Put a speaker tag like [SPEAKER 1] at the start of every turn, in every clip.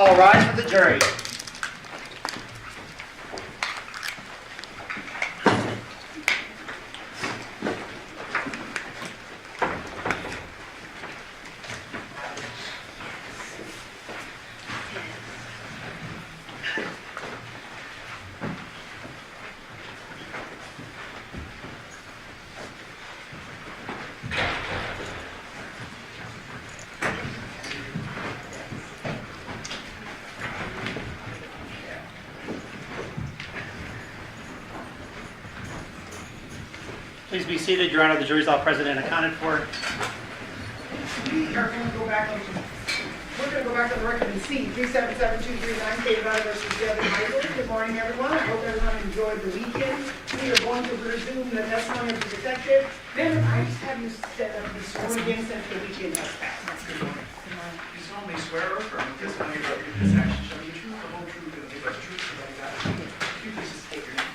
[SPEAKER 1] All rise for the jury. Please be seated. Your Honor, the jury's all present and accounted for.
[SPEAKER 2] We're going to go back on the record and see 377239 stated out versus Devyn Michaels. Good morning, everyone. I hope everyone enjoyed the weekend. We are going to resume the testimony of the detective. Devyn, I just have you set up the sworn again since the weekend has passed. Good morning. Good morning.
[SPEAKER 3] You solemnly swear or affirm that testimony about this action shall be true, the whole truth, and nothing but the truth, so help you God. Could you please state your name?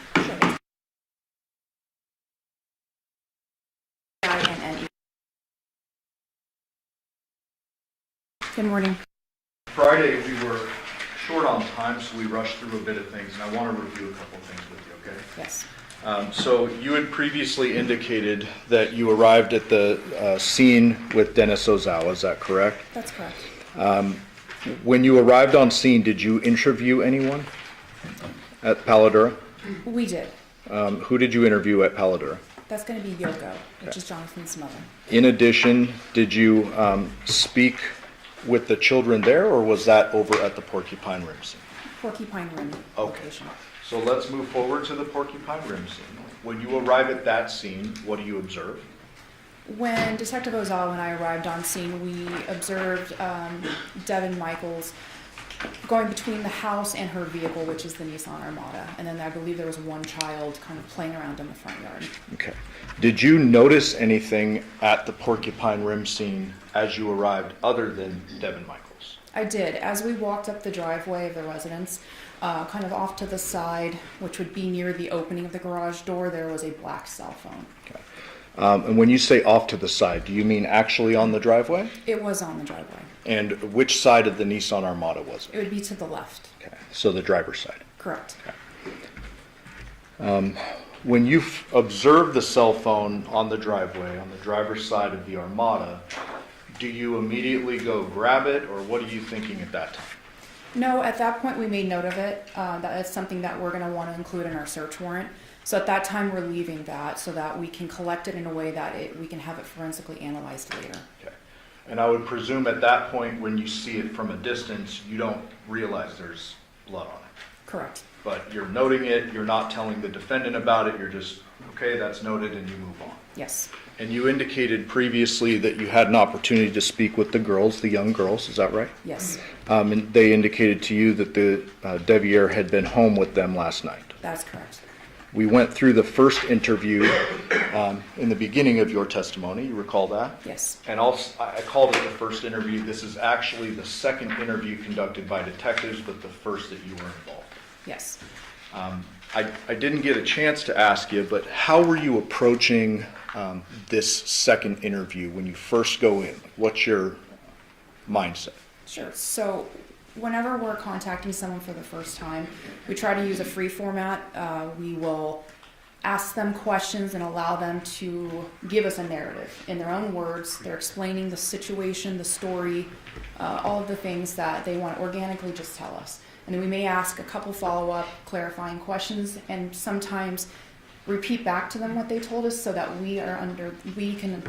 [SPEAKER 4] Good morning.
[SPEAKER 5] Friday, we were short on time, so we rushed through a bit of things, and I want to review a couple of things with you, okay?
[SPEAKER 4] Yes.
[SPEAKER 5] So you had previously indicated that you arrived at the scene with Dennis Ozawa, is that correct?
[SPEAKER 4] That's correct.
[SPEAKER 5] When you arrived on scene, did you interview anyone at Paladura?
[SPEAKER 4] We did.
[SPEAKER 5] Who did you interview at Paladura?
[SPEAKER 4] That's going to be Yoko, which is Jonathan's mother.
[SPEAKER 5] In addition, did you speak with the children there, or was that over at the Porcupine Rim scene?
[SPEAKER 4] Porcupine Rim location.
[SPEAKER 5] So let's move forward to the Porcupine Rim scene. When you arrive at that scene, what do you observe?
[SPEAKER 4] When Detective Ozawa and I arrived on scene, we observed Devyn Michaels going between the house and her vehicle, which is the Nissan Armada. And then I believe there was one child kind of playing around in the front yard.
[SPEAKER 5] Okay. Did you notice anything at the Porcupine Rim scene as you arrived other than Devyn Michaels?
[SPEAKER 4] I did. As we walked up the driveway of the residence, kind of off to the side, which would be near the opening of the garage door, there was a black cell phone.
[SPEAKER 5] Okay. And when you say off to the side, do you mean actually on the driveway?
[SPEAKER 4] It was on the driveway.
[SPEAKER 5] And which side of the Nissan Armada was it?
[SPEAKER 4] It would be to the left.
[SPEAKER 5] Okay. So the driver's side.
[SPEAKER 4] Correct.
[SPEAKER 5] Okay. When you observe the cell phone on the driveway, on the driver's side of the Armada, do you immediately go grab it, or what are you thinking at that time?
[SPEAKER 4] No, at that point we made note of it. That is something that we're going to want to include in our search warrant. So at that time we're leaving that so that we can collect it in a way that we can have it forensically analyzed later.
[SPEAKER 5] Okay. And I would presume at that point when you see it from a distance, you don't realize there's blood on it.
[SPEAKER 4] Correct.
[SPEAKER 5] But you're noting it, you're not telling the defendant about it, you're just, okay, that's noted, and you move on.
[SPEAKER 4] Yes.
[SPEAKER 5] And you indicated previously that you had an opportunity to speak with the girls, the young girls, is that right?
[SPEAKER 4] Yes.
[SPEAKER 5] And they indicated to you that the Deviere had been home with them last night.
[SPEAKER 4] That's correct.
[SPEAKER 5] We went through the first interview in the beginning of your testimony, you recall that?
[SPEAKER 4] Yes.
[SPEAKER 5] And also, I called it the first interview. This is actually the second interview conducted by detectives, but the first that you were involved.
[SPEAKER 4] Yes.
[SPEAKER 5] I didn't get a chance to ask you, but how were you approaching this second interview when you first go in? What's your mindset?
[SPEAKER 4] Sure. So whenever we're contacting someone for the first time, we try to use a free format. We will ask them questions and allow them to give us a narrative in their own words. They're explaining the situation, the story, all of the things that they want to organically just tell us. And then we may ask a couple follow-up clarifying questions and sometimes repeat back to them what they told us so that we can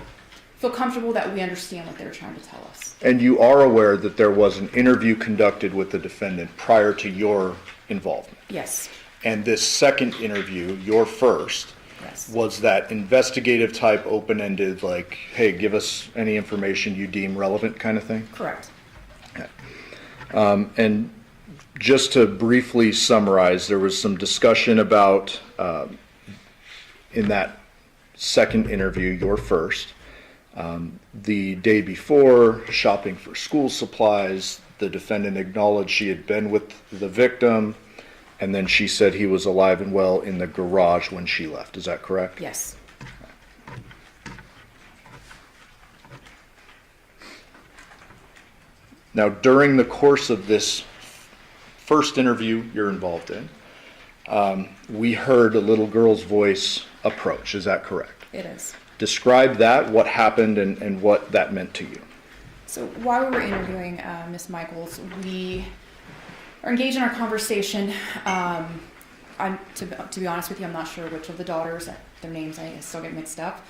[SPEAKER 4] feel comfortable that we understand what they're trying to tell us.
[SPEAKER 5] And you are aware that there was an interview conducted with the defendant prior to your involvement?
[SPEAKER 4] Yes.
[SPEAKER 5] And this second interview, your first,
[SPEAKER 4] Yes.
[SPEAKER 5] was that investigative type, open-ended, like, hey, give us any information you deem relevant kind of thing?
[SPEAKER 4] Correct.
[SPEAKER 5] Okay. And just to briefly summarize, there was some discussion about, in that second interview, your first, the day before, shopping for school supplies, the defendant acknowledged she had been with the victim, and then she said he was alive and well in the garage when she left. Is that correct?
[SPEAKER 4] Yes.
[SPEAKER 5] Now, during the course of this first interview you're involved in, we heard a little girl's voice approach. Is that correct?
[SPEAKER 4] It is.
[SPEAKER 5] Describe that, what happened, and what that meant to you.
[SPEAKER 4] So while we were interviewing Miss Michaels, we are engaged in our conversation. To be honest with you, I'm not sure which of the daughters, their names I still get mixed up.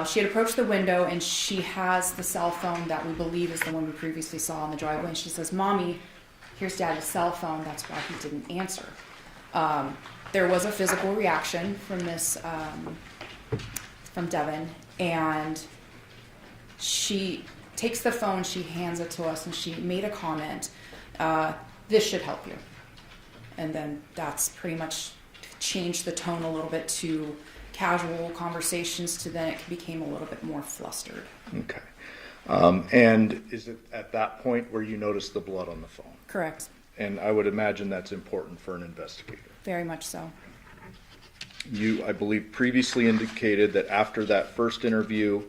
[SPEAKER 4] She had approached the window, and she has the cell phone that we believe is the one we previously saw on the driveway. And she says, "Mommy, here's Daddy's cell phone. That's why he didn't answer." There was a physical reaction from from Devyn, and she takes the phone, she hands it to us, and she made a comment, "This should help you." And then that's pretty much changed the tone a little bit to casual conversations to then it became a little bit more flustered.
[SPEAKER 5] Okay. And is it at that point where you noticed the blood on the phone?
[SPEAKER 4] Correct.
[SPEAKER 5] And I would imagine that's important for an investigator.
[SPEAKER 4] Very much so.
[SPEAKER 5] You, I believe, previously indicated that after that first interview,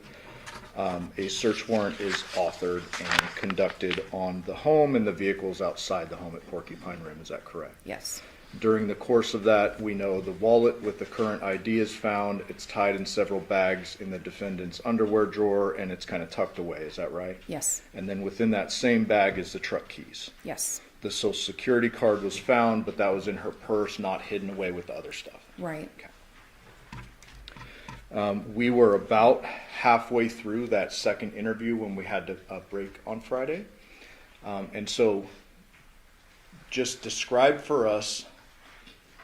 [SPEAKER 5] a search warrant is authored and conducted on the home and the vehicles outside the home at Porcupine Rim. Is that correct?
[SPEAKER 4] Yes.
[SPEAKER 5] During the course of that, we know the wallet with the current ID is found. It's tied in several bags in the defendant's underwear drawer, and it's kind of tucked away. Is that right?
[SPEAKER 4] Yes.
[SPEAKER 5] And then within that same bag is the truck keys.
[SPEAKER 4] Yes.
[SPEAKER 5] The Social Security card was found, but that was in her purse, not hidden away with the other stuff.
[SPEAKER 4] Right.
[SPEAKER 5] Okay. We were about halfway through that second interview when we had to break on Friday. And so just describe for us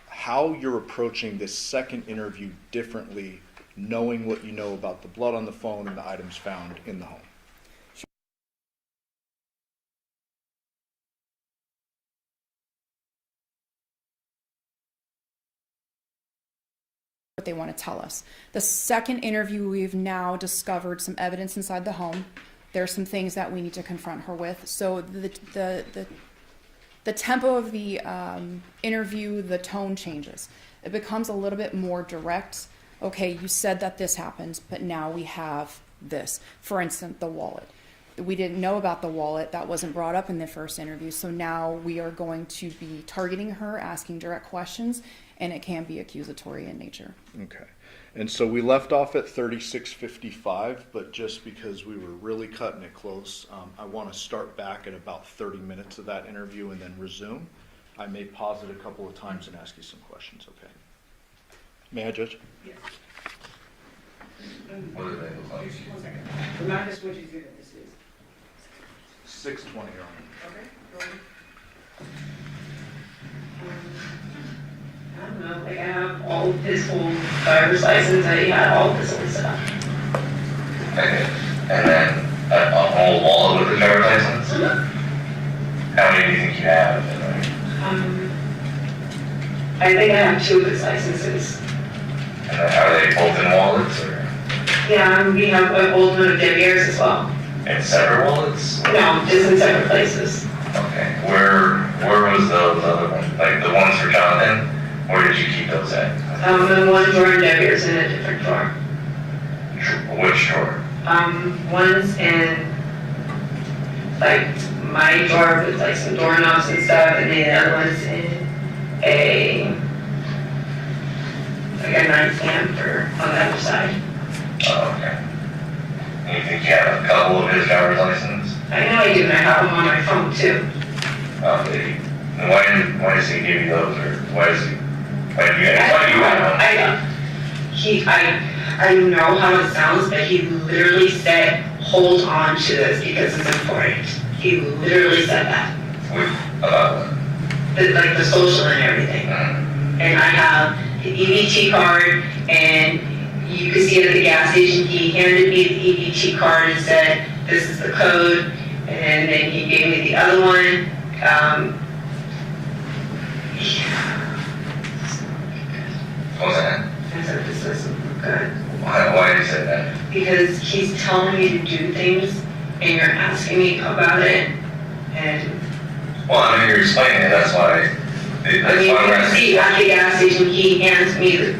[SPEAKER 5] how you're approaching this second interview differently, knowing what you know about the blood on the phone and the items found in the home.
[SPEAKER 4] What they want to tell us. The second interview, we've now discovered some evidence inside the home. There are some things that we need to confront her with. So the tempo of the interview, the tone changes. It becomes a little bit more direct. Okay, you said that this happened, but now we have this. For instance, the wallet. We didn't know about the wallet. That wasn't brought up in the first interview. So now we are going to be targeting her, asking direct questions, and it can be accusatory in nature.
[SPEAKER 5] Okay. And so we left off at 36:55, but just because we were really cutting it close, I want to start back at about 30 minutes of that interview and then resume. I may pause it a couple of times and ask you some questions, okay? May I, Judge?
[SPEAKER 2] Yes.
[SPEAKER 6] What do they look like?
[SPEAKER 2] 1 second. Remind us what exhibit this is.
[SPEAKER 5] 620, Your Honor.
[SPEAKER 2] Okay, go ahead.
[SPEAKER 7] I don't know, like I have all of his whole driver's license, I had all of his old stuff.
[SPEAKER 6] Okay. And then a whole wallet with the driver's license? How many do you think you have?
[SPEAKER 7] I think I have 2 of his licenses.
[SPEAKER 6] And then are they both in wallets or
[SPEAKER 7] Yeah, we have an old one of Deviere's as well.
[SPEAKER 6] in separate wallets?
[SPEAKER 7] No, just in separate places.
[SPEAKER 6] Okay. Where was those other ones? Like the ones for Johnathan? Where did you keep those at?
[SPEAKER 7] And one drawer in Deviere's in a different drawer.
[SPEAKER 6] Which drawer?
[SPEAKER 7] One's in like my drawer with like some doorknobs and stuff, and the other one's in like a nightstand on the other side.
[SPEAKER 6] Oh, okay. And you think you have a couple of his driver's license?
[SPEAKER 7] I know I do, and I have them on my phone too.
[SPEAKER 6] Okay. And why does he give you those, or why do you have them?
[SPEAKER 7] I know how it sounds, but he literally said, hold on to this because it's important. He literally said that.
[SPEAKER 6] About what?
[SPEAKER 7] Like the social and everything. And I have the EBT card, and you could see it at the gas station. He handed me the EBT card and said, this is the code. And then he gave me the other one.
[SPEAKER 6] What was that?
[SPEAKER 7] I said, this isn't good.
[SPEAKER 6] Why did you say that?
[SPEAKER 7] Because he's telling me to do things, and you're asking me about it, and
[SPEAKER 6] Well, I mean, you're explaining it, that's why.
[SPEAKER 7] I mean, you can see at the gas station, he hands me the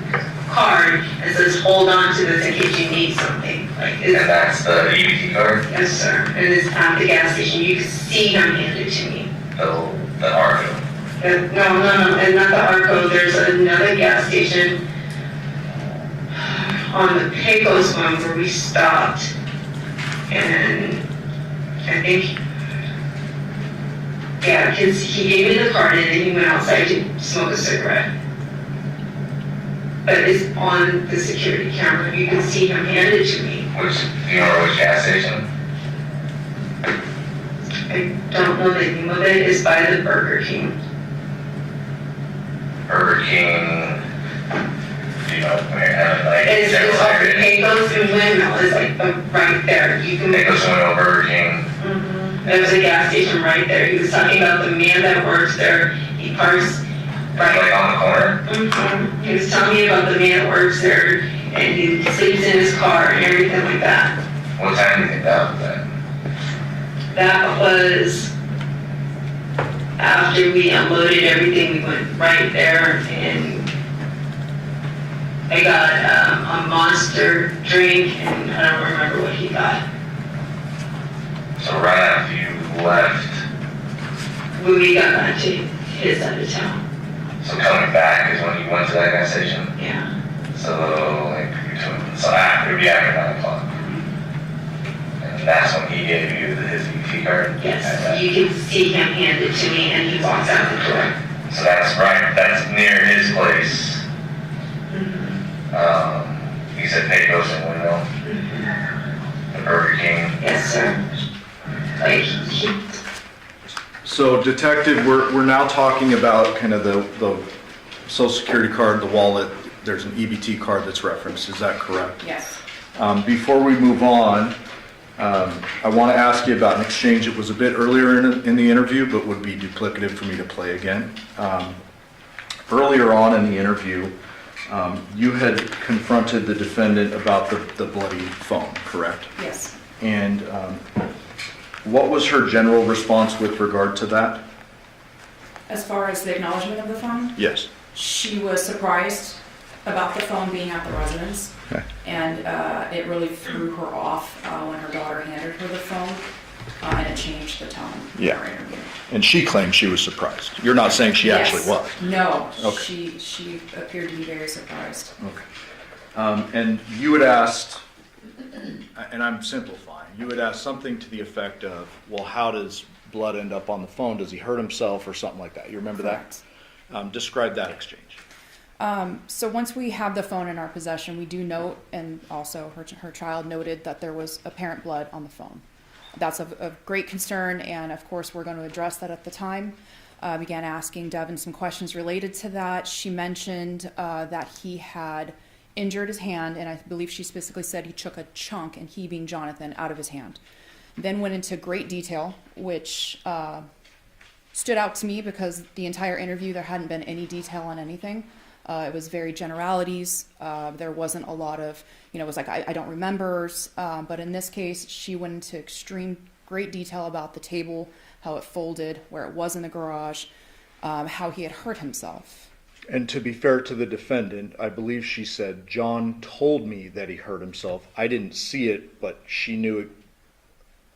[SPEAKER 7] card and says, hold on to this in case you need something. Like,
[SPEAKER 6] And that's the EBT card?
[SPEAKER 7] yes, sir. And it's at the gas station. You can see him hand it to me.
[SPEAKER 6] The RO?
[SPEAKER 7] No, and not the Arco. There's another gas station on the Pecos one where we stopped, and I think, yeah, because he gave me the card and then he went outside to smoke a cigarette. But it's on the security camera. You can see him hand it to me.
[SPEAKER 6] Do you remember which gas station?
[SPEAKER 7] I don't know the name of it. It's by the Burger King.
[SPEAKER 6] Burger King, you know, like,
[SPEAKER 7] It's off the Pecos and Windmill. It's like right there. You can.
[SPEAKER 6] Pecos Windmill, Burger King.
[SPEAKER 7] Mm-hmm. There's a gas station right there. He was talking about the man that works there. He parks
[SPEAKER 6] Like
[SPEAKER 7] right.
[SPEAKER 6] on the corner?
[SPEAKER 7] Mm-hmm. He was telling me about the man that works there, and he sleeps in his car and everything like that.
[SPEAKER 6] What time do you think that was at?
[SPEAKER 7] That was after we unloaded everything. We went right there, and I got a Monster drink, and I don't remember what he got.
[SPEAKER 6] So right after you left,
[SPEAKER 7] When we got back to his side of town.
[SPEAKER 6] so coming back is when you went to that gas station?
[SPEAKER 7] Yeah.
[SPEAKER 6] So like so after, it'd be after 9 o'clock. And that's when he gave you his ET card?
[SPEAKER 7] Yes. You can see him hand it to me, and he walks out the door.
[SPEAKER 6] So that's right, that's near his place.
[SPEAKER 7] Mm-hmm.
[SPEAKER 6] You said Pecos and Windmill, the Burger King.
[SPEAKER 7] Yes, sir. Like he.
[SPEAKER 5] So detective, we're now talking about kind of the social security card, the wallet. There's an EBT card that's referenced, is that correct?
[SPEAKER 4] Yes.
[SPEAKER 5] Before we move on, I want to ask you about an exchange that was a bit earlier in the interview, but would be duplicative for me to play again. Earlier on in the interview, you had confronted the defendant about the bloody phone, correct?
[SPEAKER 4] Yes.
[SPEAKER 5] And what was her general response with regard to that?
[SPEAKER 4] As far as the acknowledgement of the phone,
[SPEAKER 5] Yes.
[SPEAKER 4] she was surprised about the phone being at the residence.
[SPEAKER 5] Okay.
[SPEAKER 4] And it really threw her off when her daughter handed her the phone, and it changed the tone of
[SPEAKER 5] Yeah.
[SPEAKER 4] our interview.
[SPEAKER 5] And she claimed she was surprised. You're not saying she actually
[SPEAKER 4] Yes.
[SPEAKER 5] was?
[SPEAKER 4] No,
[SPEAKER 5] Okay.
[SPEAKER 4] she appeared to be very surprised.
[SPEAKER 5] Okay. And you had asked, and I'm simplifying, you had asked something to the effect of, well, how does blood end up on the phone? Does he hurt himself or something like that? You remember
[SPEAKER 4] Correct.
[SPEAKER 5] that? Describe that exchange.
[SPEAKER 4] So once we have the phone in our possession, we do note, and also her child noted, that there was apparent blood on the phone. That's of great concern, and of course we're going to address that at the time. Began asking Devyn some questions related to that. She mentioned that he had injured his hand, and I believe she specifically said he took a chunk, and he being Johnathan, out of his hand. Then went into great detail, which stood out to me because the entire interview there hadn't been any detail on anything. It was very generalities. There wasn't a lot of, it was like, I don't remember. But in this case, she went into extreme great detail about the table, how it folded, where it was in the garage, how he had hurt himself.
[SPEAKER 5] And to be fair to the defendant, I believe she said, John told me that he hurt himself. I didn't see it, but she knew it,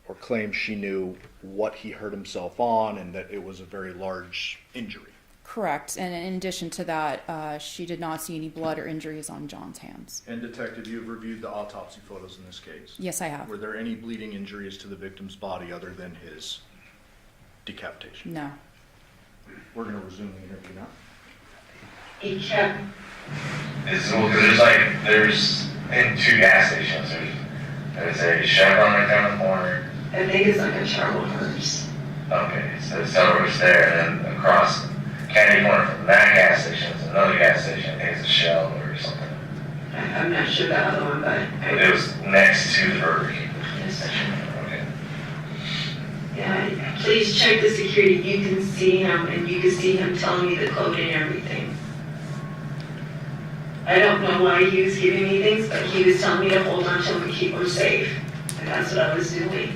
[SPEAKER 5] or claimed she knew what he hurt himself on, and that it was a very large injury.
[SPEAKER 4] Correct. And in addition to that, she did not see any blood or injuries on John's hands.
[SPEAKER 5] And detective, you've reviewed the autopsy photos in this case.
[SPEAKER 4] Yes, I have.
[SPEAKER 5] Were there any bleeding injuries to the victim's body other than his decapitation?
[SPEAKER 4] No.
[SPEAKER 5] We're going to resume the interview now.
[SPEAKER 7] He kept.
[SPEAKER 6] There's in 2 gas stations, there's a Chevron right there on the corner.
[SPEAKER 7] I think it's like a Charlotte Horse.
[SPEAKER 6] Okay, so it's Silver's there, and then across Candy Corner from that gas station is another gas station. I think it's a Shell or something.
[SPEAKER 7] I'm not sure the other one, but
[SPEAKER 6] It was next to the Burger King.
[SPEAKER 7] Yes.
[SPEAKER 6] Okay.
[SPEAKER 7] Yeah, please check the security. You can see him, and you can see him telling me the code and everything. I don't know why he was giving me things, but he was telling me to hold on to them and keep them safe. And that's what I was doing.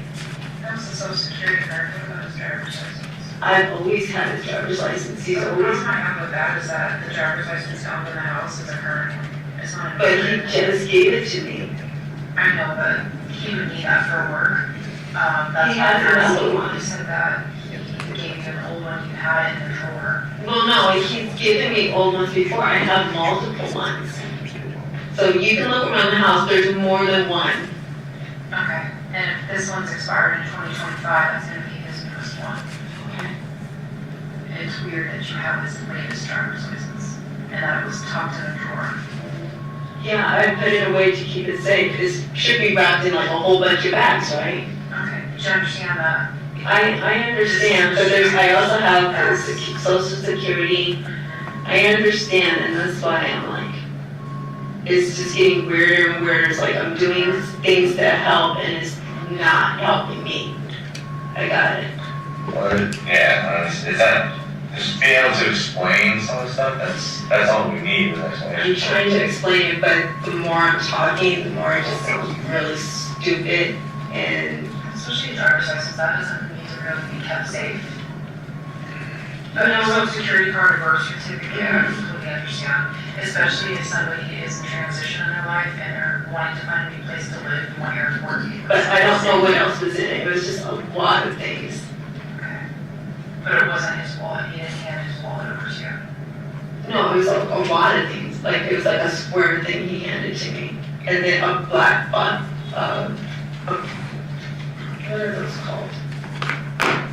[SPEAKER 8] That's the social security card, what about his driver's license?
[SPEAKER 7] I've always had his driver's license. He's
[SPEAKER 8] The
[SPEAKER 7] always,
[SPEAKER 8] problem I have with that is that the driver's license found in the house is a current one. It's not a
[SPEAKER 7] but he
[SPEAKER 8] current.
[SPEAKER 7] just gave it to me.
[SPEAKER 8] I know, but he would need that for work. That's
[SPEAKER 7] He
[SPEAKER 8] why
[SPEAKER 7] has
[SPEAKER 8] I asked
[SPEAKER 7] another
[SPEAKER 8] you,
[SPEAKER 7] one.
[SPEAKER 8] you said that he gave you an old one, you had it in the drawer.
[SPEAKER 7] Well, no, he's given me old ones before. I have multiple ones. So you can look around the house, there's more than one.
[SPEAKER 8] Okay, and if this one's expired in 2025, that's gonna be his newest one.
[SPEAKER 7] Okay.
[SPEAKER 8] It's weird that you have his latest driver's license, and that it was tucked in a drawer.
[SPEAKER 7] Yeah, I put it away to keep it safe. It should be wrapped in like a whole bunch of bags, right?
[SPEAKER 8] Okay, did you understand that?
[SPEAKER 7] I understand, but I also have social security. I understand, and that's why I'm like, it's just getting weirder and weirder. It's like I'm doing things to help, and it's not helping me. I got it.
[SPEAKER 6] Well, yeah, is that, just being able to explain some of the stuff, that's all we need, is
[SPEAKER 7] I'm
[SPEAKER 6] explanation.
[SPEAKER 7] trying to explain it, but the more I'm talking, the more it just sounds really stupid, and
[SPEAKER 8] Especially a driver's license, that doesn't need to really be kept safe. But
[SPEAKER 7] No.
[SPEAKER 8] a social security card or birth certificate, I completely understand. Especially if somebody is in transition in their life and they're wanting to find a new place to live, one year to work.
[SPEAKER 7] but I don't know what else was in it. It was just a lot of things.
[SPEAKER 8] Okay. But it wasn't his wallet, he didn't hand his wallet over to you.
[SPEAKER 7] No, it was like a lot of things. Like it was like a square thing he handed to me, and then a black what are those called?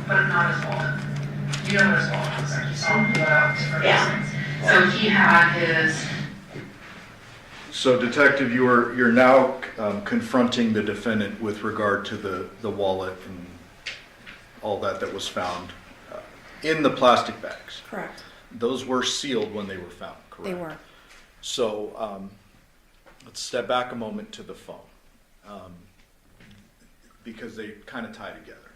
[SPEAKER 8] But not his wallet. You know what his wallet looks like, you saw him pull it out to purchase
[SPEAKER 7] Yeah.
[SPEAKER 8] things. So he had his,
[SPEAKER 5] So Detective, you're now confronting the defendant with regard to the wallet and all that was found in the plastic bags.
[SPEAKER 4] Correct.
[SPEAKER 5] Those were sealed when they were found, correct?
[SPEAKER 4] They were.
[SPEAKER 5] So let's step back a moment to the phone, because they kind of tie together.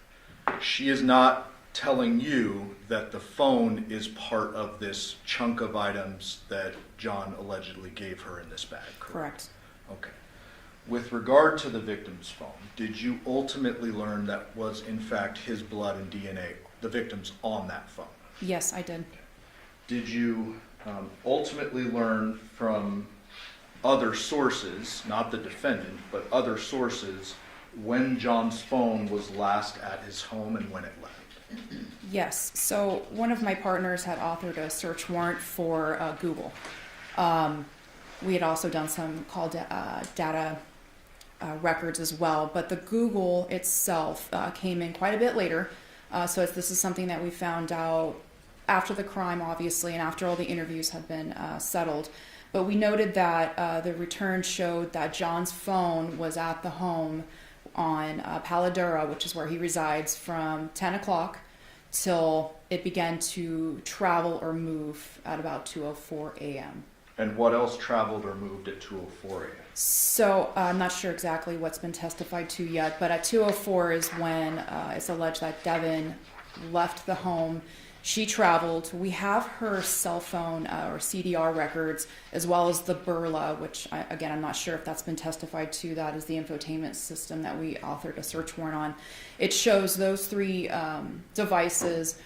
[SPEAKER 5] She is not telling you that the phone is part of this chunk of items that John allegedly gave her in this bag, correct?
[SPEAKER 4] Correct.
[SPEAKER 5] Okay. With regard to the victim's phone, did you ultimately learn that was in fact his blood and DNA, the victim's, on that phone?
[SPEAKER 4] Yes, I did.
[SPEAKER 5] Did you ultimately learn from other sources, not the defendant, but other sources, when John's phone was last at his home and when it left?
[SPEAKER 4] Yes. So one of my partners had authored a search warrant for Google. We had also done some call data records as well, but the Google itself came in quite a bit later. So this is something that we found out after the crime, obviously, and after all the interviews had been settled. But we noted that the return showed that John's phone was at the home on Paladura, which is where he resides, from 10 o'clock till it began to travel or move at about 2:04 a.m.
[SPEAKER 5] And what else traveled or moved at 2:04 a.m.?
[SPEAKER 4] So I'm not sure exactly what's been testified to yet, but at 2:04 is when it's alleged that Devyn left the home. She traveled. We have her cell phone or CDR records, as well as the Burla, which, again, I'm not sure if that's been testified to. That is the infotainment system that we authored a search warrant on. It shows those three devices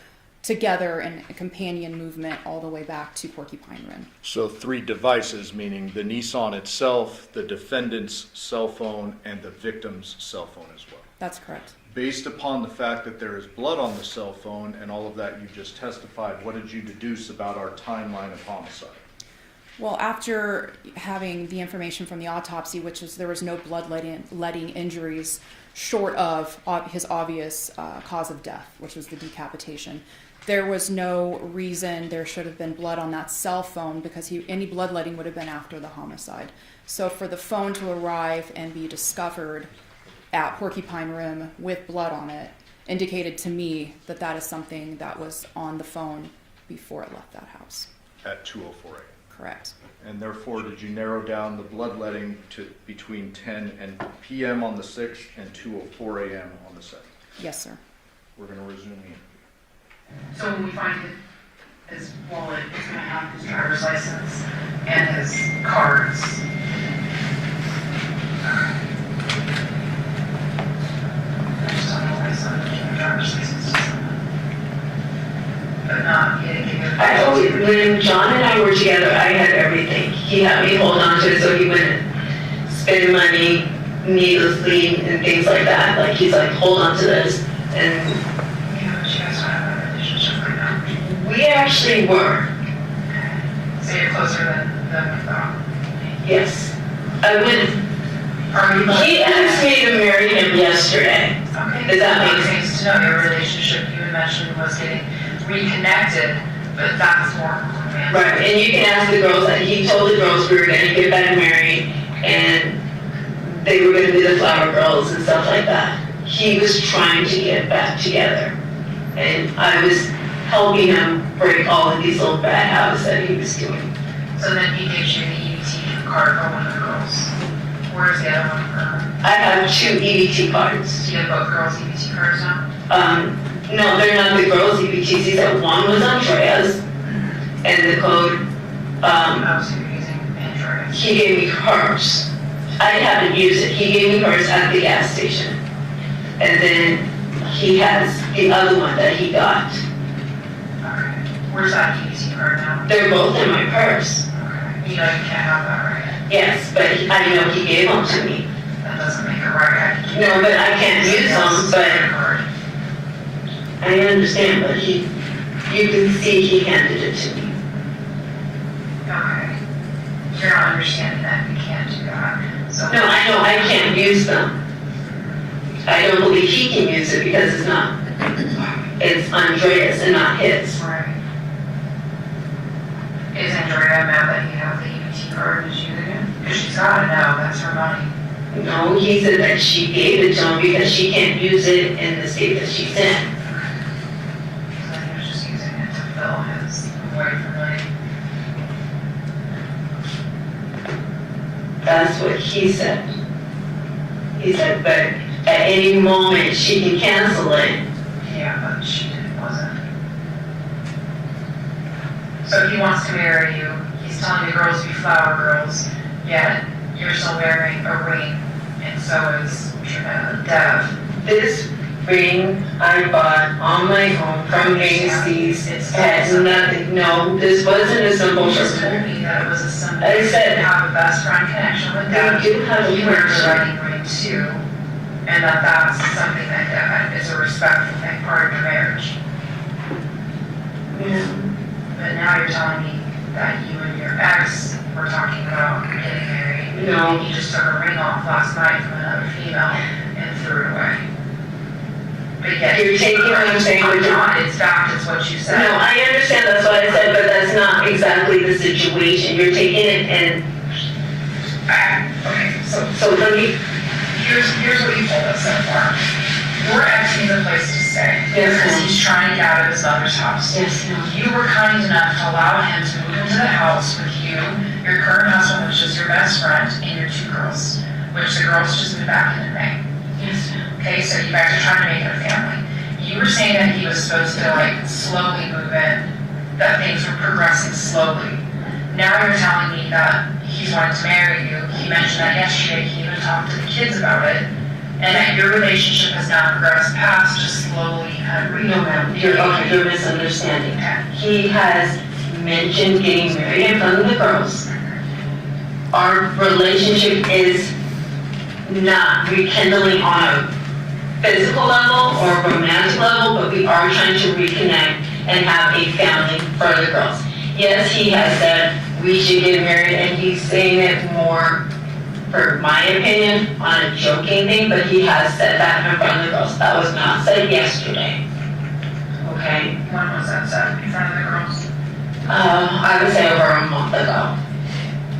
[SPEAKER 4] together in a companion movement all the way back to Porcupine Rim.
[SPEAKER 5] So 3 devices, meaning the Nissan itself, the defendant's cell phone, and the victim's cell phone as well.
[SPEAKER 4] That's correct.
[SPEAKER 5] Based upon the fact that there is blood on the cell phone and all of that you just testified, what did you deduce about our timeline of homicide?
[SPEAKER 4] Well, after having the information from the autopsy, which is there was no bloodletting injuries short of his obvious cause of death, which was the decapitation, there was no reason there should have been blood on that cell phone because any bloodletting would have been after the homicide. So for the phone to arrive and be discovered at Porcupine Rim with blood on it indicated to me that that is something that was on the phone before it left that house.
[SPEAKER 5] At 2:04 a.m.
[SPEAKER 4] Correct.
[SPEAKER 5] And therefore, did you narrow down the bloodletting to between 10 p.m. on the 6th and 2:04 a.m. on the 7th?
[SPEAKER 4] Yes, sir.
[SPEAKER 5] We're going to resume the interview.
[SPEAKER 8] so when we find his wallet, it's gonna have his driver's license and his cards. I just don't know why his son didn't give a driver's license to someone. But not, he didn't give it.
[SPEAKER 7] I always, when John and I were together, I had everything. He had me hold on to it so he wouldn't spend money needlessly and things like that. Like he's like, hold on to this. And
[SPEAKER 8] Yeah, but you guys don't have a relationship right now.
[SPEAKER 7] We actually were,
[SPEAKER 8] So you're closer than we thought.
[SPEAKER 7] yes. I went,
[SPEAKER 8] Are you?
[SPEAKER 7] he asked me to marry him yesterday.
[SPEAKER 8] Okay.
[SPEAKER 7] Does that make
[SPEAKER 8] sense to know your relationship you had mentioned was getting reconnected, but that's more romantic.
[SPEAKER 7] Right, and you can ask the girls, that he told the girls we were gonna get back married, and they were gonna be the flower girls and stuff like that. He was trying to get back together, and I was helping him break all of these little bad habits that he was doing.
[SPEAKER 8] So then he gives you the EBT card for one of the girls. Where's the other one for her?
[SPEAKER 7] I have 2 EBT cards.
[SPEAKER 8] Do you have both girls' EBT cards now?
[SPEAKER 7] No, they're not the girls' EBTs, he said one was Andrea's, and the code,
[SPEAKER 8] Oh, so you're using Android.
[SPEAKER 7] he gave me hers. I haven't used it, he gave me hers at the gas station. And then he has the other one that he got.
[SPEAKER 8] Okay. Where's that EBT card now?
[SPEAKER 7] They're both in my purse.
[SPEAKER 8] Okay. You know you can't have that, right?
[SPEAKER 7] Yes, but I know he gave them to me.
[SPEAKER 8] That doesn't make it right. I can
[SPEAKER 7] No, but I can't use them, but
[SPEAKER 8] Card.
[SPEAKER 7] I understand, but you can see he handed it to me.
[SPEAKER 8] Okay. You're not understanding that we can't do that. So.
[SPEAKER 7] No, I know I can't use them. I don't believe he can use it because it's not, it's Andrea's and not his.
[SPEAKER 8] Right. Is Andrea mad that you have the EBT card? Did you get it? Because she's gotta know, that's her money.
[SPEAKER 7] No, he said that she gave it to him because she can't use it in the state that she's in.
[SPEAKER 8] So he was just using it to fill his void for money.
[SPEAKER 7] That's what he said. He said, but at any moment she can cancel it.
[SPEAKER 8] Yeah, but she wasn't. So he wants to marry you. He's telling the girls to be flower girls, yet you're still wearing a ring, and so is Dev.
[SPEAKER 7] This ring I bought on my own from Macy's. It had nothing, no, this wasn't a symbol
[SPEAKER 8] You just
[SPEAKER 7] for
[SPEAKER 8] told
[SPEAKER 7] her.
[SPEAKER 8] me that it was a symbol.
[SPEAKER 7] I said-
[SPEAKER 8] You have a best friend connection with Dev.
[SPEAKER 7] We do have a
[SPEAKER 8] He wears a
[SPEAKER 7] connection.
[SPEAKER 8] wedding ring too, and that's something that is a respectful thing, part of your marriage.
[SPEAKER 7] Yeah.
[SPEAKER 8] But now you're telling me that you and your ex were talking about getting married.
[SPEAKER 7] No.
[SPEAKER 8] You just took a ring off last night from another female and threw it away. But yet
[SPEAKER 7] You're taking what I'm saying, but you're-
[SPEAKER 8] not, it's fact, it's what you said.
[SPEAKER 7] No, I understand, that's what I said, but that's not exactly the situation. You're taking it and,
[SPEAKER 8] Okay,
[SPEAKER 7] so let me,
[SPEAKER 8] here's what you told us so far. Your ex needs a place to stay.
[SPEAKER 7] Yes,
[SPEAKER 8] Because
[SPEAKER 7] ma'am.
[SPEAKER 8] he's trying to get out of his mother's house.
[SPEAKER 7] yes, no.
[SPEAKER 8] You were kind enough to allow him to move into the house with you, your current husband, which is your best friend, and your 2 girls, which the girls just moved back in May.
[SPEAKER 7] Yes, ma'am.
[SPEAKER 8] Okay, so you guys are trying to make it a family. You were saying that he was supposed to like slowly move in, that things were progressing slowly. Now you're telling me that he's wanting to marry you. He mentioned that yesterday, he even talked to the kids about it, and that your relationship has now progressed past just slowly kind of
[SPEAKER 7] No, ma'am, you're misunderstanding. He has mentioned getting married in front of the girls. Our relationship is not rekindling on a physical level or romantic level, but we are trying to reconnect and have a family for the girls. Yes, he has said we should get married, and he's saying it more, for my opinion, on a joking thing, but he has said that in front of the girls. That was not said yesterday. Okay?
[SPEAKER 8] When was that said in front of the girls?
[SPEAKER 7] I would say over a month ago.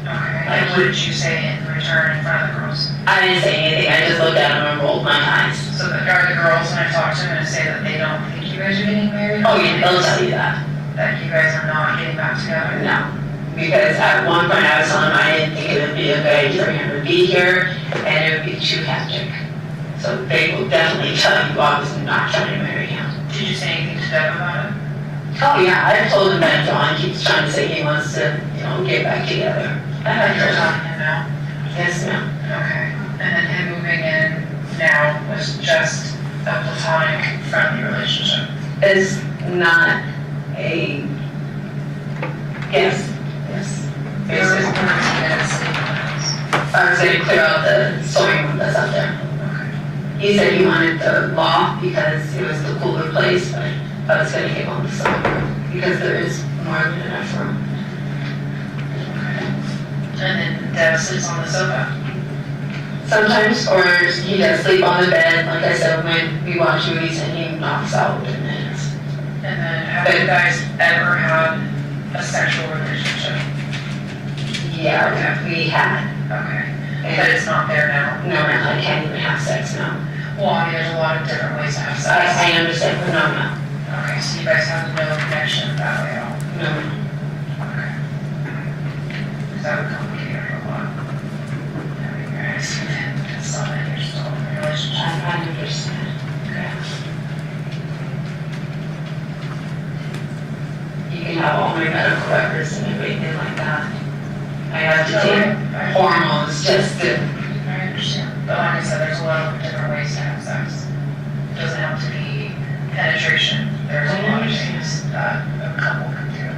[SPEAKER 8] Okay, and what did you say in return in front of the girls?
[SPEAKER 7] I didn't say anything, I just looked at him and rolled my eyes.
[SPEAKER 8] So are the girls, when I talk to them, gonna say that they don't think you guys are getting married?
[SPEAKER 7] Oh yeah, they'll tell you that.
[SPEAKER 8] That you guys are not getting back together?
[SPEAKER 7] No. Because at one point I was telling him I didn't think it would be a good idea for him to be here, and it would be too hectic. So they will definitely tell you I was not trying to marry him.
[SPEAKER 8] Did you say anything to Deb about it?
[SPEAKER 7] Oh yeah, I told him that John keeps trying to say he wants to, get back together. I
[SPEAKER 8] You're
[SPEAKER 7] told him.
[SPEAKER 8] telling him now?
[SPEAKER 7] Yes, ma'am.
[SPEAKER 8] Okay. And then him moving in now was just a platonic, friendly relationship?
[SPEAKER 7] It's not a, yes.
[SPEAKER 8] There was one that stayed in the house.
[SPEAKER 7] I was gonna clear out the sewing room that's out there.
[SPEAKER 8] Okay.
[SPEAKER 7] He said he wanted the loft because it was the cooler place, but I was gonna give him the sewing room. because there is more than enough room.
[SPEAKER 8] And then Deb sleeps on the sofa.
[SPEAKER 7] Sometimes, or he does sleep on the bed, like I said, when we watch movies and he knocks out within minutes.
[SPEAKER 8] And then have you guys ever had a sexual relationship?
[SPEAKER 7] Yeah, we had.
[SPEAKER 8] Okay.
[SPEAKER 7] And
[SPEAKER 8] But it's not there now?
[SPEAKER 7] no, I can't even have sex now.
[SPEAKER 8] Well, I mean, there's a lot of different ways to have sex.
[SPEAKER 7] I understand, but no.
[SPEAKER 8] Okay, so you guys have no connection that way at all?
[SPEAKER 7] No.
[SPEAKER 8] Okay. Because that would complicate it a lot. Having your ex with someone you're still in a relationship.
[SPEAKER 7] I understand.
[SPEAKER 8] Okay.
[SPEAKER 7] You can have all my medical records and everything like that. I have to take hormones just to,
[SPEAKER 8] I understand. But like I said, there's a lot of different ways to have sex. It doesn't have to be penetration. There's a lot of things that a couple can do.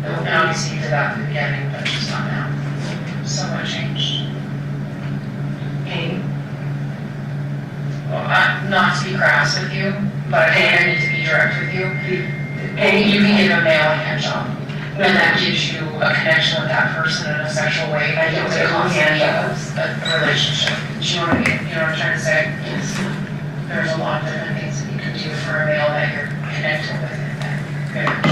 [SPEAKER 8] And obviously you did that in the beginning, but just not now. So much changed.
[SPEAKER 7] pain.
[SPEAKER 8] Well, not to be crass with you, but I think I need to be direct with you. And you can give a male a hand job. And that gives you a connection with that person in a sexual way.
[SPEAKER 7] I don't say call hand jobs.
[SPEAKER 8] A relationship. Do you know what I mean? You know what I'm trying to say?
[SPEAKER 7] Yes.
[SPEAKER 8] There's a lot of different things that you can do for a male that you're connected with in that marriage.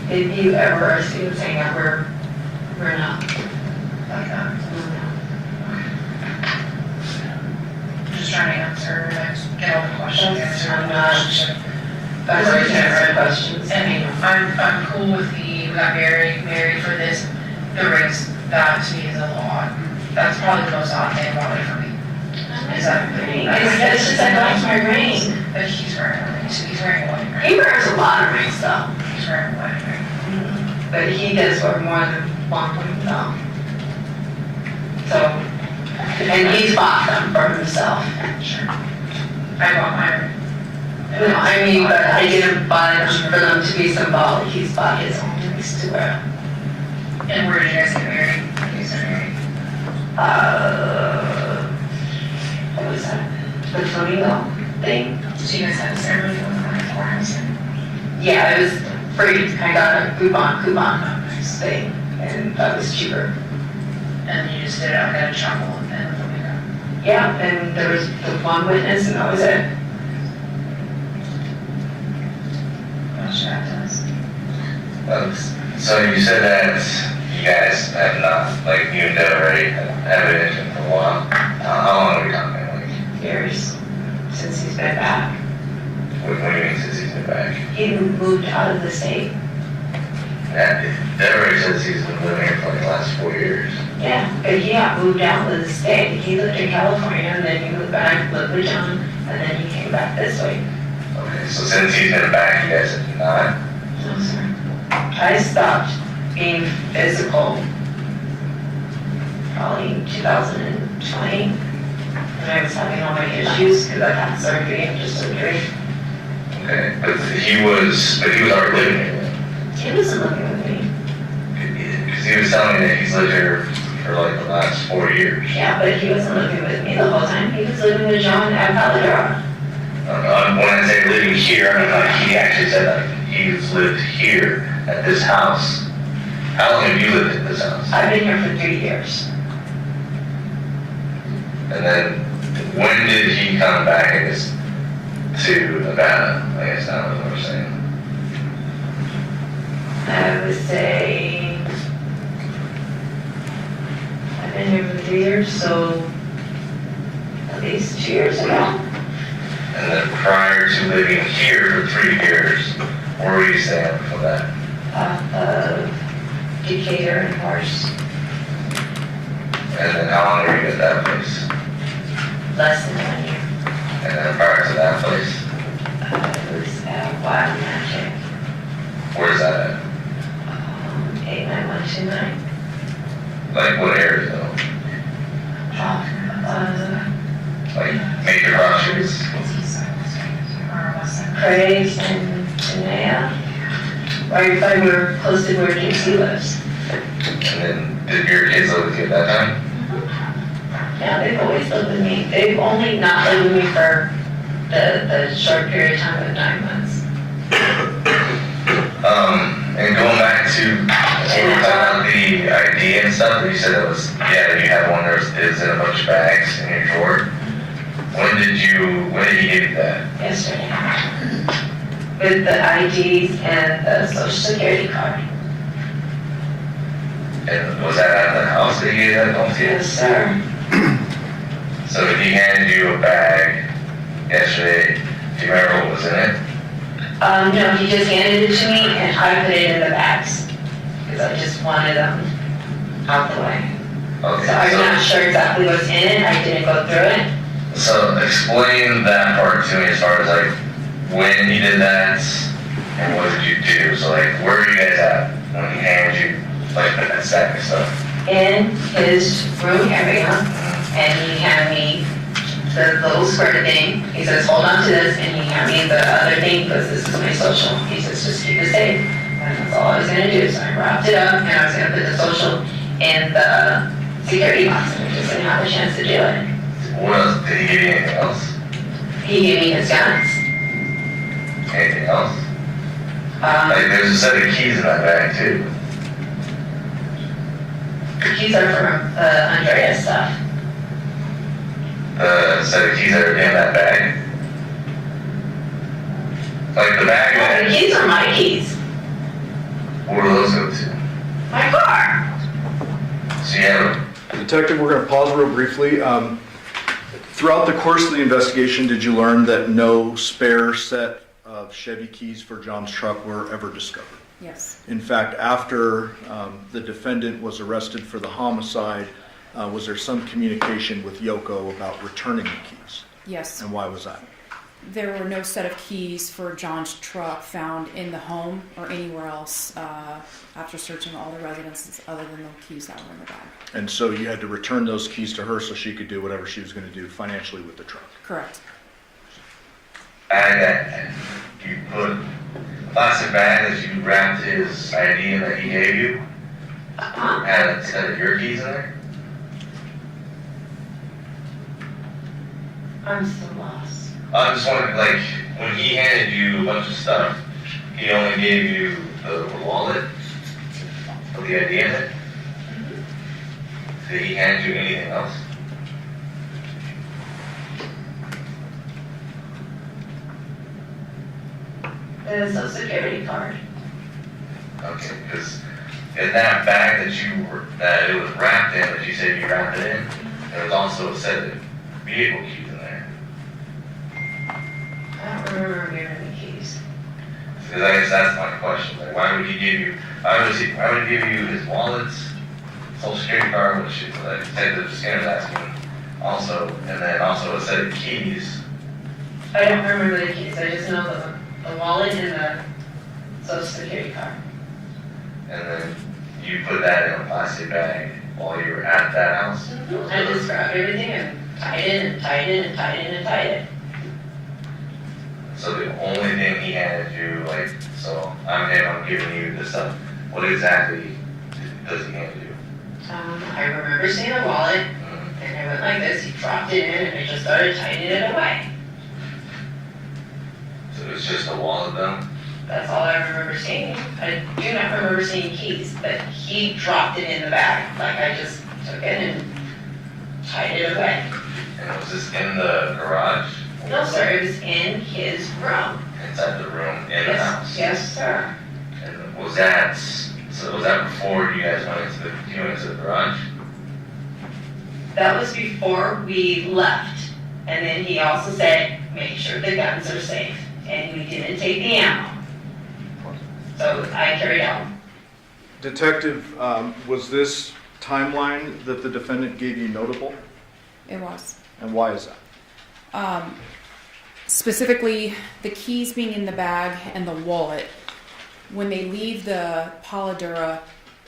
[SPEAKER 7] If you ever see what I'm saying, we're not.
[SPEAKER 8] Like that. I'm just trying to answer, get all the questions answered in the relationship.
[SPEAKER 7] That's always answer questions.
[SPEAKER 8] I mean, I'm cool with we got married for this, the rings, that to me is a lot. That's probably the most odd thing about it for me. Is that
[SPEAKER 7] It's just I like my ring.
[SPEAKER 8] But he's wearing a ring, so he's wearing a wedding ring.
[SPEAKER 7] He wears a lot of rings though.
[SPEAKER 8] He's wearing a wedding ring.
[SPEAKER 7] But he does wear more than one ring though. So, and he's bought them for himself.
[SPEAKER 8] Sure. I bought my ring.
[SPEAKER 7] No, I mean, but I didn't buy them for them to be symbolic. He's bought his own rings to wear.
[SPEAKER 8] And where did you guys get married? You guys got married?
[SPEAKER 7] What was that? The flamingo thing?
[SPEAKER 8] So you guys had a ceremony when we were in the courthouse?
[SPEAKER 7] Yeah, it was free. I got a coupon thing, and that was cheaper.
[SPEAKER 8] And you just did it out at a chapel and then let me go.
[SPEAKER 7] Yeah, and there was the one witness, and that was it.
[SPEAKER 8] What should I have
[SPEAKER 6] So you said that you guys have not, like, you and Deb already have been into it for a while. How long are we talking? Like,
[SPEAKER 7] Years since he's been back.
[SPEAKER 6] what do you mean since he's been back?
[SPEAKER 7] He moved out of the state.
[SPEAKER 6] And Deb already says he's been living here for like the last 4 years.
[SPEAKER 7] Yeah, but he got moved out of the state. He lived in California, and then he moved back, lived with John, and then he came back this way.
[SPEAKER 6] Okay, so since he's been back, you guys have not?
[SPEAKER 7] No, sir. I stopped being physical probably in 2020 when I was having all my issues because I had surgery after surgery.
[SPEAKER 6] Okay, but he was already living here.
[SPEAKER 7] He wasn't living with me.
[SPEAKER 6] Because he was telling me that he's lived here for like the last 4 years.
[SPEAKER 7] Yeah, but he wasn't living with me the whole time. He was living with John at Paladera.
[SPEAKER 6] When I say living here, I mean like he actually said that he's lived here at this house. How long have you lived at this house?
[SPEAKER 7] I've been here for 3 years.
[SPEAKER 6] And then when did he come back, I guess, to Nevada? I guess that was what we're saying.
[SPEAKER 7] I would say I've been here for 3 years, so at least 2 years ago.
[SPEAKER 6] And then prior to living here for 3 years, where were you staying before that?
[SPEAKER 7] Decatur and Horse,
[SPEAKER 6] And then how long were you at that place?
[SPEAKER 7] less than 1 year.
[SPEAKER 6] And then prior to that place,
[SPEAKER 7] It was at Wild Magic,
[SPEAKER 6] where's that at?
[SPEAKER 7] 89129.
[SPEAKER 6] Like what area though? Like major cross streets?
[SPEAKER 7] Craig and Tanea. Right by where, close to where JC lives.
[SPEAKER 6] And then did your kids live with you at that time?
[SPEAKER 7] Yeah, they've always lived with me. They've only not lived with me for the short period of time of 9 months.
[SPEAKER 6] And going back to, so we were talking about the ID and stuff, you said it was, yeah, you had one that is in a bunch of bags in your drawer. When did he give you that?
[SPEAKER 7] Yesterday. With the IDs and the social security card.
[SPEAKER 6] And was that at the house that he gave that? Don't see it.
[SPEAKER 7] Yes, sir.
[SPEAKER 6] So he handed you a bag yesterday. Do you remember what was in it?
[SPEAKER 7] No, he just handed it to me and I put it in the bags. Because I just wanted them out the way.
[SPEAKER 6] Okay.
[SPEAKER 7] So I'm not sure exactly what's in it. I didn't go through it.
[SPEAKER 6] So explain that part to me as far as like when he did that and what did you do? So like where were you guys at when he handed you like that sack of stuff?
[SPEAKER 7] In his room area, and he handed me the little square thing. He says, hold on to this, and he handed me the other thing because this is my social. He says, just keep it safe. And that's all I was gonna do. So I wrapped it up, and I was gonna put the social in the security box, and I just didn't have a chance to do it.
[SPEAKER 6] What else? Did he give you anything else?
[SPEAKER 7] He gave me his guns.
[SPEAKER 6] Anything else? Like there's a set of keys in that bag too.
[SPEAKER 7] The keys are from Andrea's stuff.
[SPEAKER 6] The set of keys that are in that bag. Like the bag
[SPEAKER 7] Well,
[SPEAKER 6] that,
[SPEAKER 7] the keys are my keys.
[SPEAKER 6] where do those go to?
[SPEAKER 7] My car.
[SPEAKER 6] So you have,
[SPEAKER 5] Detective, we're going to pause real briefly. Throughout the course of the investigation, did you learn that no spare set of Chevy keys for John's truck were ever discovered?
[SPEAKER 4] Yes.
[SPEAKER 5] In fact, after the defendant was arrested for the homicide, was there some communication with Yoko about returning the keys?
[SPEAKER 4] Yes.
[SPEAKER 5] And why was that?
[SPEAKER 4] There were no set of keys for John's truck found in the home or anywhere else after searching all the residences other than the keys that were in the bag.
[SPEAKER 5] And so you had to return those keys to her so she could do whatever she was going to do financially with the truck.
[SPEAKER 4] Correct.
[SPEAKER 6] bag that you put, plastic bag that you wrapped his ID in that he gave you, had a set of your keys in there?
[SPEAKER 7] I'm so lost.
[SPEAKER 6] I'm just wondering, like, when he handed you a bunch of stuff, he only gave you the wallet with the ID in it? Did he hand you anything else?
[SPEAKER 7] The social security card.
[SPEAKER 6] Okay, because in that bag that it was wrapped in, that you said you wrapped it in, there was also a set of vehicle keys in there.
[SPEAKER 7] I don't remember giving the keys.
[SPEAKER 6] Because I guess that's my question. Like, why would he give you his wallets, social security card, which is like Detective Skinner's asking, also, and then also a set of keys.
[SPEAKER 7] I don't remember the keys. I just know the wallet and the social security card.
[SPEAKER 6] And then you put that in a plastic bag while you were at that house?
[SPEAKER 7] I just grabbed everything and tied it and tied it and tied it and tied it.
[SPEAKER 6] So the only thing he handed you, like, so I'm giving you this stuff, what exactly does he hand you?
[SPEAKER 7] I remember seeing a wallet, and I went like this, he dropped it in, and I just started tightening it away.
[SPEAKER 6] So it's just a wallet though?
[SPEAKER 7] That's all I remember seeing. I do not remember seeing keys, but he dropped it in the bag. Like, I just took it and tied it away.
[SPEAKER 6] And was this in the garage?
[SPEAKER 7] No, sir, it was in his room.
[SPEAKER 6] Inside the room, in the house?
[SPEAKER 7] Yes, sir.
[SPEAKER 6] And was that before you guys went into the garage?
[SPEAKER 7] That was before we left. And then he also said, make sure the guns are safe. And we didn't take the ammo. So I carried on.
[SPEAKER 5] Detective, was this timeline that the defendant gave you notable?
[SPEAKER 4] It was.
[SPEAKER 5] And why is that?
[SPEAKER 4] Specifically, the keys being in the bag and the wallet. When they leave the Paladura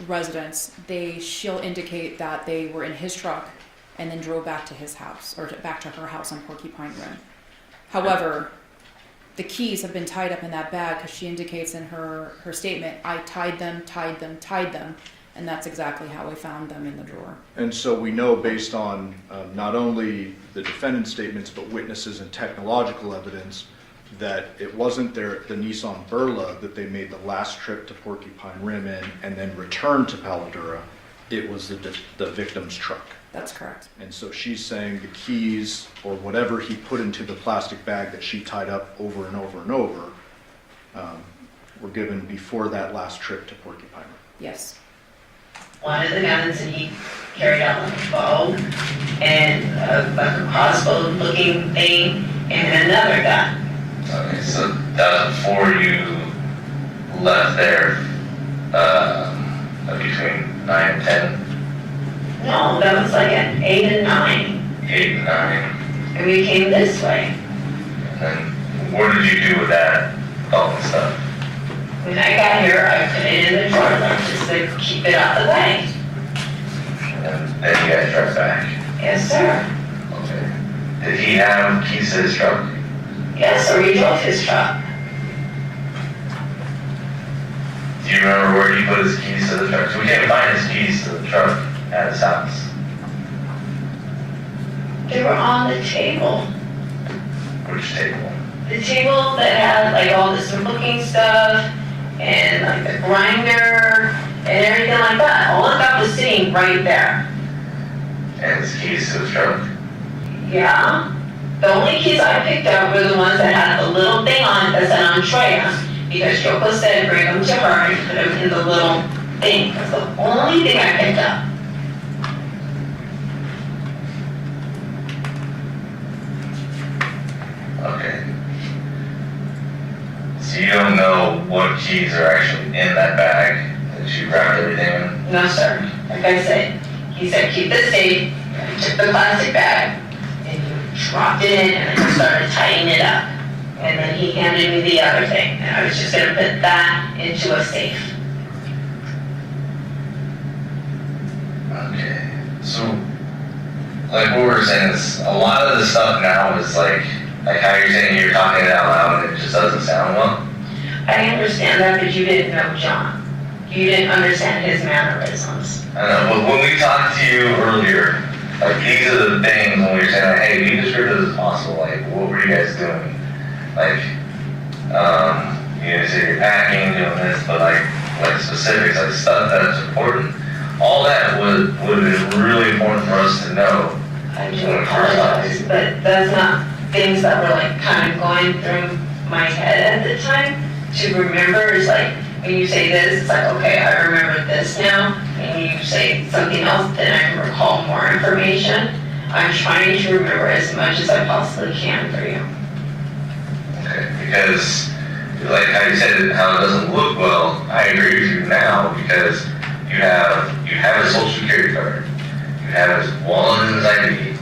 [SPEAKER 4] residence, she'll indicate that they were in his truck and then drove back to his house, or back to her house on Porcupine Run. However, the keys have been tied up in that bag because she indicates in her statement, I tied them, and that's exactly how we found them in the drawer.
[SPEAKER 5] And so we know based on not only the defendant's statements, but witnesses and technological evidence, that it wasn't the Nissan Berla that they made the last trip to Porcupine Rim in and then returned to Paladura. It was the victim's truck.
[SPEAKER 4] That's correct.
[SPEAKER 5] And so she's saying the keys or whatever he put into the plastic bag that she tied up over and over and over were given before that last trip to Porcupine Rim.
[SPEAKER 4] Yes.
[SPEAKER 7] One of the guns that he carried out like a bow and like a crossbow looking thing, and another gun.
[SPEAKER 6] Okay, so that was before you left there, between 9 and 10?
[SPEAKER 7] No, that was like at 8 and 9.
[SPEAKER 6] 8 and 9.
[SPEAKER 7] And we came this way.
[SPEAKER 6] And then what did you do with that golf stuff?
[SPEAKER 7] When I got here, I put it in the drawer, like just to keep it out of the way.
[SPEAKER 6] And then you guys drove back?
[SPEAKER 7] Yes, sir.
[SPEAKER 6] Okay. Did he have keys to his truck?
[SPEAKER 7] Yes, sir, we drove his truck.
[SPEAKER 6] Do you remember where he put his keys to the truck? So we can't find his keys to the truck at his house.
[SPEAKER 7] They were on the table.
[SPEAKER 6] Which table?
[SPEAKER 7] The table that had like all this looking stuff and like the grinder and everything like that. All of that was sitting right there.
[SPEAKER 6] And his keys to his truck?
[SPEAKER 7] Yeah. The only keys I picked up were the ones that had the little thing on it that said Andrea, because Yoko said bring them to her and put them in the little thing. That's the only thing I picked up.
[SPEAKER 6] Okay. So you don't know what keys are actually in that bag that you wrapped everything in?
[SPEAKER 7] No, sir. Like I said, he said keep this safe. I took the plastic bag and he dropped it in and then started tying it up. And then he handed me the other thing, and I was just gonna put that into a safe.
[SPEAKER 6] Okay. So, like what we were saying is, a lot of the stuff now is like how you're saying you're talking it out loud and it just doesn't sound well.
[SPEAKER 7] I understand that, but you didn't know John. You didn't understand his mannerisms.
[SPEAKER 6] I know, but when we talked to you earlier, like these are the things when we were saying, like, hey, be descriptive as possible. Like, what were you guys doing? Like, you know, say you're packing, doing this, but like specifics, like stuff that's important. All that would have been really important for us to know.
[SPEAKER 7] I do apologize, but that's not things that were like kind of going through my head at the time. To remember is like, when you say this, it's like, okay, I remember this now. And you say something else, then I can recall more information. I'm trying to remember as much as I possibly can for you.
[SPEAKER 6] Okay, because like how you said how it doesn't look well, I agree with you now because you have his social security card, you have his wallet and his ID.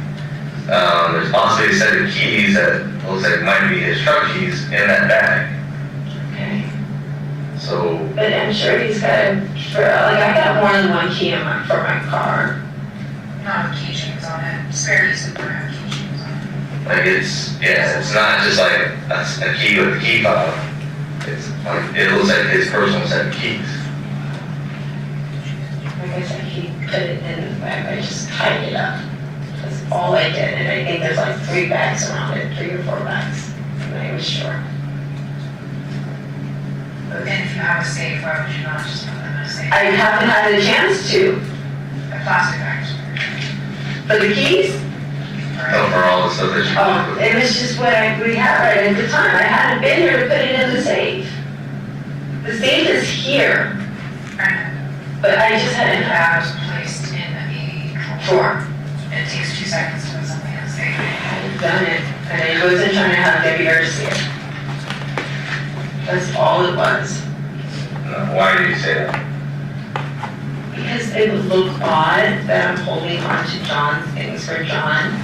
[SPEAKER 6] There's possibly a set of keys that looks like might be his truck keys in that bag.
[SPEAKER 7] Okay.
[SPEAKER 6] So,
[SPEAKER 7] But I'm sure he's got I got more than one key for my car.
[SPEAKER 8] Not keychains on it. Spare keys that don't have keychains on it.
[SPEAKER 6] like it's not just like a key with a key fob. It's like, it looks like his personal set of keys.
[SPEAKER 7] Like I said, he put it in the bag. I just tied it up. That's all I did. And I think there's like 3 bags around it, 3 or 4 bags. I'm not even sure.
[SPEAKER 8] And if you have a safe, why would you not just put them in a safe?
[SPEAKER 7] I haven't had a chance to.
[SPEAKER 8] A plastic bag.
[SPEAKER 7] For the keys,
[SPEAKER 6] So for all the stuff that you
[SPEAKER 7] it was just what we had right at the time. I hadn't been here to put it in the safe. The safe is here, but I just hadn't had
[SPEAKER 8] That was placed in a
[SPEAKER 7] drawer.
[SPEAKER 8] It takes 2 seconds to put something in a safe.
[SPEAKER 7] I've done it, and I wasn't trying to have Deviere see it. That's all it was.
[SPEAKER 6] Why do you say that?
[SPEAKER 7] Because it would look odd that I'm holding on to John's things for John.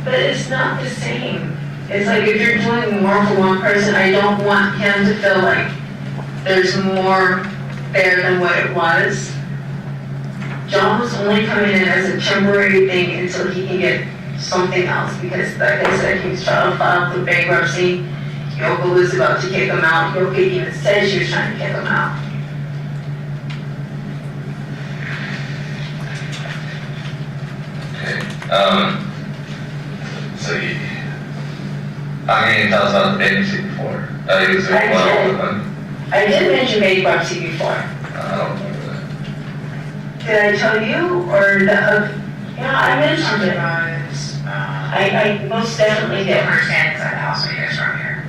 [SPEAKER 7] But it's not the same. It's like if you're doing more for one person, I don't want him to feel like there's more there than what it was. John was only coming in as a temporary thing until he can get something else, because like I said, he was trying to file for bankruptcy. Yoko was about to kick him out. Yoko even said she was trying to kick him out.
[SPEAKER 6] Okay. So How can you tell us about the bankruptcy before? That he was doing
[SPEAKER 7] I
[SPEAKER 6] well
[SPEAKER 7] did.
[SPEAKER 6] with money?
[SPEAKER 7] I did mention bankruptcy before.
[SPEAKER 6] I don't remember that.
[SPEAKER 7] Did I tell you, or the, yeah, I mentioned it. I most definitely did.
[SPEAKER 8] Understand inside the house when you guys were here.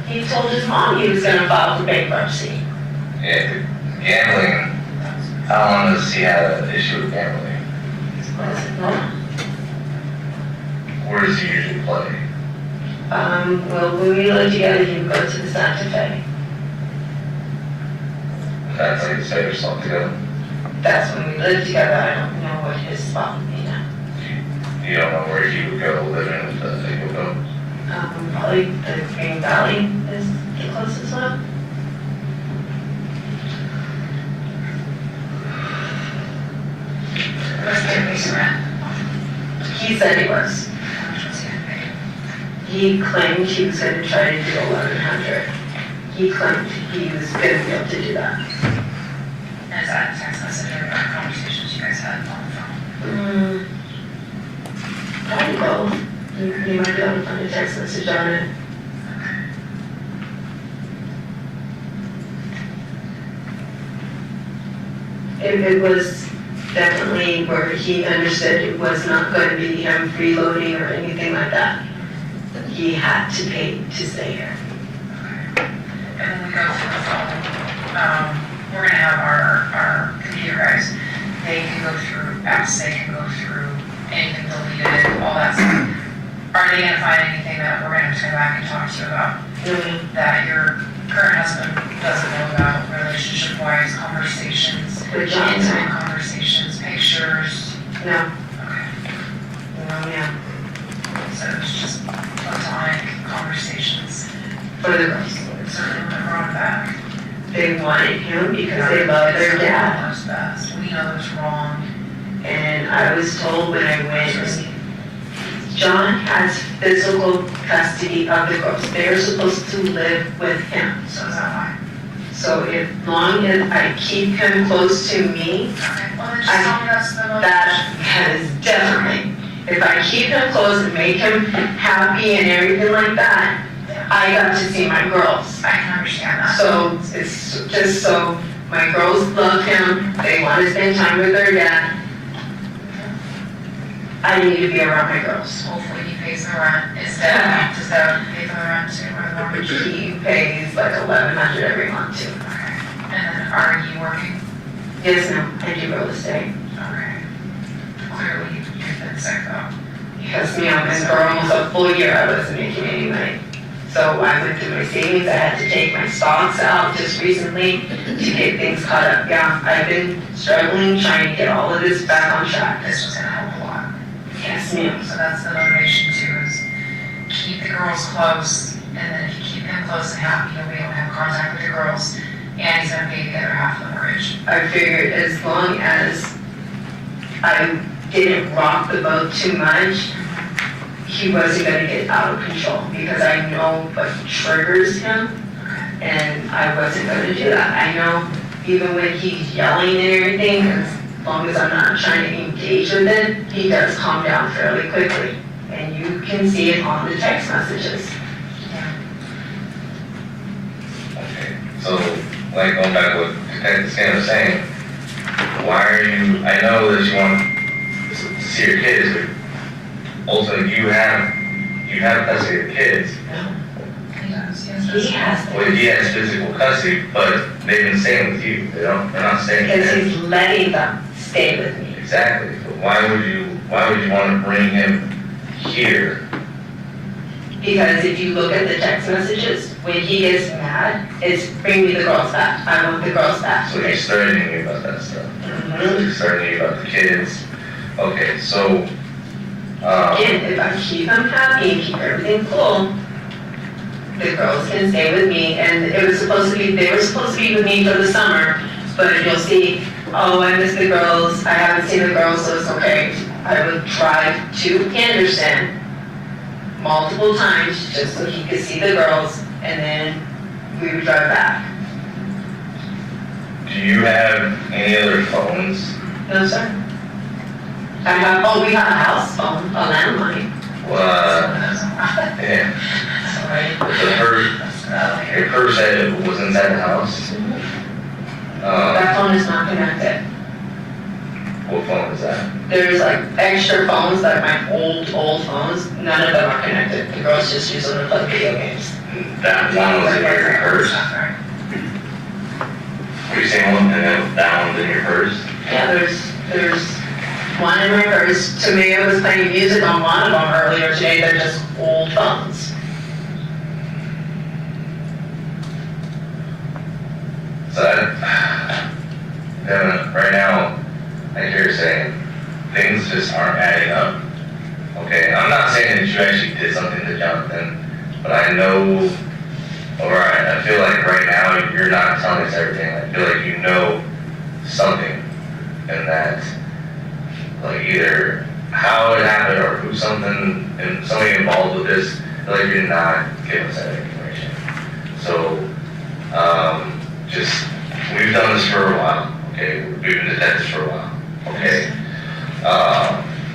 [SPEAKER 7] He told his mom he was gonna file for bankruptcy.
[SPEAKER 6] Yeah, gambling. How long does he have an issue with gambling? Where does he usually play?
[SPEAKER 7] Well, when we lived together, he would go to the Santa Fe.
[SPEAKER 6] That's like his favorite song to go.
[SPEAKER 7] That's when we lived together. I don't know what his spot would be now.
[SPEAKER 6] You don't know where he would go living with the he would go.
[SPEAKER 7] Probably the Green Valley is the closest one.
[SPEAKER 8] What's the base rent?
[SPEAKER 7] He said he was.
[SPEAKER 8] How much was he gonna pay?
[SPEAKER 7] He claimed he was going to try to do 1,100. He claimed he was going to be able to do that.
[SPEAKER 8] And is that a text message or a conversations you guys had on the phone?
[SPEAKER 7] I don't know. You might be able to find a text message on it. It was definitely where he understood it was not going to be him freeloading or anything like that. He had to pay to stay here.
[SPEAKER 8] And then we go through the phone. We're gonna have our computer guys. They can go through apps, they can go through anything deleted, all that stuff. Are they gonna find anything that we're gonna have to go back and talk to you about? That your current husband doesn't know about, relationship-wise, conversations,
[SPEAKER 7] With Johnathan.
[SPEAKER 8] intimate conversations, pictures?
[SPEAKER 7] No,
[SPEAKER 8] Okay.
[SPEAKER 7] no, yeah,
[SPEAKER 8] So it's just platonic conversations.
[SPEAKER 7] for the girls.
[SPEAKER 8] So they were on back.
[SPEAKER 7] They wanted him because they love their dad.
[SPEAKER 8] Knows best. We know it's wrong.
[SPEAKER 7] And I was told when I went, John has physical custody of the girls. They're supposed to live with him.
[SPEAKER 8] So is that why?
[SPEAKER 7] So as long as I keep him close to me,
[SPEAKER 8] Okay, well then just tell me that's the motivation.
[SPEAKER 7] that is definitely, if I keep him close and make him happy and everything like that, I got to see my girls.
[SPEAKER 8] I can understand that.
[SPEAKER 7] So it's just so my girls love him, they want to spend time with their dad. I need to be around my girls.
[SPEAKER 8] Hopefully he pays the rent. Does that pay for the rent too, or the mortgage?
[SPEAKER 7] He pays like $1,100 every month too.
[SPEAKER 8] Okay. And then are you working?
[SPEAKER 7] Yes, no, I do real estate.
[SPEAKER 8] Okay. Clearly you've been sick though.
[SPEAKER 7] Yes, ma'am, and for almost a full year I wasn't making any money. So I went through my savings, I had to take my stocks out just recently to get things caught up. Yeah, I've been struggling, trying to get all of this back on track.
[SPEAKER 8] This was gonna help a lot.
[SPEAKER 7] Yes, ma'am.
[SPEAKER 8] So that's the motivation too, is keep the girls close, and then if you keep him close and happy, you'll be able to have contact with the girls, and he's gonna pay the other half of the mortgage.
[SPEAKER 7] I figured as long as I didn't rock the boat too much, he wasn't gonna get out of control, because I know what triggers him, and I wasn't gonna do that. I know even when he's yelling and everything, as long as I'm not trying to engage with it, he does calm down fairly quickly. And you can see it on the text messages.
[SPEAKER 6] Okay, so like going back to what Detective Sam was saying, why are you, I know that you want to see your kids, but ultimately you have custody of the kids.
[SPEAKER 8] He does,
[SPEAKER 7] He has
[SPEAKER 6] Well, he has physical custody, but they've been staying with you. They're not staying with
[SPEAKER 7] because
[SPEAKER 6] him.
[SPEAKER 7] he's letting them stay with me.
[SPEAKER 6] Exactly. But why would you want to bring him here?
[SPEAKER 7] Because if you look at the text messages, when he gets mad, it's bring me the girls back. I want the girls back.
[SPEAKER 6] So he's threatening you about that stuff.
[SPEAKER 7] Mhm.
[SPEAKER 6] He's threatening you about the kids. Okay, so,
[SPEAKER 7] Again, if I keep them happy and keep everything cool, the girls can stay with me. And they were supposed to be with me for the summer, but you'll see, oh, I miss the girls, I haven't seen the girls, so it's okay. I would drive to Henderson multiple times just so he could see the girls, and then we would drive back.
[SPEAKER 6] do you have any other phones?
[SPEAKER 7] No, sir. We have a house phone, a landline.
[SPEAKER 6] Yeah. Your purse said was inside the house.
[SPEAKER 7] That phone is not connected.
[SPEAKER 6] What phone is that?
[SPEAKER 7] There's like extra phones that are my old phones. None of them are connected. The girls just use them to play video games.
[SPEAKER 6] That one was in your purse. Were you saying one and then that one's in your purse?
[SPEAKER 7] Yeah, there's one in my purse. To me, I was playing music on one of them earlier today. They're just old phones.
[SPEAKER 6] So Devyn, right now, I hear you saying things just aren't adding up. Okay, I'm not saying that you actually did something to Johnathan, but I know, or I feel like right now you're not telling us everything. I feel like you know something, and that, like, either how it happened or who something and somebody involved with this. I feel like you're not giving us that information. So, we've done this for a while. Okay, we've been detectives for a while. Okay,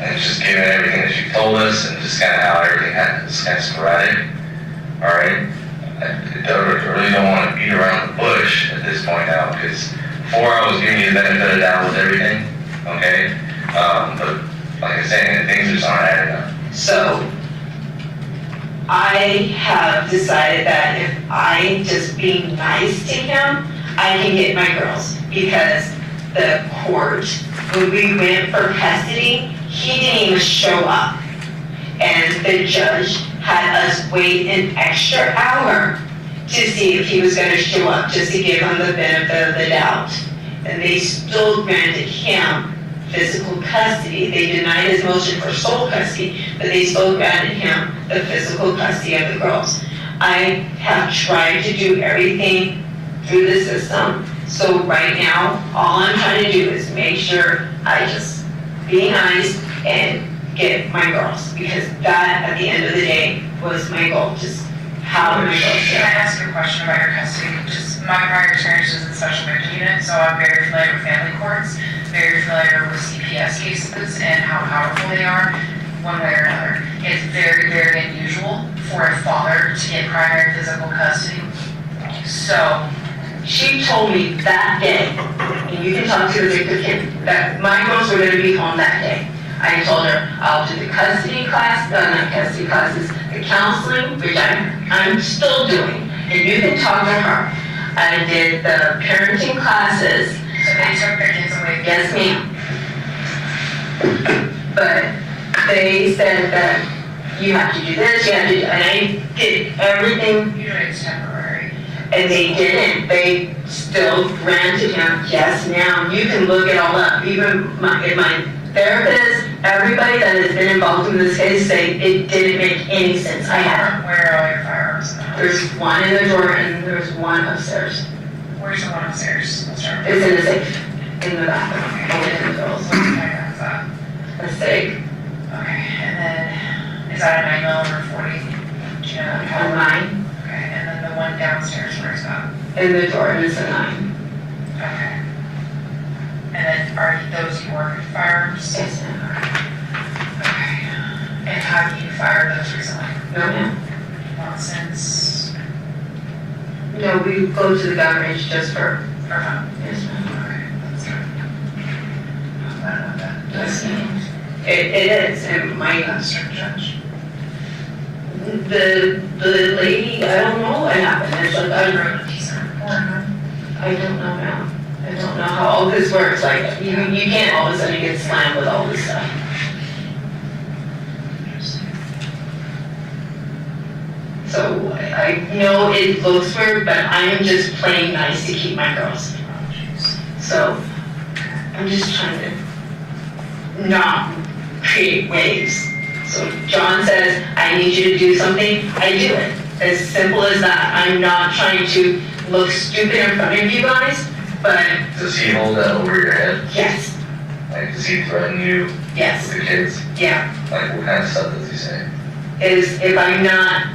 [SPEAKER 6] and just given everything that you told us and just kind of how everything happened, it's kind of sporadic. All right, I really don't want to beat around the bush at this point now, because before I was giving you the benefit of the doubt with everything. Okay, but like I said, things just aren't adding up.
[SPEAKER 7] So I have decided that if I just be nice to him, I can get my girls, because the court, when we went for custody, he didn't even show up. And the judge had us wait an extra hour to see if he was going to show up, just to give him the benefit of the doubt. And they still granted him physical custody. They denied his motion for sole custody, but they still granted him the physical custody of the girls. I have tried to do everything through the system. So right now, all I'm trying to do is make sure I just be nice and get my girls, because that, at the end of the day, was my goal. Just how my girls
[SPEAKER 8] Can I ask you a question about your custody? Just my prior experience is in special victim unit, so I'm very familiar with family courts, very familiar with CPS cases and how powerful they are, one way or another. It's very, very unusual for a father to get primary physical custody. So
[SPEAKER 7] She told me that day, and you can talk to the victim, that my girls were going to be home that day. I told her I'll do the custody class, not custody classes, the counseling, which I'm still doing, and you can talk to her. I did the parenting classes.
[SPEAKER 8] So they took their kids away?
[SPEAKER 7] Yes, ma'am. But they said that you have to do this, you have to do, and I did everything.
[SPEAKER 8] Usually it's temporary.
[SPEAKER 7] And they didn't. They still granted him, yes, now you can look it all up. Even my therapist, everybody that has been involved in this case say it didn't make any sense. I had,
[SPEAKER 8] Where are all your firearms now?
[SPEAKER 7] there's one in the drawer and there's one upstairs.
[SPEAKER 8] Where's the one upstairs? Let's start with
[SPEAKER 7] It's in the safe, in the bathroom, over in the girls.
[SPEAKER 8] what kind of is that?
[SPEAKER 7] A safe,
[SPEAKER 8] Okay, and then is that a 9mm or 40? Do you know the
[SPEAKER 7] a
[SPEAKER 8] caliber?
[SPEAKER 7] 9,
[SPEAKER 8] Okay, and then the one downstairs, where's that?
[SPEAKER 7] in the drawer, and it's a 9.
[SPEAKER 8] Okay. And then are those your firearms?
[SPEAKER 7] Yes, ma'am.
[SPEAKER 8] Okay. And have you fired those recently?
[SPEAKER 7] No, ma'am.
[SPEAKER 8] Not since,
[SPEAKER 7] No, we go to the gun range just for,
[SPEAKER 8] or not?
[SPEAKER 7] yes, ma'am.
[SPEAKER 8] Okay, that's good. I don't know that.
[SPEAKER 7] Yes, ma'am. It is, and my,
[SPEAKER 8] That's our judge.
[SPEAKER 7] the lady, I don't know what happened. It's like,
[SPEAKER 8] I wrote a decent report, huh?
[SPEAKER 7] I don't know now. I don't know how all this works. Like, you can't all of a sudden get slammed with all this stuff. So I know it looks weird, but I am just playing nice to keep my girls. So I'm just trying to not create waves. So John says, I need you to do something, I do it. As simple as that. I'm not trying to look stupid in front of you guys, but
[SPEAKER 6] Does he hold that over your head?
[SPEAKER 7] yes,
[SPEAKER 6] Like, does he threaten you with
[SPEAKER 7] yes,
[SPEAKER 6] the kids?
[SPEAKER 7] yeah.
[SPEAKER 6] Like, what kind of stuff does he say?
[SPEAKER 7] Is if I'm not,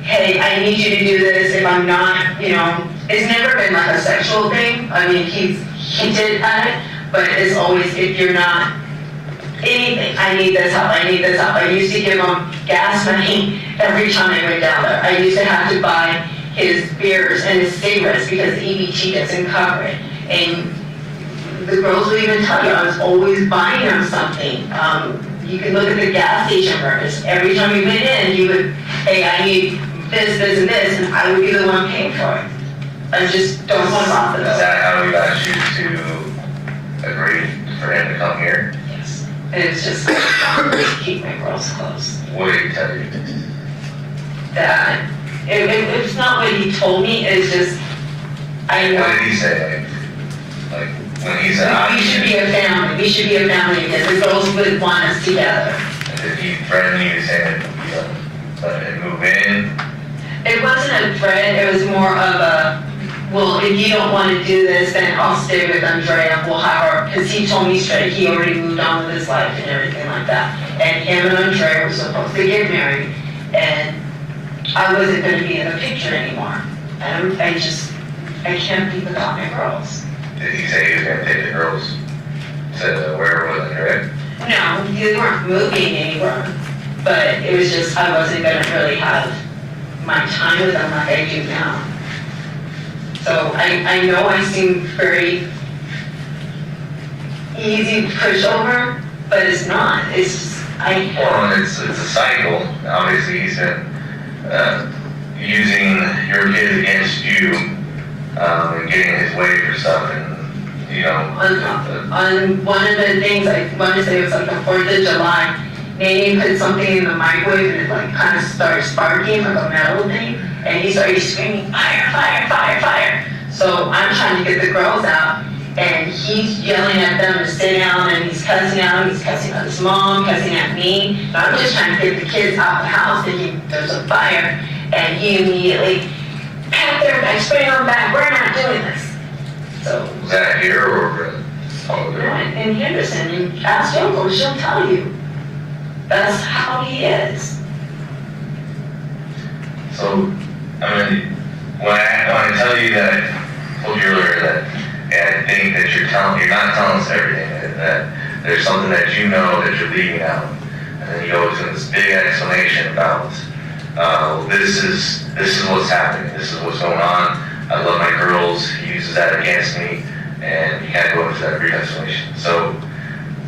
[SPEAKER 7] hey, I need you to do this, if I'm not, it's never been like a sexual thing. I mean, he did at it, but it's always if you're not anything. I need this help, I need this help. I used to give him gas money every time I went down there. I used to have to buy his beers and his cigarettes because the EBT doesn't cover it. And the girls would even tell you, I was always buying them something. You can look at the gas station workers. Every time we went in, he would, hey, I need this, this, and this, and I would be the one paying for it. I just don't want to offer
[SPEAKER 6] Is
[SPEAKER 7] those.
[SPEAKER 6] that how we got you to agree for him to come here?
[SPEAKER 7] Yes. And it's just to keep my girls close.
[SPEAKER 6] What did he tell you?
[SPEAKER 7] That it's not what he told me. It's just I know.
[SPEAKER 6] What did he say? Like when he said,
[SPEAKER 7] We should be a family. We should be a family because the girls would want us together.
[SPEAKER 6] did he threaten you saying, let him move in?
[SPEAKER 7] It wasn't a threat. It was more of a, well, if you don't want to do this, then I'll stay with Andrea. We'll have her, because he told me straight he already moved on with his life and everything like that. And him and Andrea were supposed to get married, and I wasn't going to be in the picture anymore. And I can't be without my girls.
[SPEAKER 6] Did he say he was going to take the girls to where was Andrea?
[SPEAKER 7] No, they weren't moving anywhere, but it was just, I wasn't going to really have my time with them like I do now. So I know I seem very easy to push over, but it's not. It's just,
[SPEAKER 6] Well, it's a cycle. Obviously, he's been using your kids against you and getting his way for stuff, and
[SPEAKER 7] on one of the things I want to say, it was like the 4th of July, Nene put something in the microwave and it like kind of started sparking like a metal thing, and he started screaming, fire, fire, fire, fire. So I'm trying to get the girls out, and he's yelling at them to stay down, and he's cussing out his mom, cussing at me. But I'm just trying to get the kids out the house, thinking there's a fire, and he immediately packed their bags, spray them back, we're not doing this. So,
[SPEAKER 6] was that here or
[SPEAKER 7] in Henderson, and ask Yoko, she'll tell you. That's how he is.
[SPEAKER 6] So, I mean, when I tell you that, I told you earlier that, I think that you're not telling us everything, that there's something that you know that you're leaving out. And then you go into this big explanation about, this is what's happening, this is what's going on, I love my girls, he uses that against me, and you kind of go into that brief explanation. So,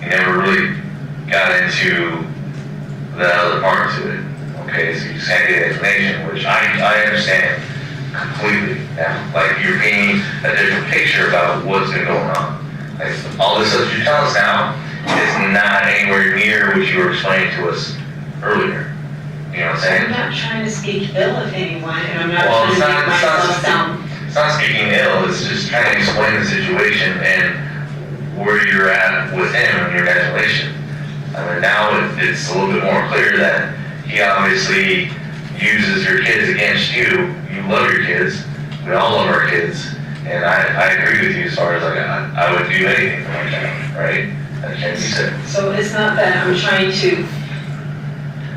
[SPEAKER 6] you never really got into the other part to it. Okay, so you just can't get an explanation, which I understand completely now. Like, you're painting a different picture about what's been going on. Like, all this stuff you're telling us now is not anywhere near what you were explaining to us earlier. You know what I'm saying?
[SPEAKER 7] I'm not trying to speak ill of anyone, and I'm not
[SPEAKER 6] Well,
[SPEAKER 7] trying to make myself sound.
[SPEAKER 6] It's not speaking ill, it's just trying to explain the situation and where you're at with him and your explanation. I mean, now it's a little bit more clear that he obviously uses your kids against you. You love your kids. We all love our kids. And I agree with you as far as like, I would do anything for my child, right? That can't be said.
[SPEAKER 7] So it's not that I'm trying to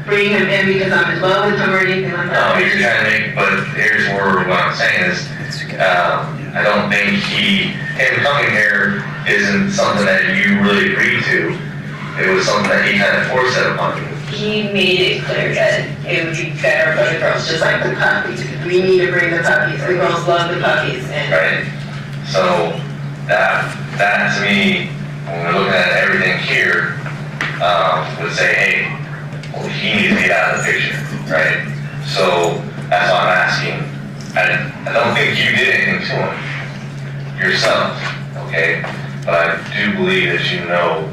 [SPEAKER 7] bring him in because I'm in love with him or anything like that.
[SPEAKER 6] No, you're trying to make, but here's where what I'm saying is, I don't think him coming here isn't something that you really agreed to. It was something that he kind of forced it upon you.
[SPEAKER 7] He made it clear that it would be better for the girls, just like the puppies. We need to bring the puppies. The girls love the puppies. And
[SPEAKER 6] Right? So that to me, when we're looking at everything here, would say, hey, well, he needs to get out of the picture, right? So that's why I'm asking. I don't think you did anything to him yourself, okay? But I do believe that you know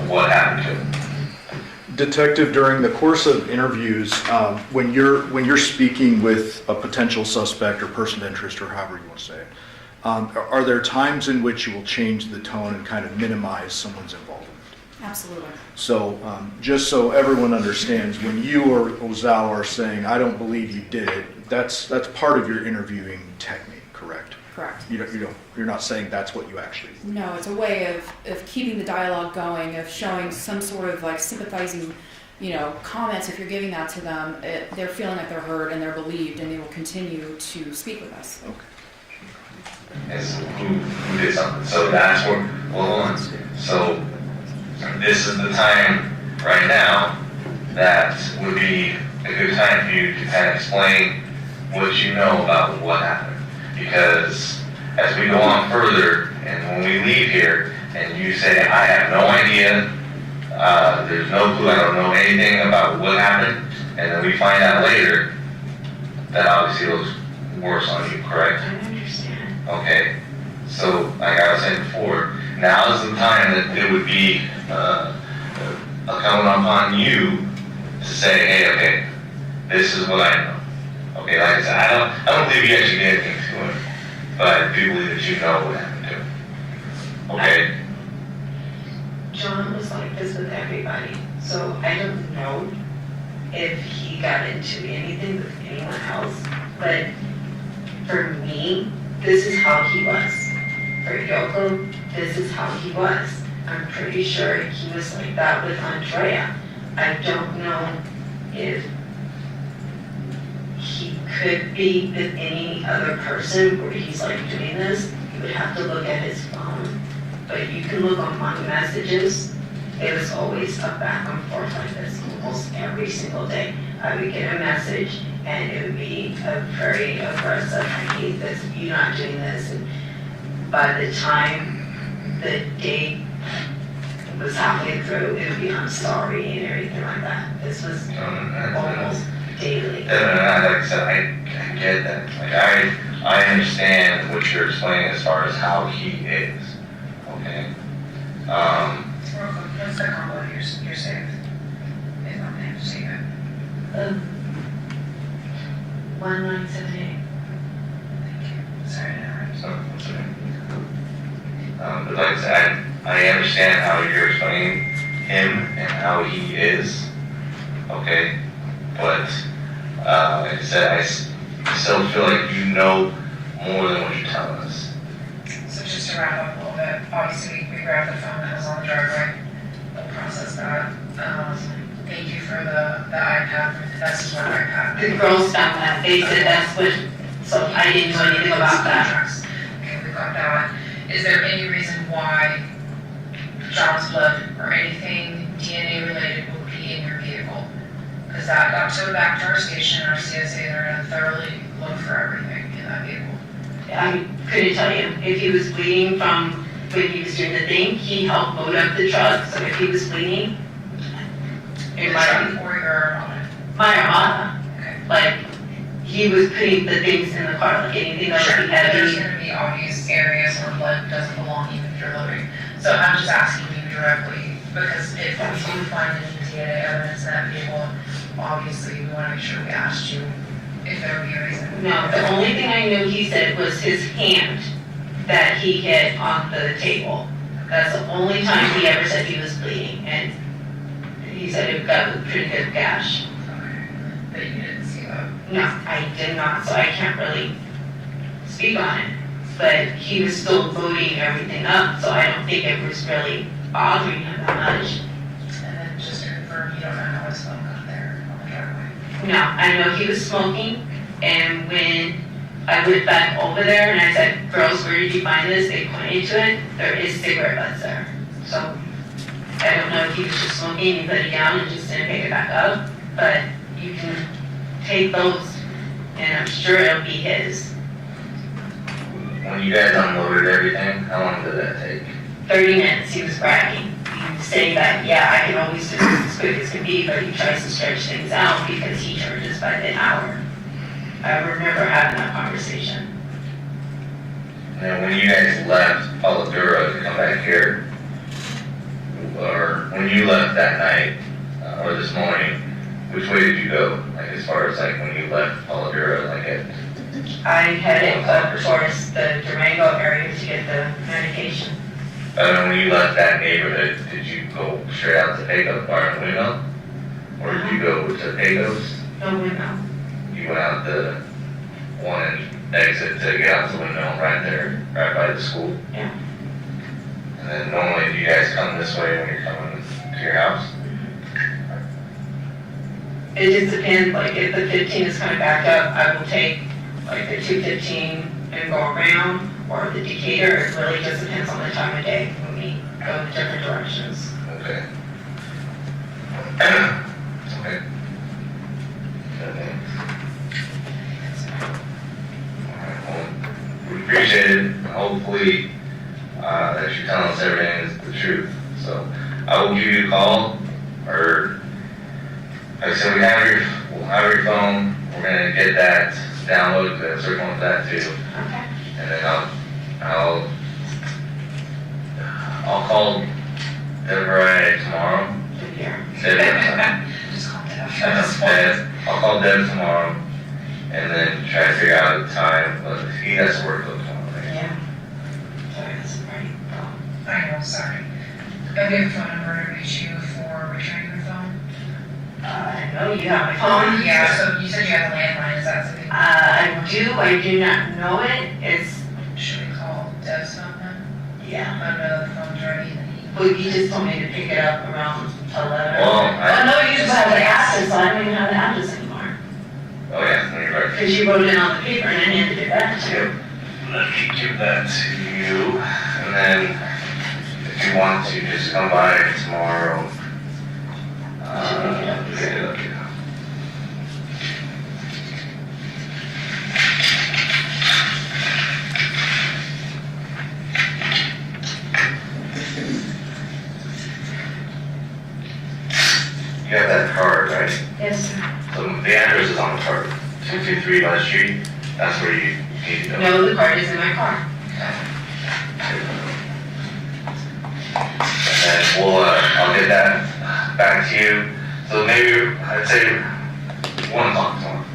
[SPEAKER 6] what happened to him.
[SPEAKER 5] Detective, during the course of interviews, when you're speaking with a potential suspect or person of interest or however you want to say it, are there times in which you will change the tone and kind of minimize someone's involvement?
[SPEAKER 4] Absolutely.
[SPEAKER 5] So just so everyone understands, when you or Ozawa are saying, I don't believe you did it, that's part of your interviewing technique, correct?
[SPEAKER 4] Correct.
[SPEAKER 5] You're not saying that's what you actually.
[SPEAKER 4] No, it's a way of keeping the dialogue going, of showing some sort of like sympathizing, comments. If you're giving that to them, they're feeling like they're heard and they're believed, and they will continue to speak with us.
[SPEAKER 5] Okay.
[SPEAKER 6] And so who did something? So that's where, hold on. So this is the time right now that would be a good time for you to kind of explain what you know about what happened. Because as we go on further, and when we leave here, and you say, I have no idea, there's no clue, I don't know anything about what happened, and then we find out later, that obviously looks worse on you, correct?
[SPEAKER 7] I understand.
[SPEAKER 6] Okay, so like I was saying before, now is the time that it would be incumbent upon you to say, hey, okay, this is what I know. Okay, like I said, I don't believe you actually did anything to him, but I do believe that you know what happened to him. Okay?
[SPEAKER 7] John was like this with everybody, so I don't know if he got into anything with anyone else, but for me, this is how he was. For Yoko, this is how he was. I'm pretty sure he was like that with Andrea. I don't know if he could be with any other person where he's like doing this. You would have to look at his phone. But you can look on my messages. It was always a back and forth like this almost every single day. I would get a message and it would be a very aggressive, I hate this, you're not doing this. And by the time the date was halfway through, it would be I'm sorry and everything like that. This was almost daily.
[SPEAKER 6] Like I said, I get that. Like I understand what you're explaining as far as how he is. Okay.
[SPEAKER 8] Real quick, what's the combo you're saved? If I'm able to see it.
[SPEAKER 7] 1978.
[SPEAKER 8] Thank you. Sorry to interrupt.
[SPEAKER 6] So, that's okay. But like I said, I understand how you're explaining him and how he is. Okay. But, like I said, I still feel like you know more than what you're telling us.
[SPEAKER 8] So just to wrap up a little bit, obviously we grabbed the phone that was on the driveway. We'll process that. Thank you for the iPad, for the message on iPad.
[SPEAKER 7] The girls found that, they said that's what, so I didn't know anything about that.
[SPEAKER 8] Okay, we got that. Is there any reason why John's blood or anything DNA related will be in your vehicle? Because that got towed back to our station, our CSA, they're gonna thoroughly look for everything in that vehicle.
[SPEAKER 7] I couldn't tell you. If he was bleeding from when he was doing the thing, he helped load up the truck, so if he was bleeding, it might have
[SPEAKER 8] Or your Armada.
[SPEAKER 7] my Armada.
[SPEAKER 8] Okay.
[SPEAKER 7] Like, he was putting the things in the car, like anything that
[SPEAKER 8] Sure,
[SPEAKER 7] would be
[SPEAKER 8] there's
[SPEAKER 7] heavy.
[SPEAKER 8] gonna be obvious areas where blood doesn't belong even if you're loading. So I'm just asking you directly, because if we do find any DNA evidence in that vehicle, obviously we wanna make sure we asked you if there would be a reason.
[SPEAKER 7] No, the only thing I knew he said was his hand that he hit on the table. That's the only time he ever said he was bleeding, and he said it got a pretty good gash.
[SPEAKER 8] Okay, but you didn't see that.
[SPEAKER 7] No, I did not, so I can't really speak on it. But he was still loading everything up, so I don't think it was really bothering him that much.
[SPEAKER 8] And then just to confirm, you don't know how his phone got there on the driveway.
[SPEAKER 7] No, I know he was smoking, and when I went back over there and I said, girls, where did you find this? They pointed to it, there is cigarette butts there. So I don't know if he was just smoking and put it down and just didn't pick it back up, but you can take those and I'm sure it'll be his.
[SPEAKER 6] When you guys unloaded everything, how long did that take?
[SPEAKER 7] 30 minutes, he was bragging. He was saying that, yeah, I can always do this as quick as can be, but he tries to stretch things out because he charges by the hour. I remember having that conversation.
[SPEAKER 6] And when you guys left Paladura to come back here, or when you left that night, or this morning, which way did you go? Like as far as like when you left Paladura, like at
[SPEAKER 7] I headed up towards the Durango area to get the medication.
[SPEAKER 6] when you left that neighborhood, did you go straight out to Pecos Bar and Window? Or did you go to Pecos?
[SPEAKER 7] No window.
[SPEAKER 6] You went out the one exit to get out the window right there, right by the school?
[SPEAKER 7] Yeah.
[SPEAKER 6] And then normally do you guys come this way when you're coming to your house?
[SPEAKER 7] It just depends, like if the 15 is coming back up, I will take like the 215 and go around, or the Decatur. It really just depends on the time of day when we go in different directions.
[SPEAKER 6] Okay. Okay. Okay. Alright, well, we appreciate it. Hopefully, that you're telling us everything is the truth. So, I will give you a call, or, like I said, we'll have your phone. We're gonna get that downloaded, search on that too.
[SPEAKER 7] Okay.
[SPEAKER 6] And then I'll call Deviere tomorrow.
[SPEAKER 7] Deviere.
[SPEAKER 8] Just call it
[SPEAKER 6] I'll call Dev tomorrow, and then try to figure out the time, but he has to work till tomorrow. Right?
[SPEAKER 7] Yeah. Sorry, that's right.
[SPEAKER 8] I know, sorry. A good phone number to reach you for returning your phone?
[SPEAKER 7] I know you have my phone.
[SPEAKER 8] Yeah, so you said you have a landline, is that something?
[SPEAKER 7] I do not know it. It's,
[SPEAKER 8] Should we call Dev's phone then?
[SPEAKER 7] yeah.
[SPEAKER 8] I know the phone's ready and then
[SPEAKER 7] Well, you just told me to pick it up around 11.
[SPEAKER 6] Well,
[SPEAKER 7] Oh, no, you just have the address, so I don't even have the address anymore.
[SPEAKER 6] Oh yeah, you're right.
[SPEAKER 7] Because you wrote it on the paper and I handed it back to you.
[SPEAKER 6] Yep. Let me give that to you, and then if you want to just come by tomorrow. Pick it up, yeah. You have that card, right?
[SPEAKER 7] Yes, sir.
[SPEAKER 6] So the address is on the card. 223 West Street. That's where you need to go.
[SPEAKER 7] No, the card is in my car.
[SPEAKER 6] And then I'll get that back to you. So maybe I'd say 1 o'clock tomorrow.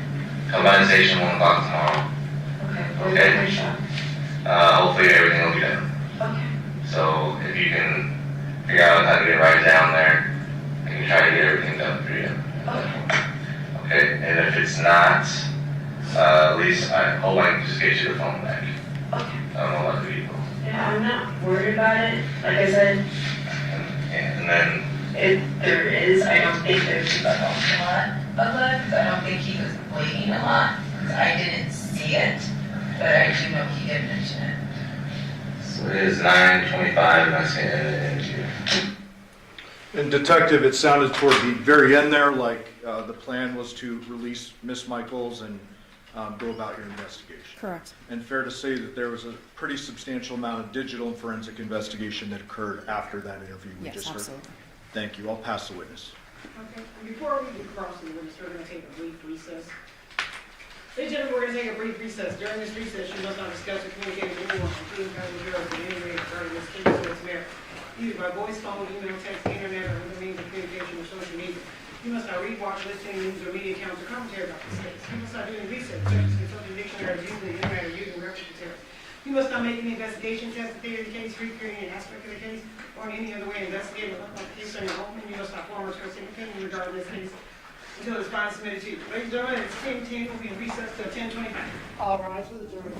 [SPEAKER 6] Come by the station 1 o'clock tomorrow.
[SPEAKER 7] Okay.
[SPEAKER 6] Okay.
[SPEAKER 7] Where's the shop?
[SPEAKER 6] Hopefully everything will be done.
[SPEAKER 7] Okay.
[SPEAKER 6] So if you can figure out how to get right down there, I can try to get everything done for you.
[SPEAKER 7] Okay.
[SPEAKER 6] Okay. And if it's not, at least I hope I can just get you the phone back.
[SPEAKER 7] Okay.
[SPEAKER 6] I don't know about the people.
[SPEAKER 7] Yeah, I'm not worried about it. Like I said,
[SPEAKER 6] And then
[SPEAKER 7] if there is, I don't think there's
[SPEAKER 8] a lot of that, because I don't think he was bleeding a lot. I didn't see it, but I do know he did mention it.
[SPEAKER 6] so it is 9:25 and that's gonna end here.
[SPEAKER 5] And Detective, it sounded toward the very end there like the plan was to release Miss Michaels and go about your investigation.
[SPEAKER 4] Correct.
[SPEAKER 5] And fair to say that there was a pretty substantial amount of digital and forensic investigation that occurred after that interview we
[SPEAKER 4] Yes,
[SPEAKER 5] just heard.
[SPEAKER 4] absolutely.
[SPEAKER 5] Thank you. I'll pass the witness.
[SPEAKER 2] Okay, and before we get across the witness, we're gonna take a brief recess. Ladies and gentlemen, we're gonna take a brief recess. During this recess, you must not discuss or communicate with anyone, including county bureaus in any way regarding this case or its merit, either by voice, phone, email, text, internet, or other means of communication or social media. You must not read, watch, listen to news or media accounts or commentary about this case. You must not do any research, such as consulting dictionaries, using the internet, or using reference materials. You must not make any investigation, test, theory of the case, recreate any aspect of the case, or in any other way investigate or look on the case on your own, and you must not form or express any opinion regarding this case until it's finally submitted to you. Ladies and gentlemen, it's 10:10, we'll be in recess till 10:25. All rise for the jury.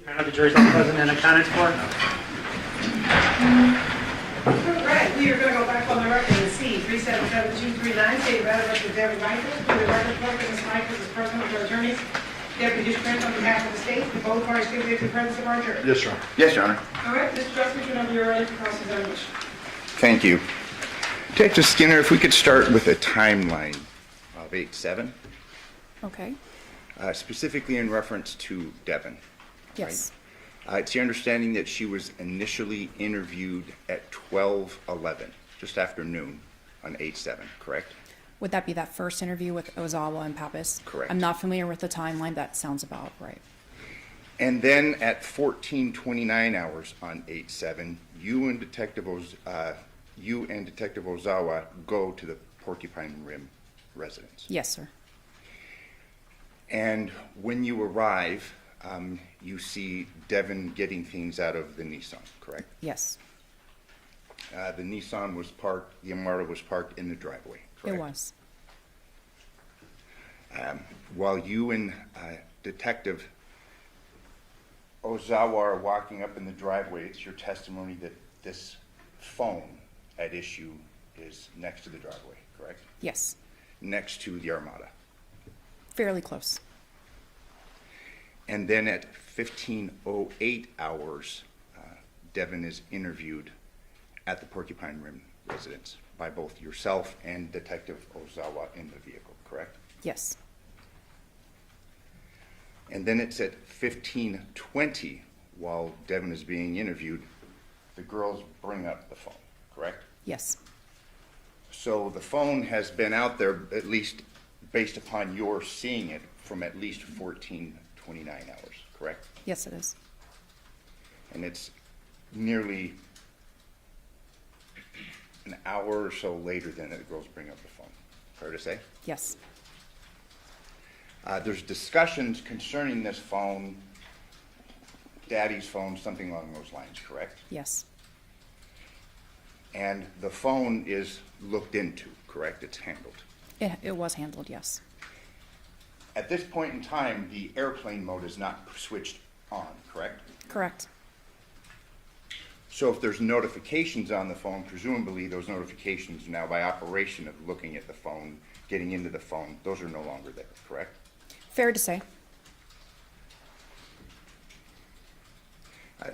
[SPEAKER 1] Your Honor, the jury's all present and accounted for.
[SPEAKER 2] All right, we are going to go back on the record and see 377239, State of Arizona, Devyn Michaels. For the record, clerk, Ms. Michaels is present with her attorneys. Deputy District Attorney, on behalf of the state, the both parties stipulate the presence of our jury.
[SPEAKER 9] Yes, Your Honor.
[SPEAKER 3] Yes, Your Honor.
[SPEAKER 2] All right, Mr. Justice, whenever you're ready for cross-examination.
[SPEAKER 10] Thank you. Detective Skinner, if we could start with a timeline of 8/7,
[SPEAKER 4] Okay.
[SPEAKER 10] specifically in reference to Devyn.
[SPEAKER 4] Yes.
[SPEAKER 10] It's your understanding that she was initially interviewed at 12:11, just after noon on 8/7, correct?
[SPEAKER 4] Would that be that first interview with Ozawa and Pappas?
[SPEAKER 10] Correct.
[SPEAKER 4] I'm not familiar with the timeline. That sounds about right.
[SPEAKER 10] And then at 14:29 hours on 8/7, you and Detective Ozawa go to the Porcupine Rim residence.
[SPEAKER 4] Yes, sir.
[SPEAKER 10] And when you arrive, you see Devyn getting things out of the Nissan, correct?
[SPEAKER 4] Yes,
[SPEAKER 10] The Nissan was parked, the Armada was parked in the driveway, correct?
[SPEAKER 4] it was.
[SPEAKER 10] While you and Detective Ozawa are walking up in the driveway, it's your testimony that this phone at issue is next to the driveway, correct?
[SPEAKER 4] Yes,
[SPEAKER 10] Next to the Armada.
[SPEAKER 4] fairly close.
[SPEAKER 10] And then at 15:08 hours, Devyn is interviewed at the Porcupine Rim residence by both yourself and Detective Ozawa in the vehicle, correct?
[SPEAKER 4] Yes,
[SPEAKER 10] And then it's at 15:20, while Devyn is being interviewed, the girls bring up the phone, correct?
[SPEAKER 4] yes,
[SPEAKER 10] So the phone has been out there, at least based upon your seeing it, from at least 14:29 hours, correct?
[SPEAKER 4] yes, it is.
[SPEAKER 10] And it's nearly an hour or so later than the girls bring up the phone. Fair to say?
[SPEAKER 4] Yes,
[SPEAKER 10] There's discussions concerning this phone, Daddy's phone, something along those lines, correct?
[SPEAKER 4] yes,
[SPEAKER 10] And the phone is looked into, correct? It's handled.
[SPEAKER 4] it was handled, yes.
[SPEAKER 10] At this point in time, the airplane mode is not switched on, correct?
[SPEAKER 4] Correct.
[SPEAKER 10] So if there's notifications on the phone, presumably those notifications now by operation of looking at the phone, getting into the phone, those are no longer there, correct?
[SPEAKER 4] Fair to say.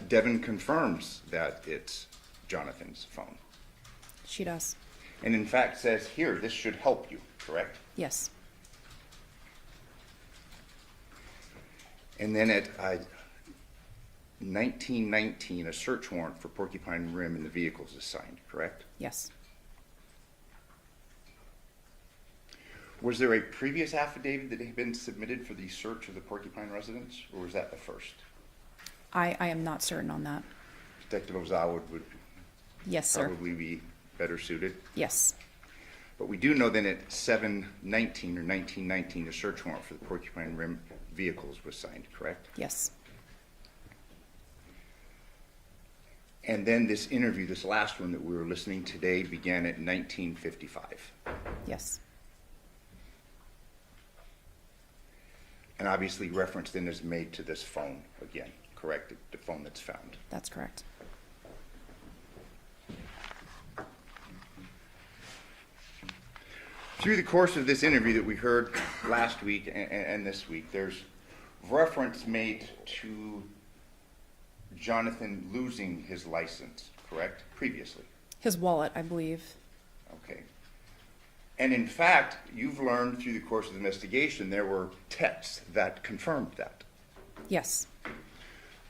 [SPEAKER 10] Devyn confirms that it's Johnathan's phone.
[SPEAKER 4] She does.
[SPEAKER 10] And in fact says, here, this should help you, correct?
[SPEAKER 4] Yes,
[SPEAKER 10] And then at 19:19, a search warrant for Porcupine Rim and the vehicles is signed, correct?
[SPEAKER 4] yes.
[SPEAKER 10] Was there a previous affidavit that had been submitted for the search of the Porcupine residence, or was that the first?
[SPEAKER 4] I am not certain on that.
[SPEAKER 10] Detective Ozawa would
[SPEAKER 4] Yes, sir.
[SPEAKER 10] probably be better suited.
[SPEAKER 4] Yes,
[SPEAKER 10] But we do know that at 7:19 or 19:19, a search warrant for the Porcupine Rim vehicles was signed, correct?
[SPEAKER 4] yes,
[SPEAKER 10] And then this interview, this last one that we were listening today, began at 19:55.
[SPEAKER 4] yes,
[SPEAKER 10] And obviously reference then is made to this phone again, correct? The phone that's found.
[SPEAKER 4] that's correct.
[SPEAKER 10] Through the course of this interview that we heard last week and this week, there's reference made to Johnathan losing his license, correct? Previously.
[SPEAKER 4] His wallet, I believe.
[SPEAKER 10] Okay. And in fact, you've learned through the course of the investigation, there were texts that confirmed that.
[SPEAKER 4] Yes,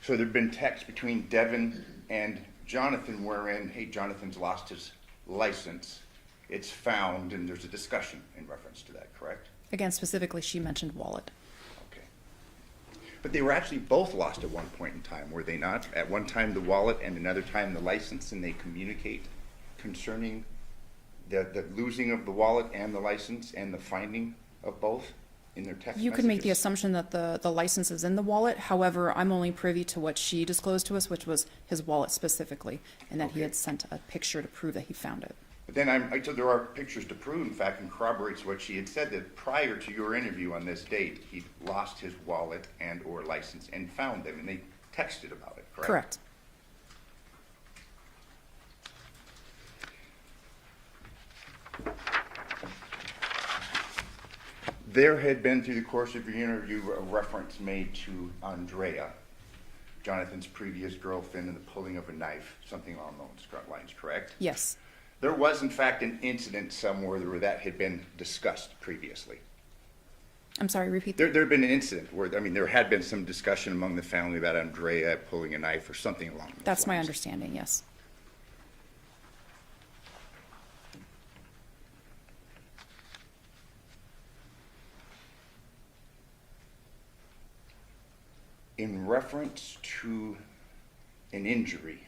[SPEAKER 10] So there'd been texts between Devyn and Johnathan wherein, hey, Jonathan's lost his license. It's found, and there's a discussion in reference to that, correct?
[SPEAKER 4] again, specifically, she mentioned wallet.
[SPEAKER 10] Okay. But they were actually both lost at one point in time, were they not? At one time the wallet and another time the license, and they communicate concerning the losing of the wallet and the license and the finding of both in their text
[SPEAKER 4] You could make the
[SPEAKER 10] messages?
[SPEAKER 4] assumption that the license is in the wallet. However, I'm only privy to what she disclosed to us, which was his wallet specifically, and that he
[SPEAKER 10] Okay.
[SPEAKER 4] had sent a picture to prove that he found it.
[SPEAKER 10] But then I said there are pictures to prove, in fact, and corroborates what she had said, that prior to your interview on this date, he lost his wallet and or license and found them, and they texted about it, correct?
[SPEAKER 4] Correct.
[SPEAKER 10] There had been, through the course of your interview, a reference made to Andrea, Jonathan's previous girlfriend, and the pulling of a knife, something along those lines, correct?
[SPEAKER 4] Yes.
[SPEAKER 10] There was, in fact, an incident somewhere where that had been discussed previously.
[SPEAKER 4] I'm sorry, repeat that.
[SPEAKER 10] There had been an incident where, I mean, there had been some discussion among the family about Andrea pulling a knife or something along those lines.
[SPEAKER 4] That's my understanding, yes.
[SPEAKER 10] In reference to an injury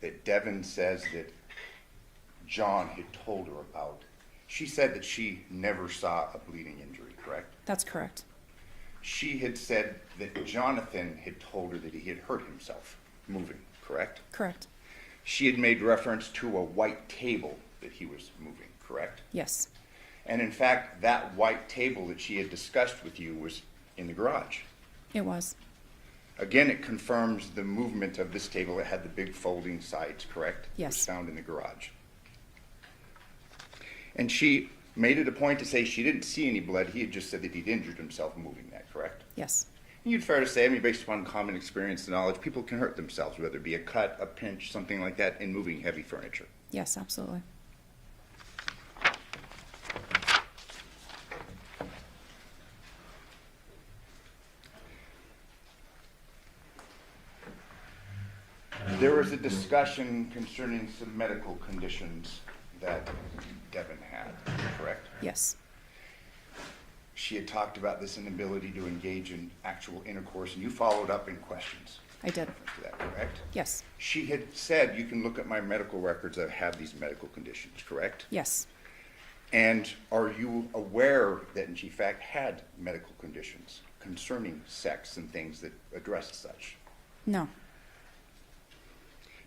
[SPEAKER 10] that Devyn says that John had told her about, she said that she never saw a bleeding injury, correct?
[SPEAKER 4] That's correct.
[SPEAKER 10] She had said that Johnathan had told her that he had hurt himself moving, correct?
[SPEAKER 4] Correct.
[SPEAKER 10] She had made reference to a white table that he was moving, correct?
[SPEAKER 4] Yes.
[SPEAKER 10] And in fact, that white table that she had discussed with you was in the garage.
[SPEAKER 4] It was.
[SPEAKER 10] Again, it confirms the movement of this table. It had the big folding sides, correct?
[SPEAKER 4] Yes.
[SPEAKER 10] It was found in the garage. And she made it a point to say she didn't see any blood. He had just said that he'd injured himself moving that, correct?
[SPEAKER 4] Yes.
[SPEAKER 10] And you'd fair to say, I mean, based upon common experience and knowledge, people can hurt themselves, whether it be a cut, a pinch, something like that, in moving heavy furniture.
[SPEAKER 4] Yes, absolutely.
[SPEAKER 10] There was a discussion concerning some medical conditions that Devyn had, correct?
[SPEAKER 4] Yes.
[SPEAKER 10] She had talked about this inability to engage in actual intercourse, and you followed up in questions.
[SPEAKER 4] I did.
[SPEAKER 10] To that, correct?
[SPEAKER 4] Yes.
[SPEAKER 10] She had said, you can look at my medical records, I have these medical conditions, correct?
[SPEAKER 4] Yes.
[SPEAKER 10] And are you aware that she in fact had medical conditions concerning sex and things that addressed such?
[SPEAKER 4] No.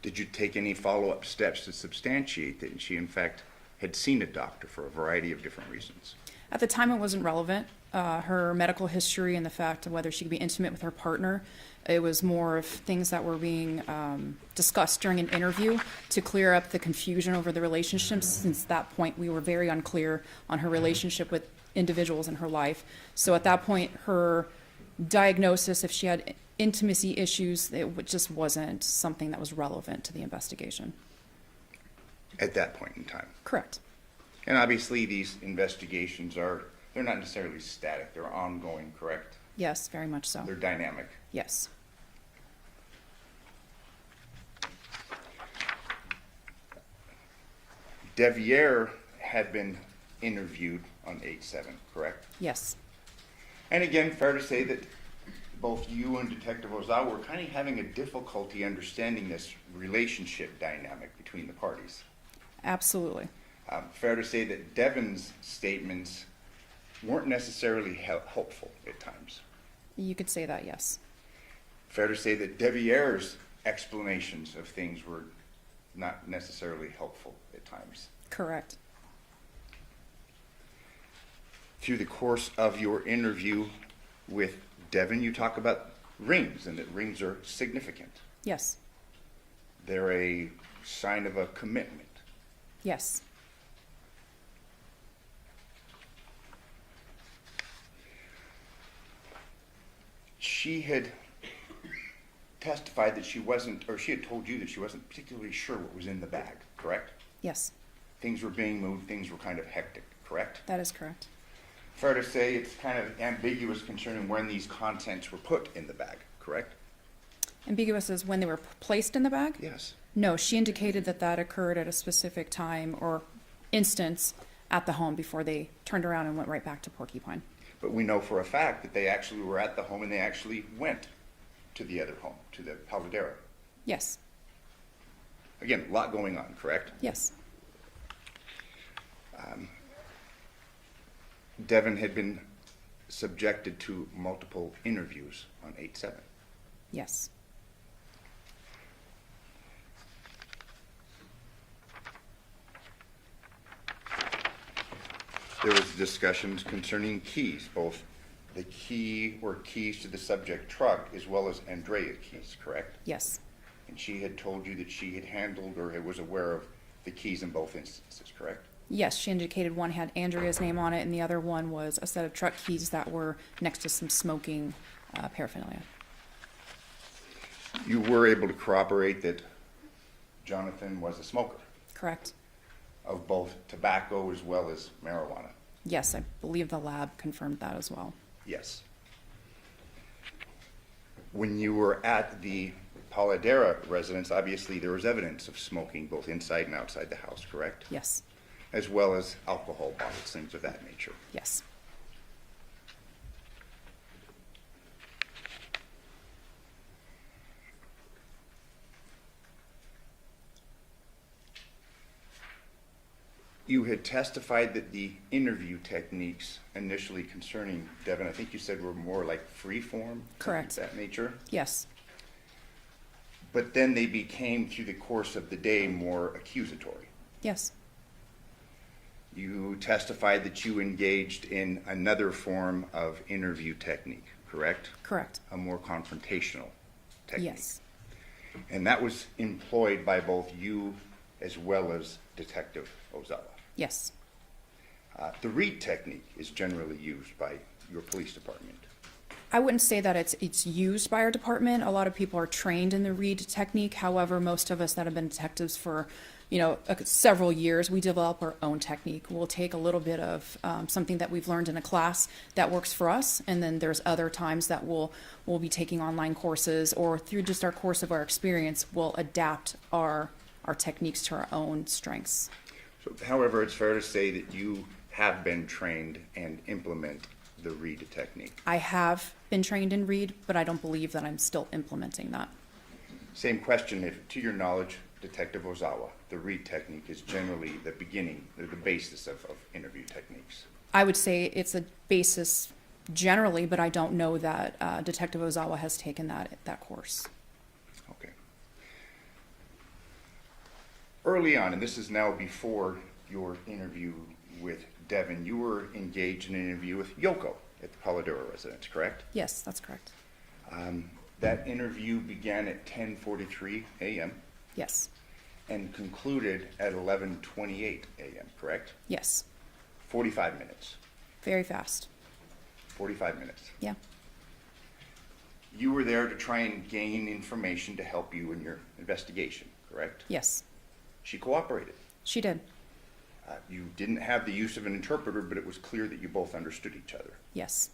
[SPEAKER 10] Did you take any follow-up steps to substantiate that she in fact had seen a doctor for a variety of different reasons?
[SPEAKER 4] At the time, it wasn't relevant. Her medical history and the fact of whether she could be intimate with her partner, it was more of things that were being discussed during an interview to clear up the confusion over the relationships. Since that point, we were very unclear on her relationship with individuals in her life. So at that point, her diagnosis, if she had intimacy issues, it just wasn't something that was relevant to the investigation.
[SPEAKER 10] At that point in time?
[SPEAKER 4] Correct.
[SPEAKER 10] And obviously these investigations they're not necessarily static, they're ongoing, correct?
[SPEAKER 4] Yes, very much so.
[SPEAKER 10] They're dynamic.
[SPEAKER 4] Yes.
[SPEAKER 10] Deviere had been interviewed on 8/7, correct?
[SPEAKER 4] Yes.
[SPEAKER 10] And again, fair to say that both you and Detective Ozawa were kind of having a difficulty understanding this relationship dynamic between the parties.
[SPEAKER 4] Absolutely.
[SPEAKER 10] Fair to say that Devyn's statements weren't necessarily helpful at times.
[SPEAKER 4] You could say that, yes.
[SPEAKER 10] Fair to say that Deviere's explanations of things were not necessarily helpful at times.
[SPEAKER 4] Correct.
[SPEAKER 10] Through the course of your interview with Devyn, you talk about rings and that rings are significant.
[SPEAKER 4] Yes.
[SPEAKER 10] They're a sign of a commitment.
[SPEAKER 4] Yes.
[SPEAKER 10] She had testified that she wasn't, or she had told you that she wasn't particularly sure what was in the bag, correct?
[SPEAKER 4] Yes.
[SPEAKER 10] Things were being moved, things were kind of hectic, correct?
[SPEAKER 4] That is correct.
[SPEAKER 10] Fair to say it's kind of ambiguous concerning when these contents were put in the bag, correct?
[SPEAKER 4] Ambiguous is when they were placed in the bag?
[SPEAKER 10] Yes.
[SPEAKER 4] No, she indicated that that occurred at a specific time or instance at the home before they turned around and went right back to Porcupine.
[SPEAKER 10] But we know for a fact that they actually were at the home and they actually went to the other home, to the Paladera.
[SPEAKER 4] Yes.
[SPEAKER 10] Again, a lot going on, correct?
[SPEAKER 4] Yes.
[SPEAKER 10] Devyn had been subjected to multiple interviews on 8/7.
[SPEAKER 4] Yes.
[SPEAKER 10] There was discussions concerning keys, both the key or keys to the subject truck as well as Andrea keys, correct?
[SPEAKER 4] Yes.
[SPEAKER 10] And she had told you that she had handled or was aware of the keys in both instances, correct?
[SPEAKER 4] Yes, she indicated one had Andrea's name on it, and the other one was a set of truck keys that were next to some smoking paraphernalia.
[SPEAKER 10] You were able to corroborate that Johnathan was a smoker
[SPEAKER 4] Correct.
[SPEAKER 10] of both tobacco as well as marijuana?
[SPEAKER 4] Yes, I believe the lab confirmed that as well.
[SPEAKER 10] Yes. When you were at the Paladera residence, obviously there was evidence of smoking both inside and outside the house, correct?
[SPEAKER 4] Yes.
[SPEAKER 10] As well as alcohol bottles, things of that nature.
[SPEAKER 4] Yes.
[SPEAKER 10] You had testified that the interview techniques initially concerning Devyn, I think you said were more like free form?
[SPEAKER 4] Correct.
[SPEAKER 10] That nature?
[SPEAKER 4] Yes.
[SPEAKER 10] But then they became, through the course of the day, more accusatory.
[SPEAKER 4] Yes.
[SPEAKER 10] You testified that you engaged in another form of interview technique, correct?
[SPEAKER 4] Correct.
[SPEAKER 10] A more confrontational technique.
[SPEAKER 4] Yes.
[SPEAKER 10] And that was employed by both you as well as Detective Ozawa.
[SPEAKER 4] Yes.
[SPEAKER 10] The read technique is generally used by your police department.
[SPEAKER 4] I wouldn't say that it's used by our department. A lot of people are trained in the read technique. However, most of us that have been detectives for, several years, we develop our own technique. We'll take a little bit of something that we've learned in a class that works for us, and then there's other times that we'll be taking online courses, or through just our course of our experience, we'll adapt our techniques to our own strengths.
[SPEAKER 10] So, however, it's fair to say that you have been trained and implement the read technique.
[SPEAKER 4] I have been trained in read, but I don't believe that I'm still implementing that.
[SPEAKER 10] Same question, if to your knowledge, Detective Ozawa, the read technique is generally the beginning, the basis of interview techniques.
[SPEAKER 4] I would say it's a basis generally, but I don't know that Detective Ozawa has taken that course.
[SPEAKER 10] Okay. Early on, and this is now before your interview with Devyn, you were engaged in an interview with Yoko at the Paladera residence, correct?
[SPEAKER 4] Yes, that's correct.
[SPEAKER 10] That interview began at 10:43 a.m.
[SPEAKER 4] Yes.
[SPEAKER 10] and concluded at 11:28 a.m., correct?
[SPEAKER 4] Yes.
[SPEAKER 10] 45 minutes.
[SPEAKER 4] Very fast.
[SPEAKER 10] 45 minutes.
[SPEAKER 4] Yeah.
[SPEAKER 10] You were there to try and gain information to help you in your investigation, correct?
[SPEAKER 4] Yes.
[SPEAKER 10] She cooperated.
[SPEAKER 4] She did.
[SPEAKER 10] You didn't have the use of an interpreter, but it was clear that you both understood each other.
[SPEAKER 4] Yes.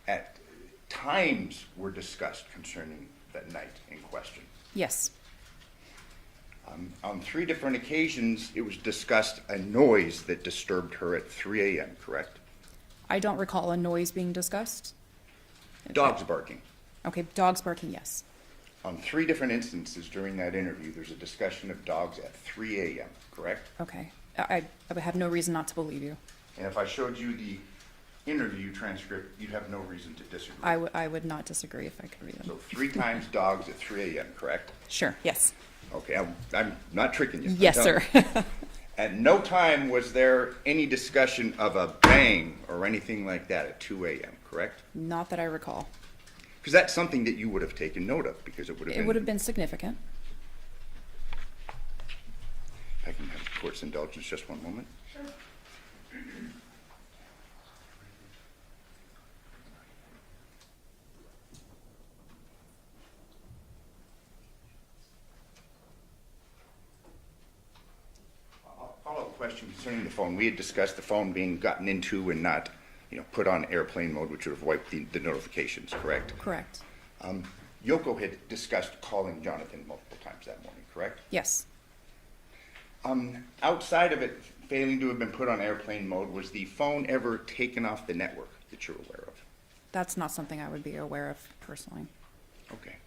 [SPEAKER 10] At times were discussed concerning that night in question.
[SPEAKER 4] Yes.
[SPEAKER 10] On 3 different occasions, it was discussed a noise that disturbed her at 3 a.m., correct?
[SPEAKER 4] I don't recall a noise being discussed.
[SPEAKER 10] Dogs barking.
[SPEAKER 4] Okay, dogs barking, yes.
[SPEAKER 10] On 3 different instances during that interview, there's a discussion of dogs at 3 a.m., correct?
[SPEAKER 4] Okay. I would have no reason not to believe you.
[SPEAKER 10] And if I showed you the interview transcript, you'd have no reason to disagree.
[SPEAKER 4] I would not disagree if I could read them.
[SPEAKER 10] So 3 times dogs at 3 a.m., correct?
[SPEAKER 4] Sure, yes.
[SPEAKER 10] Okay, I'm not tricking you. I'm
[SPEAKER 4] Yes,
[SPEAKER 10] telling
[SPEAKER 4] sir.
[SPEAKER 10] you. At no time was there any discussion of a bang or anything like that at 2 a.m., correct?
[SPEAKER 4] Not that I recall.
[SPEAKER 10] Because that's something that you would have taken note of, because it would have been...
[SPEAKER 4] It would have been significant.
[SPEAKER 10] If I can have the court's indulgence just one moment. Follow-up question concerning the phone. We had discussed the phone being gotten into and not, put on airplane mode, which would have wiped the notifications, correct?
[SPEAKER 4] Correct.
[SPEAKER 10] Yoko had discussed calling Johnathan multiple times that morning, correct?
[SPEAKER 4] Yes.
[SPEAKER 10] Outside of it failing to have been put on airplane mode, was the phone ever taken off the network that you're aware of?
[SPEAKER 4] That's not something I would be aware of personally.
[SPEAKER 10] Okay.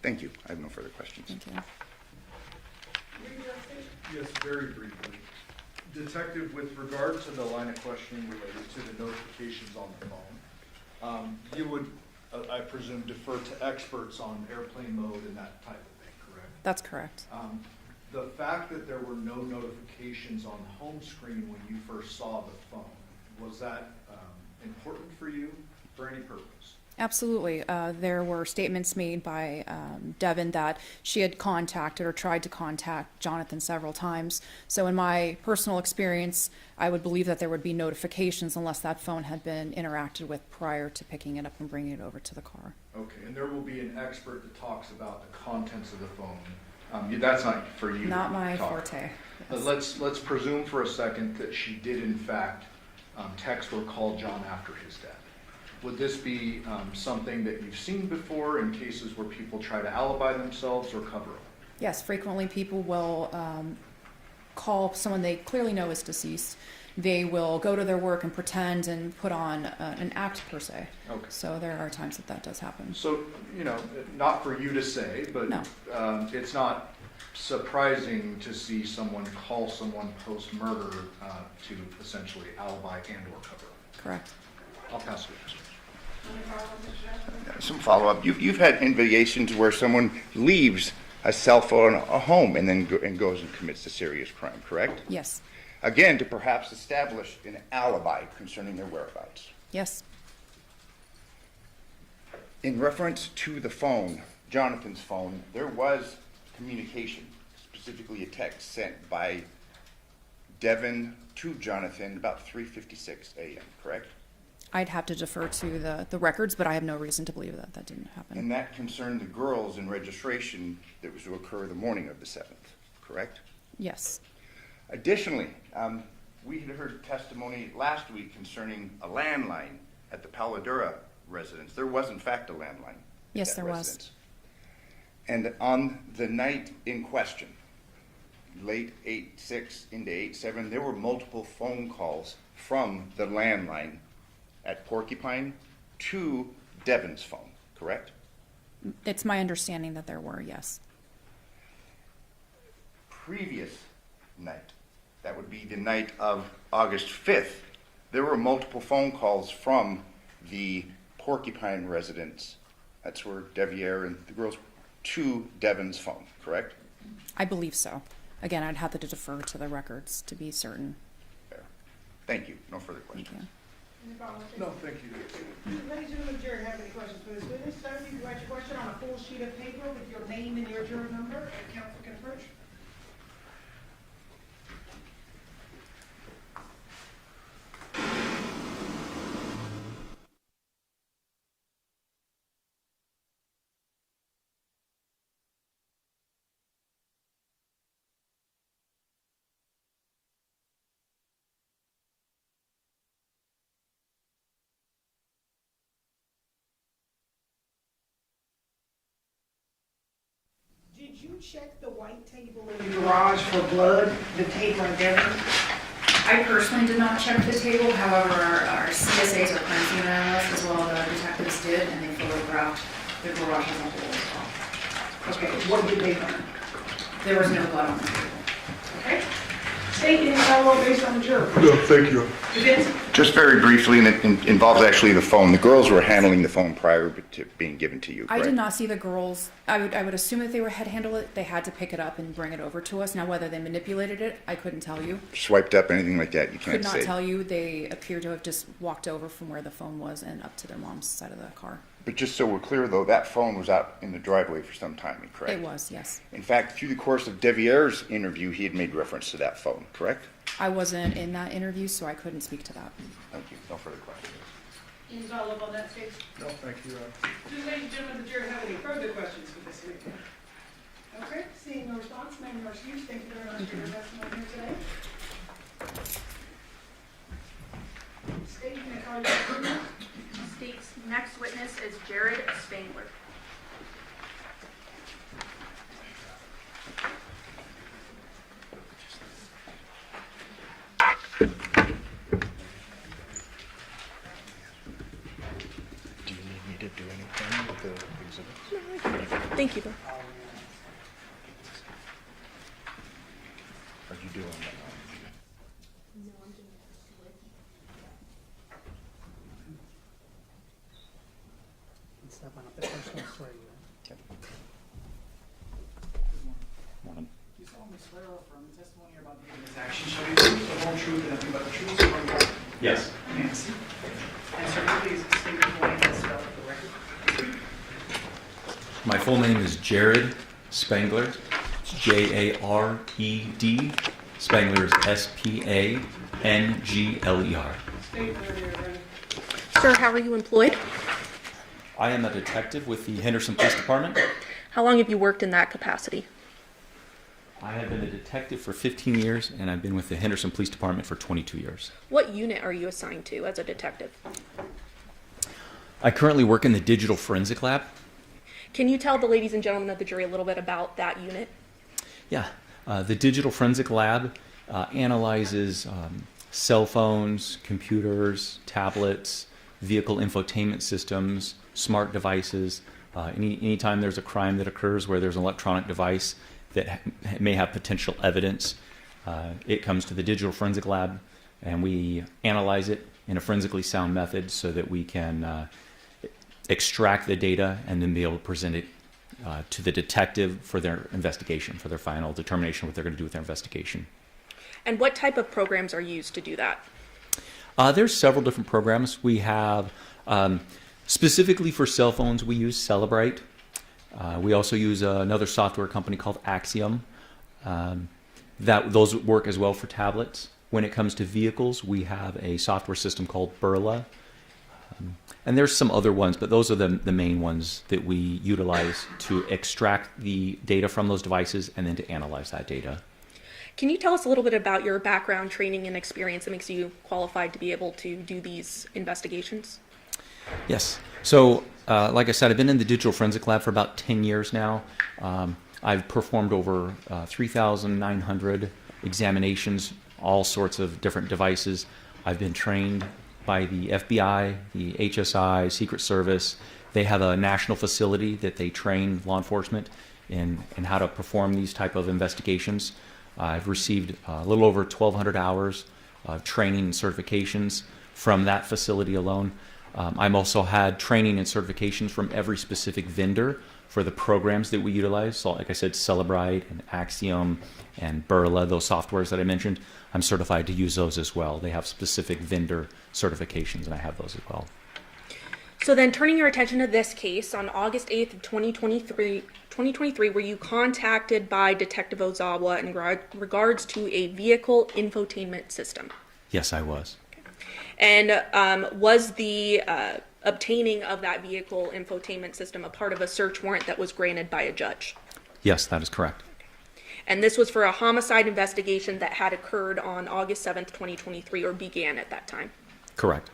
[SPEAKER 10] Thank you. I have no further questions.
[SPEAKER 4] Thank you.
[SPEAKER 3] Yes, very briefly. Detective, with regard to the line of questioning related to the notifications on the phone, you would, I presume, defer to experts on airplane mode and that type of thing, correct?
[SPEAKER 4] That's correct.
[SPEAKER 3] The fact that there were no notifications on the home screen when you first saw the phone, was that important for you for any purpose?
[SPEAKER 4] Absolutely. There were statements made by Devyn that she had contacted or tried to contact Johnathan several times. So in my personal experience, I would believe that there would be notifications unless that phone had been interacted with prior to picking it up and bringing it over to the car.
[SPEAKER 3] Okay, and there will be an expert that talks about the contents of the phone. That's not for you.
[SPEAKER 4] Not
[SPEAKER 3] to
[SPEAKER 4] my
[SPEAKER 3] talk
[SPEAKER 4] forte.
[SPEAKER 3] about. But let's presume for a second that she did in fact text or call John after his death. Would this be something that you've seen before in cases where people try to alibi themselves or cover up?
[SPEAKER 4] Yes, frequently people will call someone they clearly know is deceased. They will go to their work and pretend and put on an act per se.
[SPEAKER 3] Okay.
[SPEAKER 4] So there are times that that does happen.
[SPEAKER 3] So, not for you to say, but
[SPEAKER 4] No.
[SPEAKER 3] It's not surprising to see someone call someone post-murder to essentially alibi and or cover up.
[SPEAKER 4] Correct.
[SPEAKER 3] I'll pass it.
[SPEAKER 10] Some follow-up. You've had investigations where someone leaves a cell phone, a home, and then goes and commits a serious crime, correct?
[SPEAKER 4] Yes.
[SPEAKER 10] Again, to perhaps establish an alibi concerning their whereabouts.
[SPEAKER 4] Yes.
[SPEAKER 10] In reference to the phone, Jonathan's phone, there was communication, specifically a text sent by Devyn to Johnathan about 3:56 a.m., correct?
[SPEAKER 4] I'd have to defer to the records, but I have no reason to believe that that didn't happen.
[SPEAKER 10] And that concerned the girls in registration that was to occur the morning of the 7th, correct?
[SPEAKER 4] Yes.
[SPEAKER 10] Additionally, we had heard testimony last week concerning a landline at the Paladura residence. There was, in fact, a landline. at
[SPEAKER 4] Yes,
[SPEAKER 10] that
[SPEAKER 4] there was.
[SPEAKER 10] residence. And on the night in question, late 8/6 into 8/7, there were multiple phone calls from the landline at Porcupine to Devyn's phone, correct?
[SPEAKER 4] It's my understanding that there were, yes.
[SPEAKER 10] Previous night, that would be the night of August 5th, there were multiple phone calls from the Porcupine residence, that's where Deviere and the girls, to Devyn's phone, correct?
[SPEAKER 4] I believe so. Again, I'd have to defer to the records to be certain.
[SPEAKER 10] Fair. Thank you. No further
[SPEAKER 4] Thank
[SPEAKER 10] questions.
[SPEAKER 4] you.
[SPEAKER 2] Any follow-up?
[SPEAKER 3] No, thank you.
[SPEAKER 2] Ladies and gentlemen, the jury, have any questions for this witness? Sir, you can write your question on a full sheet of paper with your name and your juror number, and counsel can approach. Did you check the white table in the garage for blood, the tape right there?
[SPEAKER 4] I personally did not check the table, however, our CSAs, our crime scene analysts, as well as the detectives did, and they photographed the garage as a whole as well.
[SPEAKER 2] Okay, what did they find?
[SPEAKER 4] There was no blood on the table.
[SPEAKER 2] Okay? State any follow-up based on the juror.
[SPEAKER 9] No, thank you.
[SPEAKER 2] Defense?
[SPEAKER 10] Just very briefly, and it involves actually the phone. The girls were handling the phone prior to being given to you,
[SPEAKER 4] I
[SPEAKER 10] correct?
[SPEAKER 4] did not see the girls. I would assume that they were had handled it. They had to pick it up and bring it over to us. Now, whether they manipulated it, I couldn't tell you.
[SPEAKER 10] Swiped up, anything like that, you
[SPEAKER 4] Could
[SPEAKER 10] can't
[SPEAKER 4] not
[SPEAKER 10] say.
[SPEAKER 4] tell you. They appear to have just walked over from where the phone was and up to their mom's side of the car.
[SPEAKER 10] But just so we're clear, though, that phone was out in the driveway for some time, correct?
[SPEAKER 4] It was, yes.
[SPEAKER 10] In fact, through the course of Deviere's interview, he had made reference to that phone, correct?
[SPEAKER 4] I wasn't in that interview, so I couldn't speak to that.
[SPEAKER 10] Thank you. No further questions.
[SPEAKER 2] Any follow-up on that case?
[SPEAKER 3] No, thank you.
[SPEAKER 2] Do ladies and gentlemen of the jury have any further questions for this witness? Okay, seeing no response, name or excuse, thank you very much for your testimony here today. State, you may call your witness.
[SPEAKER 11] State's next witness is Jared Spangler.
[SPEAKER 5] Do you need me to do anything with the exhibits?
[SPEAKER 11] Thank you.
[SPEAKER 5] Are you doing that?
[SPEAKER 1] Step on up the first one, swear you.
[SPEAKER 5] Morning.
[SPEAKER 2] You solemnly
[SPEAKER 1] swear or affirm the testimony you're about to give in this action shall be the truth, the whole truth, and nothing but the truth, so help you God?
[SPEAKER 9] Yes.
[SPEAKER 1] Nancy. And sir, please state your full name and spell for the record.
[SPEAKER 9] My full name is Jared Spangler. It's Jared. Spangler is Spangler.
[SPEAKER 11] Sir, how are you employed?
[SPEAKER 9] I am a detective with the Henderson Police Department.
[SPEAKER 11] How long have you worked in that capacity?
[SPEAKER 9] I have been a detective for 15 years, and I've been with the Henderson Police Department for 22 years.
[SPEAKER 11] What unit are you assigned to as a detective?
[SPEAKER 9] I currently work in the Digital Forensic Lab.
[SPEAKER 11] Can you tell the ladies and gentlemen of the jury a little bit about that unit?
[SPEAKER 9] Yeah, the Digital Forensic Lab analyzes cell phones, computers, tablets, vehicle infotainment systems, smart devices. Anytime there's a crime that occurs where there's an electronic device that may have potential evidence, it comes to the Digital Forensic Lab, and we analyze it in a forensically sound method so that we can extract the data and then be able to present it to the detective for their investigation, for their final determination of what they're going to do with their investigation.
[SPEAKER 11] And what type of programs are used to do that?
[SPEAKER 9] There's several different programs. We have, specifically for cell phones, we use Celebrite. We also use another software company called Axiom. Those work as well for tablets. When it comes to vehicles, we have a software system called Burla. And there's some other ones, but those are the main ones that we utilize to extract the data from those devices and then to analyze that data.
[SPEAKER 11] Can you tell us a little bit about your background, training, and experience that makes you qualified to be able to do these investigations?
[SPEAKER 9] Yes. So, like I said, I've been in the Digital Forensic Lab for about 10 years now. I've performed over 3,900 examinations, all sorts of different devices. I've been trained by the FBI, the HSI, Secret Service. They have a national facility that they train law enforcement in how to perform these type of investigations. I've received a little over 1,200 hours of training and certifications from that facility alone. I've also had training and certifications from every specific vendor for the programs that we utilize. So like I said, Celebrite and Axiom and Burla, those softwares that I mentioned, I'm certified to use those as well. They have specific vendor certifications, and I have those as well.
[SPEAKER 11] So then turning your attention to this case, on August 8th of 2023, were you contacted by Detective Ozawa in regards to a vehicle infotainment system?
[SPEAKER 9] Yes, I was.
[SPEAKER 11] And was the obtaining of that vehicle infotainment system a part of a search warrant that was granted by a judge?
[SPEAKER 9] Yes, that is correct.
[SPEAKER 11] And this was for a homicide investigation that had occurred on August 7th, 2023, or began at that time?
[SPEAKER 9] Correct.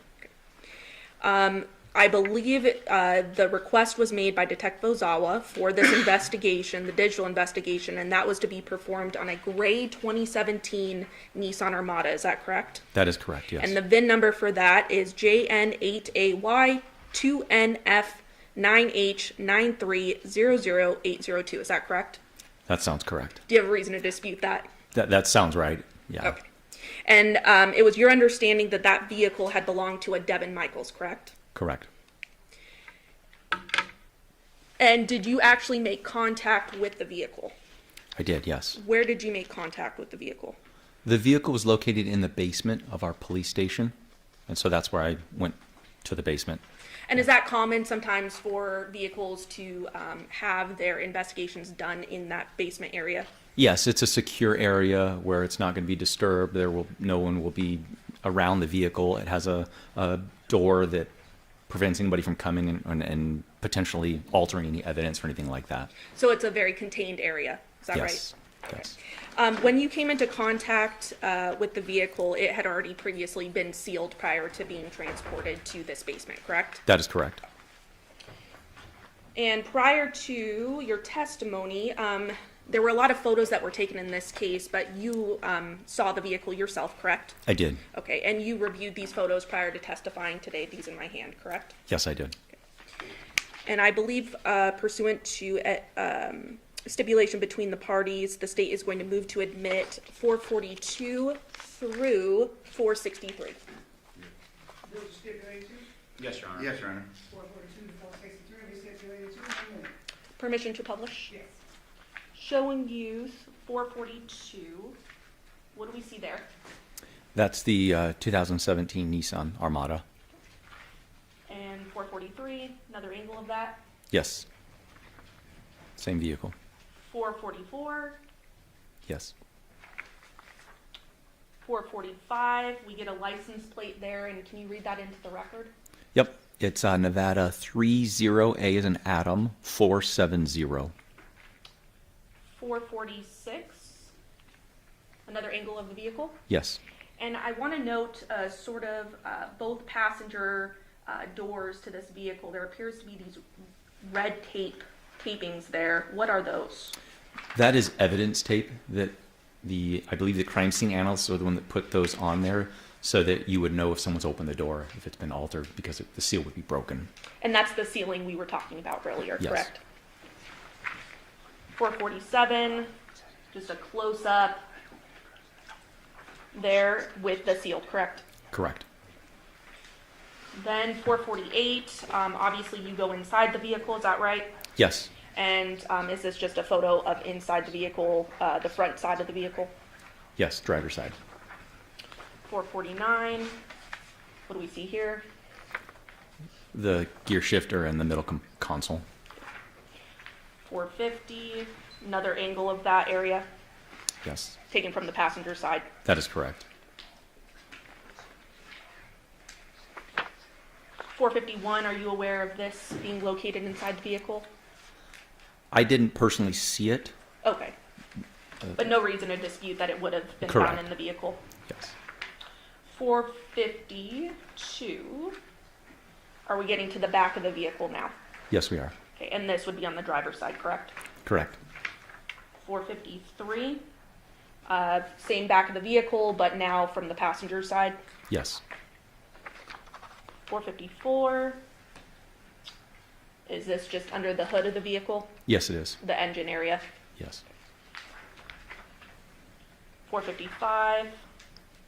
[SPEAKER 11] I believe the request was made by Detective Ozawa for this investigation, the digital investigation, and that was to be performed on a gray 2017 Nissan Armada. Is that correct?
[SPEAKER 9] That is correct, yes.
[SPEAKER 11] And the VIN number for that is JN8AY2NF9H9300802. Is that correct?
[SPEAKER 9] That sounds correct.
[SPEAKER 11] Do you have a reason to dispute that?
[SPEAKER 9] That sounds right, yeah.
[SPEAKER 11] Okay. And it was your understanding that that vehicle had belonged to a Devyn Michaels, correct?
[SPEAKER 9] Correct.
[SPEAKER 11] And did you actually make contact with the vehicle?
[SPEAKER 9] I did, yes.
[SPEAKER 11] Where did you make contact with the vehicle?
[SPEAKER 9] The vehicle was located in the basement of our police station, and so that's where I went to the basement.
[SPEAKER 11] And is that common sometimes for vehicles to have their investigations done in that basement area?
[SPEAKER 9] Yes, it's a secure area where it's not going to be disturbed. No one will be around the vehicle. It has a door that prevents anybody from coming and potentially altering any evidence or anything like that.
[SPEAKER 11] So it's a very contained area, is that
[SPEAKER 9] Yes.
[SPEAKER 11] right?
[SPEAKER 9] Yes.
[SPEAKER 11] When you came into contact with the vehicle, it had already previously been sealed prior to being transported to this basement, correct?
[SPEAKER 9] That is correct.
[SPEAKER 11] And prior to your testimony, there were a lot of photos that were taken in this case, but you saw the vehicle yourself, correct?
[SPEAKER 9] I did.
[SPEAKER 11] Okay, and you reviewed these photos prior to testifying today, these in my hand, correct?
[SPEAKER 9] Yes, I did.
[SPEAKER 11] And I believe pursuant to stipulation between the parties, the state is going to move to admit 442 through 463.
[SPEAKER 9] Yes, Your Honor.
[SPEAKER 10] Yes, Your Honor.
[SPEAKER 2] 442 to 463, we stipulated to.
[SPEAKER 11] Permission to publish?
[SPEAKER 2] Yes.
[SPEAKER 11] Showing you 442. What do we see there?
[SPEAKER 9] That's the 2017 Nissan Armada.
[SPEAKER 11] And 443, another angle of that.
[SPEAKER 9] Yes. Same vehicle.
[SPEAKER 11] 444,
[SPEAKER 9] Yes.
[SPEAKER 11] 445, we get a license plate there, and can you read that into the record?
[SPEAKER 9] Yep. It's Nevada 30A as an Adam 470.
[SPEAKER 11] 446, another angle of the vehicle.
[SPEAKER 9] Yes.
[SPEAKER 11] And I want to note both passenger doors to this vehicle. There appears to be these red tapings there. What are those?
[SPEAKER 9] That is evidence tape that I believe the crime scene analysts are the one that put those on there so that you would know if someone's opened the door, if it's been altered, because the seal would be broken.
[SPEAKER 11] And that's the ceiling we were talking about earlier,
[SPEAKER 9] Yes.
[SPEAKER 11] correct? 447, just a close-up there with the seal, correct?
[SPEAKER 9] Correct.
[SPEAKER 11] Then 448, obviously you go inside the vehicle, is that right?
[SPEAKER 9] Yes.
[SPEAKER 11] And is this just a photo of inside the vehicle, the front side of the vehicle?
[SPEAKER 9] Yes, driver's side.
[SPEAKER 11] 449, what do we see here?
[SPEAKER 9] The gear shifter and the middle console.
[SPEAKER 11] 450, another angle of that area,
[SPEAKER 9] Yes,
[SPEAKER 11] taken from the passenger side.
[SPEAKER 9] that is correct.
[SPEAKER 11] 451, are you aware of this being located inside the vehicle?
[SPEAKER 9] I didn't personally see it.
[SPEAKER 11] Okay. But no reason to dispute that it would have been
[SPEAKER 9] Correct.
[SPEAKER 11] found in the vehicle.
[SPEAKER 9] Yes.
[SPEAKER 11] 452, are we getting to the back of the vehicle now?
[SPEAKER 9] Yes, we are.
[SPEAKER 11] Okay, and this would be on the driver's side, correct?
[SPEAKER 9] Correct.
[SPEAKER 11] 453, same back of the vehicle, but now from the passenger side.
[SPEAKER 9] Yes.
[SPEAKER 11] 454, is this just under the hood of the vehicle,
[SPEAKER 9] Yes, it is.
[SPEAKER 11] the engine area?
[SPEAKER 9] Yes.
[SPEAKER 11] 455,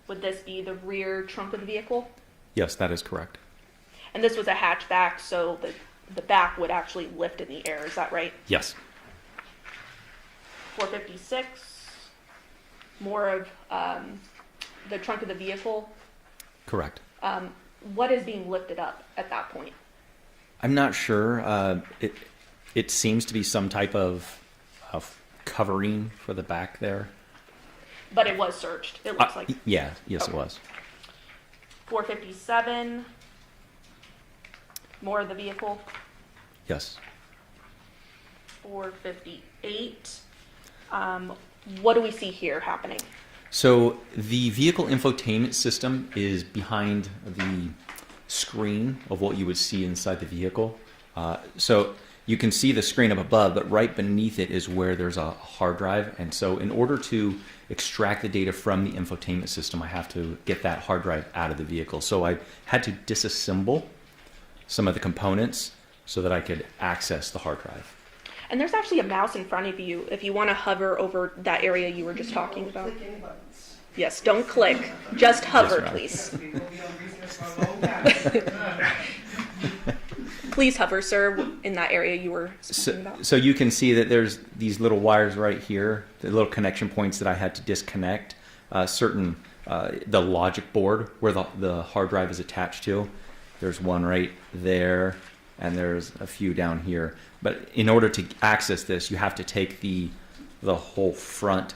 [SPEAKER 11] would this be the rear trunk of the vehicle?
[SPEAKER 9] Yes, that is correct.
[SPEAKER 11] And this was a hatchback, so the back would actually lift in the air, is that right?
[SPEAKER 9] Yes.
[SPEAKER 11] 456, more of the trunk of the vehicle.
[SPEAKER 9] Correct.
[SPEAKER 11] What is being lifted up at that point?
[SPEAKER 9] I'm not sure. It seems to be some type of covering for the back there.
[SPEAKER 11] But it was searched, it looks like.
[SPEAKER 9] Yeah. Yes,
[SPEAKER 11] Okay.
[SPEAKER 9] it was.
[SPEAKER 11] 457, more of the vehicle.
[SPEAKER 9] Yes.
[SPEAKER 11] 458, what do we see here happening?
[SPEAKER 9] So the vehicle infotainment system is behind the screen of what you would see inside the vehicle. So you can see the screen up above, but right beneath it is where there's a hard drive. And so in order to extract the data from the infotainment system, I have to get that hard drive out of the vehicle. So I had to disassemble some of the components so that I could access the hard drive.
[SPEAKER 11] And there's actually a mouse in front of you if you want to hover over that area you were just talking about.
[SPEAKER 2] Click any buttons.
[SPEAKER 11] Yes, don't click, just hover,
[SPEAKER 9] ma'am.
[SPEAKER 11] please.
[SPEAKER 2] People be on recess for a long time.
[SPEAKER 11] Please hover, sir, in that area you were speaking about.
[SPEAKER 9] So you can see that there's these little wires right here, the little connection points that I had to disconnect. The logic board where the hard drive is attached to. There's one right there, and there's a few down here. But in order to access this, you have to take the whole front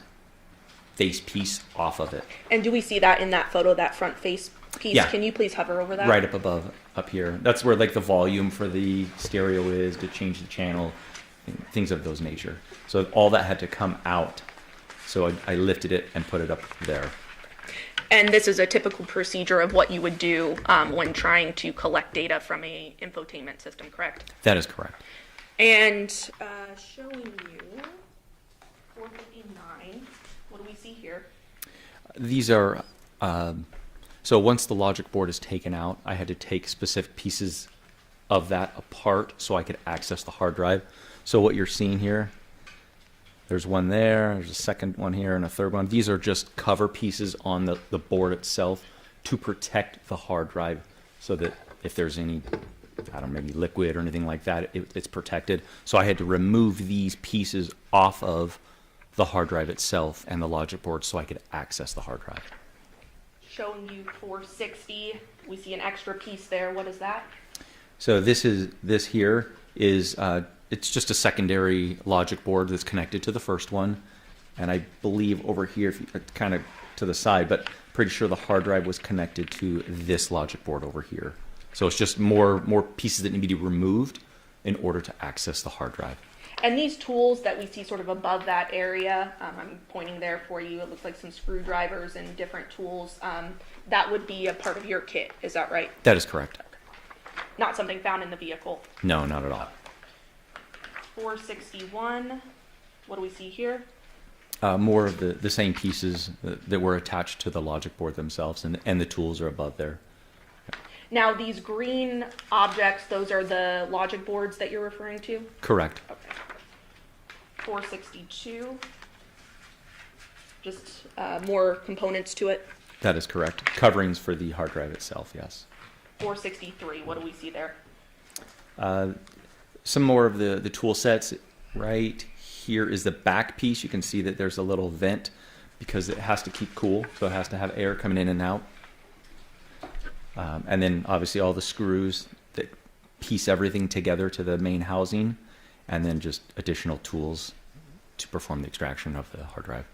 [SPEAKER 9] face piece off of it.
[SPEAKER 11] And do we see that in that photo, that front face piece?
[SPEAKER 9] Yeah.
[SPEAKER 11] Can you please hover over that?
[SPEAKER 9] Right up above, up here. That's where like the volume for the stereo is, to change the channel, things of those nature. So all that had to come out. So I lifted it and put it up there.
[SPEAKER 11] And this is a typical procedure of what you would do when trying to collect data from a infotainment system, correct?
[SPEAKER 9] That is correct.
[SPEAKER 11] And showing you 459, what do we see here?
[SPEAKER 9] These are, so once the logic board is taken out, I had to take specific pieces of that apart so I could access the hard drive. So what you're seeing here, there's one there's a second one here, and a third one. These are just cover pieces on the board itself to protect the hard drive so that if there's any, I don't know, maybe liquid or anything like that, it's protected. So I had to remove these pieces off of the hard drive itself and the logic board so I could access the hard drive.
[SPEAKER 11] Showing you 460. We see an extra piece there. What is that?
[SPEAKER 9] So this here is it's just a secondary logic board that's connected to the first one, and I believe over here, if you, kind of to the side, but pretty sure the hard drive was connected to this logic board over here. So it's just more pieces that need to be removed in order to access the hard drive.
[SPEAKER 11] And these tools that we see sort of above that area, I'm pointing there for you. It looks like some screwdrivers and different tools. That would be a part of your kit. Is that right?
[SPEAKER 9] That is correct.
[SPEAKER 11] Not something found in the vehicle.
[SPEAKER 9] No, not at all.
[SPEAKER 11] 461. What do we see here?
[SPEAKER 9] More of the same pieces that were attached to the logic board themselves, and the tools are above there.
[SPEAKER 11] Now, these green objects, those are the logic boards that you're referring to?
[SPEAKER 9] Correct.
[SPEAKER 11] Okay. 462. Just more components to it.
[SPEAKER 9] That is correct. Coverings for the hard drive itself, yes.
[SPEAKER 11] 463. What do we see there?
[SPEAKER 9] Some more of the tool sets. Right here is the back piece. You can see that there's a little vent because it has to keep cool, so it has to have air coming in and out. And then obviously all the screws that piece everything together to the main housing, and then just additional tools to perform the extraction of the hard drive.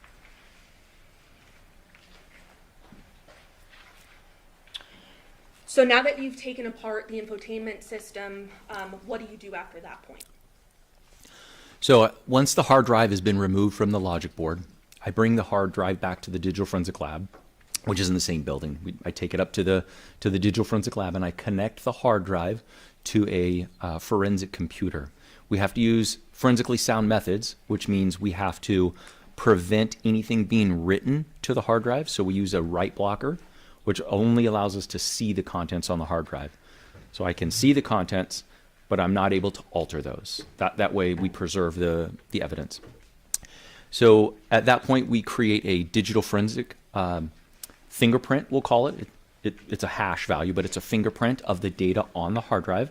[SPEAKER 11] So now that you've taken apart the infotainment system, what do you do after that point?
[SPEAKER 9] So once the hard drive has been removed from the logic board, I bring the hard drive back to the digital forensic lab, which is in the same building. I take it up to the digital forensic lab, and I connect the hard drive to a forensic computer. We have to use forensically sound methods, which means we have to prevent anything being written to the hard drive. So we use a write blocker, which only allows us to see the contents on the hard drive. So I can see the contents, but I'm not able to alter those. That way we preserve the evidence. So at that point, we create a digital forensic fingerprint, we'll call it. It's a hash value, but it's a fingerprint of the data on the hard drive.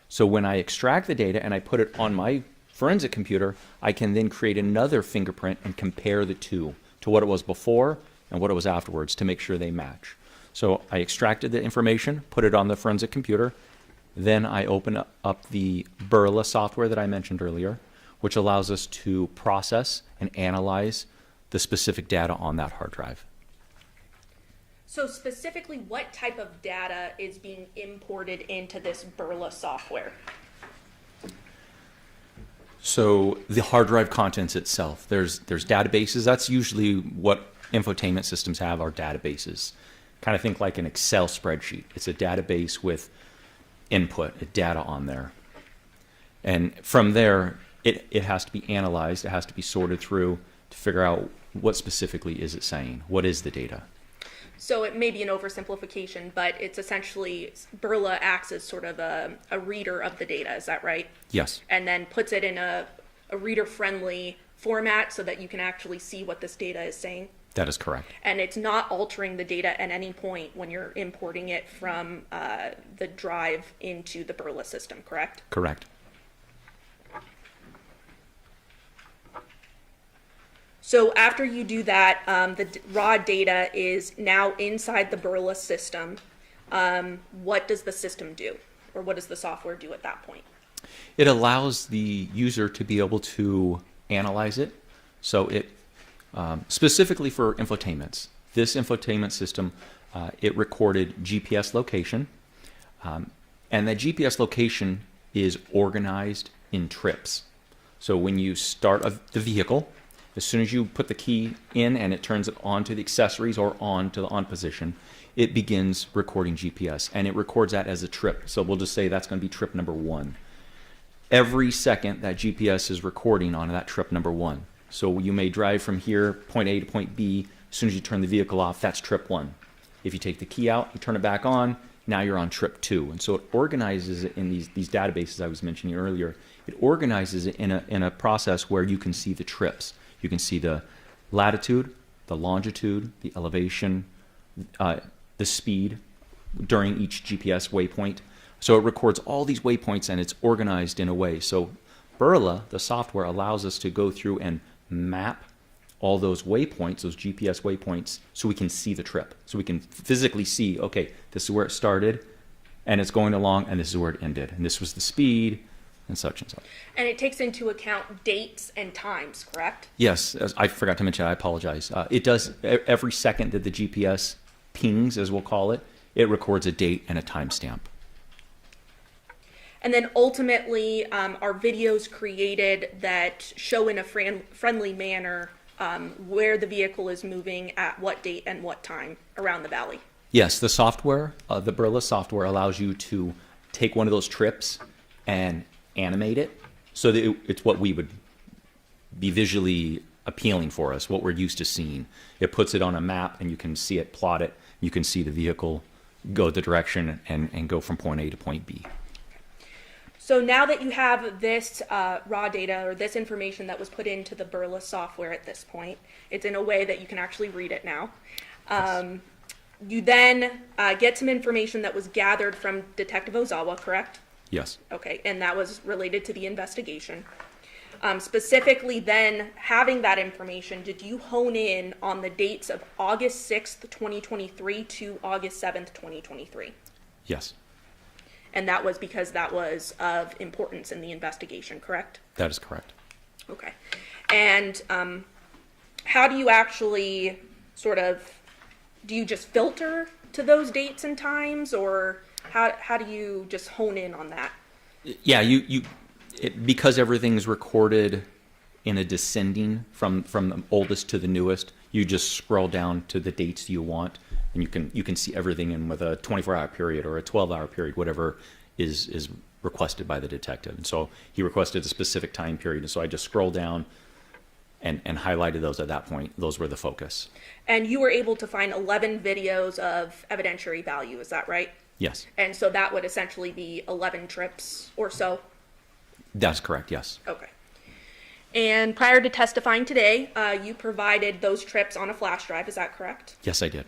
[SPEAKER 9] So when I extract the data and I put it on my forensic computer, I can then create another fingerprint and compare the two to what it was before and what it was afterwards to make sure they match. So I extracted the information, put it on the forensic computer, then I open up the Burla software that I mentioned earlier, which allows us to process and analyze the specific data on that hard drive.
[SPEAKER 11] So specifically, what type of data is being imported into this Burla software?
[SPEAKER 9] So the hard drive contents itself, there's databases. That's usually what infotainment systems have, are databases. Kind of think like an Excel spreadsheet. It's a database with input, data on there. And from there, it has to be analyzed. It has to be sorted through to figure out what specifically is it saying. What is the data?
[SPEAKER 11] So it may be an oversimplification, but it's essentially Burla acts as sort of a reader of the data. Is that right?
[SPEAKER 9] Yes.
[SPEAKER 11] And then puts it in a reader-friendly format so that you can actually see what this data is saying.
[SPEAKER 9] That is correct.
[SPEAKER 11] And it's not altering the data at any point when you're importing it from the drive into the Burla system, correct?
[SPEAKER 9] Correct.
[SPEAKER 11] So after you do that, the raw data is now inside the Burla system. What does the system do? Or what does the software do at that point?
[SPEAKER 9] It allows the user to be able to analyze it. So it, specifically for infotainments, this infotainment system, it recorded GPS location. And that GPS location is organized in trips. So when you start the vehicle, as soon as you put the key in and it turns it on to the accessories or on to the on position, it begins recording GPS, and it records that as a trip. So we'll just say that's going to be trip number 1. Every second that GPS is recording on that trip number 1. So you may drive from here, point A to point B. As soon as you turn the vehicle off, that's trip 1. If you take the key out, you turn it back on, now you're on trip 2. And so it organizes it in these databases I was mentioning earlier. It organizes it in a process where you can see the trips. You can see the latitude, the longitude, the elevation, the speed during each GPS waypoint. So it records all these waypoints, and it's organized in a way. So Burla, the software, allows us to go through and map all those waypoints, those GPS waypoints, so we can see the trip. So we can physically see, okay, this is where it started, and it's going along, and this is where it ended. And this was the speed, and such and such.
[SPEAKER 11] And it takes into account dates and times, correct?
[SPEAKER 9] Yes, I forgot to mention, I apologize. It does, every second that the GPS pings, as we'll call it, it records a date and a timestamp.
[SPEAKER 11] And then ultimately, are videos created that show in a friendly manner where the vehicle is moving at what date and what time around the valley?
[SPEAKER 9] Yes, the software, the Barilla software allows you to take one of those trips and animate it so that it's what we would be visually appealing for us, what we're used to seeing. It puts it on a map and you can see it, plot it. You can see the vehicle go the direction and go from point A to point B.
[SPEAKER 11] So now that you have this raw data or this information that was put into the Barilla software at this point, it's in a way that you can actually read it now. You then get some information that was gathered from Detective Ozawa, correct?
[SPEAKER 9] Yes.
[SPEAKER 11] Okay, and that was related to the investigation. Specifically then, having that information, did you hone in on the dates of August 6th, 2023 to August 7th, 2023?
[SPEAKER 9] Yes,
[SPEAKER 11] And that was because that was of importance in the investigation, correct?
[SPEAKER 9] that is correct.
[SPEAKER 11] Okay. And how do you actually do you just filter to those dates and times, or how do you just hone in on that?
[SPEAKER 9] Yeah, because everything's recorded in a descending from the oldest to the newest, you just scroll down to the dates you want, and you can see everything in with a 24-hour period or a 12-hour period, whatever is requested by the detective. And so he requested a specific time period, and so I just scrolled down and highlighted those at that point. Those were the focus.
[SPEAKER 11] And you were able to find 11 videos of evidentiary value, is that right?
[SPEAKER 9] Yes,
[SPEAKER 11] And so that would essentially be 11 trips or so?
[SPEAKER 9] that's correct, yes.
[SPEAKER 11] Okay. And prior to testifying today, you provided those trips on a flash drive, is that correct?
[SPEAKER 9] Yes, I did.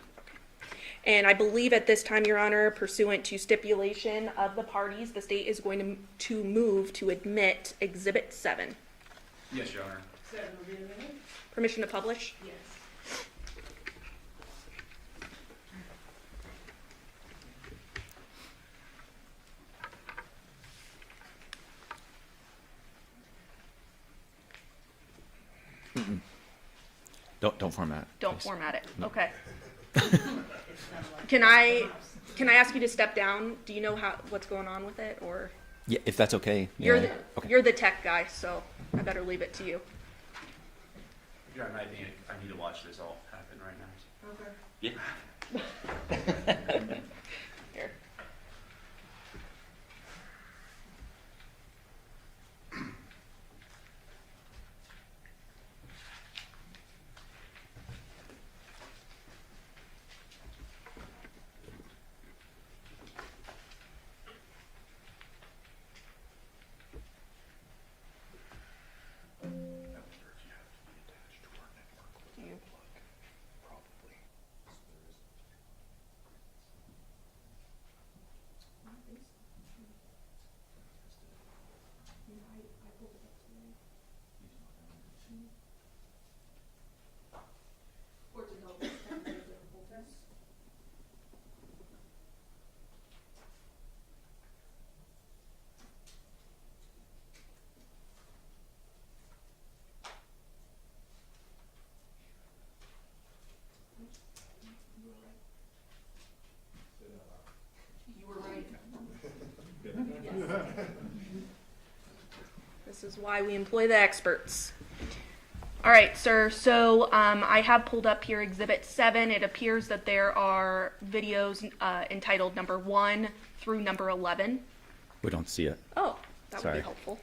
[SPEAKER 11] And I believe at this time, Your Honor, pursuant to stipulation of the parties, the state is going to move to admit Exhibit 7.
[SPEAKER 1] Yes, Your Honor.
[SPEAKER 11] Permission to publish?
[SPEAKER 2] Yes.
[SPEAKER 9] Don't format.
[SPEAKER 11] Don't
[SPEAKER 9] please.
[SPEAKER 11] format it. Okay. Can I ask you to step down? Do you know what's going on with it, or
[SPEAKER 9] Yeah, if that's okay.
[SPEAKER 11] you're
[SPEAKER 9] yeah. Okay.
[SPEAKER 11] you're the tech guy, so I better leave it to you.
[SPEAKER 12] Your Honor, I need to watch this all happen right now.
[SPEAKER 11] Okay.
[SPEAKER 12] Yeah.
[SPEAKER 11] Here. This is why we employ the experts. All right, sir. So I have pulled up here Exhibit 7. It appears that there are videos entitled number 1 through number 11.
[SPEAKER 9] We don't see it.
[SPEAKER 11] Oh, that would
[SPEAKER 9] Sorry.
[SPEAKER 11] be helpful.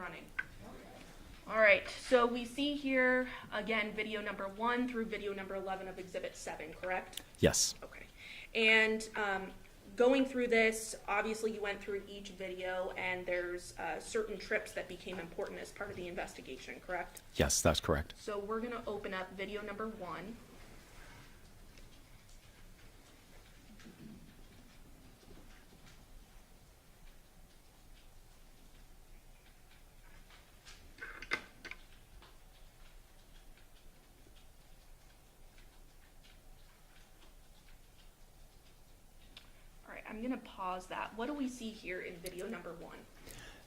[SPEAKER 11] running. All right, so we see here, again, video number 1 through video number 11 of Exhibit 7, correct?
[SPEAKER 9] Yes.
[SPEAKER 11] Okay. And going through this, obviously you went through each video, and there's certain trips that became important as part of the investigation, correct?
[SPEAKER 9] Yes, that's correct.
[SPEAKER 11] So we're going to open up video number 1. I'm going to pause that. What do we see here in video number 1?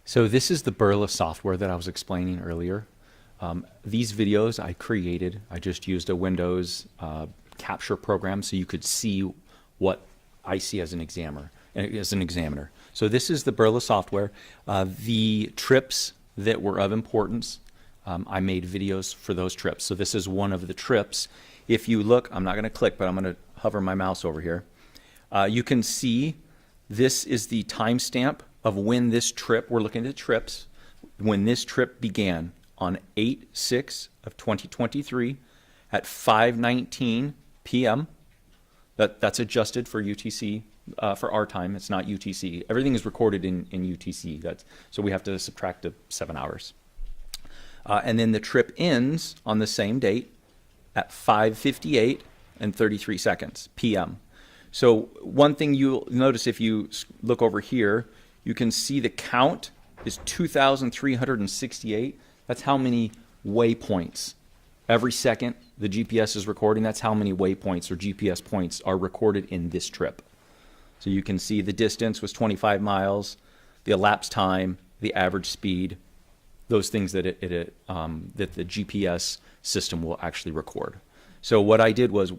[SPEAKER 9] So this is the Burla software that I was explaining earlier. These videos I created, I just used a Windows capture program so you could see what I see as an examiner. So this is the Burla software. The trips that were of importance, I made videos for those trips. So this is one of the trips. If you look, I'm not going to click, but I'm going to hover my mouse over here. You can see this is the timestamp of when this trip, we're looking at trips, when this trip began on 8/6 of 2023 at 5:19 p.m. That's adjusted for UTC, for our time. It's not UTC. Everything is recorded in UTC. So we have to subtract the 7 hours. And then the trip ends on the same date at 5:58 and 33 seconds p.m. So one thing you'll notice if you look over here, you can see the count is 2,368. That's how many waypoints. Every second the GPS is recording, that's how many waypoints or GPS points are recorded in this trip. So you can see the distance was 25 miles, the elapsed time, the average speed, those things that that the GPS system will actually record. So what I did was,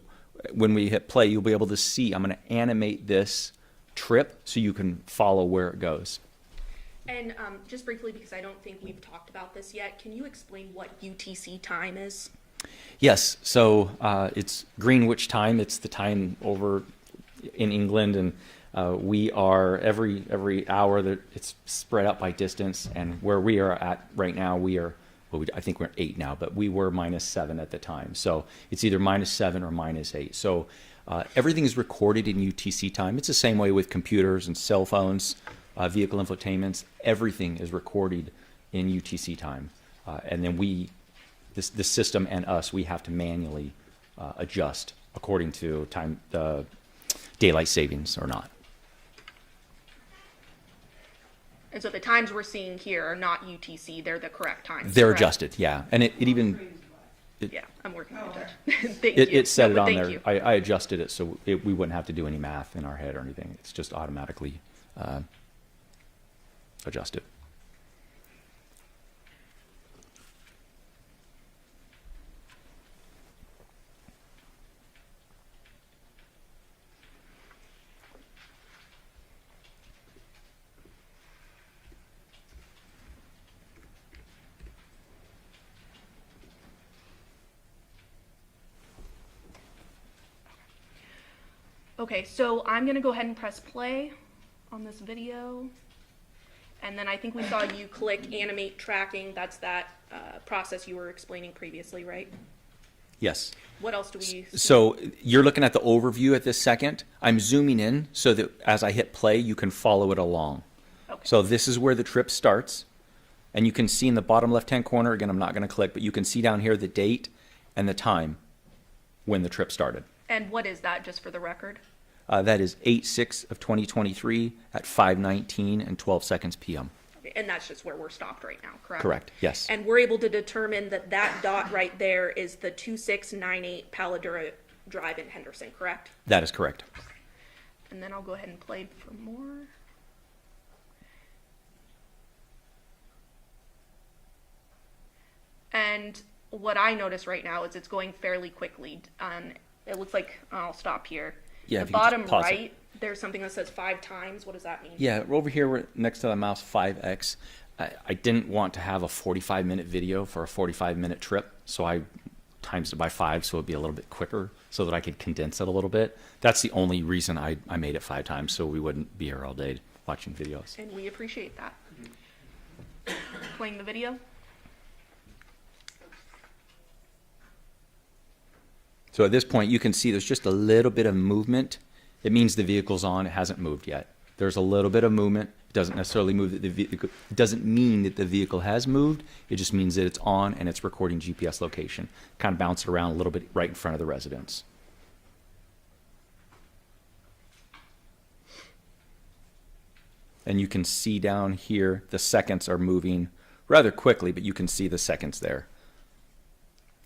[SPEAKER 9] when we hit play, you'll be able to see, I'm going to animate this trip so you can follow where it goes.
[SPEAKER 11] And just briefly, because I don't think we've talked about this yet, can you explain what UTC time is?
[SPEAKER 9] Yes, so it's Greenwich time. It's the time over in England, and we are every hour that it's spread out by distance. And where we are at right now, we are, well, I think we're at 8 now, but we were -7 at the time. So it's either -7 or -8. So everything is recorded in UTC time. It's the same way with computers and cell phones, vehicle infotainments. Everything is recorded in UTC time, and then the system and us, we have to manually adjust according to time, daylight savings or not.
[SPEAKER 11] And so the times we're seeing here are not UTC, they're the correct times.
[SPEAKER 9] They're
[SPEAKER 11] correct?
[SPEAKER 9] adjusted, yeah. And it even...
[SPEAKER 11] Yeah, I'm working on it. Thank you.
[SPEAKER 9] It said
[SPEAKER 11] No,
[SPEAKER 9] it
[SPEAKER 11] but
[SPEAKER 9] on
[SPEAKER 11] thank
[SPEAKER 9] there.
[SPEAKER 11] you.
[SPEAKER 9] I adjusted it so we wouldn't have to do any math in our head or anything. It's just automatically adjusted.
[SPEAKER 11] Okay, so I'm going to go ahead and press play on this video. And then I think we saw you click animate tracking. That's that process you were explaining previously, right?
[SPEAKER 9] Yes.
[SPEAKER 11] What else do we see?
[SPEAKER 9] So you're looking at the overview at this second. I'm zooming in so that as I hit play, you can follow it along.
[SPEAKER 11] Okay.
[SPEAKER 9] So this is where the trip starts. And you can see in the bottom left-hand corner, again, I'm not going to click, but you can see down here the date and the time when the trip started.
[SPEAKER 11] And what is that, just for the record?
[SPEAKER 9] That is 8/6 of 2023 at 5:19 and 12 seconds p.m.
[SPEAKER 11] Okay, and that's just where we're stopped right now, correct?
[SPEAKER 9] Correct, yes.
[SPEAKER 11] And we're able to determine that that dot right there is the 2698 Paladura Drive in Henderson, correct?
[SPEAKER 9] That is correct.
[SPEAKER 11] And then I'll go ahead and play for more. And what I notice right now is it's going fairly quickly. It looks like, I'll stop here.
[SPEAKER 9] Yeah,
[SPEAKER 11] The
[SPEAKER 9] if you could just
[SPEAKER 11] bottom
[SPEAKER 9] pause it.
[SPEAKER 11] right, there's something that says 5 times. What does that mean?
[SPEAKER 9] Yeah, over here we're next to the mouse 5x. I didn't want to have a 45-minute video for a 45-minute trip, so I times it by 5 so it'd be a little bit quicker so that I could condense it a little bit. That's the only reason I made it 5 times, so we wouldn't be here all day watching videos.
[SPEAKER 11] And we appreciate that. playing the video.
[SPEAKER 9] So at this point, you can see there's just a little bit of movement. It means the vehicle's on. It hasn't moved yet. There's a little bit of movement. It doesn't necessarily move that the vehicle. It doesn't mean that the vehicle has moved. It just means that it's on and it's recording GPS location. Kind of bounce it around a little bit right in front of the residence. And you can see down here the seconds are moving rather quickly, but you can see the seconds there.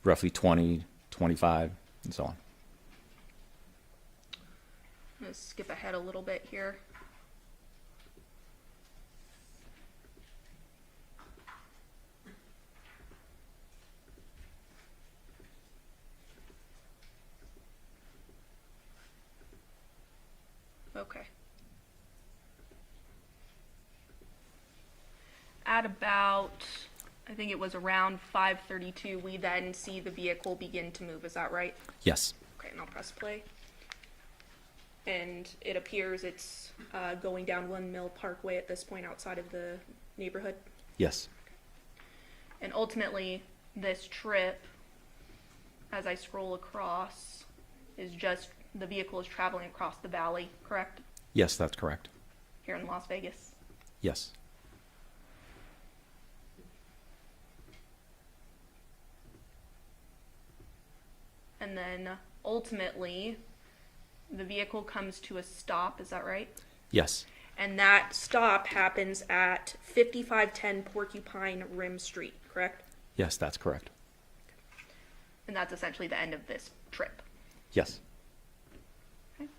[SPEAKER 9] Roughly 20, 25, and so on.
[SPEAKER 11] I'm going to skip ahead a little bit here. Okay. At about, I think it was around 5:32, we then see the vehicle begin to move. Is that right?
[SPEAKER 9] Yes.
[SPEAKER 11] Okay, and I'll press play. And it appears it's going down Windmill Parkway at this point outside of the neighborhood.
[SPEAKER 9] Yes.
[SPEAKER 11] And ultimately, this trip, as I scroll across, is just the vehicle is traveling across the valley, correct?
[SPEAKER 9] Yes, that's correct.
[SPEAKER 11] Here in Las Vegas.
[SPEAKER 9] Yes.
[SPEAKER 11] And then ultimately, the vehicle comes to a stop, is that right?
[SPEAKER 9] Yes.
[SPEAKER 11] And that stop happens at 5510 Porcupine Rim Street, correct?
[SPEAKER 9] Yes, that's correct.
[SPEAKER 11] And that's essentially the end of this trip.
[SPEAKER 9] Yes.
[SPEAKER 11] Okay.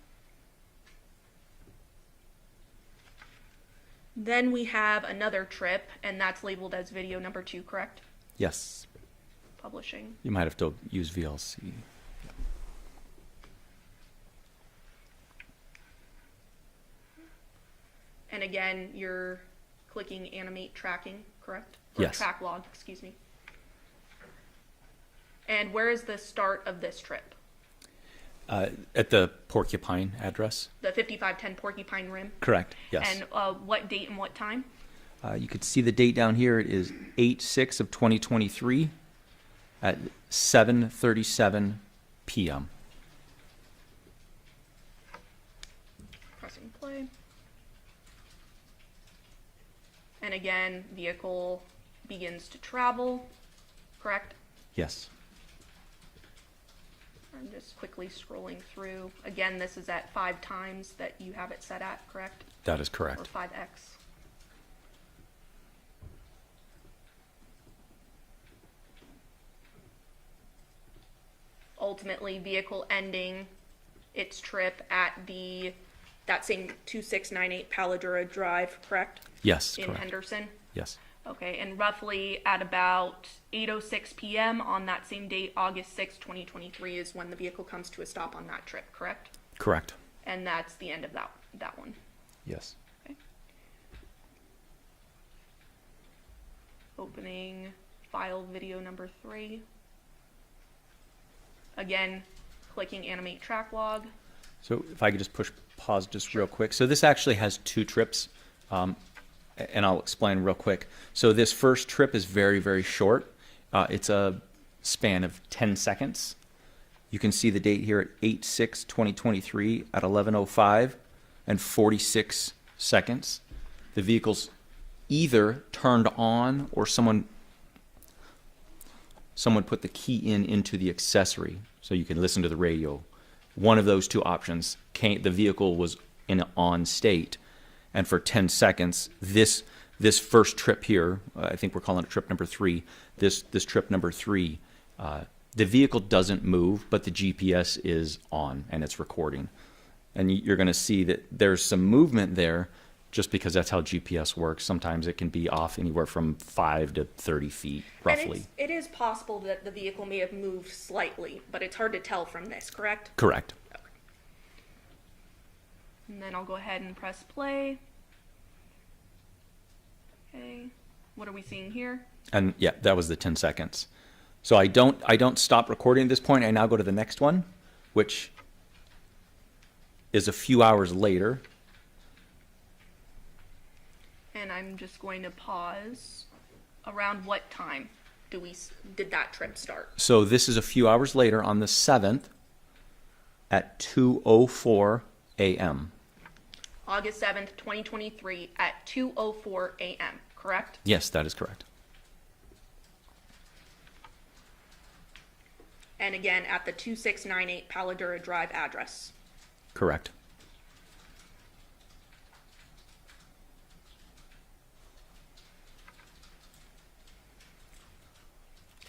[SPEAKER 11] Then we have another trip, and that's labeled as video number 2, correct?
[SPEAKER 9] Yes.
[SPEAKER 11] Publishing.
[SPEAKER 9] You might have to use VLC.
[SPEAKER 11] And again, you're clicking animate tracking, correct? Or
[SPEAKER 9] Yes.
[SPEAKER 11] track log, excuse me. And where is the start of this trip?
[SPEAKER 9] At the Porcupine address?
[SPEAKER 11] The 5510 Porcupine Rim?
[SPEAKER 9] Correct, yes.
[SPEAKER 11] And what date and what time?
[SPEAKER 9] You could see the date down here. It is 8/6 of 2023 at 7:37 p.m.
[SPEAKER 11] Pressing play. And again, vehicle begins to travel, correct?
[SPEAKER 9] Yes.
[SPEAKER 11] I'm just quickly scrolling through. Again, this is at 5 times that you have it set at, correct?
[SPEAKER 9] That is
[SPEAKER 11] Or
[SPEAKER 9] correct.
[SPEAKER 11] 5x. Ultimately, vehicle ending its trip at that same 2698 Paladura Drive, correct?
[SPEAKER 9] Yes,
[SPEAKER 11] In
[SPEAKER 9] correct.
[SPEAKER 11] Henderson?
[SPEAKER 9] Yes.
[SPEAKER 11] Okay, and roughly at about 8:06 p.m. on that same date, August 6, 2023, is when the vehicle comes to a stop on that trip, correct?
[SPEAKER 9] Correct.
[SPEAKER 11] And that's the end of that one.
[SPEAKER 9] Yes.
[SPEAKER 11] Okay. Opening file video number 3. Again, clicking animate track log.
[SPEAKER 9] So if I could just push pause just real quick. So this actually has 2 trips, and I'll explain real quick. So this first trip is very, very short. It's a span of 10 seconds. You can see the date here at 8/6/2023 at 11:05 and 46 seconds. The vehicle's either turned on or someone put the key into the accessory so you can listen to the radio. One of those 2 options, the vehicle was in an on state, and for 10 seconds, this first trip here, I think we're calling it trip number 3, this trip number 3, the vehicle doesn't move, but the GPS is on and it's recording. And you're going to see that there's some movement there just because that's how GPS works. Sometimes it can be off anywhere from 5 to 30 feet, roughly.
[SPEAKER 11] And it is possible that the vehicle may have moved slightly, but it's hard to tell from this, correct?
[SPEAKER 9] Correct.
[SPEAKER 11] Okay. And then I'll go ahead and press play. Okay, what are we seeing here?
[SPEAKER 9] And yeah, that was the 10 seconds. So I don't stop recording at this point. I now go to the next one, which is a few hours later.
[SPEAKER 11] And I'm just going to pause Around what time did that trip start?
[SPEAKER 9] So this is a few hours later on the 7th at 2:04 a.m.
[SPEAKER 11] August 7th, 2023 at 2:04 a.m., correct?
[SPEAKER 9] Yes, that is correct.
[SPEAKER 11] And again, at the 2698 Paladura Drive address.
[SPEAKER 9] Correct.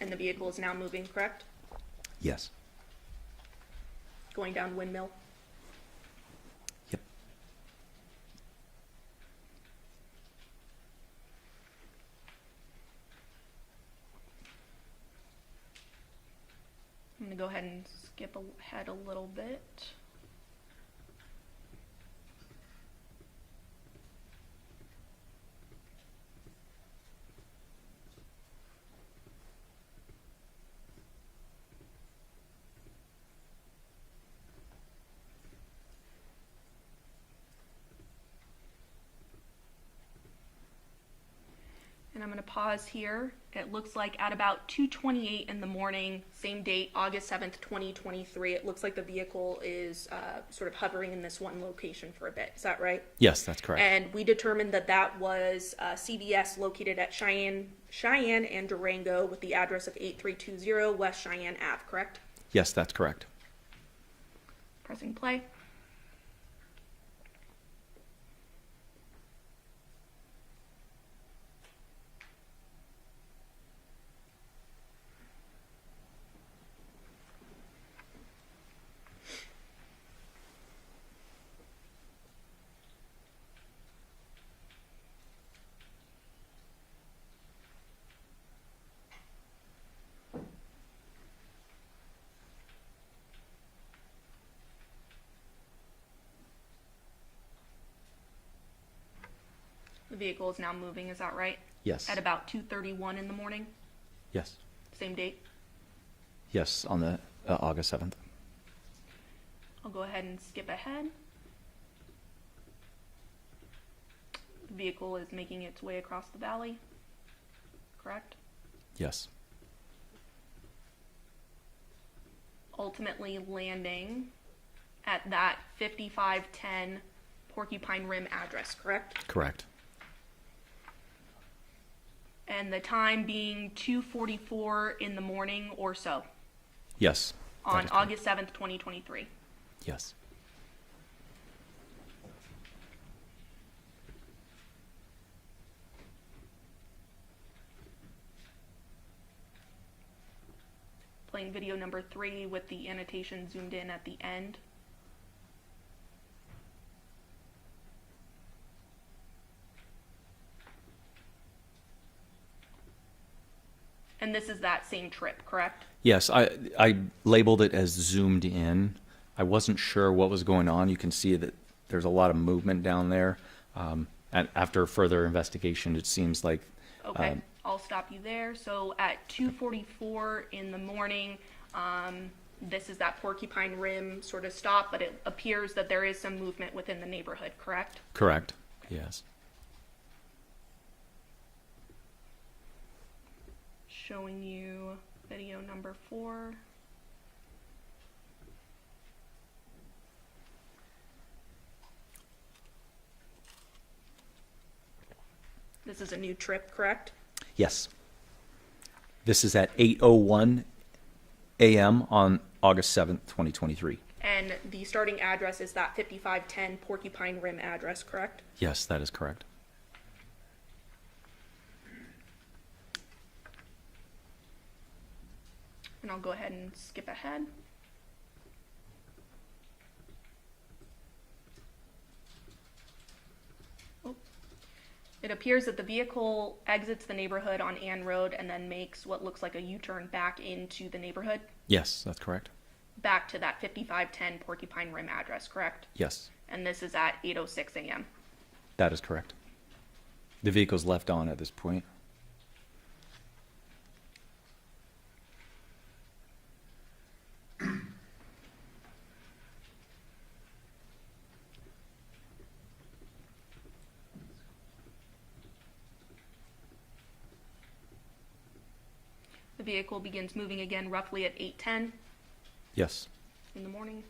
[SPEAKER 11] And the vehicle is now moving, correct?
[SPEAKER 9] Yes.
[SPEAKER 11] Going down Windmill.
[SPEAKER 9] Yep.
[SPEAKER 11] I'm going to go ahead and skip ahead a little bit. And I'm going to pause here. It looks like at about 2:28 in the morning, same date, August 7th, 2023, it looks like the vehicle is sort of hovering in this one location for a bit. Is that right?
[SPEAKER 9] Yes, that's correct.
[SPEAKER 11] And we determined that that was CVS located at Cheyenne and Durango with the address of 8320 West Cheyenne Ave, correct?
[SPEAKER 9] Yes, that's correct.
[SPEAKER 11] Pressing play. The vehicle is now moving, is that right?
[SPEAKER 9] Yes.
[SPEAKER 11] At about 2:31 in the morning,
[SPEAKER 9] Yes.
[SPEAKER 11] same date.
[SPEAKER 9] Yes, on the August 7th.
[SPEAKER 11] I'll go ahead and skip ahead. The vehicle is making its way across the valley, correct?
[SPEAKER 9] Yes.
[SPEAKER 11] Ultimately landing at that 5510 Porcupine Rim address, correct?
[SPEAKER 9] Correct.
[SPEAKER 11] And the time being 2:44 in the morning or so
[SPEAKER 9] Yes. that
[SPEAKER 11] on
[SPEAKER 9] is correct.
[SPEAKER 11] August 7th, 2023.
[SPEAKER 9] Yes.
[SPEAKER 11] Playing video number 3 with the annotation zoomed in at the end. And this is that same trip, correct?
[SPEAKER 9] Yes, I labeled it as zoomed in. I wasn't sure what was going on. You can see that there's a lot of movement down there. And after further investigation, it seems like
[SPEAKER 11] Okay, I'll stop you there. So at 2:44 in the morning, this is that Porcupine Rim sort of stop, but it appears that there is some movement within the neighborhood, correct?
[SPEAKER 9] correct. Yes.
[SPEAKER 11] Showing you video number 4. This is a new trip, correct?
[SPEAKER 9] Yes. This is at 8:01 a.m. on August 7th, 2023.
[SPEAKER 11] And the starting address is that 5510 Porcupine Rim address, correct?
[SPEAKER 9] Yes, that is correct.
[SPEAKER 11] And I'll go ahead and skip ahead. Oh. It appears that the vehicle exits the neighborhood on Ann Road and then makes what looks like a U-turn back into the neighborhood,
[SPEAKER 9] Yes, that's correct.
[SPEAKER 11] back to that 5510 Porcupine Rim address, correct?
[SPEAKER 9] Yes,
[SPEAKER 11] And this is at 8:06 a.m.
[SPEAKER 9] that is correct. The vehicle's left on at this point.
[SPEAKER 11] The vehicle begins moving again roughly at 8:10
[SPEAKER 9] Yes.
[SPEAKER 11] in the morning.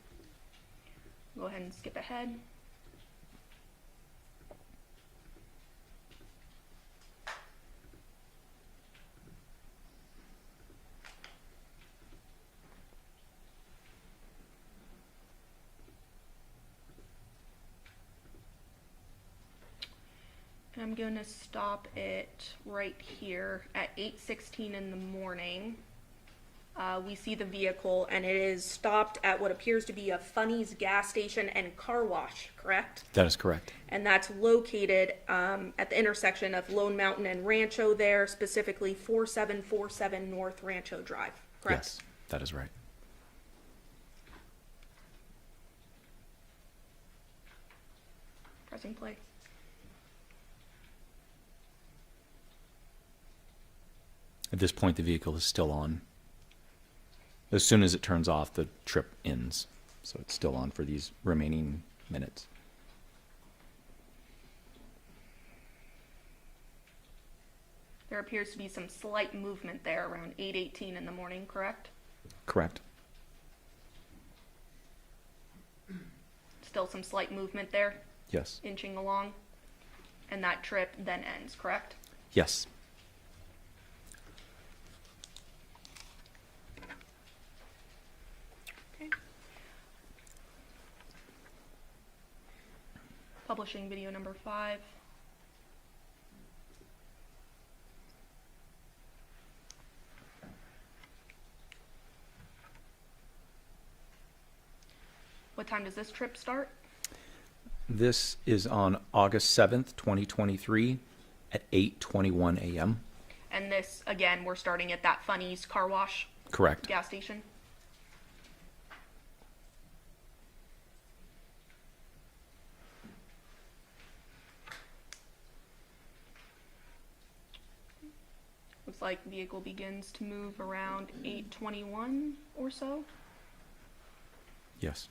[SPEAKER 11] Go ahead and skip ahead. I'm going to stop it right here at 8:16 in the morning. We see the vehicle and it is stopped at what appears to be a Funny's gas station and car wash, correct?
[SPEAKER 9] That is correct.
[SPEAKER 11] And that's located at the intersection of Lone Mountain and Rancho there, specifically 4747 North Rancho Drive, correct?
[SPEAKER 9] Yes, that is right.
[SPEAKER 11] Pressing play.
[SPEAKER 9] At this point, the vehicle is still on. As soon as it turns off, the trip ends. So it's still on for these remaining minutes.
[SPEAKER 11] There appears to be some slight movement there around 8:18 in the morning, correct?
[SPEAKER 9] Correct.
[SPEAKER 11] Still some slight movement there,
[SPEAKER 9] Yes.
[SPEAKER 11] inching along. And that trip then ends, correct?
[SPEAKER 9] Yes.
[SPEAKER 11] Okay. Publishing video number 5. What time does this trip start?
[SPEAKER 9] This is on August 7th, 2023 at 8:21 a.m.
[SPEAKER 11] And this, again, we're starting at that Funny's car wash
[SPEAKER 9] Correct.
[SPEAKER 11] gas station. Looks like vehicle begins to move around 8:21 or so.
[SPEAKER 9] Yes.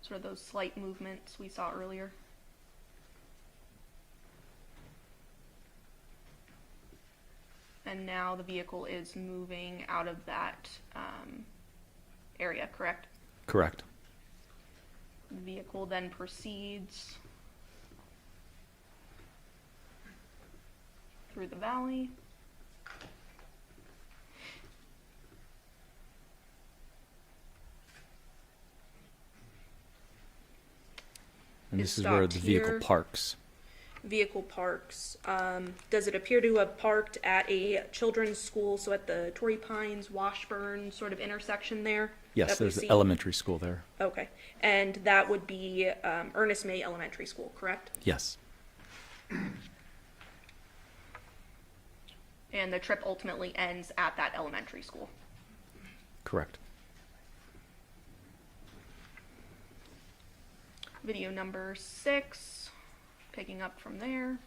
[SPEAKER 11] Sort of those slight movements we saw earlier. And now the vehicle is moving out of that area, correct?
[SPEAKER 9] Correct.
[SPEAKER 11] The vehicle then proceeds through the valley.
[SPEAKER 9] And
[SPEAKER 11] It's
[SPEAKER 9] this is where
[SPEAKER 11] stopped
[SPEAKER 9] the vehicle
[SPEAKER 11] here.
[SPEAKER 9] parks.
[SPEAKER 11] Vehicle parks. Does it appear to have parked at a children's school, so at the Torrey Pines, Washburn sort of intersection there?
[SPEAKER 9] Yes,
[SPEAKER 11] that we
[SPEAKER 9] there's the
[SPEAKER 11] see?
[SPEAKER 9] elementary school there.
[SPEAKER 11] Okay, and that would be Ernest May Elementary School, correct?
[SPEAKER 9] Yes.
[SPEAKER 11] And the trip ultimately ends at that elementary school.
[SPEAKER 9] Correct.
[SPEAKER 11] Video number 6, picking up from there.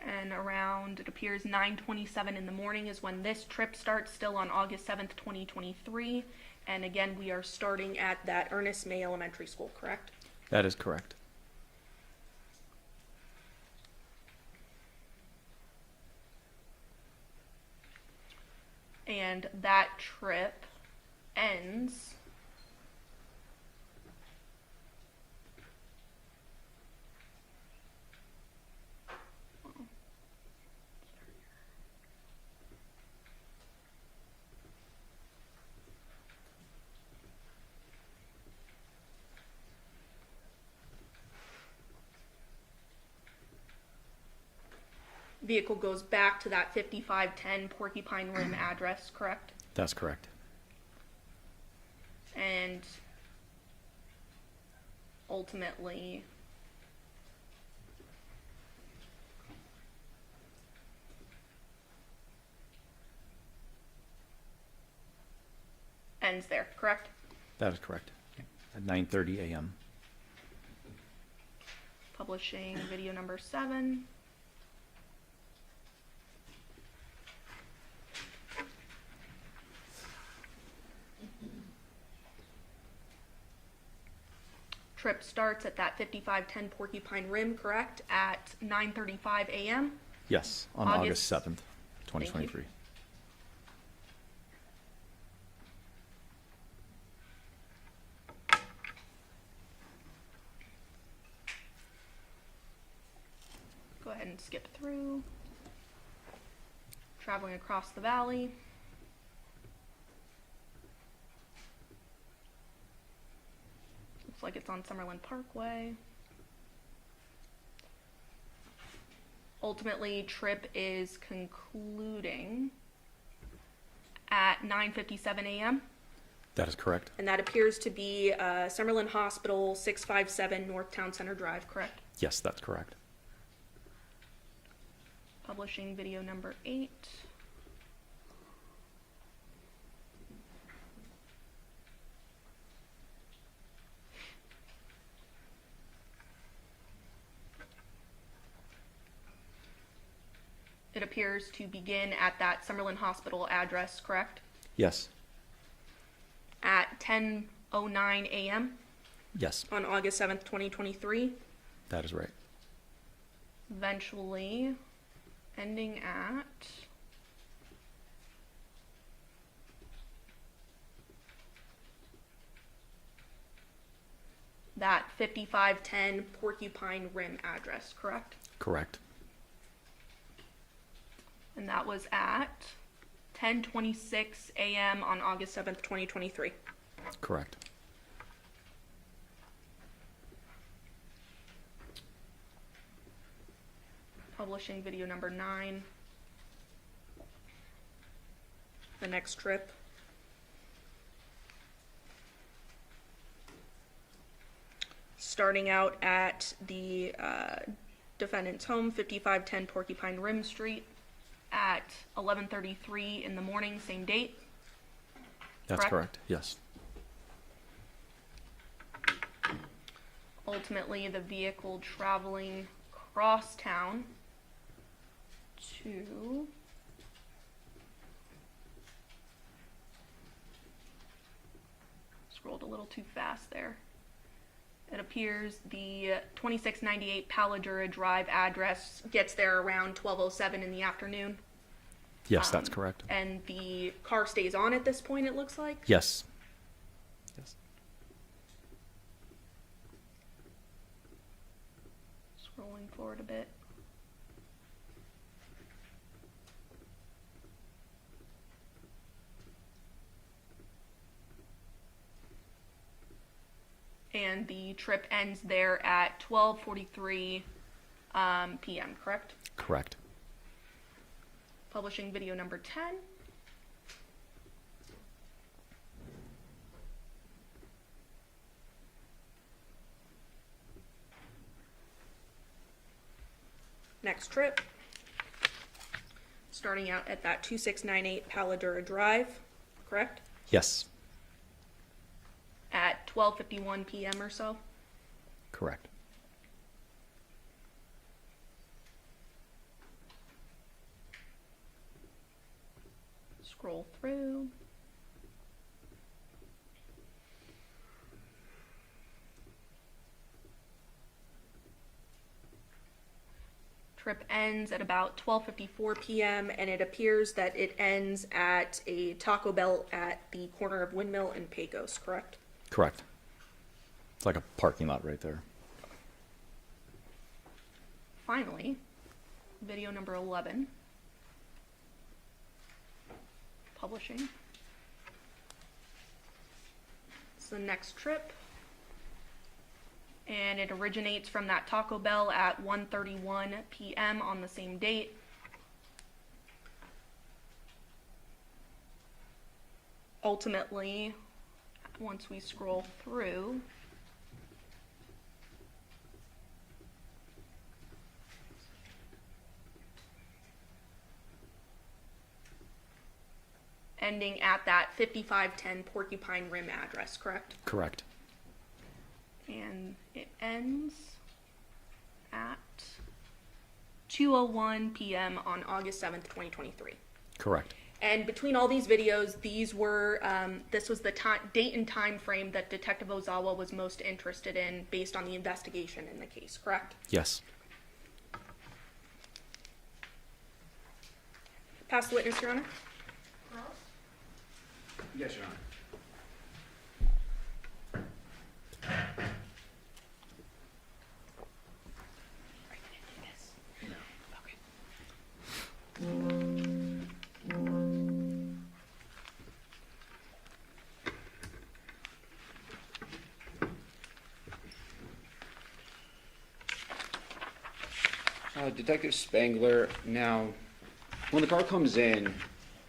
[SPEAKER 11] And around, it appears 9:27 in the morning is when this trip starts, still on August 7th, 2023. And again, we are starting at that Ernest May Elementary School, correct?
[SPEAKER 9] That is correct.
[SPEAKER 11] And that trip ends vehicle goes back to that 5510 Porcupine Rim address, correct?
[SPEAKER 9] That's correct.
[SPEAKER 11] And ultimately ends there, correct?
[SPEAKER 9] That is correct. At 9:30 a.m.
[SPEAKER 11] Publishing video number 7. trip starts at that 5510 Porcupine Rim, correct? At 9:35 a.m.
[SPEAKER 9] Yes, on August 7th, 2023.
[SPEAKER 11] Go ahead and skip through. Traveling across the valley. Looks like it's on Summerlin Parkway. Ultimately, trip is concluding at 9:57 a.m.
[SPEAKER 9] That is correct.
[SPEAKER 11] And that appears to be Summerlin Hospital, 657 North Town Center Drive, correct?
[SPEAKER 9] Yes, that's correct.
[SPEAKER 11] Publishing video number 8. It appears to begin at that Summerlin Hospital address, correct?
[SPEAKER 9] Yes.
[SPEAKER 11] At 10:09 a.m.
[SPEAKER 9] Yes,
[SPEAKER 11] on August 7th, 2023.
[SPEAKER 9] that is right.
[SPEAKER 11] Eventually ending at that 5510 Porcupine Rim address, correct?
[SPEAKER 9] Correct.
[SPEAKER 11] And that was at 10:26 a.m. on August 7th, 2023.
[SPEAKER 9] Correct.
[SPEAKER 11] Publishing video number 9. The next trip. Starting out at the defendant's home, 5510 Porcupine Rim Street, at 11:33 in the morning, same date.
[SPEAKER 9] That's correct. Yes.
[SPEAKER 11] Ultimately, the vehicle traveling across town to scrolled a little too fast there. It appears the 2698 Paladura Drive address gets there around 12:07 in the afternoon.
[SPEAKER 9] Yes, that's correct.
[SPEAKER 11] And the car stays on at this point, it looks like.
[SPEAKER 9] Yes. Yes.
[SPEAKER 11] Scrolling forward a bit. And the trip ends there at 12:43 p.m., correct?
[SPEAKER 9] Correct.
[SPEAKER 11] Publishing video number 10. Next trip. Starting out at that 2698 Paladura Drive, correct?
[SPEAKER 9] Yes.
[SPEAKER 11] At 12:51 p.m. or so.
[SPEAKER 9] Correct.
[SPEAKER 11] Scroll through. Trip ends at about 12:54 p.m. and it appears that it ends at a Taco Bell at the corner of Windmill and Pecos, correct?
[SPEAKER 9] Correct. It's like a parking lot right there.
[SPEAKER 11] Finally, video number 11. Publishing. It's the next trip. And it originates from that Taco Bell at 1:31 p.m. on the same date. Ultimately, once we scroll through, ending at that 5510 Porcupine Rim address, correct?
[SPEAKER 9] Correct.
[SPEAKER 11] And it ends at 2:01 p.m. on August 7th, 2023.
[SPEAKER 9] Correct.
[SPEAKER 11] And between all these videos, these were, this was the date and time frame that Detective Ozawa was most interested in based on the investigation in the case, correct?
[SPEAKER 9] Yes.
[SPEAKER 11] Pass the witness, Your Honor.
[SPEAKER 12] Yes, Your Honor. Detective Spangler, now, when the car comes in,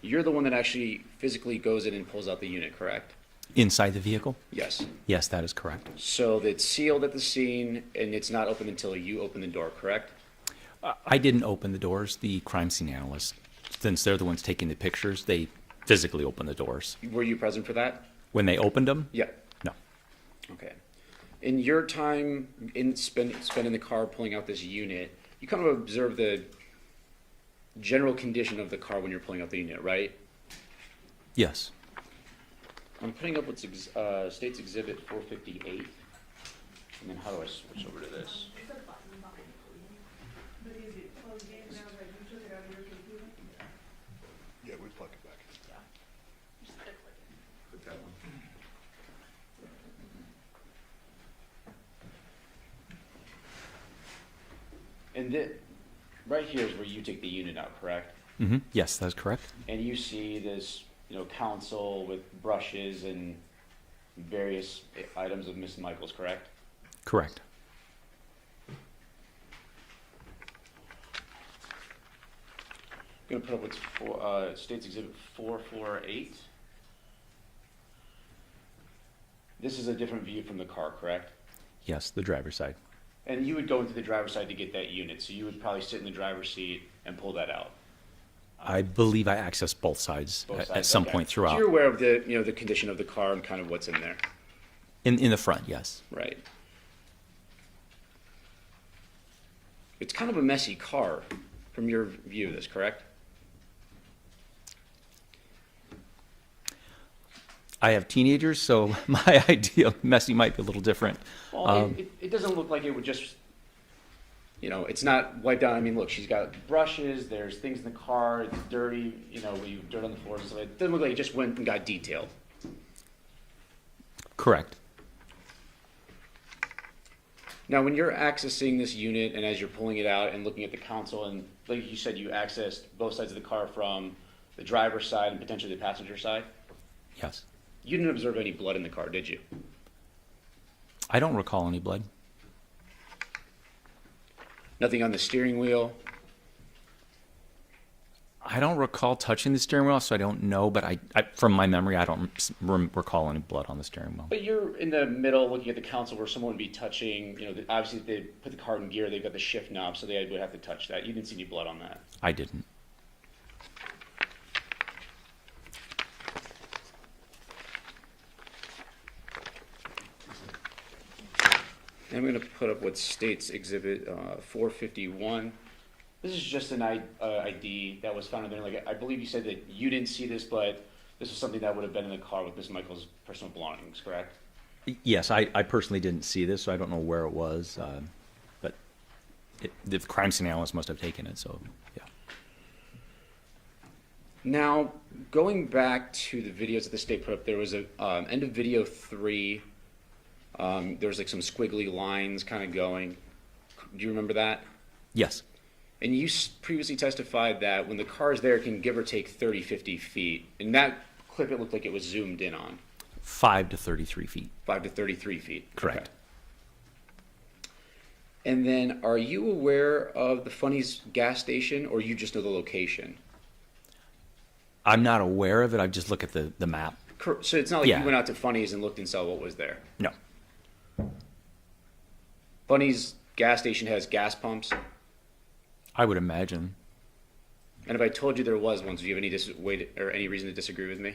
[SPEAKER 12] you're the one that actually physically goes in and pulls out the unit, correct?
[SPEAKER 9] Inside the vehicle?
[SPEAKER 12] Yes.
[SPEAKER 9] Yes, that is correct.
[SPEAKER 12] So it's sealed at the scene, and it's not open until you open the door, correct?
[SPEAKER 9] I didn't open the doors. The crime scene analysts, since they're the ones taking the pictures, they physically open the doors.
[SPEAKER 12] Were you present for that?
[SPEAKER 9] When they opened them?
[SPEAKER 12] Yeah.
[SPEAKER 9] No.
[SPEAKER 12] Okay. In your time in spend in the car pulling out this unit, you kind of observe the general condition of the car when you're pulling out the unit, right?
[SPEAKER 9] Yes.
[SPEAKER 12] I'm putting up what's State's Exhibit 458. And then how do I switch over to this?
[SPEAKER 3] Yeah, we plug it back. Put that one.
[SPEAKER 12] And right here is where you take the unit out, correct?
[SPEAKER 9] Mm-hmm. Yes, that's correct.
[SPEAKER 12] And you see this, console with brushes and various items of Miss Michaels, correct?
[SPEAKER 9] Correct.
[SPEAKER 12] I'm going to put up what's State's Exhibit 448. This is a different view from the car, correct?
[SPEAKER 9] Yes, the driver's side.
[SPEAKER 12] And you would go into the driver's side to get that unit, so you would probably sit in the driver's seat and pull that out.
[SPEAKER 9] I believe I accessed both sides,
[SPEAKER 12] Both
[SPEAKER 9] at
[SPEAKER 12] sides,
[SPEAKER 9] some
[SPEAKER 12] okay.
[SPEAKER 9] point
[SPEAKER 12] So
[SPEAKER 9] throughout.
[SPEAKER 12] you're aware of the, the condition of the car and kind of what's in there.
[SPEAKER 9] In the front, yes.
[SPEAKER 12] Right. It's kind of a messy car from your view of this, correct?
[SPEAKER 9] I have teenagers, so my idea of messy might be a little different.
[SPEAKER 12] Well, it doesn't look like it would just, it's not wiped out. I mean, look, she's got brushes, there's things in the car, it's dirty, we have dirt on the floors and stuff. It doesn't look like it just went and got detailed.
[SPEAKER 9] Correct.
[SPEAKER 12] Now, when you're accessing this unit and as you're pulling it out and looking at the console, and like you said, you accessed both sides of the car from the driver's side and potentially the passenger side,
[SPEAKER 9] Yes.
[SPEAKER 12] you didn't observe any blood in the car, did you?
[SPEAKER 9] I don't recall any blood.
[SPEAKER 12] Nothing on the steering wheel?
[SPEAKER 9] I don't recall touching the steering wheel, so I don't know, but I from my memory, I don't recall any blood on the steering wheel.
[SPEAKER 12] But you're in the middle looking at the console where someone would be touching, obviously they put the car in gear, they've got the shift knob, so they would have to touch that. You didn't see any blood on that.
[SPEAKER 9] I didn't.
[SPEAKER 12] And I'm going to put up what State's Exhibit 451. This is just an ID that was found in there. Like, I believe you said that you didn't see this, but this was something that would have been in the car with Miss Michaels' personal belongings, correct?
[SPEAKER 9] Yes, I personally didn't see this, so I don't know where it was, but the crime scene analyst must have taken it, so yeah.
[SPEAKER 12] Now, going back to the videos that the state put up, there was a end of video 3. There was like some squiggly lines kind of going. Do you remember that?
[SPEAKER 9] Yes.
[SPEAKER 12] And you previously testified that when the car is there, it can give or take 30, 50 feet. In that clip, it looked like it was zoomed in on.
[SPEAKER 9] 5 to 33 feet.
[SPEAKER 12] 5 to 33 feet.
[SPEAKER 9] Correct.
[SPEAKER 12] Okay. And then, are you aware of the Funny's gas station, or you just know the location?
[SPEAKER 9] I'm not aware of it. I just look at the map.
[SPEAKER 12] So it's not like
[SPEAKER 9] Yeah.
[SPEAKER 12] you went out to Funny's and looked and saw what was there.
[SPEAKER 9] No.
[SPEAKER 12] Funny's gas station has gas pumps.
[SPEAKER 9] I would imagine.
[SPEAKER 12] And if I told you there was one, do you have any reason to disagree with me?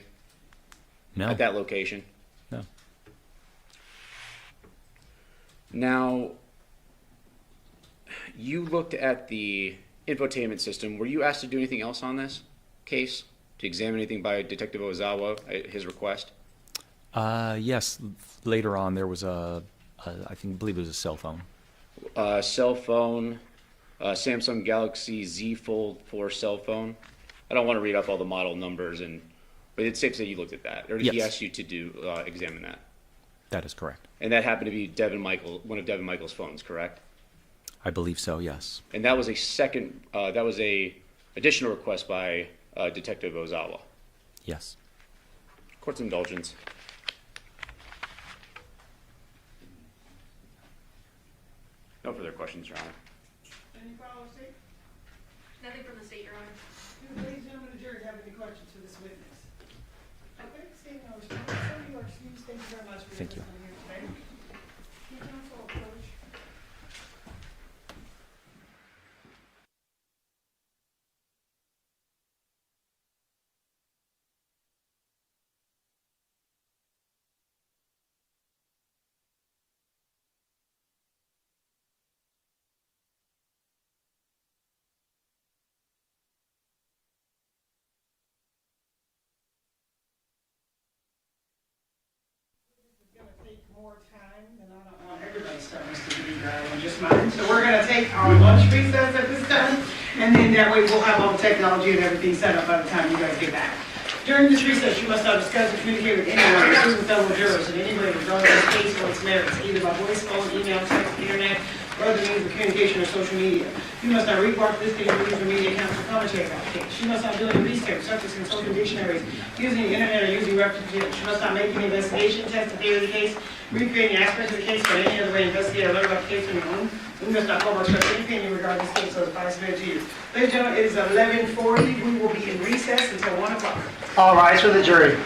[SPEAKER 9] No.
[SPEAKER 12] At that location?
[SPEAKER 9] No.
[SPEAKER 12] Now, you looked at the infotainment system. Were you asked to do anything else on this case? to examine anything by Detective Ozawa at his request?
[SPEAKER 9] Yes, later on there was I believe it was a cell phone.
[SPEAKER 12] Cell phone, Samsung Galaxy Z Fold 4 cell phone. I don't want to read off all the model numbers, but it's safe to say you looked at that, or did he
[SPEAKER 9] Yes.
[SPEAKER 12] ask you to examine that?
[SPEAKER 9] That is correct.
[SPEAKER 12] And that happened to be one of Devyn Michaels' phones, correct?
[SPEAKER 9] I believe so, yes.
[SPEAKER 12] And that was a additional request by Detective Ozawa.
[SPEAKER 9] Yes.
[SPEAKER 12] Court's indulgence. No further questions, Your Honor.
[SPEAKER 2] Any follow-up, State?
[SPEAKER 11] Nothing from the state, Your Honor.
[SPEAKER 2] Do the ladies and gentlemen of the jury have any questions for this witness? Okay, State, no response. Sir, you are excused. Thank you very much for your
[SPEAKER 9] Thank you.
[SPEAKER 2] testimony here today. Your counsel approach. Gonna take more time than I don't want everybody's time, Mr. Deviere, and just mine. So we're gonna take our lunch recess at this time, and then that way we'll have all the technology and everything set up by the time you guys get back. During this recess, you must not discuss or communicate with anyone, including fellow jurors, in any way regarding this case or its merits, either by voice, phone, email, text, internet, or other means of communication or social media. You must not report this case or use your media accounts or commentary about the case. You must not do any research, such as consulting dictionaries, using the internet, or using references. You must not make any investigation, test, or theory of the case, recreate any aspect of the case, or any other way investigate or learn about the case on your own. You must not form or express any opinion regarding this case or the facts submitted to you. Ladies and gentlemen, it is 11:40. We will be in recess until 1 o'clock. All rise for the jury.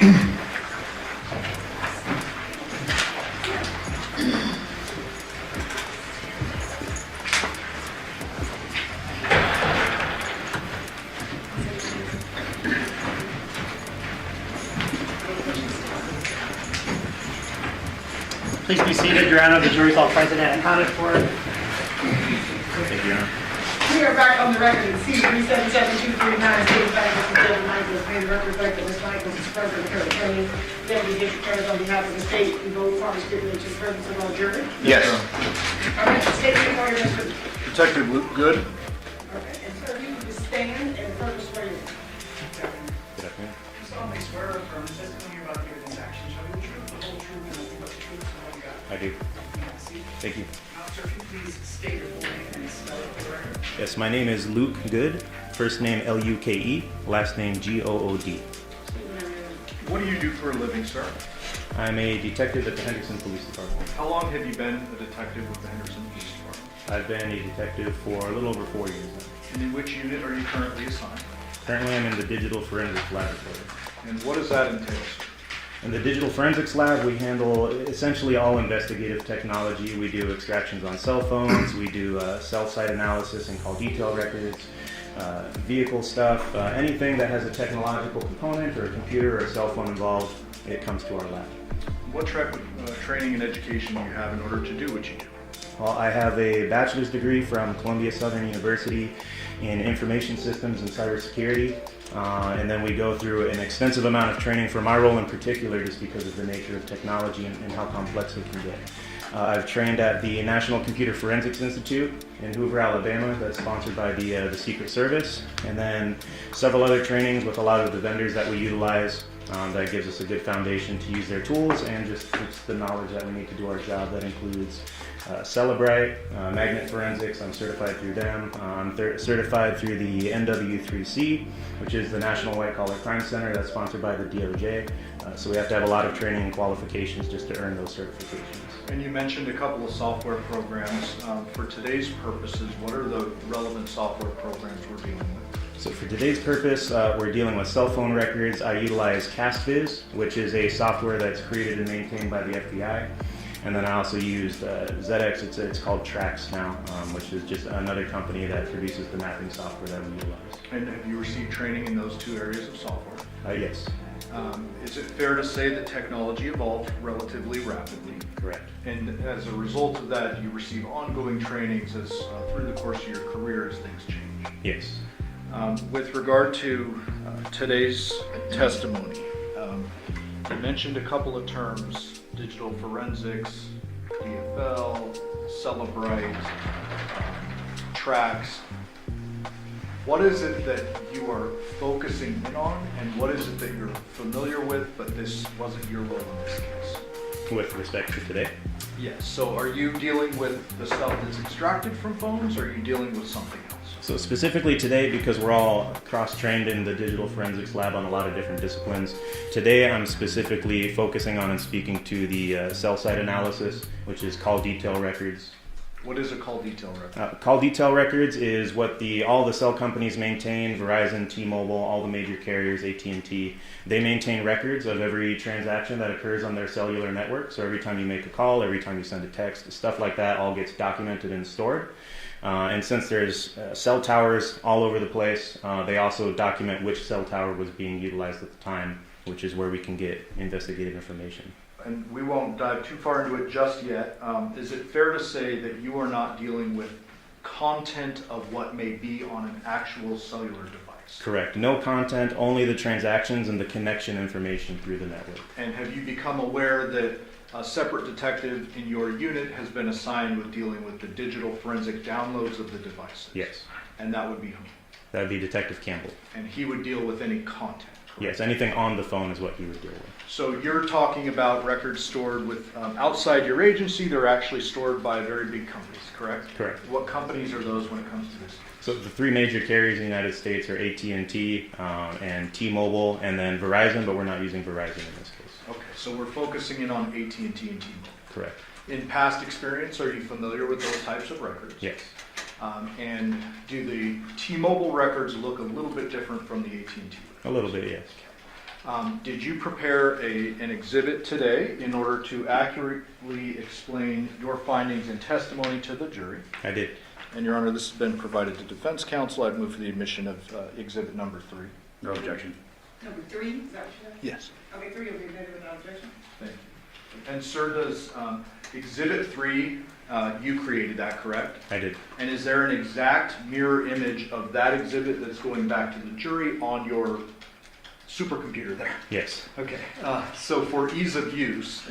[SPEAKER 13] Please be seated, Your Honor. The jury's all present and accounted for.
[SPEAKER 5] Thank you, Your Honor.
[SPEAKER 2] We are back on the record in C-377239, stated by Mr. Devyn Michaels. May the record reflect that Ms. Michaels is present at her attorney. Deputy District Attorney, on behalf of the state, we vote for and stipulate to the presence of all jury.
[SPEAKER 10] Yes.
[SPEAKER 2] All right, state your name, Mr.
[SPEAKER 3] Detective Luke Good.
[SPEAKER 2] Okay, and sir, you can just stand and further swear you.
[SPEAKER 12] Good afternoon.
[SPEAKER 1] You solemnly swear or affirm the testimony you're about to give in this action shall be the truth, the whole truth, and nothing but the truth, so help you God.
[SPEAKER 12] I do.
[SPEAKER 1] See?
[SPEAKER 12] Thank you.
[SPEAKER 1] Now, sir, if you please state your full name and spell it for the record.
[SPEAKER 13] Yes, my name is Luke Good. First name Luke, last name Good.
[SPEAKER 3] What do you do for a living, sir?
[SPEAKER 13] I'm a detective at the Henderson Police Department.
[SPEAKER 3] How long have you been a detective with the Henderson Police Department?
[SPEAKER 13] I've been a detective for a little over 4 years now.
[SPEAKER 3] And in which unit are you currently assigned?
[SPEAKER 13] Currently, I'm in the Digital Forensics Laboratory.
[SPEAKER 3] And what does that entail, sir?
[SPEAKER 13] In the Digital Forensics Lab, we handle essentially all investigative technology. We do extractions on cell phones, we do cell site analysis and call detail records, vehicle stuff, anything that has a technological component or a computer or a cell phone involved, it comes to our lab.
[SPEAKER 3] What training and education do you have in order to do what you do?
[SPEAKER 13] Well, I have a bachelor's degree from Columbia Southern University in information systems and cybersecurity. And then we go through an extensive amount of training for my role in particular, just because of the nature of technology and how complex it can get. I've trained at the National Computer Forensics Institute in Hoover, Alabama, that's sponsored by the Secret Service, and then several other trainings with a lot of the vendors that we utilize. That gives us a good foundation to use their tools and just the knowledge that we need to do our job. That includes Celebrite, Magnet Forensics, I'm certified through them. I'm certified through the NW3C, which is the National White Collar Crime Center that's sponsored by the DOJ. So we have to have a lot of training and qualifications just to earn those certifications.
[SPEAKER 3] And you mentioned a couple of software programs. For today's purposes, what are the relevant software programs we're dealing with?
[SPEAKER 13] So for today's purpose, we're dealing with cell phone records. I utilize CastViz, which is a software that's created and maintained by the FBI. And then I also used ZX, it's called Trax now, which is just another company that produces the mapping software that we utilize.
[SPEAKER 3] And have you received training in those two areas of software?
[SPEAKER 13] Yes.
[SPEAKER 3] Is it fair to say that technology evolved relatively rapidly?
[SPEAKER 13] Correct.
[SPEAKER 3] And as a result of that, you receive ongoing trainings as through the course of your career as things change?
[SPEAKER 13] Yes.
[SPEAKER 3] With regard to today's testimony, you mentioned a couple of terms: digital forensics, DFL, Celebrite, Trax. What is it that you are focusing in on, and what is it that you're familiar with, but this wasn't your role in this case?
[SPEAKER 13] With respect to today?
[SPEAKER 3] Yes. So are you dealing with the stuff that's extracted from phones, or are you dealing with something else?
[SPEAKER 13] So specifically today, because we're all cross-trained in the Digital Forensics Lab on a lot of different disciplines, today I'm specifically focusing on and speaking to the cell site analysis, which is call detail records.
[SPEAKER 3] What is a call detail record?
[SPEAKER 13] Call detail records is what all the cell companies maintain: Verizon, T-Mobile, all the major carriers, AT&T. They maintain records of every transaction that occurs on their cellular network. So every time you make a call, every time you send a text, stuff like that all gets documented and stored. And since there's cell towers all over the place, they also document which cell tower was being utilized at the time, which is where we can get investigative information.
[SPEAKER 3] And we won't dive too far into it just yet. Is it fair to say that you are not dealing with content of what may be on an actual cellular device?
[SPEAKER 13] Correct. No content, only the transactions and the connection information through the network.
[SPEAKER 3] And have you become aware that a separate detective in your unit has been assigned with dealing with the digital forensic downloads of the devices?
[SPEAKER 13] Yes.
[SPEAKER 3] And that would be whom?
[SPEAKER 13] That would be Detective Campbell.
[SPEAKER 3] And he would deal with any content, correct?
[SPEAKER 13] Yes, anything on the phone is what he would deal with.
[SPEAKER 3] So you're talking about records stored with outside your agency. They're actually stored by very big companies, correct?
[SPEAKER 13] Correct.
[SPEAKER 3] What companies are those when it comes to this?
[SPEAKER 13] So the three major carriers in the United States are AT&T and T-Mobile, and then Verizon, but we're not using Verizon in this case.
[SPEAKER 3] Okay, so we're focusing in on AT&T and T-Mobile.
[SPEAKER 13] Correct.
[SPEAKER 3] In past experience, are you familiar with those types of records?
[SPEAKER 13] Yes.
[SPEAKER 3] And do the T-Mobile records look a little bit different from the AT&T records?
[SPEAKER 13] A little bit, yes.
[SPEAKER 3] Did you prepare an exhibit today in order to accurately explain your findings and testimony to the jury?
[SPEAKER 13] I did.
[SPEAKER 3] And Your Honor, this has been provided to defense counsel. I'd move for the admission of exhibit number 3.
[SPEAKER 12] No objection.
[SPEAKER 2] Number 3, is that what you said?
[SPEAKER 3] Yes.
[SPEAKER 2] Okay, 3 will be admitted without objection.
[SPEAKER 3] Thank you. And sir, does exhibit 3, you created that, correct?
[SPEAKER 13] I did.
[SPEAKER 3] And is there an exact mirror image of that exhibit that's going back to the jury on your supercomputer there?
[SPEAKER 13] Yes.
[SPEAKER 3] Okay, so for ease of use,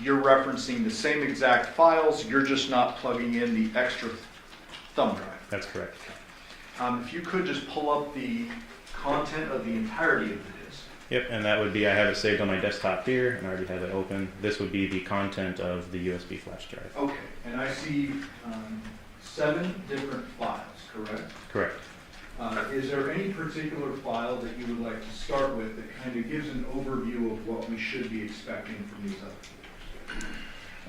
[SPEAKER 3] you're referencing the same exact files, you're just not plugging in the extra thumb drive.
[SPEAKER 13] That's correct.
[SPEAKER 3] If you could just pull up the content of the entirety of the disk.
[SPEAKER 13] Yep, and that would be, I have it saved on my desktop here, and I already have it open. This would be the content of the USB flash drive.
[SPEAKER 3] Okay, and I see 7 different files, correct?
[SPEAKER 13] Correct.
[SPEAKER 3] Is there any particular file that you would like to start with that kind of gives an overview of what we should be expecting from these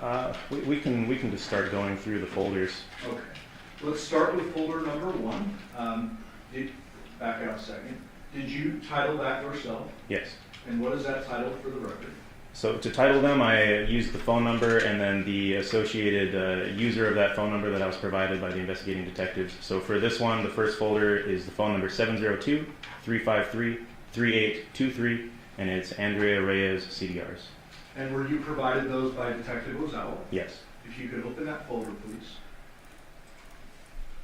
[SPEAKER 3] other folders?
[SPEAKER 13] We can just start going through the folders.
[SPEAKER 3] Okay, let's start with folder number 1. Back out a second. Did you title that yourself?
[SPEAKER 13] Yes.
[SPEAKER 3] And what is that title for the record?
[SPEAKER 13] So to title them, I used the phone number and then the associated user of that phone number that I was provided by the investigating detectives. So for this one, the first folder is the phone number 702-353-3823, and it's Andrea Reyes CDRs.
[SPEAKER 3] And were you provided those by Detective Ozawa?
[SPEAKER 13] Yes.
[SPEAKER 3] If you could open that folder, please.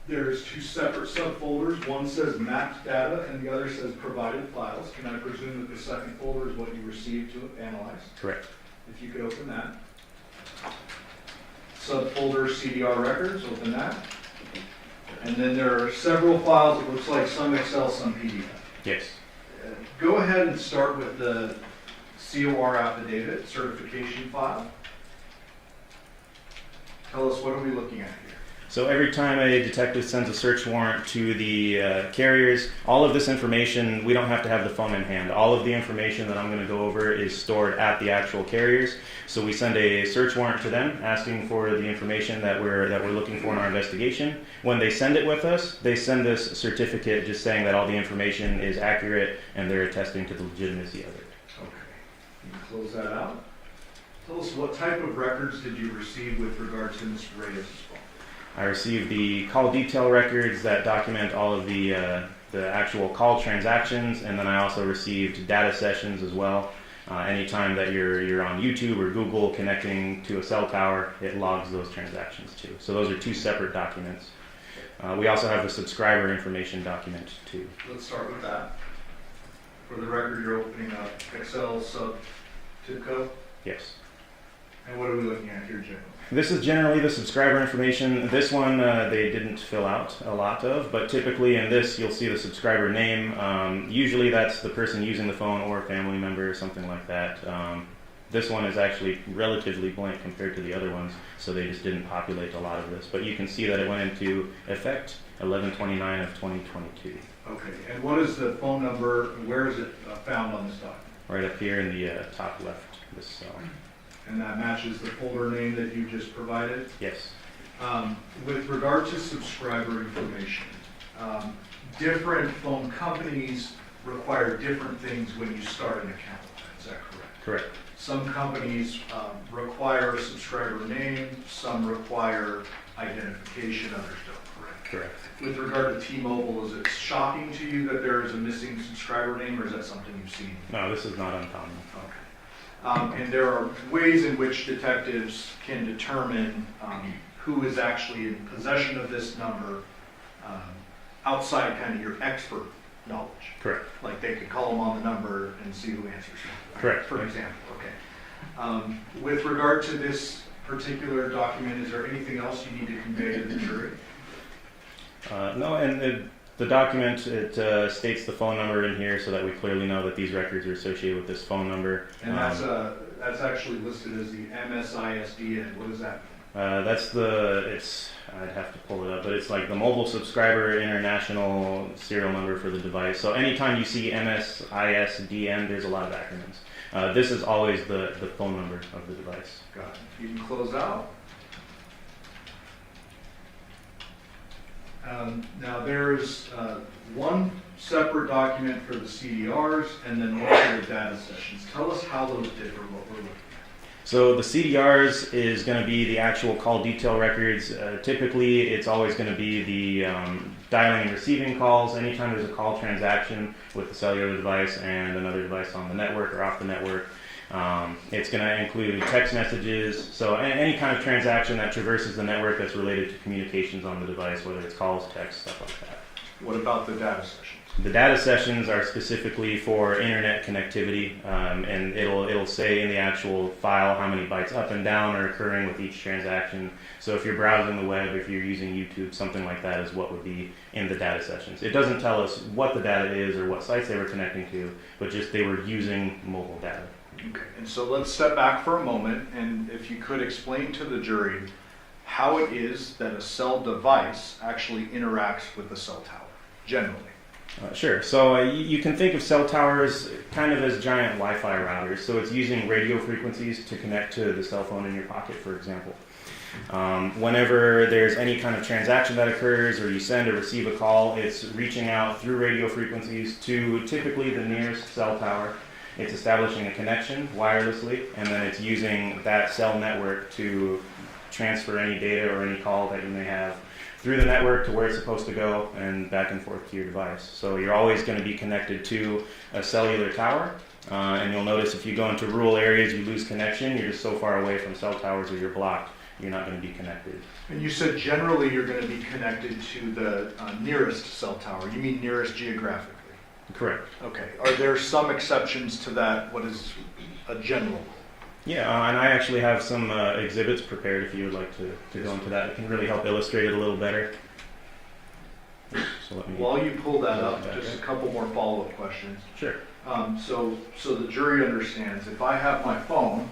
[SPEAKER 3] There's 2 separate subfolders. One says mapped data and the other says provided files. Can I presume that the second folder is what you received to analyze?
[SPEAKER 13] Correct.
[SPEAKER 3] If you could open that. Subfolder CDR records, open that. And then there are several files. It looks like some Excel, some PDF.
[SPEAKER 13] Yes.
[SPEAKER 3] Go ahead and start with the COR affidavit, certification file. Tell us, what are we looking at here?
[SPEAKER 13] So every time a detective sends a search warrant to the carriers, all of this information, we don't have to have the phone in hand. All of the information that I'm going to go over is stored at the actual carriers. So we send a search warrant to them asking for the information that we're looking for in our investigation. When they send it with us, they send us a certificate just saying that all the information is accurate and they're attesting to the legitimacy of it.
[SPEAKER 3] Okay. You can close that out. Tell us, what type of records did you receive with regard to Ms. Reyes' phone?
[SPEAKER 13] I received the call detail records that document all of the actual call transactions, and then I also received data sessions as well. Anytime that you're on YouTube or Google connecting to a cell tower, it logs those transactions too. So those are 2 separate documents. We also have the subscriber information document too.
[SPEAKER 3] Let's start with that. For the record, you're opening up Excel sub TIBCO.
[SPEAKER 13] Yes.
[SPEAKER 3] And what are we looking at here, Jim?
[SPEAKER 13] This is generally the subscriber information. This one they didn't fill out a lot of, but typically in this you'll see the subscriber name. Usually that's the person using the phone or a family member or something like that. This one is actually relatively blank compared to the other ones, so they just didn't populate a lot of this. But you can see that it went into effect 11/29 of 2022.
[SPEAKER 3] Okay, and what is the phone number? Where is it found on this document?
[SPEAKER 13] Right up here in the top left, this cell.
[SPEAKER 3] And that matches the folder name that you just provided?
[SPEAKER 13] Yes.
[SPEAKER 3] With regard to subscriber information, different phone companies require different things when you start an account. Is that correct?
[SPEAKER 13] Correct.
[SPEAKER 3] Some companies require subscriber name, some require identification, others don't, correct?
[SPEAKER 13] Correct.
[SPEAKER 3] With regard to T-Mobile, is it shocking to you that there is a missing subscriber name, or is that something you've seen?
[SPEAKER 13] No, this is not uncommon.
[SPEAKER 3] Okay. And there are ways in which detectives can determine who is actually in possession of this number outside kind of your expert knowledge.
[SPEAKER 13] Correct.
[SPEAKER 3] Like they could call them on the number and see who answers.
[SPEAKER 13] Correct.
[SPEAKER 3] For example, okay. With regard to this particular document, is there anything else you need to convey to the jury?
[SPEAKER 13] No, and the document, it states the phone number in here so that we clearly know that these records are associated with this phone number.
[SPEAKER 3] And that's actually listed as the MSISDN. What does that mean? I'd have to pull it up, but it's like the Mobile Subscriber International Serial Number for the device. So anytime you see MSISDN, there's a lot of acronyms. This is always the phone number of the device. Got it. You can close out. Now there's one separate document for the CDRs and then one for the data sessions. Tell us how those differ, what we're looking at.
[SPEAKER 13] So the CDRs is going to be the actual call detail records. Typically, it's always going to be the dialing and receiving calls. Anytime there's a call transaction with the cellular device and another device on the network or off the network, it's going to include text messages. So any kind of transaction that traverses the network that's related to communications on the device, whether it's calls, text, stuff like that.
[SPEAKER 3] What about the data sessions?
[SPEAKER 13] The data sessions are specifically for internet connectivity, and it'll say in the actual file how many bytes up and down are occurring with each transaction. So if you're browsing the web, if you're using YouTube, something like that is what would be in the data sessions. It doesn't tell us what the data is or what sites they were connecting to, but just they were using mobile data.
[SPEAKER 3] Okay, and so let's step back for a moment, and if you could explain to the jury how it is that a cell device actually interacts with the cell tower, generally.
[SPEAKER 13] Sure. So you can think of cell towers kind of as giant Wi-Fi routers. So it's using radio frequencies to connect to the cell phone in your pocket, for example. Whenever there's any kind of transaction that occurs or you send or receive a call, it's reaching out through radio frequencies to typically the nearest cell tower. It's establishing a connection wirelessly, and then it's using that cell network to transfer any data or any call that you may have through the network to where it's supposed to go and back and forth to your device. So you're always going to be connected to a cellular tower, and you'll notice if you go into rural areas, you lose connection. You're just so far away from cell towers or you're blocked, you're not going to be connected.
[SPEAKER 3] And you said generally you're going to be connected to the nearest cell tower. You mean nearest geographically?
[SPEAKER 13] Correct.
[SPEAKER 3] Okay. Are there some exceptions to that? What is a general?
[SPEAKER 13] Yeah, and I actually have some exhibits prepared if you would like to go into that. It can really help illustrate it a little better. So let me
[SPEAKER 3] While you pull that up, just a couple more follow-up questions.
[SPEAKER 13] Sure.
[SPEAKER 3] So the jury understands, if I have my phone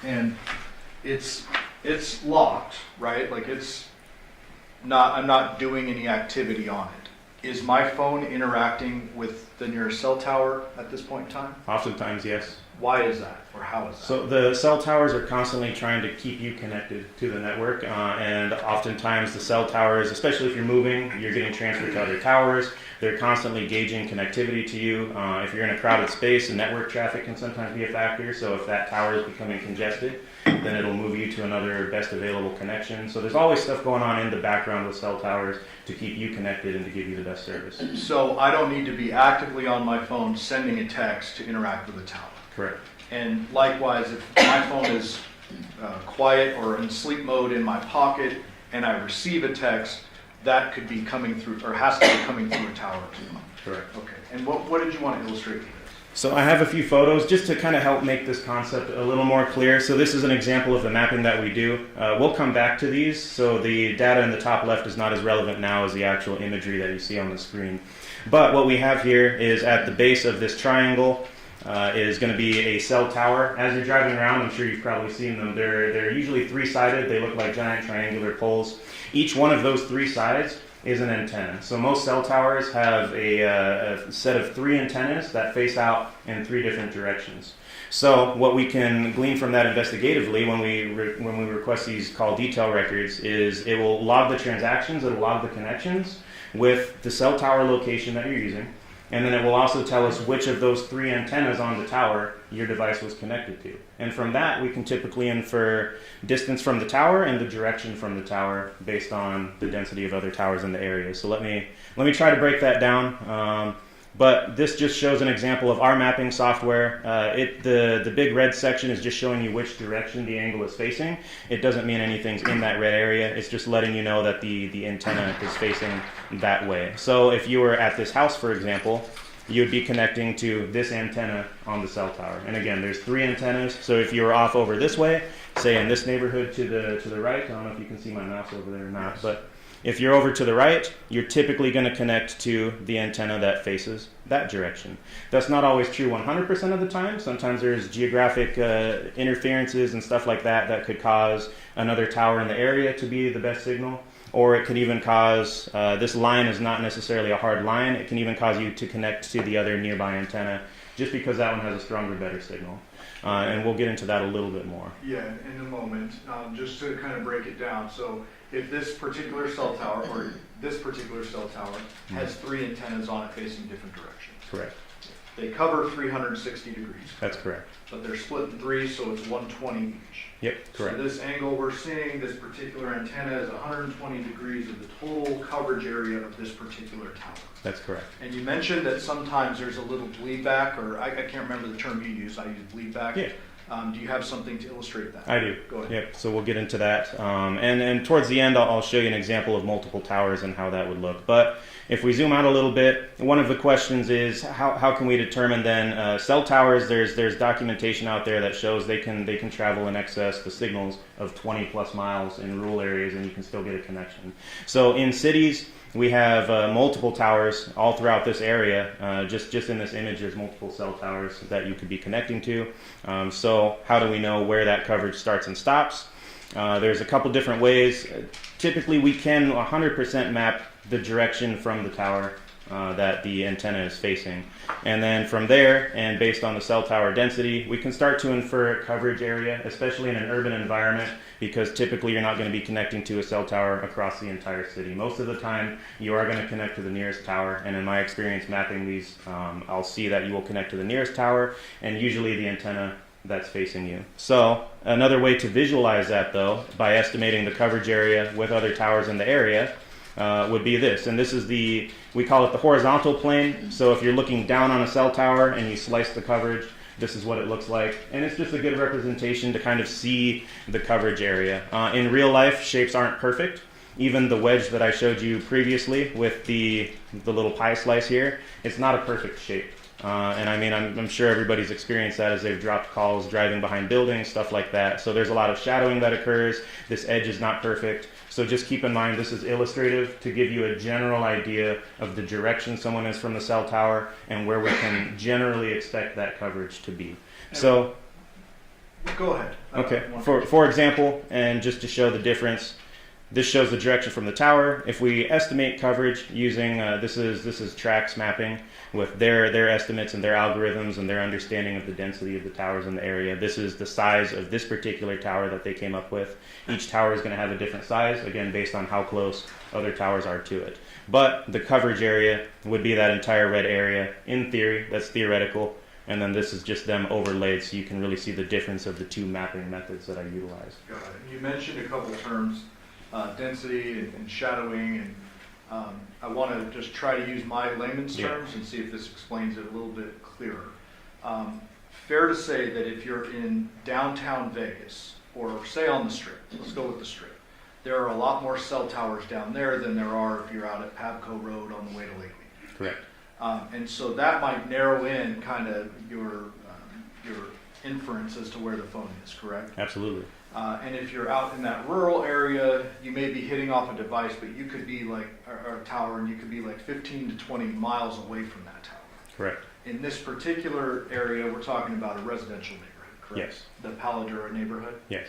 [SPEAKER 3] and it's locked, right? Like I'm not doing any activity on it. Is my phone interacting with the nearest cell tower at this point in time?
[SPEAKER 13] Oftentimes, yes.
[SPEAKER 3] Why is that, or how is that?
[SPEAKER 13] So the cell towers are constantly trying to keep you connected to the network, and oftentimes the cell towers, especially if you're moving, you're getting transferred to other towers. They're constantly gauging connectivity to you. If you're in a crowded space, the network traffic can sometimes be a factor. So if that tower is becoming congested, then it'll move you to another best available connection. So there's always stuff going on in the background with cell towers to keep you connected and to give you the best service.
[SPEAKER 3] So I don't need to be actively on my phone sending a text to interact with the tower.
[SPEAKER 13] Correct.
[SPEAKER 3] And likewise, if my phone is quiet or in sleep mode in my pocket and I receive a text, that could be coming through, or has to be coming through a tower as well.
[SPEAKER 13] Correct.
[SPEAKER 3] Okay. And what did you want to illustrate with this?
[SPEAKER 13] So I have a few photos just to kind of help make this concept a little more clear. So this is an example of the mapping that we do. We'll come back to these. So the data in the top left is not as relevant now as the actual imagery that you see on the screen. But what we have here is at the base of this triangle is going to be a cell tower. As you're driving around, I'm sure you've probably seen them. They're usually three-sided. They look like giant triangular poles. Each one of those three sides is an antenna. So most cell towers have a set of three antennas that face out in three different directions. So what we can glean from that investigatively when we request these call detail records is it will log the transactions, it'll log the connections with the cell tower location that you're using, and then it will also tell us which of those three antennas on the tower your device was connected to. And from that, we can typically infer distance from the tower and the direction from the tower based on the density of other towers in the area. So let me try to break that down. But this just shows an example of our mapping software. The big red section is just showing you which direction the angle is facing. It doesn't mean anything's in that red area. It's just letting you know that the antenna is facing that way. So if you were at this house, for example, you would be connecting to this antenna on the cell tower. And again, there's three antennas. So if you were off over this way, say in this neighborhood to the right, I don't know if you can see my mouse over there or not, but if you're over to the right, you're typically going to connect to the antenna that faces that direction. That's not always true 100% of the time. Sometimes there's geographic interferences and stuff like that that could cause another tower in the area to be the best signal. Or it could even cause, this line is not necessarily a hard line, it can even cause you to connect to the other nearby antenna just because that one has a stronger, better signal. And we'll get into that a little bit more.
[SPEAKER 3] Yeah, in a moment. Just to kind of break it down. So if this particular cell tower, or this particular cell tower, has 3 antennas on it facing different directions.
[SPEAKER 13] Correct.
[SPEAKER 3] They cover 360 degrees.
[SPEAKER 13] That's correct.
[SPEAKER 3] But they're split in 3, so it's 120 each.
[SPEAKER 13] Yep, correct.
[SPEAKER 3] So this angle we're seeing, this particular antenna is 120 degrees of the total coverage area of this particular tower.
[SPEAKER 13] That's correct.
[SPEAKER 3] And you mentioned that sometimes there's a little bleed back, or I can't remember the term you used. I used bleed back.
[SPEAKER 13] Yeah.
[SPEAKER 3] Do you have something to illustrate that?
[SPEAKER 13] I do.
[SPEAKER 3] Go ahead.
[SPEAKER 13] Yep. So we'll get into that. And towards the end, I'll show you an example of multiple towers and how that would look. But if we zoom out a little bit, one of the questions is how can we determine then cell towers? There's documentation out there that shows they can travel in excess the signals of 20 plus miles in rural areas, and you can still get a connection. So in cities, we have multiple towers all throughout this area. Just in this image, there's multiple cell towers that you could be connecting to. So how do we know where that coverage starts and stops? There's a couple different ways. Typically, we can 100% map the direction from the tower that the antenna is facing. And then from there, and based on the cell tower density, we can start to infer coverage area, especially in an urban environment, because typically you're not going to be connecting to a cell tower across the entire city. Most of the time, you are going to connect to the nearest tower, and in my experience mapping these, I'll see that you will connect to the nearest tower, and usually the antenna that's facing you. So another way to visualize that, though, by estimating the coverage area with other towers in the area, would be this. And this is we call it the horizontal plane. So if you're looking down on a cell tower and you slice the coverage, this is what it looks like. And it's just a good representation to kind of see the coverage area. In real life, shapes aren't perfect. Even the wedge that I showed you previously with the little pie slice here, it's not a perfect shape. And I mean, I'm sure everybody's experienced that as they've dropped calls driving behind buildings, stuff like that. So there's a lot of shadowing that occurs. This edge is not perfect. So just keep in mind, this is illustrative to give you a general idea of the direction someone is from the cell tower and where we can generally expect that coverage to be. So,
[SPEAKER 3] go ahead.
[SPEAKER 13] Okay, for example, and just to show the difference, this shows the direction from the tower. If we estimate coverage using, this is Trax mapping with their estimates and their algorithms and their understanding of the density of the towers in the area. This is the size of this particular tower that they came up with. Each tower is going to have a different size, again, based on how close other towers are to it. But the coverage area would be that entire red area. In theory, that's theoretical. And then this is just them overlaid, so you can really see the difference of the two mapping methods that I utilize.
[SPEAKER 3] Got it. You mentioned a couple terms. Density and shadowing, and I want to just try to use my layman's terms and see if this explains it a little bit clearer. Fair to say that if you're in downtown Vegas, or say on the Strip, let's go with the Strip, there are a lot more cell towers down there than there are if you're out at Pabco Road on the way to Lake Mead.
[SPEAKER 13] Correct.
[SPEAKER 3] And so that might narrow in kind of your inference as to where the phone is, correct?
[SPEAKER 13] Absolutely.
[SPEAKER 3] And if you're out in that rural area, you may be hitting off a device, but you could be like, or a tower, and you could be like 15 to 20 miles away from that tower.
[SPEAKER 13] Correct.
[SPEAKER 3] In this particular area, we're talking about a residential neighborhood, correct?
[SPEAKER 13] Yes.
[SPEAKER 3] The Paladura neighborhood?
[SPEAKER 13] Yes.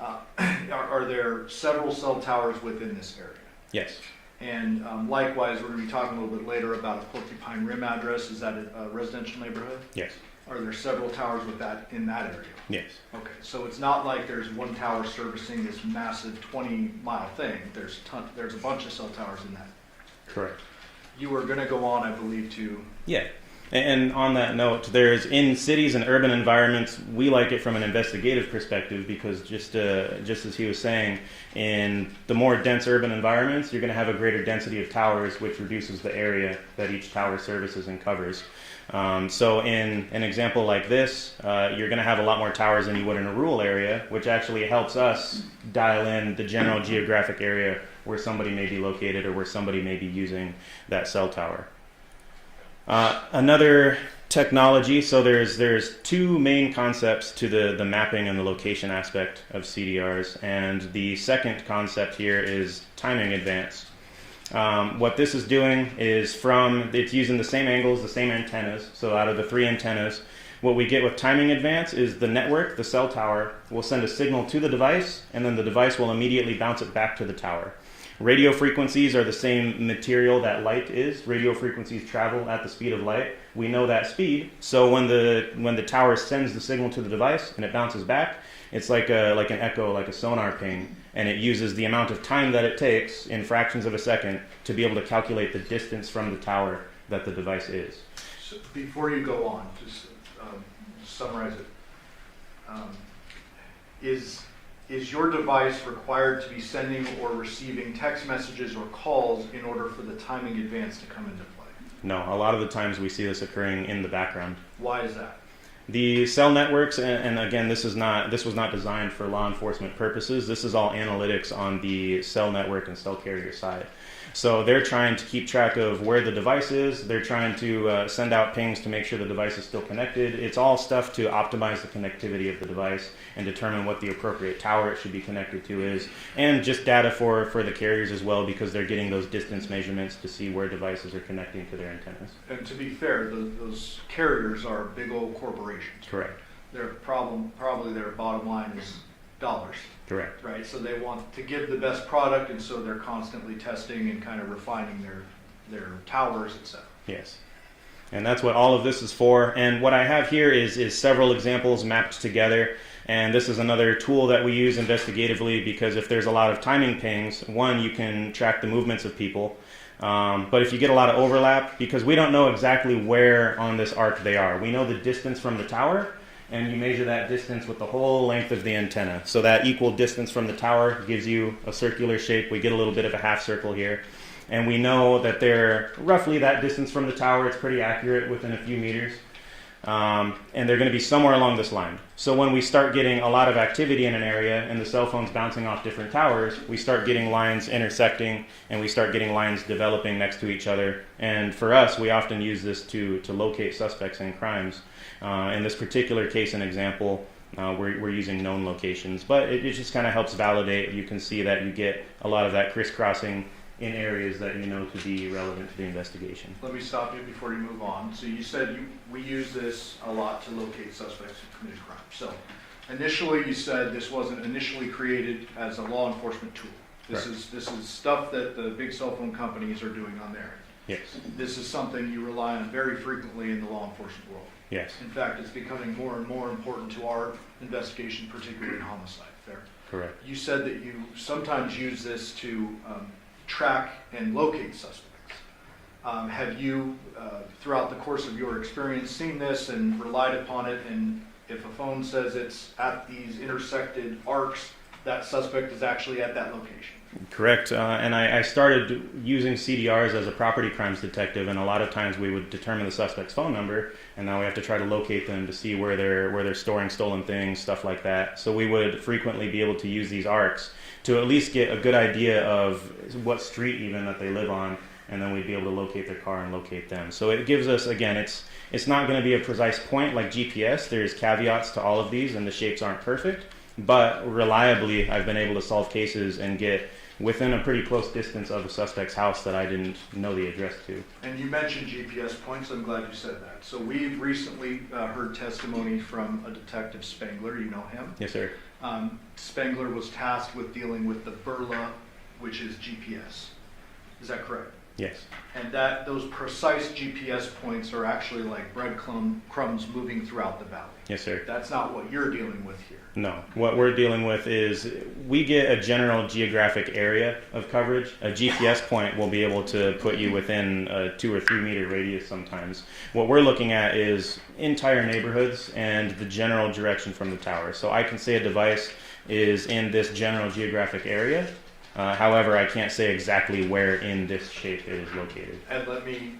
[SPEAKER 3] Are there several cell towers within this area?
[SPEAKER 13] Yes.
[SPEAKER 3] And likewise, we're going to be talking a little bit later about a Porcupine Rim address. Is that a residential neighborhood?
[SPEAKER 13] Yes.
[SPEAKER 3] Are there several towers with that in that area?
[SPEAKER 13] Yes.
[SPEAKER 3] Okay, so it's not like there's one tower servicing this massive 20-mile thing. There's a bunch of cell towers in that.
[SPEAKER 13] Correct.
[SPEAKER 3] You were going to go on, I believe, to...
[SPEAKER 13] Yeah. And on that note, there's in cities and urban environments, we like it from an investigative perspective because just as he was saying, in the more dense urban environments, you're going to have a greater density of towers, which reduces the area that each tower services and covers. So in an example like this, you're going to have a lot more towers than you would in a rural area, which actually helps us dial in the general geographic area where somebody may be located or where somebody may be using that cell tower. Another technology, so there's two main concepts to the mapping and the location aspect of CDRs, and the second concept here is timing advance. What this is doing is it's using the same angles, the same antennas, so out of the 3 antennas, what we get with timing advance is the network, the cell tower, will send a signal to the device, and then the device will immediately bounce it back to the tower. Radio frequencies are the same material that light is. Radio frequencies travel at the speed of light. We know that speed, so when the tower sends the signal to the device and it bounces back, it's like an echo, like a sonar ping, and it uses the amount of time that it takes in fractions of a second to be able to calculate the distance from the tower that the device is.
[SPEAKER 3] So before you go on, just summarize it. Is your device required to be sending or receiving text messages or calls in order for the timing advance to come into play?
[SPEAKER 13] No, a lot of the times we see this occurring in the background.
[SPEAKER 3] Why is that?
[SPEAKER 13] The cell networks, and again, this was not designed for law enforcement purposes. This is all analytics on the cell network and cell carrier side. So they're trying to keep track of where the device is. They're trying to send out pings to make sure the device is still connected. It's all stuff to optimize the connectivity of the device and determine what the appropriate tower it should be connected to is. And just data for the carriers as well, because they're getting those distance measurements to see where devices are connecting to their antennas.
[SPEAKER 3] And to be fair, those carriers are big old corporations.
[SPEAKER 13] Correct.
[SPEAKER 3] Their probably their bottom line is dollars.
[SPEAKER 13] Correct.
[SPEAKER 3] Right, so they want to give the best product, and so they're constantly testing and kind of refining their towers, etc.
[SPEAKER 13] Yes. And that's what all of this is for. And what I have here is several examples mapped together. And this is another tool that we use investigatively, because if there's a lot of timing pings, one, you can track the movements of people. But if you get a lot of overlap, because we don't know exactly where on this arc they are. We know the distance from the tower, and you measure that distance with the whole length of the antenna. So that equal distance from the tower gives you a circular shape. We get a little bit of a half circle here. And we know that they're roughly that distance from the tower. It's pretty accurate, within a few meters. And they're going to be somewhere along this line. So when we start getting a lot of activity in an area and the cell phone's bouncing off different towers, we start getting lines intersecting, and we start getting lines developing next to each other. And for us, we often use this to locate suspects in crimes. In this particular case and example, we're using known locations, but it just kind of helps validate. You can see that you get a lot of that crisscrossing in areas that you know to be relevant to the investigation.
[SPEAKER 3] Let me stop you before you move on. So you said we use this a lot to locate suspects who committed crime. So initially you said this wasn't initially created as a law enforcement tool. This is stuff that the big cell phone companies are doing on their end.
[SPEAKER 13] Yes.
[SPEAKER 3] This is something you rely on very frequently in the law enforcement world.
[SPEAKER 13] Yes.
[SPEAKER 3] In fact, it's becoming more and more important to our investigation, particularly in homicide. Fair?
[SPEAKER 13] Correct.
[SPEAKER 3] You said that you sometimes use this to track and locate suspects. Have you, throughout the course of your experience, seen this and relied upon it? And if a phone says it's at these intersected arcs, that suspect is actually at that location?
[SPEAKER 13] Correct. And I started using CDRs as a property crimes detective, and a lot of times we would determine the suspect's phone number, and now we have to try to locate them to see where they're storing stolen things, stuff like that. So we would frequently be able to use these arcs to at least get a good idea of what street even that they live on, and then we'd be able to locate their car and locate them. So it gives us, again, it's not going to be a precise point like GPS. There's caveats to all of these, and the shapes aren't perfect, but reliably I've been able to solve cases and get within a pretty close distance of a suspect's house that I didn't know the address to.
[SPEAKER 3] And you mentioned GPS points. I'm glad you said that. So we've recently heard testimony from a detective, Spangler. You know him?
[SPEAKER 13] Yes, sir.
[SPEAKER 3] Spangler was tasked with dealing with the burla, which is GPS. Is that correct?
[SPEAKER 13] Yes.
[SPEAKER 3] And those precise GPS points are actually like breadcrumbs moving throughout the valley.
[SPEAKER 13] Yes, sir.
[SPEAKER 3] That's not what you're dealing with here.
[SPEAKER 13] No. What we're dealing with is we get a general geographic area of coverage. A GPS point will be able to put you within a 2 or 3 meter radius sometimes. What we're looking at is entire neighborhoods and the general direction from the tower. So I can say a device is in this general geographic area. However, I can't say exactly where in this shape it is located.
[SPEAKER 3] And let me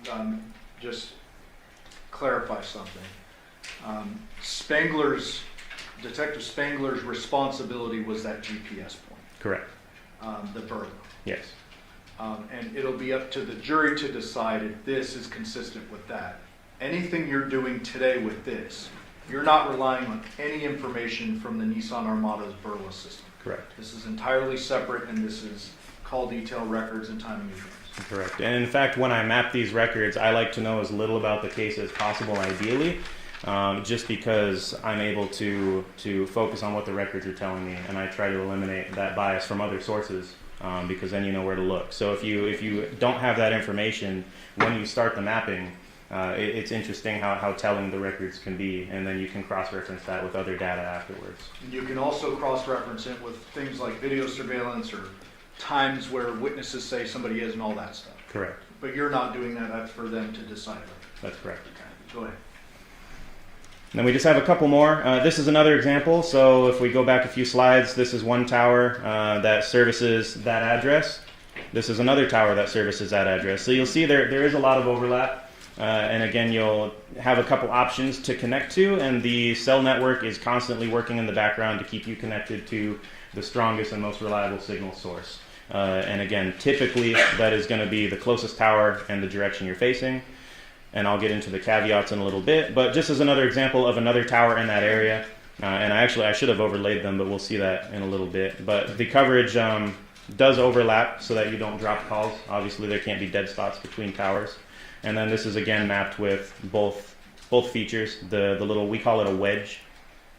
[SPEAKER 3] just clarify something. Detective Spangler's responsibility was that GPS point.
[SPEAKER 13] Correct.
[SPEAKER 3] The burla.
[SPEAKER 13] Yes.
[SPEAKER 3] And it'll be up to the jury to decide if this is consistent with that. Anything you're doing today with this, you're not relying on any information from the Nissan Armada's burla system.
[SPEAKER 13] Correct.
[SPEAKER 3] This is entirely separate, and this is call detail records and timing events.
[SPEAKER 13] Correct. And in fact, when I map these records, I like to know as little about the case as possible, ideally, just because I'm able to focus on what the records are telling me, and I try to eliminate that bias from other sources because then you know where to look. So if you don't have that information when you start the mapping, it's interesting how telling the records can be, and then you can cross-reference that with other data afterwards.
[SPEAKER 3] You can also cross-reference it with things like video surveillance or times where witnesses say somebody is and all that stuff.
[SPEAKER 13] Correct.
[SPEAKER 3] But you're not doing that, that's for them to decide.
[SPEAKER 13] That's correct.
[SPEAKER 3] Go ahead.
[SPEAKER 13] And then we just have a couple more. This is another example. So if we go back a few slides, this is one tower that services that address. This is another tower that services that address. So you'll see there is a lot of overlap. And again, you'll have a couple options to connect to, and the cell network is constantly working in the background to keep you connected to the strongest and most reliable signal source. And again, typically that is going to be the closest tower and the direction you're facing. And I'll get into the caveats in a little bit, but just as another example of another tower in that area, and I should have overlaid them, but we'll see that in a little bit. But the coverage does overlap so that you don't drop calls. Obviously, there can't be dead spots between towers. And then this is again mapped with both features. The little, we call it a wedge.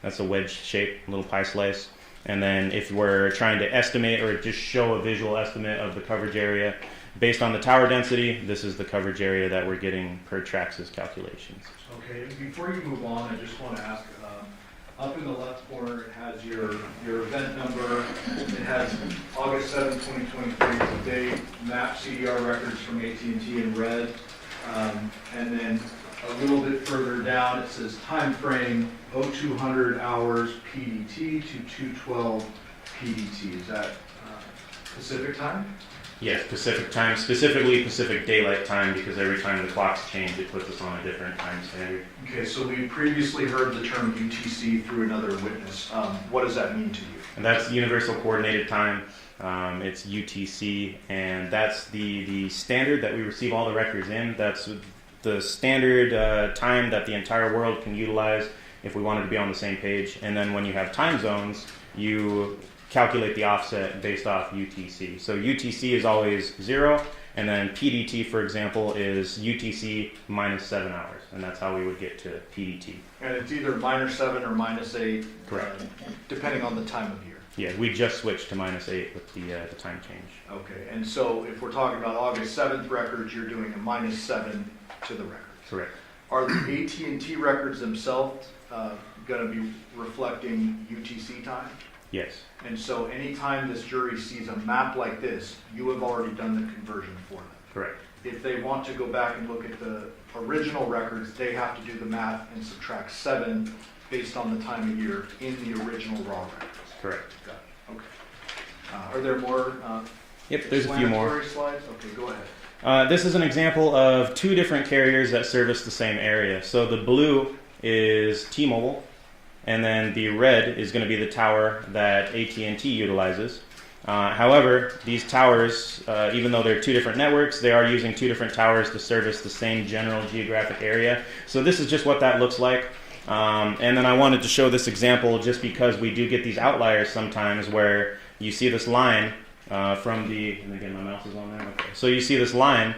[SPEAKER 13] That's a wedge shape, a little pie slice. And then if we're trying to estimate or just show a visual estimate of the coverage area based on the tower density, this is the coverage area that we're getting per Trax's calculations.
[SPEAKER 3] Okay, before you move on, I just want to ask, up in the left corner, it has your event number. It has August 7, 2023, the date, map CDR records from AT&T in red. And then a little bit further down, it says time frame 0200 hours PDT to 212 PDT. Is that Pacific time?
[SPEAKER 13] Yes, Pacific time, specifically Pacific Daylight Time, because every time the clocks change, it puts us on a different time standard.
[SPEAKER 3] Okay, so we previously heard the term UTC through another witness. What does that mean to you?
[SPEAKER 13] And that's Universal Coordinated Time. It's UTC, and that's the standard that we receive all the records in. That's the standard time that the entire world can utilize if we wanted to be on the same page. And then when you have time zones, you calculate the offset based off UTC. So UTC is always 0, and then PDT, for example, is UTC minus 7 hours, and that's how we would get to PDT.
[SPEAKER 3] And it's either -7 or -8,
[SPEAKER 13] correct,
[SPEAKER 3] depending on the time of year.
[SPEAKER 13] Yeah, we just switched to -8 with the time change.
[SPEAKER 3] Okay, and so if we're talking about August 7th records, you're doing a -7 to the records.
[SPEAKER 13] Correct.
[SPEAKER 3] Are the AT&T records themselves going to be reflecting UTC time?
[SPEAKER 13] Yes.
[SPEAKER 3] And so anytime this jury sees a map like this, you have already done the conversion for them.
[SPEAKER 13] Correct.
[SPEAKER 3] If they want to go back and look at the original records, they have to do the math and subtract 7 based on the time of year in the original raw records.
[SPEAKER 13] Correct.
[SPEAKER 3] Got it. Okay. Are there more?
[SPEAKER 13] Yep, there's a few more.
[SPEAKER 3] Slides? Okay, go ahead.
[SPEAKER 13] This is an example of 2 different carriers that service the same area. So the blue is T-Mobile, and then the red is going to be the tower that AT&T utilizes. However, these towers, even though they're 2 different networks, they are using 2 different towers to service the same general geographic area. So this is just what that looks like. And then I wanted to show this example just because we do get these outliers sometimes where you see this line from the, and again my mouse is on there, okay. So you see this line,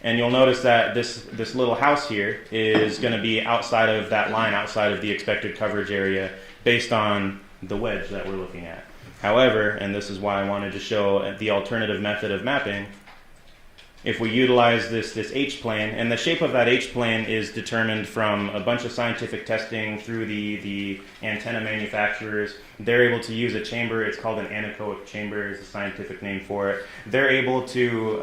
[SPEAKER 13] and you'll notice that this little house here is going to be outside of that line, outside of the expected coverage area based on the wedge that we're looking at. However, and this is why I wanted to show the alternative method of mapping, if we utilize this H-plane, and the shape of that H-plane is determined from a bunch of scientific testing through the antenna manufacturers. They're able to use a chamber, it's called an anechoic chamber is the scientific name for it. They're able to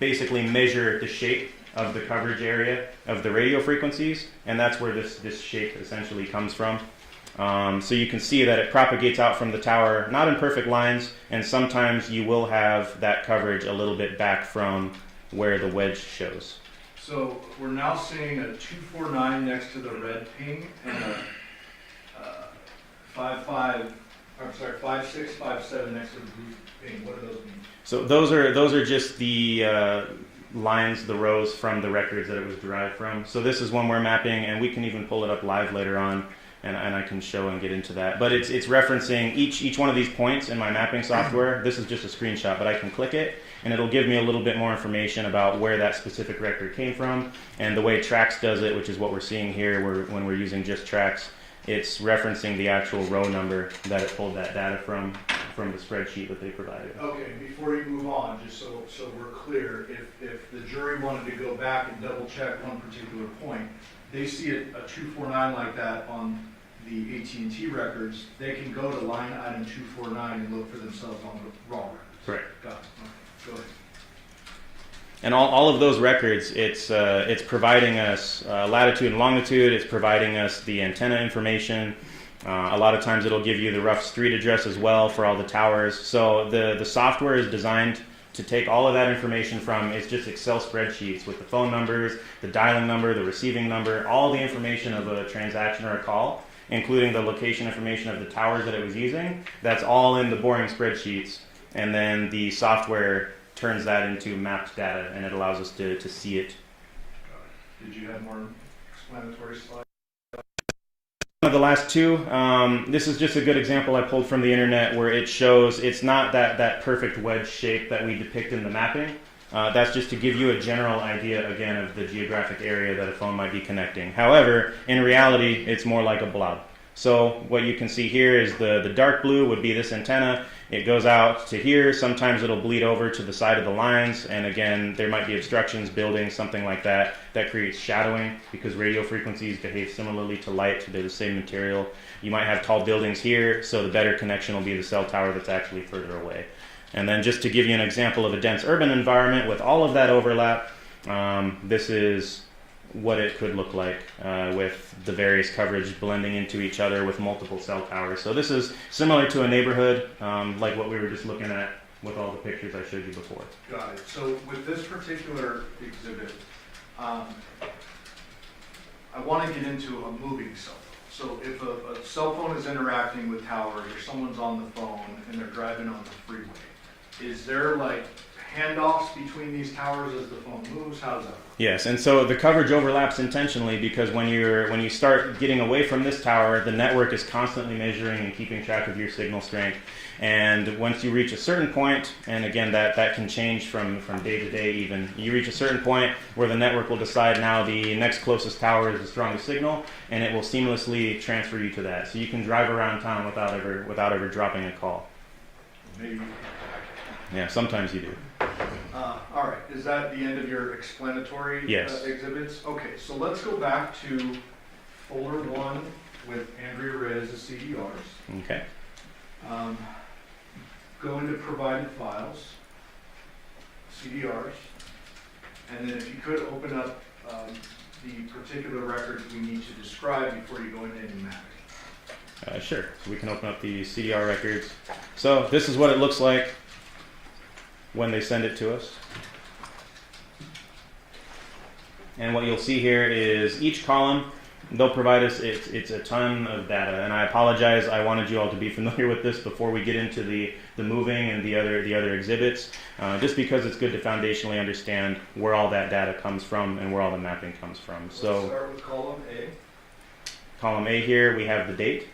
[SPEAKER 13] basically measure the shape of the coverage area of the radio frequencies, and that's where this shape essentially comes from. So you can see that it propagates out from the tower, not in perfect lines, and sometimes you will have that coverage a little bit back from where the wedge shows.
[SPEAKER 3] So we're now seeing a 249 next to the red ping and a 5657 next to the blue ping. What do those mean?
[SPEAKER 13] So those are just the lines, the rows from the records that it was derived from. So this is one we're mapping, and we can even pull it up live later on. And I can show and get into that. But it's referencing each one of these points in my mapping software. This is just a screenshot, but I can click it, and it'll give me a little bit more information about where that specific record came from. And the way Trax does it, which is what we're seeing here when we're using just Trax, it's referencing the actual row number that it pulled that data from. from the spreadsheet that they provided.
[SPEAKER 3] Okay, before you move on, just so we're clear, if the jury wanted to go back and double check one particular point, they see a 249 like that on the AT&T records, they can go to line item 249 and look for themselves on the raw records.
[SPEAKER 13] Correct.
[SPEAKER 3] Got it. Okay, go ahead.
[SPEAKER 13] And all of those records, it's providing us latitude and longitude. It's providing us the antenna information. A lot of times it'll give you the rough street address as well for all the towers. So the software is designed to take all of that information from, it's just Excel spreadsheets with the phone numbers, the dialing number, the receiving number, all the information of a transaction or a call, including the location information of the towers that it was using. That's all in the boring spreadsheets. And then the software turns that into mapped data, and it allows us to see it.
[SPEAKER 3] Did you have more explanatory slides?
[SPEAKER 13] One of the last two, this is just a good example I pulled from the internet where it shows it's not that perfect wedge shape that we depict in the mapping. That's just to give you a general idea, again, of the geographic area that a phone might be connecting. However, in reality, it's more like a blob. So what you can see here is the dark blue would be this antenna. It goes out to here. Sometimes it'll bleed over to the side of the lines. And again, there might be obstructions, buildings, something like that. That creates shadowing because radio frequencies behave similarly to light. They're the same material. You might have tall buildings here, so the better connection will be the cell tower that's actually further away. And then just to give you an example of a dense urban environment with all of that overlap, this is what it could look like with the various coverage blending into each other with multiple cell towers. So this is similar to a neighborhood, like what we were just looking at with all the pictures I showed you before.
[SPEAKER 3] Got it. So with this particular exhibit, I want to get into a moving cell phone. So if a cell phone is interacting with towers or someone's on the phone and they're driving on the freeway, is there like handoffs between these towers as the phone moves? How does that work?
[SPEAKER 13] Yes, and so the coverage overlaps intentionally because when you start getting away from this tower, the network is constantly measuring and keeping track of your signal strength. And once you reach a certain point, and again that can change from day to day even, you reach a certain point where the network will decide now the next closest tower is the strongest signal, and it will seamlessly transfer you to that. So you can drive around town without ever dropping a call.
[SPEAKER 3] Maybe.
[SPEAKER 13] Yeah, sometimes you do.
[SPEAKER 3] All right, is that the end of your explanatory
[SPEAKER 13] Yes.
[SPEAKER 3] Exhibits? Okay, so let's go back to folder 1 with Andrea Reyes as CDRs.
[SPEAKER 13] Okay.
[SPEAKER 3] Go into provided files, CDRs, and then if you could open up the particular records we need to describe before you go into any mapping.
[SPEAKER 13] Sure, so we can open up the CDR records. So this is what it looks like when they send it to us. And what you'll see here is each column, they'll provide us, it's a ton of data. And I apologize, I wanted you all to be familiar with this before we get into the moving and the other exhibits, just because it's good to foundationally understand where all that data comes from and where all the mapping comes from. So
[SPEAKER 3] let's start with column A.
[SPEAKER 13] Column A here, we have the date,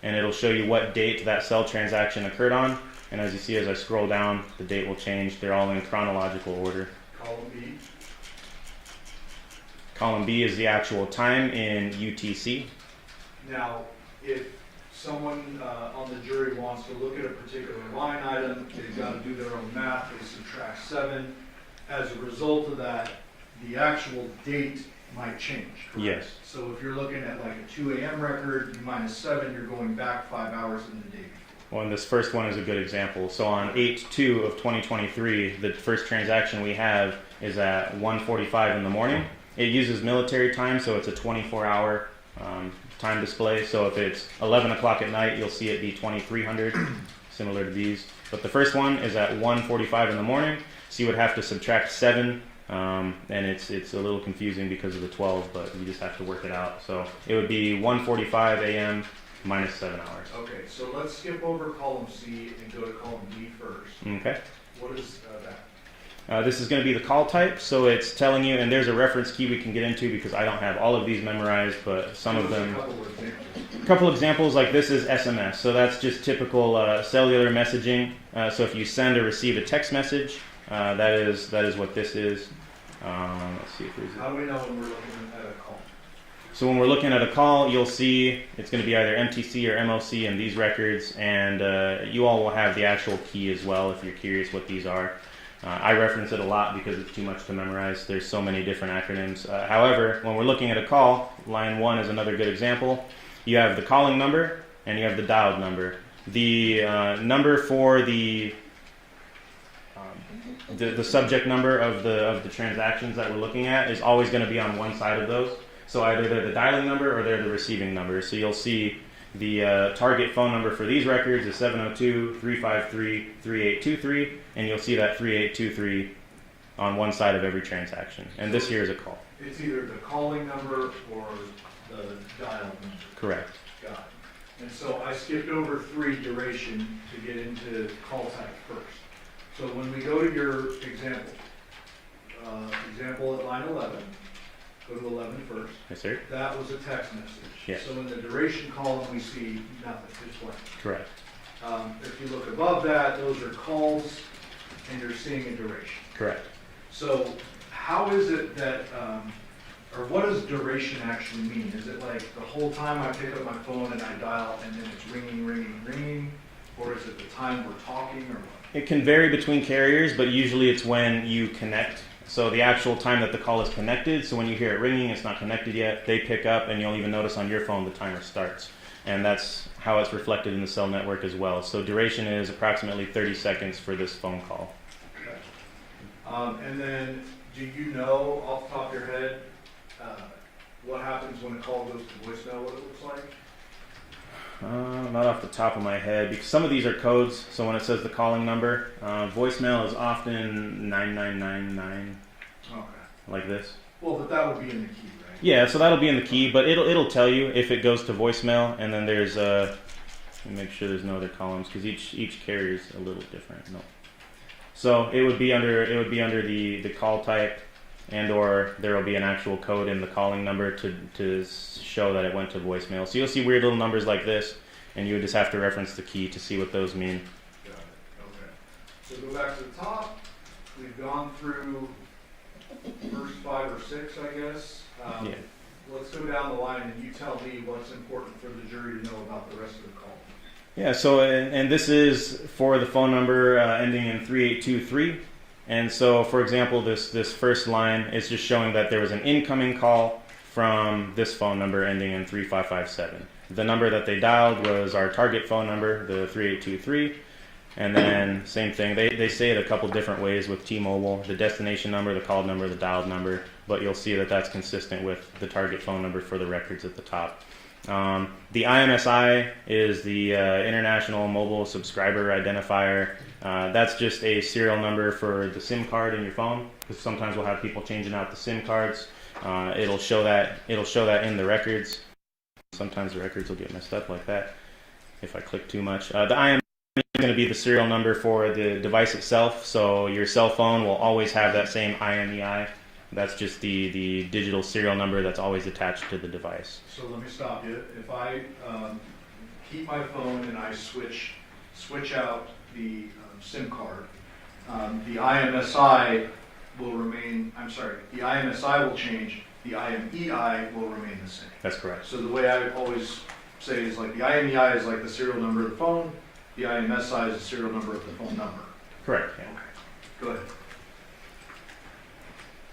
[SPEAKER 13] and it'll show you what date that cell transaction occurred on. And as you see, as I scroll down, the date will change. They're all in chronological order.
[SPEAKER 3] Column B.
[SPEAKER 13] Column B is the actual time in UTC.
[SPEAKER 3] Now, if someone on the jury wants to look at a particular line item, they've got to do their own math. They subtract 7. As a result of that, the actual date might change, correct?
[SPEAKER 13] Yes.
[SPEAKER 3] So if you're looking at like a 2 a.m. record, you minus 7, you're going back 5 hours in the day before.
[SPEAKER 13] Well, and this first one is a good example. So on 8/2 of 2023, the first transaction we have is at 1:45 in the morning. It uses military time, so it's a 24-hour time display. So if it's 11 o'clock at night, you'll see it be 2300, similar to these. But the first one is at 1:45 in the morning, so you would have to subtract 7, and it's a little confusing because of the 12, but you just have to work it out. So it would be 1:45 a.m. minus 7 hours.
[SPEAKER 3] Okay, so let's skip over column C and go to column D first.
[SPEAKER 13] Okay.
[SPEAKER 3] What is that?
[SPEAKER 13] This is going to be the call type, so it's telling you, and there's a reference key we can get into because I don't have all of these memorized, but some of them. A couple examples like this is SMS, so that's just typical cellular messaging. So if you send or receive a text message, that is what this is. Let's see if there's.
[SPEAKER 3] How do we know when we're looking at a call?
[SPEAKER 13] So when we're looking at a call, you'll see it's going to be either MTC or MOC in these records, and you all will have the actual key as well if you're curious what these are. I reference it a lot because it's too much to memorize. There's so many different acronyms. However, when we're looking at a call, line 1 is another good example. You have the calling number and you have the dialed number. The number for the subject number of the transactions that we're looking at is always going to be on one side of those. So either they're the dialing number or they're the receiving number. So you'll see the target phone number for these records is 702-353-3823, and you'll see that 3823 on one side of every transaction. And this here is a call.
[SPEAKER 3] It's either the calling number or the dial number.
[SPEAKER 13] Correct.
[SPEAKER 3] Got it. And so I skipped over 3 duration to get into call type first. So when we go to your example at line 11, go to 11 first.
[SPEAKER 13] Yes, sir.
[SPEAKER 3] That was a text message.
[SPEAKER 13] Yes.
[SPEAKER 3] So in the duration column, we see nothing, just blank.
[SPEAKER 13] Correct.
[SPEAKER 3] If you look above that, those are calls, and you're seeing a duration.
[SPEAKER 13] Correct.
[SPEAKER 3] So how is it that, or what does duration actually mean? Is it like the whole time I pick up my phone and I dial and then it's ringing, ringing, ringing? Or is it the time we're talking or what?
[SPEAKER 13] It can vary between carriers, but usually it's when you connect. So the actual time that the call is connected, so when you hear it ringing, it's not connected yet, they pick up and you'll even notice on your phone the timer starts. And that's how it's reflected in the cell network as well. So duration is approximately 30 seconds for this phone call.
[SPEAKER 3] Okay. And then do you know off the top of your head what happens when a call goes to voicemail, what it looks like?
[SPEAKER 13] Not off the top of my head, because some of these are codes. So when it says the calling number, voicemail is often 9999, like this.
[SPEAKER 3] Well, but that would be in the key, right?
[SPEAKER 13] Yeah, so that'll be in the key, but it'll tell you if it goes to voicemail, and then there's let me make sure there's no other columns because each carrier is a little different. No. So it would be under the call type, and or there will be an actual code in the calling number to show that it went to voicemail. So you'll see weird little numbers like this, and you would just have to reference the key to see what those mean.
[SPEAKER 3] Got it. Okay. So go back to the top. We've gone through first 5 or 6, I guess.
[SPEAKER 13] Yeah.
[SPEAKER 3] Let's go down the line and you tell me what's important for the jury to know about the rest of the call.
[SPEAKER 13] Yeah, so, and this is for the phone number ending in 3823. And so, for example, this first line is just showing that there was an incoming call from this phone number ending in 3557. The number that they dialed was our target phone number, the 3823. And then, same thing, they say it a couple different ways with T-Mobile, the destination number, the called number, the dialed number, but you'll see that that's consistent with the target phone number for the records at the top. The IMSI is the International Mobile Subscriber Identifier. That's just a serial number for the SIM card in your phone, because sometimes we'll have people changing out the SIM cards. It'll show that in the records. Sometimes the records will get messed up like that if I click too much. The IMSI is going to be the serial number for the device itself, so your cell phone will always have that same IMEI. That's just the digital serial number that's always attached to the device.
[SPEAKER 3] So let me stop you. If I keep my phone and I switch out the SIM card, the IMSI will remain, the IMSI will change, the IMEI will remain the same.
[SPEAKER 13] That's correct.
[SPEAKER 3] So the way I always say is like the IMEI is like the serial number of the phone, the IMSI is the serial number of the phone number.
[SPEAKER 13] Correct. Yeah.
[SPEAKER 3] Okay, go ahead.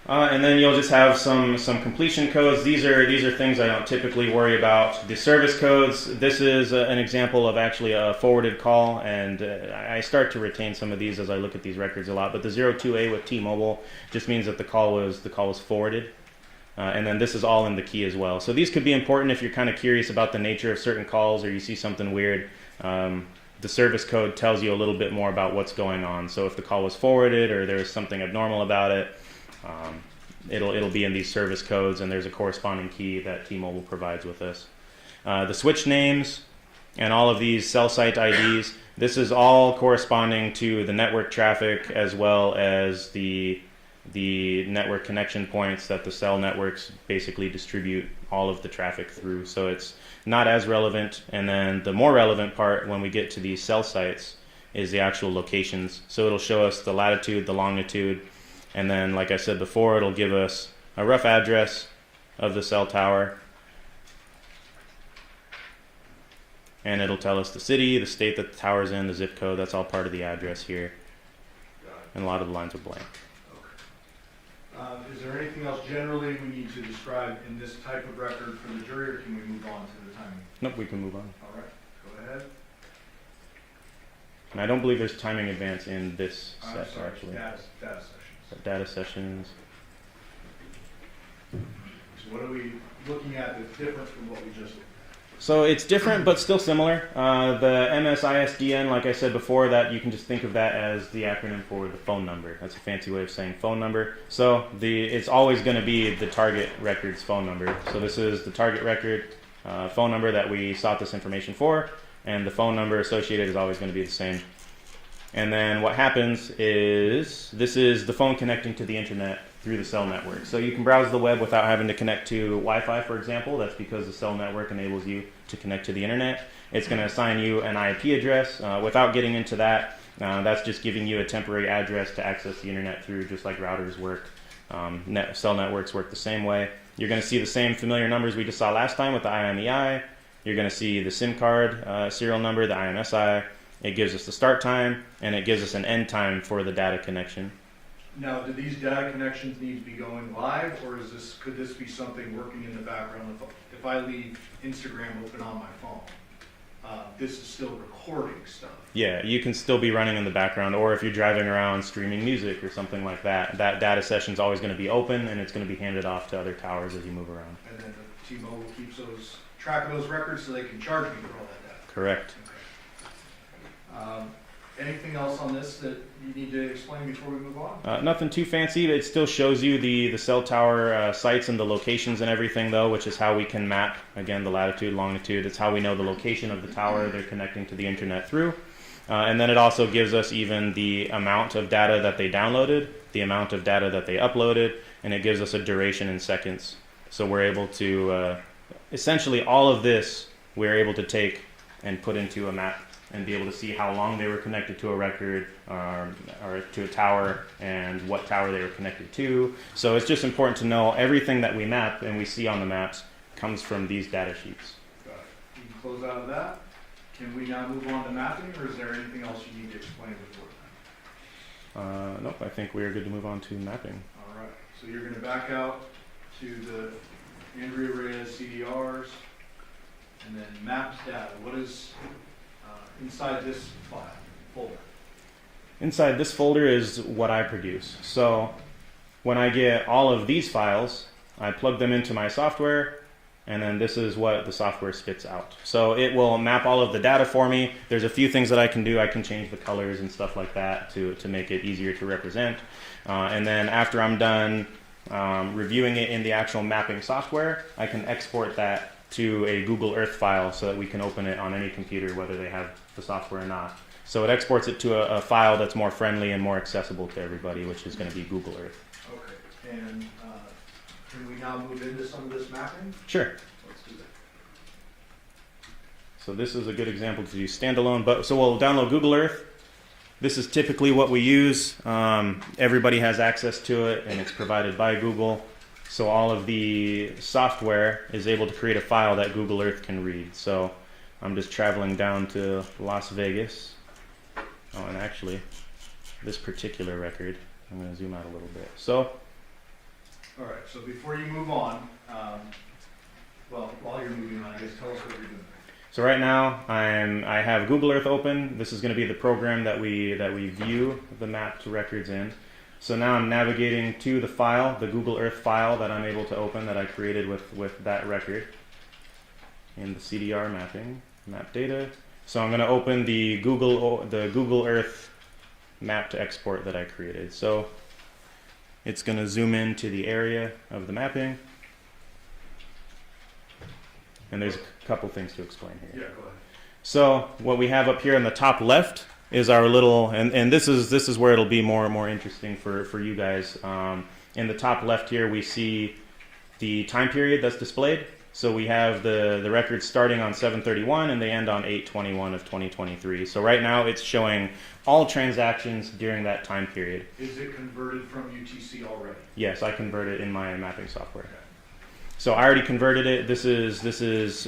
[SPEAKER 13] And then you'll just have some completion codes. These are things I don't typically worry about. The service codes, this is an example of actually a forwarded call, and I start to retain some of these as I look at these records a lot. But the 02A with T-Mobile just means that the call was forwarded. And then this is all in the key as well. So these could be important if you're kind of curious about the nature of certain calls or you see something weird. The service code tells you a little bit more about what's going on. So if the call was forwarded or there's something abnormal about it, it'll be in these service codes, and there's a corresponding key that T-Mobile provides with us. The switch names and all of these cell site IDs, this is all corresponding to the network traffic as well as the network connection points that the cell networks basically distribute all of the traffic through. So it's not as relevant. And then the more relevant part when we get to these cell sites is the actual locations. So it'll show us the latitude, the longitude, and then, like I said before, it'll give us a rough address of the cell tower, and it'll tell us the city, the state that the tower's in, the zip code. That's all part of the address here. And a lot of the lines are blank.
[SPEAKER 3] Is there anything else generally we need to describe in this type of record for the jury, or can we move on to the timing?
[SPEAKER 13] Nope, we can move on.
[SPEAKER 3] All right, go ahead.
[SPEAKER 13] And I don't believe there's timing advance in this set,
[SPEAKER 3] Sorry,
[SPEAKER 13] actually.
[SPEAKER 3] data sessions.
[SPEAKER 13] Data sessions.
[SPEAKER 3] So what are we looking at that's different from what we just looked at?
[SPEAKER 13] So it's different, but still similar. The MSISDN, like I said before, that you can just think of that as the acronym for the phone number. That's a fancy way of saying phone number. So it's always going to be the target record's phone number. So this is the target record phone number that we sought this information for, and the phone number associated is always going to be the same. And then what happens is this is the phone connecting to the internet through the cell network. So you can browse the web without having to connect to Wi-Fi, for example. That's because the cell network enables you to connect to the internet. It's going to assign you an IP address. Without getting into that, that's just giving you a temporary address to access the internet through, just like routers work. Cell networks work the same way. You're going to see the same familiar numbers we just saw last time with the IMEI. You're going to see the SIM card serial number, the IMSI. It gives us the start time, and it gives us an end time for the data connection.
[SPEAKER 3] Now, do these data connections need to be going live, or could this be something working in the background? If I leave Instagram open on my phone, this is still recording stuff.
[SPEAKER 13] Yeah, you can still be running in the background, or if you're driving around streaming music or something like that, that data session is always going to be open, and it's going to be handed off to other towers as you move around.
[SPEAKER 3] And then the T-Mobile keeps track of those records so they can charge me for all that data.
[SPEAKER 13] Correct.
[SPEAKER 3] Okay. Anything else on this that you need to explain before we move on?
[SPEAKER 13] Nothing too fancy. It still shows you the cell tower sites and the locations and everything, though, which is how we can map, again, the latitude, longitude. It's how we know the location of the tower they're connecting to the internet through. And then it also gives us even the amount of data that they downloaded, the amount of data that they uploaded, and it gives us a duration in seconds. So we're able to, essentially all of this, we're able to take and put into a map and be able to see how long they were connected to a record or to a tower and what tower they were connected to. So it's just important to know everything that we map and we see on the maps comes from these data sheets.
[SPEAKER 3] Got it. You can close out of that. Can we now move on to mapping, or is there anything else you need to explain before that?
[SPEAKER 13] Nope, I think we are good to move on to mapping.
[SPEAKER 3] All right. So you're going to back out to the Andrea Reyes CDRs and then mapped data. What is inside this folder?
[SPEAKER 13] Inside this folder is what I produce. So when I get all of these files, I plug them into my software, and then this is what the software spits out. So it will map all of the data for me. There's a few things that I can do. I can change the colors and stuff like that to make it easier to represent. And then after I'm done reviewing it in the actual mapping software, I can export that to a Google Earth file so that we can open it on any computer, whether they have the software or not. So it exports it to a file that's more friendly and more accessible to everybody, which is going to be Google Earth.
[SPEAKER 3] Okay. And can we now move into some of this mapping?
[SPEAKER 13] Sure.
[SPEAKER 3] Let's do that.
[SPEAKER 13] So this is a good example to do standalone. So we'll download Google Earth. This is typically what we use. Everybody has access to it, and it's provided by Google. So all of the software is able to create a file that Google Earth can read. So I'm just traveling down to Las Vegas. Oh, and actually, this particular record, I'm going to zoom out a little bit. So,
[SPEAKER 3] all right, so before you move on, while you're moving on, I guess tell us what you're doing.
[SPEAKER 13] So right now, I have Google Earth open. This is going to be the program that we view the mapped records in. So now I'm navigating to the file, the Google Earth file that I'm able to open that I created with that record in the CDR mapping, map data. So I'm going to open the Google Earth mapped export that I created. So it's going to zoom in to the area of the mapping. And there's a couple things to explain here.
[SPEAKER 3] Yeah, go ahead.
[SPEAKER 13] So what we have up here in the top left is our little, and this is where it'll be more and more interesting for you guys. In the top left here, we see the time period that's displayed. So we have the records starting on 7/31 and they end on 8/21 of 2023. So right now it's showing all transactions during that time period.
[SPEAKER 3] Is it converted from UTC already?
[SPEAKER 13] Yes, I convert it in my mapping software.
[SPEAKER 3] Okay.
[SPEAKER 13] So I already converted it. This is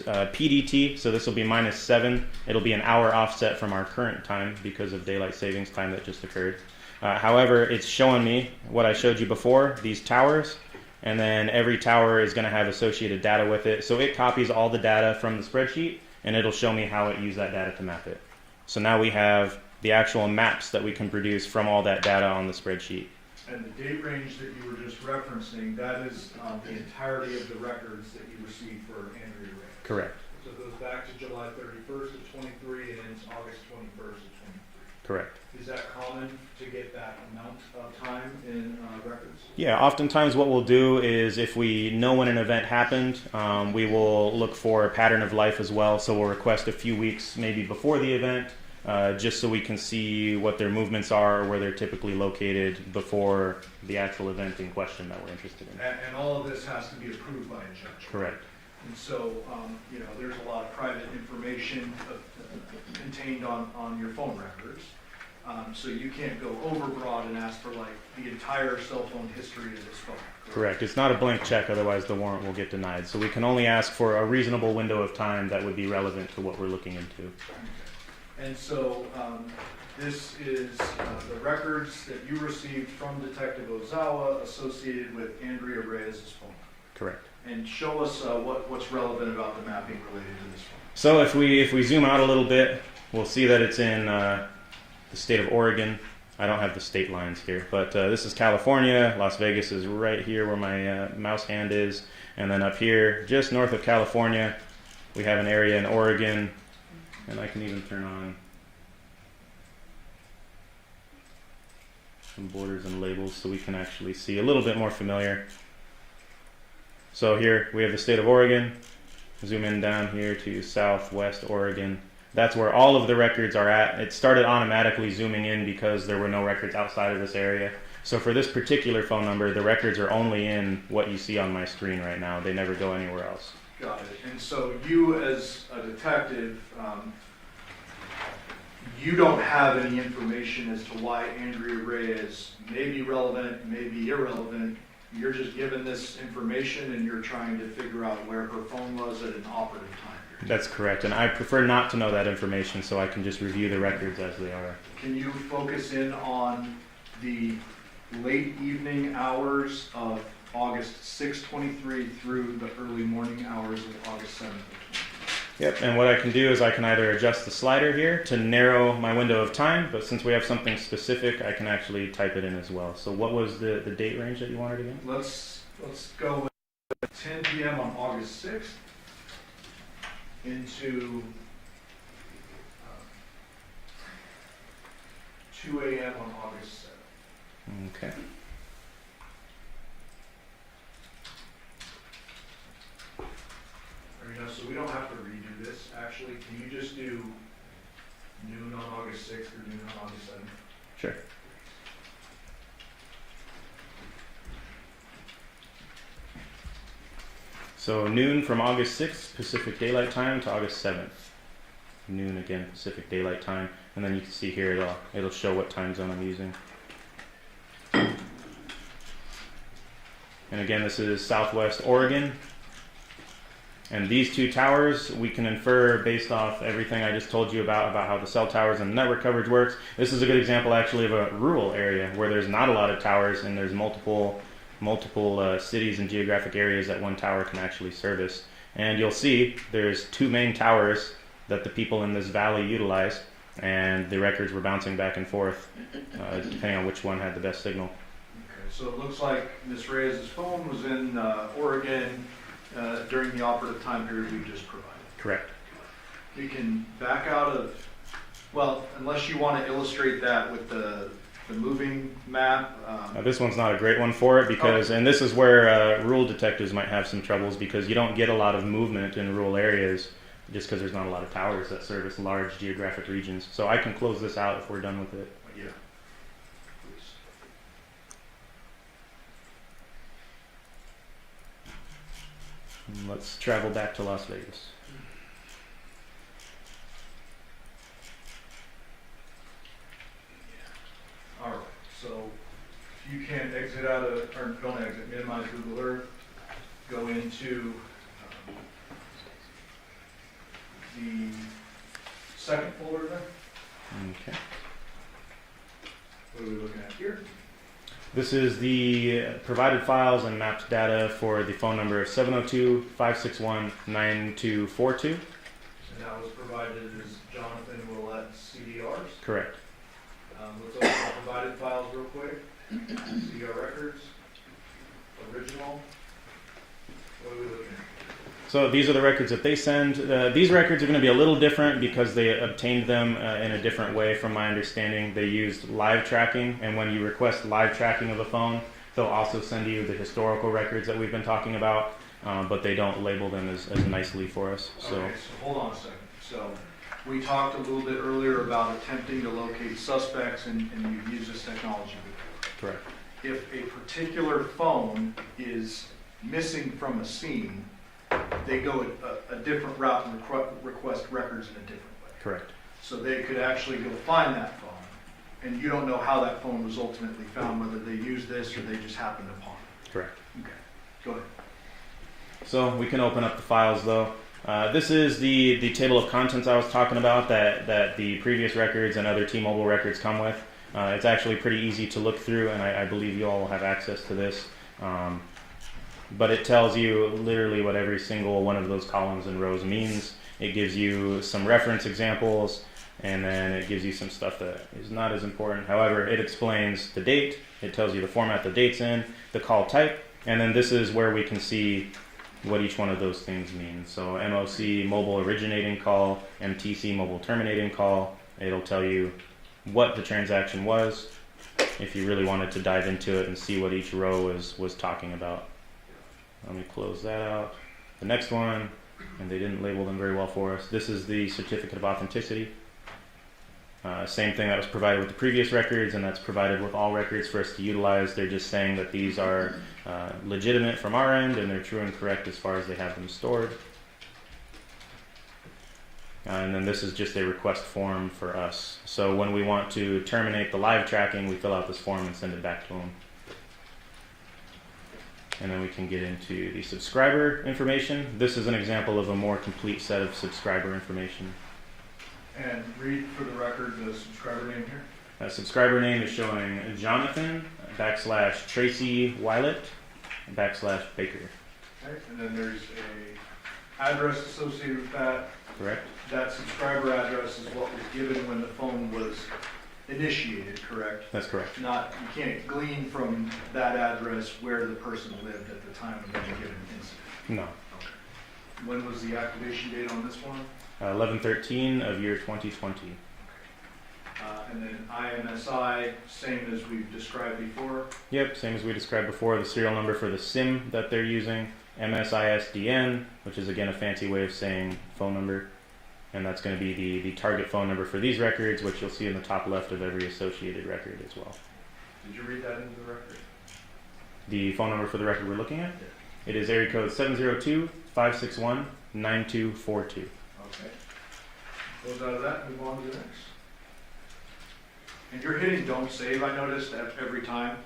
[SPEAKER 13] PDT, so this will be -7. It'll be an hour offset from our current time because of daylight savings time that just occurred. However, it's showing me what I showed you before, these towers, and then every tower is going to have associated data with it. So it copies all the data from the spreadsheet, and it'll show me how it used that data to map it. So now we have the actual maps that we can produce from all that data on the spreadsheet.
[SPEAKER 3] And the date range that you were just referencing, that is the entirety of the records that you received for Andrea Ray.
[SPEAKER 13] Correct.
[SPEAKER 3] So it goes back to July 31st of 23 and ends August 21st of 23.
[SPEAKER 13] Correct.
[SPEAKER 3] Is that common to get that amount of time in records?
[SPEAKER 13] Yeah, oftentimes what we'll do is if we know when an event happened, we will look for a pattern of life as well. So we'll request a few weeks maybe before the event, just so we can see what their movements are, where they're typically located before the actual event in question that we're interested in.
[SPEAKER 3] And all of this has to be approved by a judge.
[SPEAKER 13] Correct.
[SPEAKER 3] And so, there's a lot of private information contained on your phone records. So you can't go overbroad and ask for like the entire cell phone history of this phone.
[SPEAKER 13] Correct. It's not a blank check, otherwise the warrant will get denied. So we can only ask for a reasonable window of time that would be relevant to what we're looking into.
[SPEAKER 3] And so this is the records that you received from Detective Ozawa associated with Andrea Reyes' phone.
[SPEAKER 13] Correct.
[SPEAKER 3] And show us what's relevant about the mapping related to this phone.
[SPEAKER 13] So if we zoom out a little bit, we'll see that it's in the state of Oregon. I don't have the state lines here, but this is California. Las Vegas is right here where my mouse hand is. And then up here, just north of California, we have an area in Oregon. And I can even turn on some borders and labels so we can actually see a little bit more familiar. So here we have the state of Oregon. Zoom in down here to southwest Oregon. That's where all of the records are at. It started automatically zooming in because there were no records outside of this area. So for this particular phone number, the records are only in what you see on my screen right now. They never go anywhere else.
[SPEAKER 3] Got it. And so you as a detective, you don't have any information as to why Andrea Reyes may be relevant, may be irrelevant. You're just given this information and you're trying to figure out where her phone was at an operative time period.
[SPEAKER 13] That's correct. And I prefer not to know that information so I can just review the records as they are.
[SPEAKER 3] Can you focus in on the late evening hours of August 6/23 through the early morning hours of August 7th?
[SPEAKER 13] Yep, and what I can do is I can either adjust the slider here to narrow my window of time, but since we have something specific, I can actually type it in as well. So what was the date range that you wanted again?
[SPEAKER 3] Let's go with 10 p.m. on August 6th into 2 a.m. on August 7th.
[SPEAKER 13] Okay.
[SPEAKER 3] So we don't have to redo this, actually. Can you just do noon on August 6th or noon on August 7th?
[SPEAKER 13] Sure. So noon from August 6th, Pacific Daylight Time, to August 7th. Noon again, Pacific Daylight Time. And then you can see here, it'll show what time zone I'm using. And again, this is Southwest Oregon. And these two towers, we can infer based off everything I just told you about how the cell towers and network coverage works. This is a good example actually of a rural area where there's not a lot of towers and there's multiple cities and geographic areas that one tower can actually service. And you'll see there's two main towers that the people in this valley utilize, and the records were bouncing back and forth depending on which one had the best signal.
[SPEAKER 3] Okay, so it looks like Ms. Reyes' phone was in Oregon during the operative time period we just provided.
[SPEAKER 13] Correct.
[SPEAKER 3] We can back out of, well, unless you want to illustrate that with the moving map.
[SPEAKER 13] This one's not a great one for it because, and this is where rural detectives might have some troubles because you don't get a lot of movement in rural areas just because there's not a lot of towers that service large geographic regions. So I can close this out if we're done with it.
[SPEAKER 3] Yeah.
[SPEAKER 13] And let's travel back to Las Vegas.
[SPEAKER 3] All right, so if you can exit out of, or don't exit, minimize Google Earth. go into the second folder there.
[SPEAKER 13] Okay.
[SPEAKER 3] What are we looking at here?
[SPEAKER 13] This is the provided files and mapped data for the phone number of 702-561-9242.
[SPEAKER 3] And that was provided as Johnathan Willette CDRs.
[SPEAKER 13] Correct.
[SPEAKER 3] Let's open the provided files real quick. CDR records, original. What are we looking at?
[SPEAKER 13] So these are the records that they send. These records are going to be a little different because they obtained them in a different way from my understanding. They used live tracking, and when you request live tracking of a phone, they'll also send you the historical records that we've been talking about, but they don't label them as nicely for us. So.
[SPEAKER 3] Okay, so hold on a second. So we talked a little bit earlier about attempting to locate suspects, and you've used this technology before.
[SPEAKER 13] Correct.
[SPEAKER 3] If a particular phone is missing from a scene, they go a different route and request records in a different way.
[SPEAKER 13] Correct.
[SPEAKER 3] So they could actually go find that phone, and you don't know how that phone was ultimately found, whether they used this or they just happened upon it.
[SPEAKER 13] Correct.
[SPEAKER 3] Okay, go ahead.
[SPEAKER 13] So we can open up the files though. This is the table of contents I was talking about that the previous records and other T-Mobile records come with. It's actually pretty easy to look through, and I believe you all will have access to this. But it tells you literally what every single one of those columns and rows means. It gives you some reference examples, and then it gives you some stuff that is not as important. However, it explains the date, it tells you the format the date's in, the call type, and then this is where we can see what each one of those things mean. So MOC, mobile originating call, MTC, mobile terminating call. It'll tell you what the transaction was, if you really wanted to dive into it and see what each row was talking about. Let me close that out. The next one, and they didn't label them very well for us. This is the certificate of authenticity. Same thing that was provided with the previous records, and that's provided with all records for us to utilize. They're just saying that these are legitimate from our end, and they're true and correct as far as they have them stored. And then this is just a request form for us. So when we want to terminate the live tracking, we fill out this form and send it back to them. And then we can get into the subscriber information. This is an example of a more complete set of subscriber information.
[SPEAKER 3] And read for the record the subscriber name here.
[SPEAKER 13] Subscriber name is showing Johnathan / Tracy Willette / Baker.
[SPEAKER 3] Okay, and then there's a address associated with that.
[SPEAKER 13] Correct.
[SPEAKER 3] That subscriber address is what was given when the phone was initiated, correct?
[SPEAKER 13] That's correct.
[SPEAKER 3] You can't glean from that address where the person lived at the time of any given incident.
[SPEAKER 13] No.
[SPEAKER 3] Okay. When was the activation date on this one?
[SPEAKER 13] 11/13 of year 2020.
[SPEAKER 3] And then IMSI, same as we've described before.
[SPEAKER 13] Yep, same as we described before. The serial number for the SIM that they're using. MSISDN, which is again a fancy way of saying phone number. And that's going to be the target phone number for these records, which you'll see in the top left of every associated record as well.
[SPEAKER 3] Did you read that into the record?
[SPEAKER 13] The phone number for the record we're looking at? It is area code 702-561-9242.
[SPEAKER 3] Okay. Close out of that, move on to the next. And you're hitting don't save, I noticed, every time.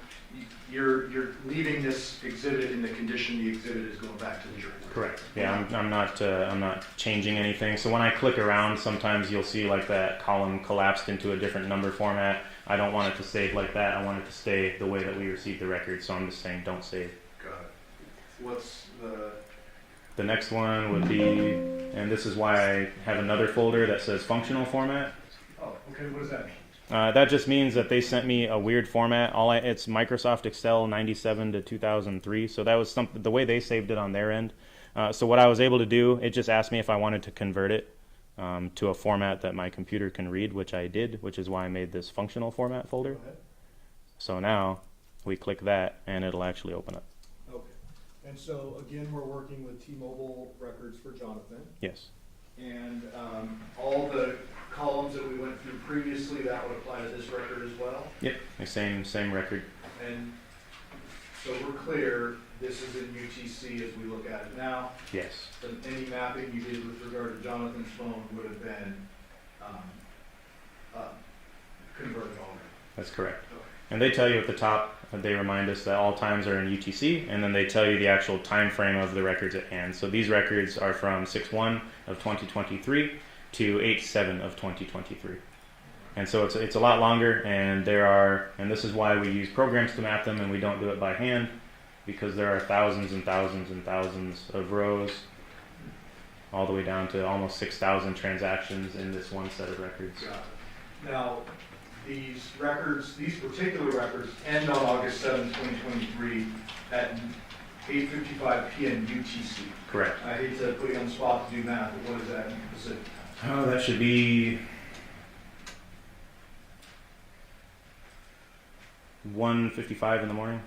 [SPEAKER 3] You're leaving this exhibit in the condition the exhibit is going back to the jury.
[SPEAKER 13] Correct. Yeah, I'm not changing anything. So when I click around, sometimes you'll see like that column collapsed into a different number format. I don't want it to save like that. I want it to stay the way that we received the record. So I'm just saying don't save.
[SPEAKER 3] Got it. What's
[SPEAKER 13] the next one would be, and this is why I have another folder that says functional format.
[SPEAKER 3] Oh, okay. What does that mean?
[SPEAKER 13] That just means that they sent me a weird format. It's Microsoft Excel 97 to 2003. So that was the way they saved it on their end. So what I was able to do, it just asked me if I wanted to convert it to a format that my computer can read, which I did, which is why I made this functional format folder. So now we click that and it'll actually open up.
[SPEAKER 3] Okay. And so again, we're working with T-Mobile records for Johnathan.
[SPEAKER 13] Yes.
[SPEAKER 3] And all the columns that we went through previously, that would apply to this record as well?
[SPEAKER 13] Yep, the same record.
[SPEAKER 3] And so we're clear, this is in UTC as we look at it now.
[SPEAKER 13] Yes.
[SPEAKER 3] So any mapping you did with regard to Jonathan's phone would have been converted already.
[SPEAKER 13] That's correct.
[SPEAKER 3] Okay.
[SPEAKER 13] And they tell you at the top, they remind us that all times are in UTC, and then they tell you the actual time frame of the records at hand. So these records are from 6/1 of 2023 to 8/7 of 2023. And so it's a lot longer, and this is why we use programs to map them, and we don't do it by hand, because there are thousands and thousands and thousands of rows, all the way down to almost 6,000 transactions in this one set of records.
[SPEAKER 3] Got it. Now, these particular records end on August 7, 2023 at 8:55 p.m. UTC.
[SPEAKER 13] Correct.
[SPEAKER 3] I hate to put you on the spot to do math, but what is that in Pacific time?
[SPEAKER 13] Oh, that should be 1:55 in the morning.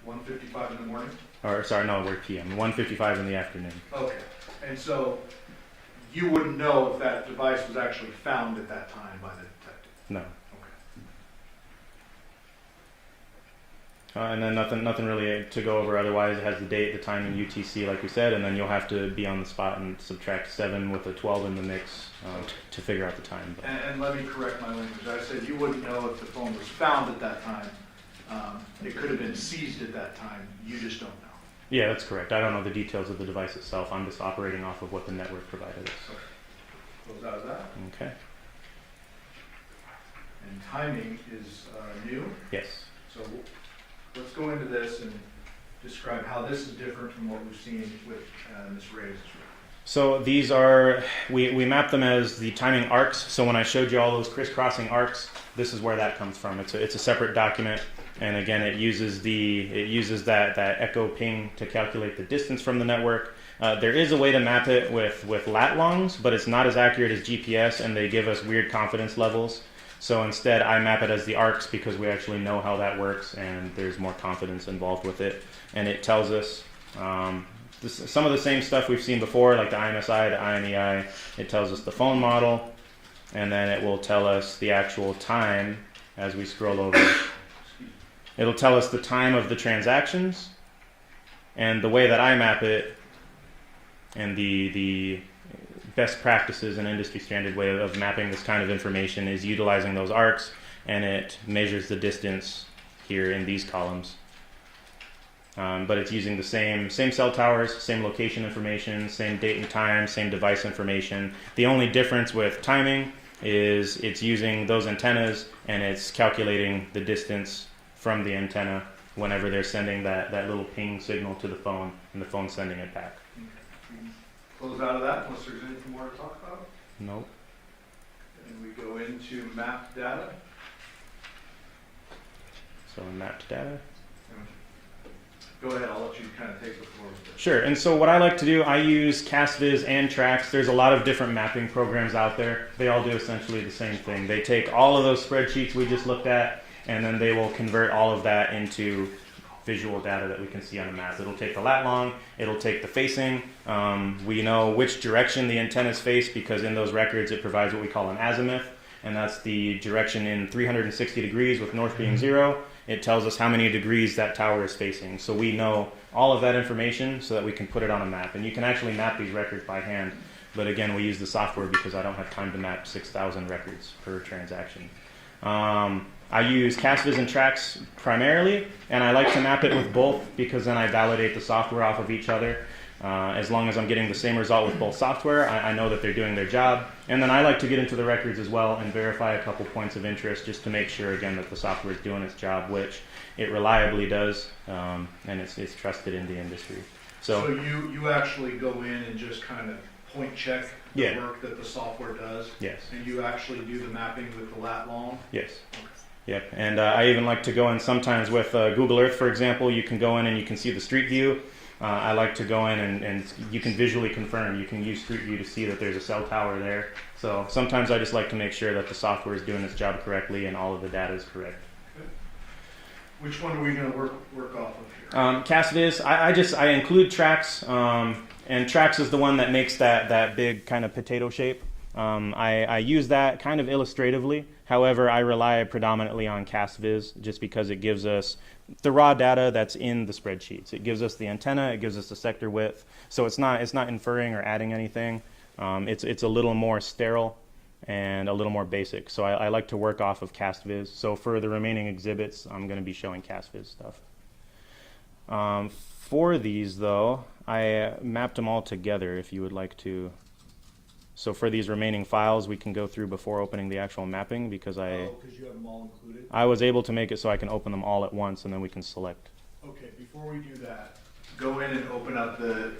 [SPEAKER 3] 1:55 in the morning?
[SPEAKER 13] Or sorry, no, we're PM. 1:55 in the afternoon.
[SPEAKER 3] Okay. And so you wouldn't know if that device was actually found at that time by the detective?
[SPEAKER 13] No.
[SPEAKER 3] Okay.
[SPEAKER 13] And then nothing really to go over otherwise. It has the date, the time, and UTC, like we said, and then you'll have to be on the spot and subtract 7 with a 12 in the mix to figure out the time.
[SPEAKER 3] And let me correct my language. I said you wouldn't know if the phone was found at that time. It could have been seized at that time. You just don't know.
[SPEAKER 13] Yeah, that's correct. I don't know the details of the device itself. I'm just operating off of what the network provided us.
[SPEAKER 3] Okay. Close out of that.
[SPEAKER 13] Okay.
[SPEAKER 3] And timing is new.
[SPEAKER 13] Yes.
[SPEAKER 3] So let's go into this and describe how this is different from what we've seen with Ms. Ray's.
[SPEAKER 13] So these are, we map them as the timing arcs. So when I showed you all those crisscrossing arcs, this is where that comes from. It's a separate document. And again, it uses that echo ping to calculate the distance from the network. There is a way to map it with lat longs, but it's not as accurate as GPS, and they give us weird confidence levels. So instead, I map it as the arcs because we actually know how that works, and there's more confidence involved with it. And it tells us some of the same stuff we've seen before, like the IMSI, the IMEI. It tells us the phone model, and then it will tell us the actual time as we scroll over. It'll tell us the time of the transactions, and the way that I map it, and the best practices and industry standard way of mapping this kind of information is utilizing those arcs, and it measures the distance here in these columns. But it's using the same cell towers, same location information, same date and time, same device information. The only difference with timing is it's using those antennas, and it's calculating the distance from the antenna whenever they're sending that little ping signal to the phone, and the phone's sending it back.
[SPEAKER 3] Close out of that unless there's anything more to talk about.
[SPEAKER 13] Nope.
[SPEAKER 3] And we go into mapped data.
[SPEAKER 13] So mapped data.
[SPEAKER 3] Go ahead, I'll let you kind of take the floor with this.
[SPEAKER 13] Sure, and so what I like to do, I use CastViz and Trax. There's a lot of different mapping programs out there. They all do essentially the same thing. They take all of those spreadsheets we just looked at, and then they will convert all of that into visual data that we can see on a map. It'll take the lat long, it'll take the facing. We know which direction the antennas face because in those records it provides what we call an azimuth, and that's the direction in 360 degrees with north being 0. It tells us how many degrees that tower is facing. So we know all of that information so that we can put it on a map. And you can actually map these records by hand. But again, we use the software because I don't have time to map 6,000 records per transaction. I use CastViz and Trax primarily, and I like to map it with both because then I validate the software off of each other. As long as I'm getting the same result with both software, I know that they're doing their job. And then I like to get into the records as well and verify a couple points of interest just to make sure, again, that the software is doing its job, which it reliably does, and it's trusted in the industry.
[SPEAKER 3] So you actually go in and just kind of point check the work that the software does?
[SPEAKER 13] Yes.
[SPEAKER 3] And you actually do the mapping with the lat long?
[SPEAKER 13] Yes. Okay. Yep, and I even like to go in sometimes with Google Earth, for example. You can go in and you can see the street view. I like to go in and you can visually confirm. You can use Street View to see that there's a cell tower there. So sometimes I just like to make sure that the software is doing its job correctly and all of the data is correct.
[SPEAKER 3] Good. Which one are we going to work off of here?
[SPEAKER 13] CastViz, I include Trax, and Trax is the one that makes that big kind of potato shape. I use that kind of illustratively. However, I rely predominantly on CastViz just because it gives us the raw data that's in the spreadsheets. It gives us the antenna, it gives us the sector width. So it's not inferring or adding anything. It's a little more sterile, and a little more basic. So I like to work off of CastViz. So for the remaining exhibits, I'm going to be showing CastViz stuff. For these, though, I mapped them all together if you would like to. So for these remaining files, we can go through before opening the actual mapping because
[SPEAKER 3] because you have them all included?
[SPEAKER 13] I was able to make it so I can open them all at once and then we can select.
[SPEAKER 3] Okay, before we do that, go in and open up the,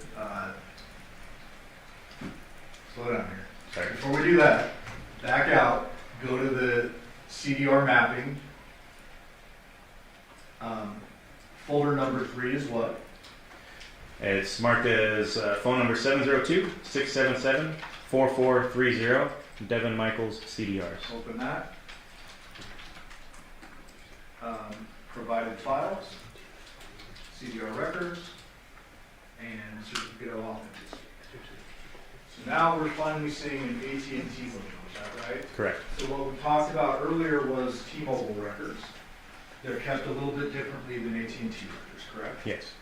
[SPEAKER 3] slow down here. Sorry. Before we do that, back out, go to the CDR mapping. Folder number 3 is what?
[SPEAKER 13] It's marked as phone number 702-677-4430, Devyn Michaels, CDRs.
[SPEAKER 3] Open that. Provided files, CDR records, and certificate of authenticity. So now we're finally seeing an AT&T logo, is that right?
[SPEAKER 13] Correct.
[SPEAKER 3] So what we talked about earlier was T-Mobile records. They're kept a little bit differently than AT&T records, correct?
[SPEAKER 13] Yes.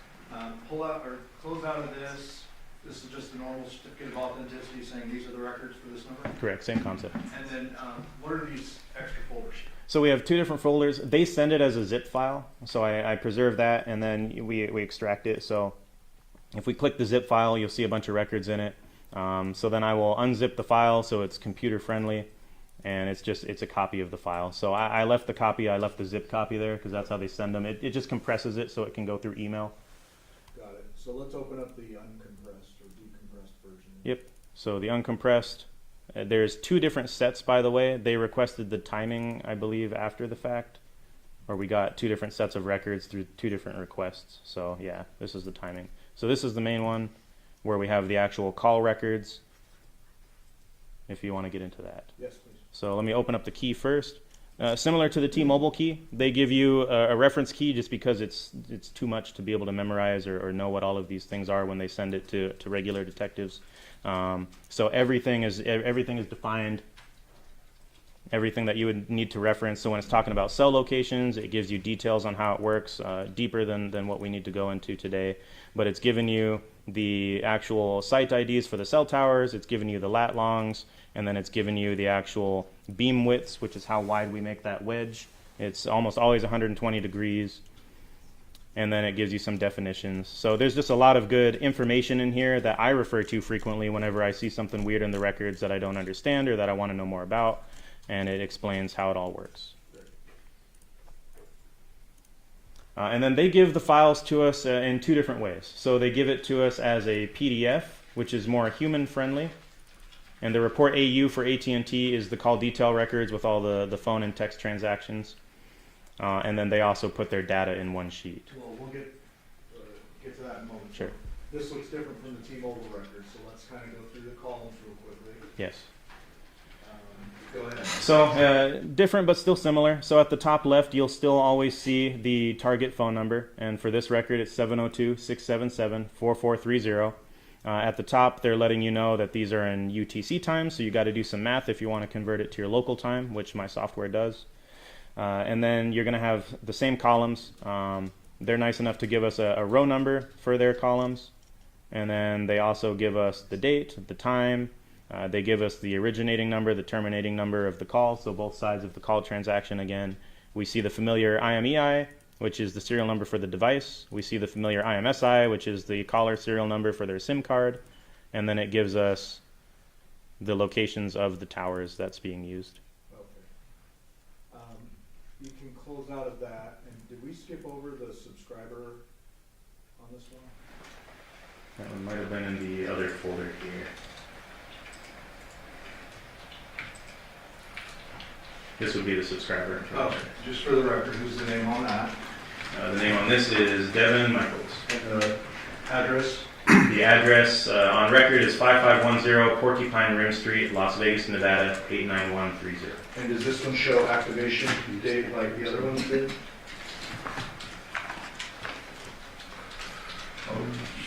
[SPEAKER 3] Pull out or close out of this. This is just a normal certificate of authenticity saying these are the records for this number?
[SPEAKER 13] Correct, same concept.
[SPEAKER 3] And then what are these extra folders?
[SPEAKER 13] So we have 2 different folders. They send it as a zip file, so I preserve that and then we extract it. So if we click the zip file, you'll see a bunch of records in it. So then I will unzip the file so it's computer friendly, and it's a copy of the file. So I left the zip copy there because that's how they send them. It just compresses it so it can go through email.
[SPEAKER 3] Got it. So let's open up the uncompressed or decompressed version.
[SPEAKER 13] Yep. So the uncompressed. There's 2 different sets, by the way. They requested the timing, I believe, after the fact, or we got 2 different sets of records through 2 different requests. So yeah, this is the timing. So this is the main one where we have the actual call records, if you want to get into that.
[SPEAKER 3] Yes, please.
[SPEAKER 13] So let me open up the key first. Similar to the T-Mobile key, they give you a reference key just because it's too much to be able to memorize or know what all of these things are when they send it to regular detectives. So everything is defined, everything that you would need to reference. So when it's talking about cell locations, it gives you details on how it works, deeper than what we need to go into today. But it's given you the actual site IDs for the cell towers, it's given you the lat longs, and then it's given you the actual beam widths, which is how wide we make that wedge. It's almost always 120 degrees. And then it gives you some definitions. So there's just a lot of good information in here that I refer to frequently whenever I see something weird in the records that I don't understand or that I want to know more about. And it explains how it all works. And then they give the files to us in 2 different ways. So they give it to us as a PDF, which is more human friendly. And the report AU for AT&T is the call detail records with all the phone and text transactions. And then they also put their data in one sheet.
[SPEAKER 3] Well, we'll get to that in a moment.
[SPEAKER 13] Sure.
[SPEAKER 3] This looks different from the T-Mobile records, so let's kind of go through the columns real quickly.
[SPEAKER 13] Yes.
[SPEAKER 3] Go ahead.
[SPEAKER 13] So different but still similar. So at the top left, you'll still always see the target phone number. And for this record, it's 702-677-4430. At the top, they're letting you know that these are in UTC time, so you got to do some math if you want to convert it to your local time, which my software does. And then you're going to have the same columns. They're nice enough to give us a row number for their columns. And then they also give us the date, the time. They give us the originating number, the terminating number of the call, so both sides of the call transaction again. We see the familiar IMEI, which is the serial number for the device. We see the familiar IMSI, which is the caller serial number for their SIM card. And then it gives us the locations of the towers that's being used.
[SPEAKER 3] You can close out of that. And did we skip over the subscriber on this one?
[SPEAKER 13] That one might have been in the other folder here. This would be the subscriber information.
[SPEAKER 3] Okay, just for the record, who's the name on that?
[SPEAKER 13] The name on this is Devyn Michaels.
[SPEAKER 3] And the address?
[SPEAKER 13] The address on record is 5510 Porcupine Rim Street, Las Vegas, Nevada, 89130.
[SPEAKER 3] And does this one show activation date like the other ones did?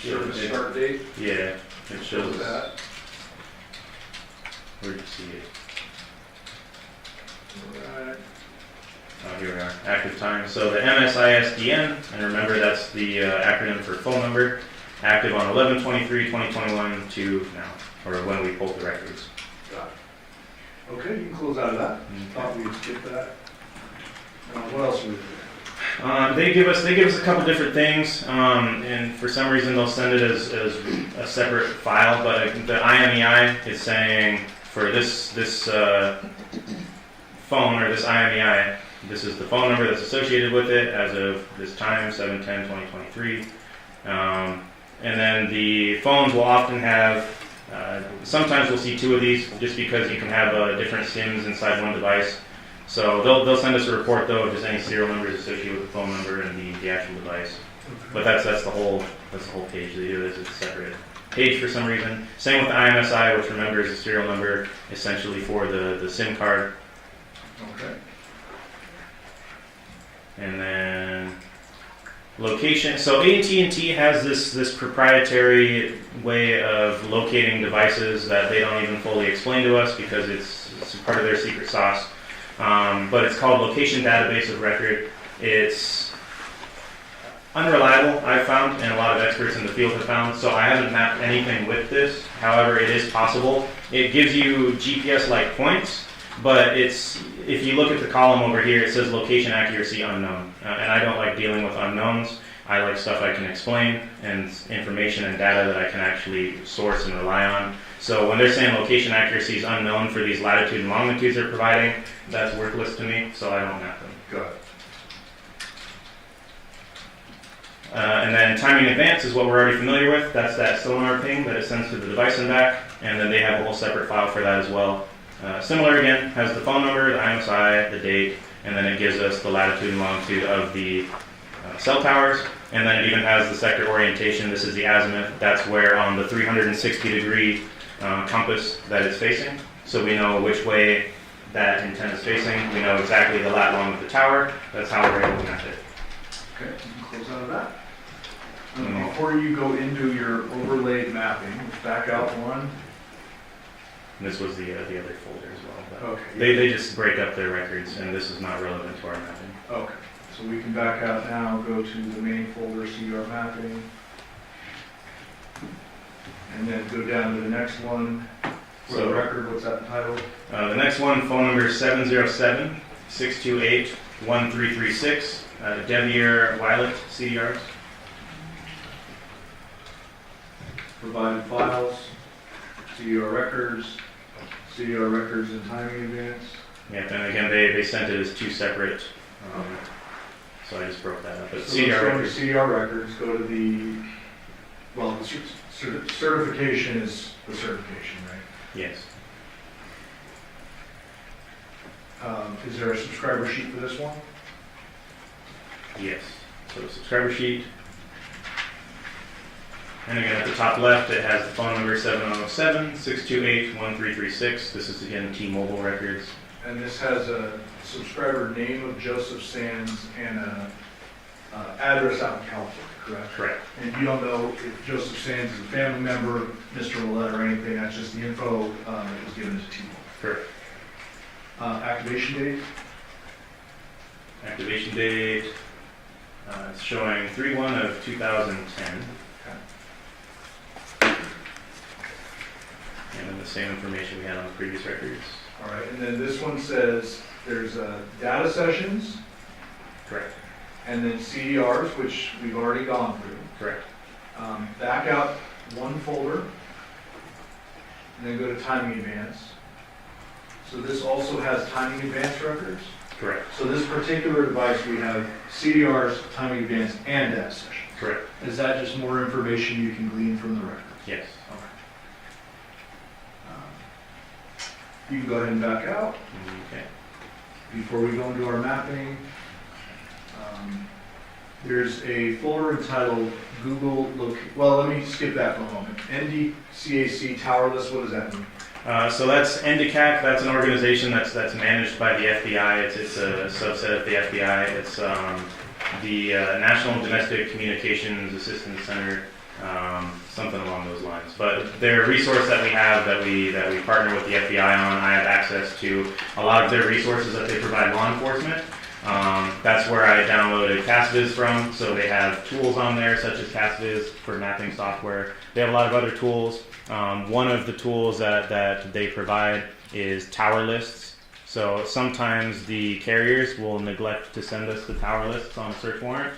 [SPEAKER 3] Service start date?
[SPEAKER 13] Yeah, it shows
[SPEAKER 3] that.
[SPEAKER 13] Where do you see it?
[SPEAKER 3] Right.
[SPEAKER 13] Here we are, active time. So the MSISDN, and remember that's the acronym for phone number, active on 11/23/2021 to now, or when we pulled the records.
[SPEAKER 3] Got Okay, you can close out of that. Thought we'd skip that. What else are we doing?
[SPEAKER 13] They give us a couple different things, and for some reason they'll send it as a separate file. But the IMEI is saying for this phone or this IMEI, this is the phone number that's associated with it as of this time, 7/10/2023. And then the phones will often have. Sometimes we'll see two of these, just because you can have different SIMs inside one device. So they'll send us a report though of just any serial numbers associated with the phone number and the actual device. But that's the whole page. They do this as a separate page for some reason. Same with the IMSI, which remember is a serial number essentially for the SIM card.
[SPEAKER 3] Okay.
[SPEAKER 13] And then location. So AT&T has this proprietary way of locating devices that they don't even fully explain to us because it's part of their secret sauce. But it's called Location Database of Record. It's unreliable, I've found, and a lot of experts in the field have found, so I haven't mapped anything with this. However, it is possible. It gives you GPS-like points, but if you look at the column over here, it says location accuracy unknown. And I don't like dealing with unknowns. I like stuff I can explain and information and data that I can actually source and rely on. So when they're saying location accuracy is unknown for these latitude and longitudes they're providing, that's worthless to me, so I don't map them.
[SPEAKER 3] Got it.
[SPEAKER 13] And then timing advance is what we're already familiar with. That's that sonar ping that it sends to the device and back, and then they have a whole separate file for that as well. Similar again, has the phone number, the IMSI, the date, and then it gives us the latitude and longitude of the cell towers, and then it even has the sector orientation. This is the azimuth. That's where on the 360-degree compass that it's facing. So we know which way that antenna is facing. We know exactly the lat long of the tower. That's how we're able to map it.
[SPEAKER 3] Okay, you can close out of that. Before you go into your overlaid mapping, back out one.
[SPEAKER 13] And this was the other folder as well. But
[SPEAKER 3] Okay.
[SPEAKER 13] They just break up their records, and this is not relevant to our mapping.
[SPEAKER 3] Okay, so we can back out now, go to the main folder, CDR mapping. And then go down to the next one. For the record, what's that title?
[SPEAKER 13] The next one, phone number 707-628-1336, Deviere Willette, CDRs.
[SPEAKER 3] Provided files, CDR records and timing advance.
[SPEAKER 13] Yeah, and again, they sent it as two separate, so I just broke that up. But
[SPEAKER 3] So
[SPEAKER 13] CDR
[SPEAKER 3] let's go to
[SPEAKER 13] records.
[SPEAKER 3] CDR records, go to the certification is the certification, right?
[SPEAKER 13] Yes.
[SPEAKER 3] Is there a subscriber sheet for this one?
[SPEAKER 13] Yes. So the subscriber sheet. And again, at the top left, it has the phone number 707-628-1336. This is again T-Mobile records.
[SPEAKER 3] And this has a subscriber name of Joseph Sands and a address out in California, correct?
[SPEAKER 13] Correct.
[SPEAKER 3] And you don't know if Joseph Sands is a family member, Mr. Willette, or anything. That's just the info that was given to T-Mobile.
[SPEAKER 13] Correct.
[SPEAKER 3] Activation date?
[SPEAKER 13] Activation date, it's showing 3/1/2010. And then the same information we had on the previous records.
[SPEAKER 3] All right, and then this one says there's data sessions.
[SPEAKER 13] Correct.
[SPEAKER 3] And then CDRs, which we've already gone through.
[SPEAKER 13] Correct.
[SPEAKER 3] Back out one folder, and then go to timing advance. So this also has timing advance records.
[SPEAKER 13] Correct.
[SPEAKER 3] So this particular device, we have CDRs, timing advance, and data sessions.
[SPEAKER 13] Correct.
[SPEAKER 3] Is that just more information you can glean from the records?
[SPEAKER 13] Yes.
[SPEAKER 3] Okay. You can go ahead and back out.
[SPEAKER 13] Okay.
[SPEAKER 3] Before we go into our mapping, there's a folder entitled Google well, let me skip that for a moment. NDCAC Tower List, what does that mean?
[SPEAKER 13] So that's NDCAC. That's an organization that's managed by the FBI. It's a subset of the FBI. It's the National Domestic Communications Assistance Center, something along those lines. But they're a resource that we have that we partner with the FBI on. I have access to a lot of their resources that they provide law enforcement. That's where I downloaded CastViz from. So they have tools on there such as CastViz for mapping software. They have a lot of other tools. One of the tools that they provide is tower lists. So sometimes the carriers will neglect to send us the tower lists on a search warrant.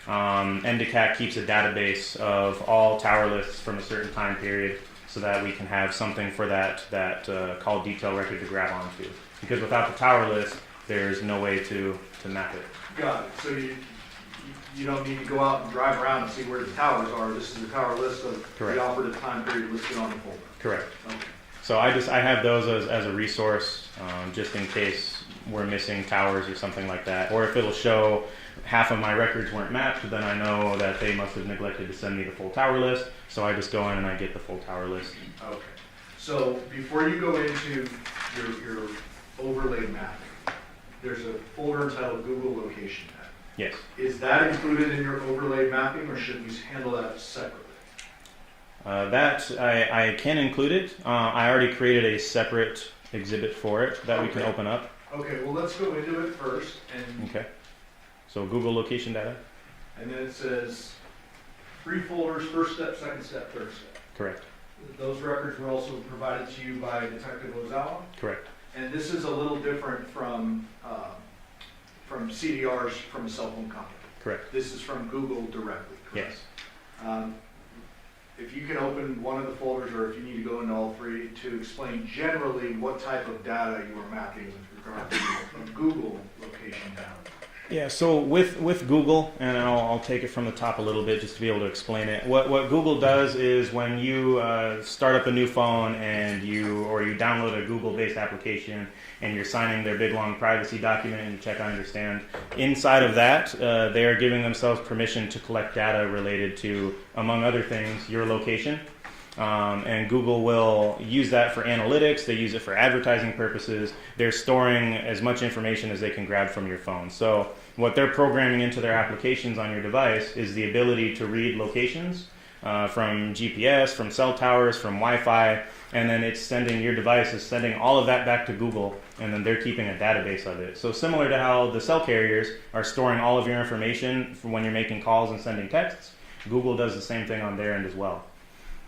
[SPEAKER 13] NDCAC keeps a database of all tower lists from a certain time period so that we can have something for that call detail record to grab onto. Because without the tower list, there's no way to map it.
[SPEAKER 3] Got it. So you don't need to go out and drive around and see where the towers are. This is the tower list of
[SPEAKER 13] Correct.
[SPEAKER 3] the operative time period listed on the folder.
[SPEAKER 13] Correct.
[SPEAKER 3] Okay.
[SPEAKER 13] So I have those as a resource, just in case we're missing towers or something like that. Or if it'll show half of my records weren't mapped, then I know that they must have neglected to send me the full tower list. So I just go in and I get the full tower list.
[SPEAKER 3] Okay. So before you go into your overlay mapping, there's a folder entitled Google Location Map.
[SPEAKER 13] Yes.
[SPEAKER 3] Is that included in your overlay mapping, or should we handle that separately?
[SPEAKER 13] That I can include it. I already created a separate exhibit for it that we can open up.
[SPEAKER 3] Okay, well, let's go into it first. And
[SPEAKER 13] Okay. So Google location data.
[SPEAKER 3] And then it says 3 folders, first step, second step, third step.
[SPEAKER 13] Correct.
[SPEAKER 3] Those records were also provided to you by Detective Ozawa.
[SPEAKER 13] Correct.
[SPEAKER 3] And this is a little different from CDRs from a cell phone company.
[SPEAKER 13] Correct.
[SPEAKER 3] This is from Google directly. Correct?
[SPEAKER 13] Yes.
[SPEAKER 3] If you can open one of the folders, or if you need to go into all 3, to explain generally what type of data you are mapping with regard to Google location data.
[SPEAKER 13] Yeah, so with Google, and I'll take it from the top a little bit just to be able to explain it. What Google does is when you start up a new phone and you download a Google-based application and you're signing their big long privacy document and you check I understand, inside of that they are giving themselves permission to collect data related to, among other things, your location. And Google will use that for analytics. They use it for advertising purposes. They're storing as much information as they can grab from your phone. So what they're programming into their applications on your device is the ability to read locations from GPS, from cell towers, from Wi-Fi, and then it's sending, your device is sending all of that back to Google, and then they're keeping a database of it. So similar to how the cell carriers are storing all of your information for when you're making calls and sending texts, Google does the same thing on their end as well.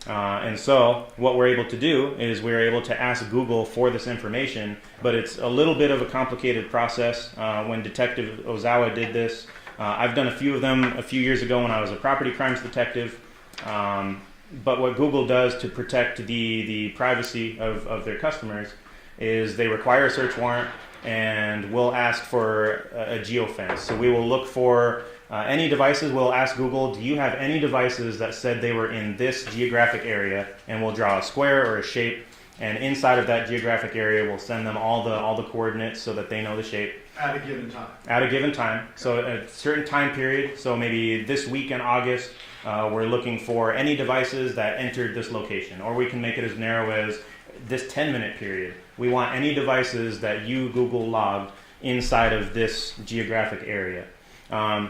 [SPEAKER 13] And so what we're able to do is we're able to ask Google for this information, but it's a little bit of a complicated process. When Detective Ozawa did this, I've done a few of them a few years ago when I was a property crimes detective. But what Google does to protect the privacy of their customers is they require a search warrant and we'll ask for a geofence. So we will look for any devices. We'll ask Google, do you have any devices that said they were in this geographic area? And we'll draw a square or a shape, and inside of that geographic area we'll send them all the coordinates so that they know the shape.
[SPEAKER 3] At a given time.
[SPEAKER 13] At a given time. So at a certain time period, so maybe this week in August, we're looking for any devices that entered this location. Or we can make it as narrow as this 10-minute period. We want any devices that you, Google, logged inside of this geographic area.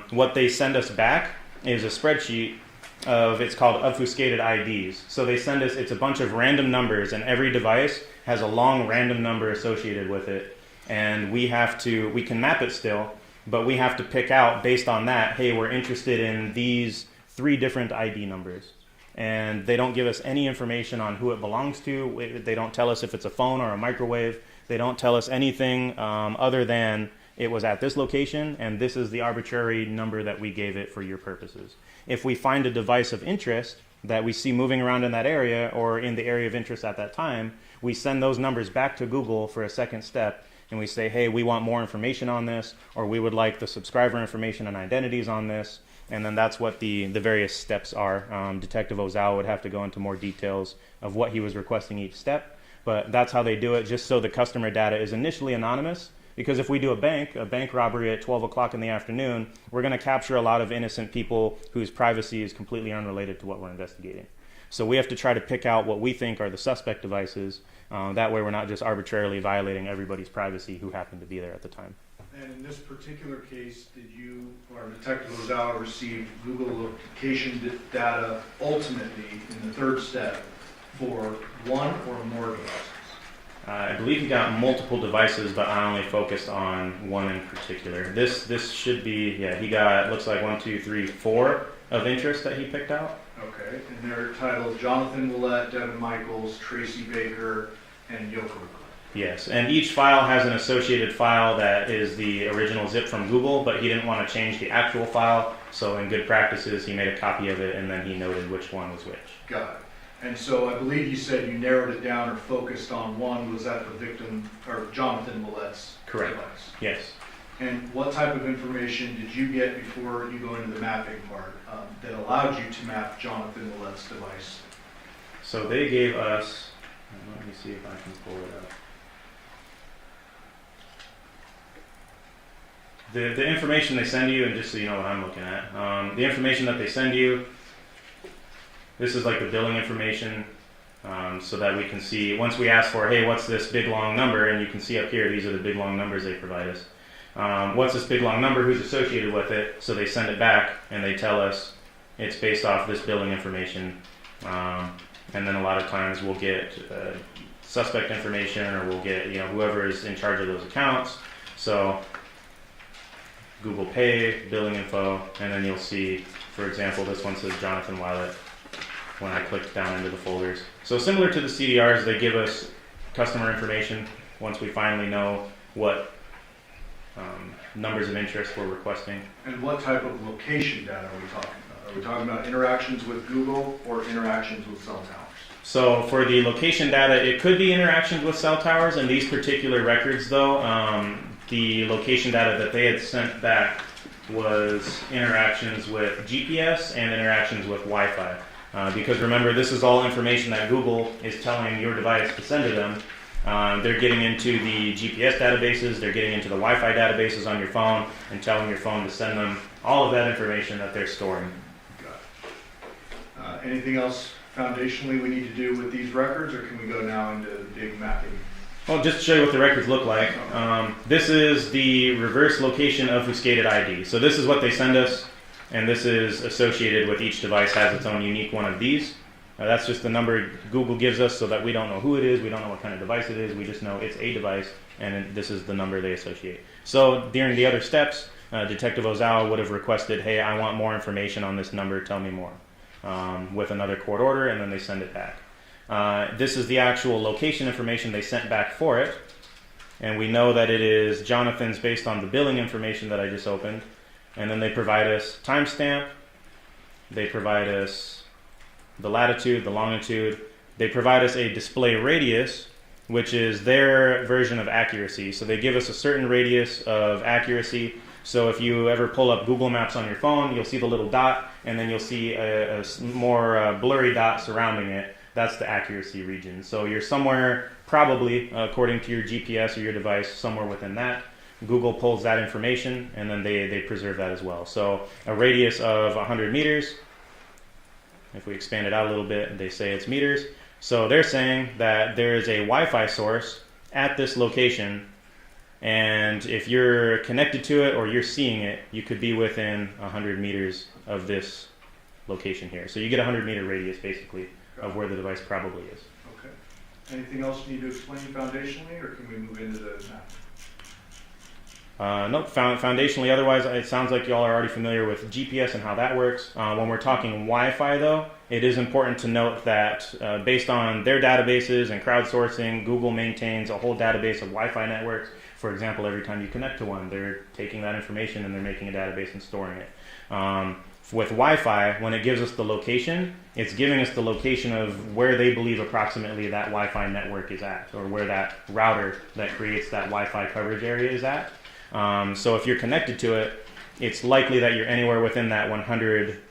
[SPEAKER 13] What they send us back is a spreadsheet of, it's called obfuscated IDs. So they send us, it's a bunch of random numbers, and every device has a long random number associated with it. And we can map it still, but we have to pick out based on that, hey, we're interested in these 3 different ID numbers. And they don't give us any information on who it belongs to. They don't tell us if it's a phone or a microwave. They don't tell us anything other than it was at this location and this is the arbitrary number that we gave it for your purposes. If we find a device of interest that we see moving around in that area or in the area of interest at that time, we send those numbers back to Google for a second step and we say, hey, we want more information on this, or we would like the subscriber information and identities on this. And then that's what the various steps are. Detective Ozawa would have to go into more details of what he was requesting each step, but that's how they do it, just so the customer data is initially anonymous. Because if we do a bank robbery at 12 o'clock in the afternoon, we're going to capture a lot of innocent people whose privacy is completely unrelated to what we're investigating. So we have to try to pick out what we think are the suspect devices. That way we're not just arbitrarily violating everybody's privacy who happened to be there at the time.
[SPEAKER 3] And in this particular case, did you or Detective Ozawa receive Google location data ultimately in the 3rd step for 1 or more devices?
[SPEAKER 13] I believe he got multiple devices, but I only focused on one in particular. This should be, yeah, he got, looks like 1, 2, 3, 4 of interest that he picked out.
[SPEAKER 3] Okay, and they're titled Johnathan Willette, Devyn Michaels, Tracy Baker, and Yoko.
[SPEAKER 13] Yes, and each file has an associated file that is the original zip from Google, but he didn't want to change the actual file, so in good practices, he made a copy of it, and then he noted which one was which.
[SPEAKER 3] Got it. And so I believe you said you narrowed it down or focused on one. Was that the victim, or Johnathan Willette's
[SPEAKER 13] Correct.
[SPEAKER 3] device?
[SPEAKER 13] Yes.
[SPEAKER 3] And what type of information did you get before you go into the mapping part that allowed you to map Johnathan Willette's device?
[SPEAKER 13] So they gave us, let me see if I can pull it up. The information they send you, and just so you know what I'm looking at, the information that they send you, this is like the billing information, so that we can see, once we ask for, hey, what's this big long number, and you can see up here, these are the big long numbers they provide us. What's this big long number, who's associated with it, so they send it back, and they tell us it's based off this billing information, and then a lot of times we'll get suspect information, or we'll get, whoever is in charge of those accounts, so Google Pay, billing info, and then you'll see, for example, this one says Johnathan Willette when I click down into the folders. So similar to the CDRs, they give us customer information once we finally know what numbers of interest we're requesting.
[SPEAKER 3] And what type of location data are we talking about? Are we talking about interactions with Google or interactions with cell towers?
[SPEAKER 13] So for the location data, it could be interactions with cell towers. In these particular records, though, the location data that they had sent back was interactions with GPS and interactions with Wi-Fi. Because remember, this is all information that Google is telling your device to send to them. They're getting into the GPS databases, they're getting into the Wi-Fi databases on your phone, and telling your phone to send them all of that information that they're storing.
[SPEAKER 3] Got it. Anything else foundationally we need to do with these records, or can we go now into the big mapping?
[SPEAKER 13] Well, just to show you what the records look like, this is the reverse location obfuscated ID. So this is what they send us, and this is associated with each device, has its own unique one of these. That's just the number Google gives us so that we don't know who it is, we don't know what kind of device it is, we just know it's a device, and this is the number they associate. So during the other steps, Detective Ozawa would have requested, hey, I want more information on this number, tell me more, with another court order, and then they send it back. This is the actual location information they sent back for it, and we know that it is Johnathan's based on the billing information that I just opened, and then they provide us timestamp, they provide us the latitude, the longitude, they provide us a display radius, which is their version of accuracy. So they give us a certain radius of accuracy. So if you ever pull up Google Maps on your phone, you'll see the little dot, and then you'll see a more blurry dot surrounding it. That's the accuracy region. So you're somewhere, probably, according to your GPS or your device, somewhere within that. Google pulls that information, and then they preserve that as well. So a radius of 100 meters, if we expand it out a little bit, they say it's meters. So they're saying that there is a Wi-Fi source at this location, and if you're connected to it or you're seeing it, you could be within 100 meters of this location here. So you get a 100-meter radius, basically, of where the device probably is.
[SPEAKER 3] Okay. Anything else you need to explain foundationally, or can we move into the map?
[SPEAKER 13] Nope, foundationally, otherwise it sounds like y'all are already familiar with GPS and how that works. When we're talking Wi-Fi, though, it is important to note that based on their databases and crowdsourcing, Google maintains a whole database of Wi-Fi networks. For example, every time you connect to one, they're taking that information and they're making a database and storing it. With Wi-Fi, when it gives us the location, it's giving us the location of where they believe approximately that Wi-Fi network is at, or where that router that creates that Wi-Fi coverage area is at. So if you're connected to it, it's likely that you're anywhere within that 100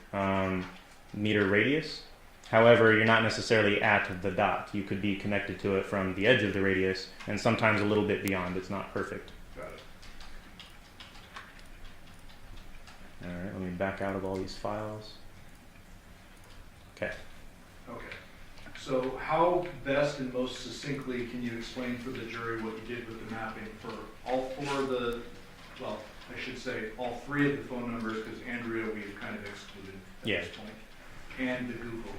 [SPEAKER 13] meter radius. However, you're not necessarily at the dot. You could be connected to it from the edge of the radius, and sometimes a little bit beyond. It's not perfect.
[SPEAKER 3] Got it.
[SPEAKER 13] All right, let me back out of all these files. Okay.
[SPEAKER 3] Okay. So how best and most succinctly can you explain for the jury what you did with the mapping for all four of the, well, I should say all three of the phone numbers, because Andrea we've kind of excluded at this point, and the Google?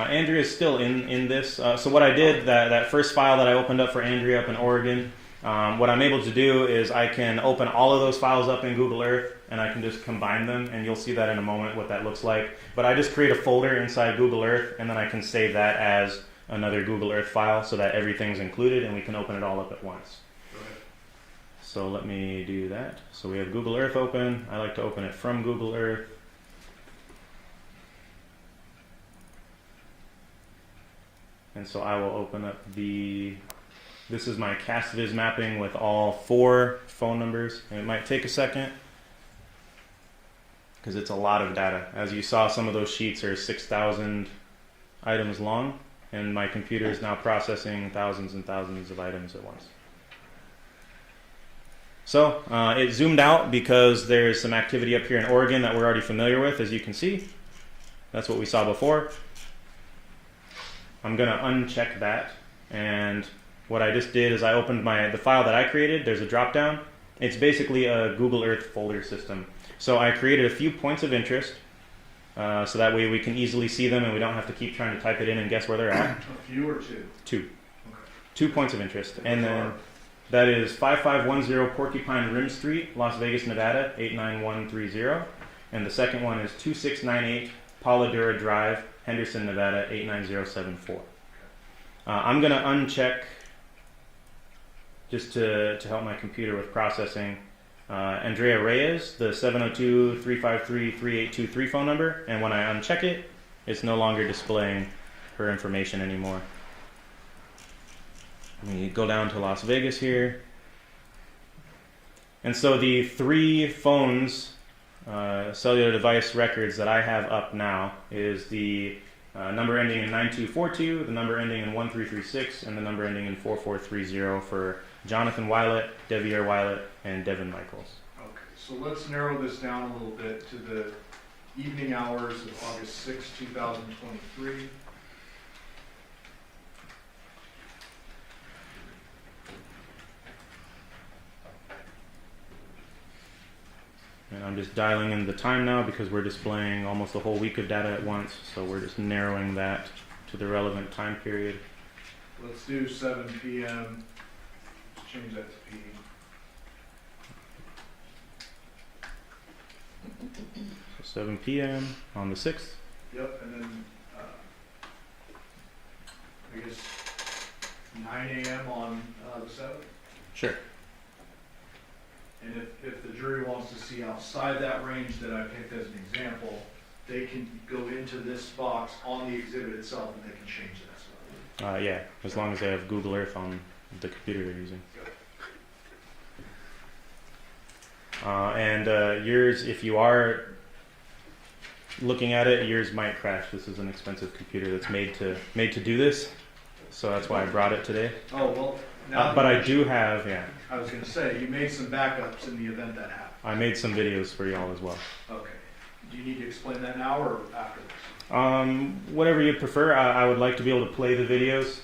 [SPEAKER 13] Andrea is still in this. So what I did, that first file that I opened up for Andrea up in Oregon, what I'm able to do is I can open all of those files up in Google Earth, and I can just combine them, and you'll see that in a moment what that looks like. But I just create a folder inside Google Earth, and then I can save that as another Google Earth file so that everything's included, and we can open it all up at once. So let me do that. So we have Google Earth open. I like to open it from Google Earth. And so I will open up this is my CastViz mapping with all 4 phone numbers. And it might take a second because it's a lot of data. As you saw, some of those sheets are 6,000 items long, and my computer is now processing thousands and thousands of items at once. So it zoomed out because there's some activity up here in Oregon that we're already familiar with, as you can see. That's what we saw before. I'm going to uncheck that, and what I just did is I opened the file that I created. There's a drop down. It's basically a Google Earth folder system. So I created a few points of interest so that way we can easily see them and we don't have to keep trying to type it in and guess where they're at.
[SPEAKER 3] A few or two?
[SPEAKER 13] 2.
[SPEAKER 3] Okay.
[SPEAKER 13] 2 points of interest. And then that is 5510 Porcupine Rim Street, Las Vegas, Nevada, 89130. And the second one is 2698 Paula Dura Drive, Henderson, Nevada, 89074. I'm going to uncheck, just to help my computer with processing, Andrea Reyes, the 702-353-3823 phone number, and when I uncheck it, it's no longer displaying her information anymore. Let me go down to Las Vegas here. And so the 3 phones, cellular device records that I have up now is the number ending in 9242, the number ending in 1336, and the number ending in 4430 for Johnathan Willette, Deviere Willette, and Devyn Michaels.
[SPEAKER 3] Okay, so let's narrow this down a little bit to the evening hours of August 6, 2023.
[SPEAKER 13] And I'm just dialing in the time now because we're displaying almost a whole week of data at once, so we're just narrowing that to the relevant time period.
[SPEAKER 3] Let's do 7 p.m. Let's change that to P.
[SPEAKER 13] So 7 p.m. on the 6th.
[SPEAKER 3] Yep, and then I guess 9 a.m. on the 7th.
[SPEAKER 13] Sure.
[SPEAKER 3] And if the jury wants to see outside that range that I picked as an example, they can go into this box on the exhibit itself and they can change that stuff.
[SPEAKER 13] Yeah, as long as they have Google Earth on the computer they're using. And yours, if you are looking at it, yours might crash. This is an expensive computer that's made to do this, so that's why I brought it today.
[SPEAKER 3] Oh, well, now
[SPEAKER 13] but I do have,
[SPEAKER 3] I was going to say, you made some backups in the event that happened.
[SPEAKER 13] I made some videos for y'all as well.
[SPEAKER 3] Okay. Do you need to explain that now or after this?
[SPEAKER 13] Whatever you prefer. I would like to be able to play the videos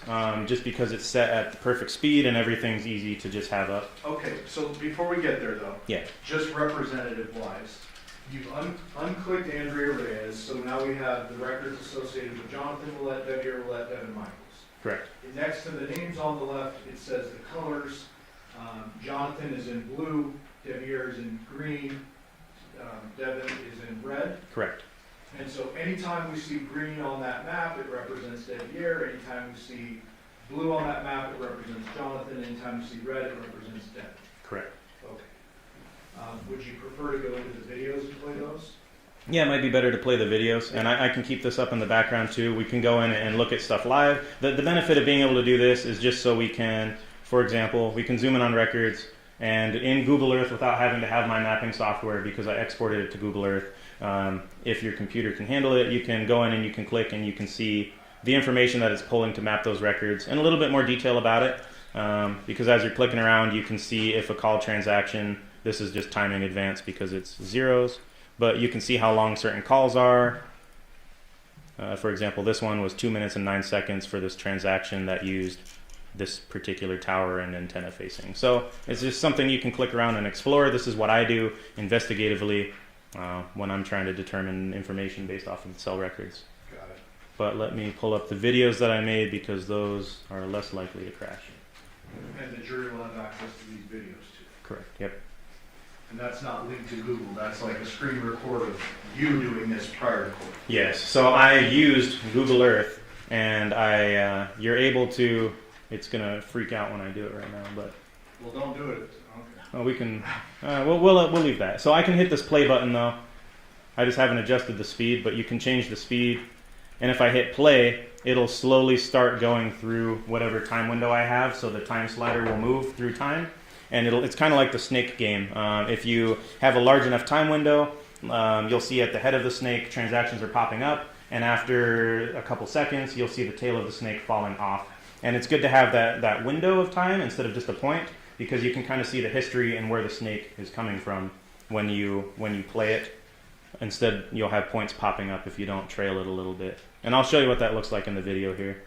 [SPEAKER 13] just because it's set at the perfect speed and everything's easy to just have up.
[SPEAKER 3] Okay, so before we get there though,
[SPEAKER 13] Yeah.
[SPEAKER 3] just representative-wise, you've unclicked Andrea Reyes, so now we have the records associated with Johnathan Willette, Deviere Willette, Devyn Michaels.
[SPEAKER 13] Correct.
[SPEAKER 3] Next to the names on the left, it says the colors. Johnathan is in blue, Deviere is in green, Devyn is in red.
[SPEAKER 13] Correct.
[SPEAKER 3] And so anytime we see green on that map, it represents Deviere. Anytime we see blue on that map, it represents Johnathan. Anytime we see red, it represents Devyn.
[SPEAKER 13] Correct.
[SPEAKER 3] Okay. Would you prefer to go into the videos and play those?
[SPEAKER 13] Yeah, it might be better to play the videos, and I can keep this up in the background too. We can go in and look at stuff live. The benefit of being able to do this is just so we can, for example, we can zoom in on records, and in Google Earth without having to have my mapping software because I exported it to Google Earth. If your computer can handle it, you can go in and you can click and you can see the information that it's pulling to map those records and a little bit more detail about it because as you're clicking around, you can see if a call transaction, this is just timing advance because it's zeros, but you can see how long certain calls are. For example, this one was 2 minutes and 9 seconds for this transaction that used this particular tower and antenna facing. So it's just something you can click around and explore. This is what I do investigatively when I'm trying to determine information based off of the cell records.
[SPEAKER 3] Got it.
[SPEAKER 13] but let me pull up the videos that I made because those are less likely to crash.
[SPEAKER 3] And the jury will have access to these videos too.
[SPEAKER 13] Correct, yep.
[SPEAKER 3] And that's not linked to Google, that's like a screen record of you doing this prior to court.
[SPEAKER 13] Yes, so I used Google Earth, and you're able to, it's going to freak out when I do it right now, but...
[SPEAKER 3] Well, don't do it. Okay.
[SPEAKER 13] Well, we can, we'll leave that. So I can hit this play button though. I just haven't adjusted the speed, but you can change the speed. And if I hit play, it'll slowly start going through whatever time window I have, so the time slider will move through time. And it's kind of like the snake game. If you have a large enough time window, you'll see at the head of the snake transactions are popping up, and after a couple seconds, you'll see the tail of the snake falling off. And it's good to have that window of time instead of just a point, because you can kind of see the history and where the snake is coming from when you play it. Instead, you'll have points popping up if you don't trail it a little bit. And I'll show you what that looks like in the video here.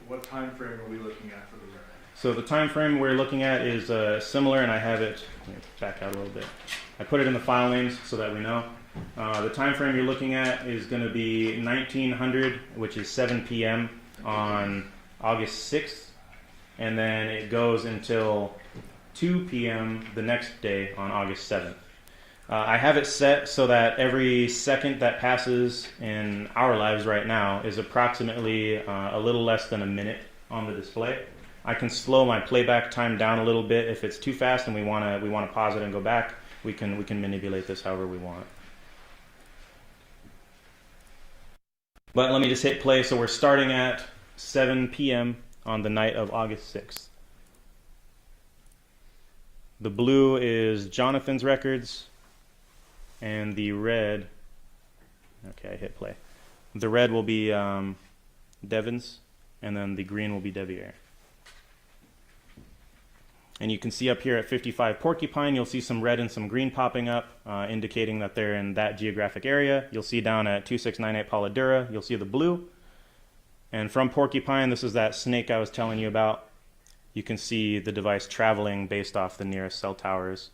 [SPEAKER 3] What time frame are we looking at for the record?
[SPEAKER 13] So the time frame we're looking at is similar, and I have it, let me back out a little bit. I put it in the file names so that we know. The time frame you're looking at is going to be 1900, which is 7 p.m. on August 6th, and then it goes until 2 p.m. the next day on August 7th. I have it set so that every second that passes in our lives right now is approximately a little less than a minute on the display. I can slow my playback time down a little bit if it's too fast and we want to pause it and go back. We can manipulate this however we want. But let me just hit play. So we're starting at 7 p.m. on the night of August 6th. The blue is Johnathan's records, and the red, okay, I hit play. The red will be Devyn's, and then the green will be Deviere. And you can see up here at 55 Porcupine, you'll see some red and some green popping up, indicating that they're in that geographic area. You'll see down at 2698 Polydura, you'll see the blue. And from Porcupine, this is that snake I was telling you about. You can see the device traveling based off the nearest cell towers.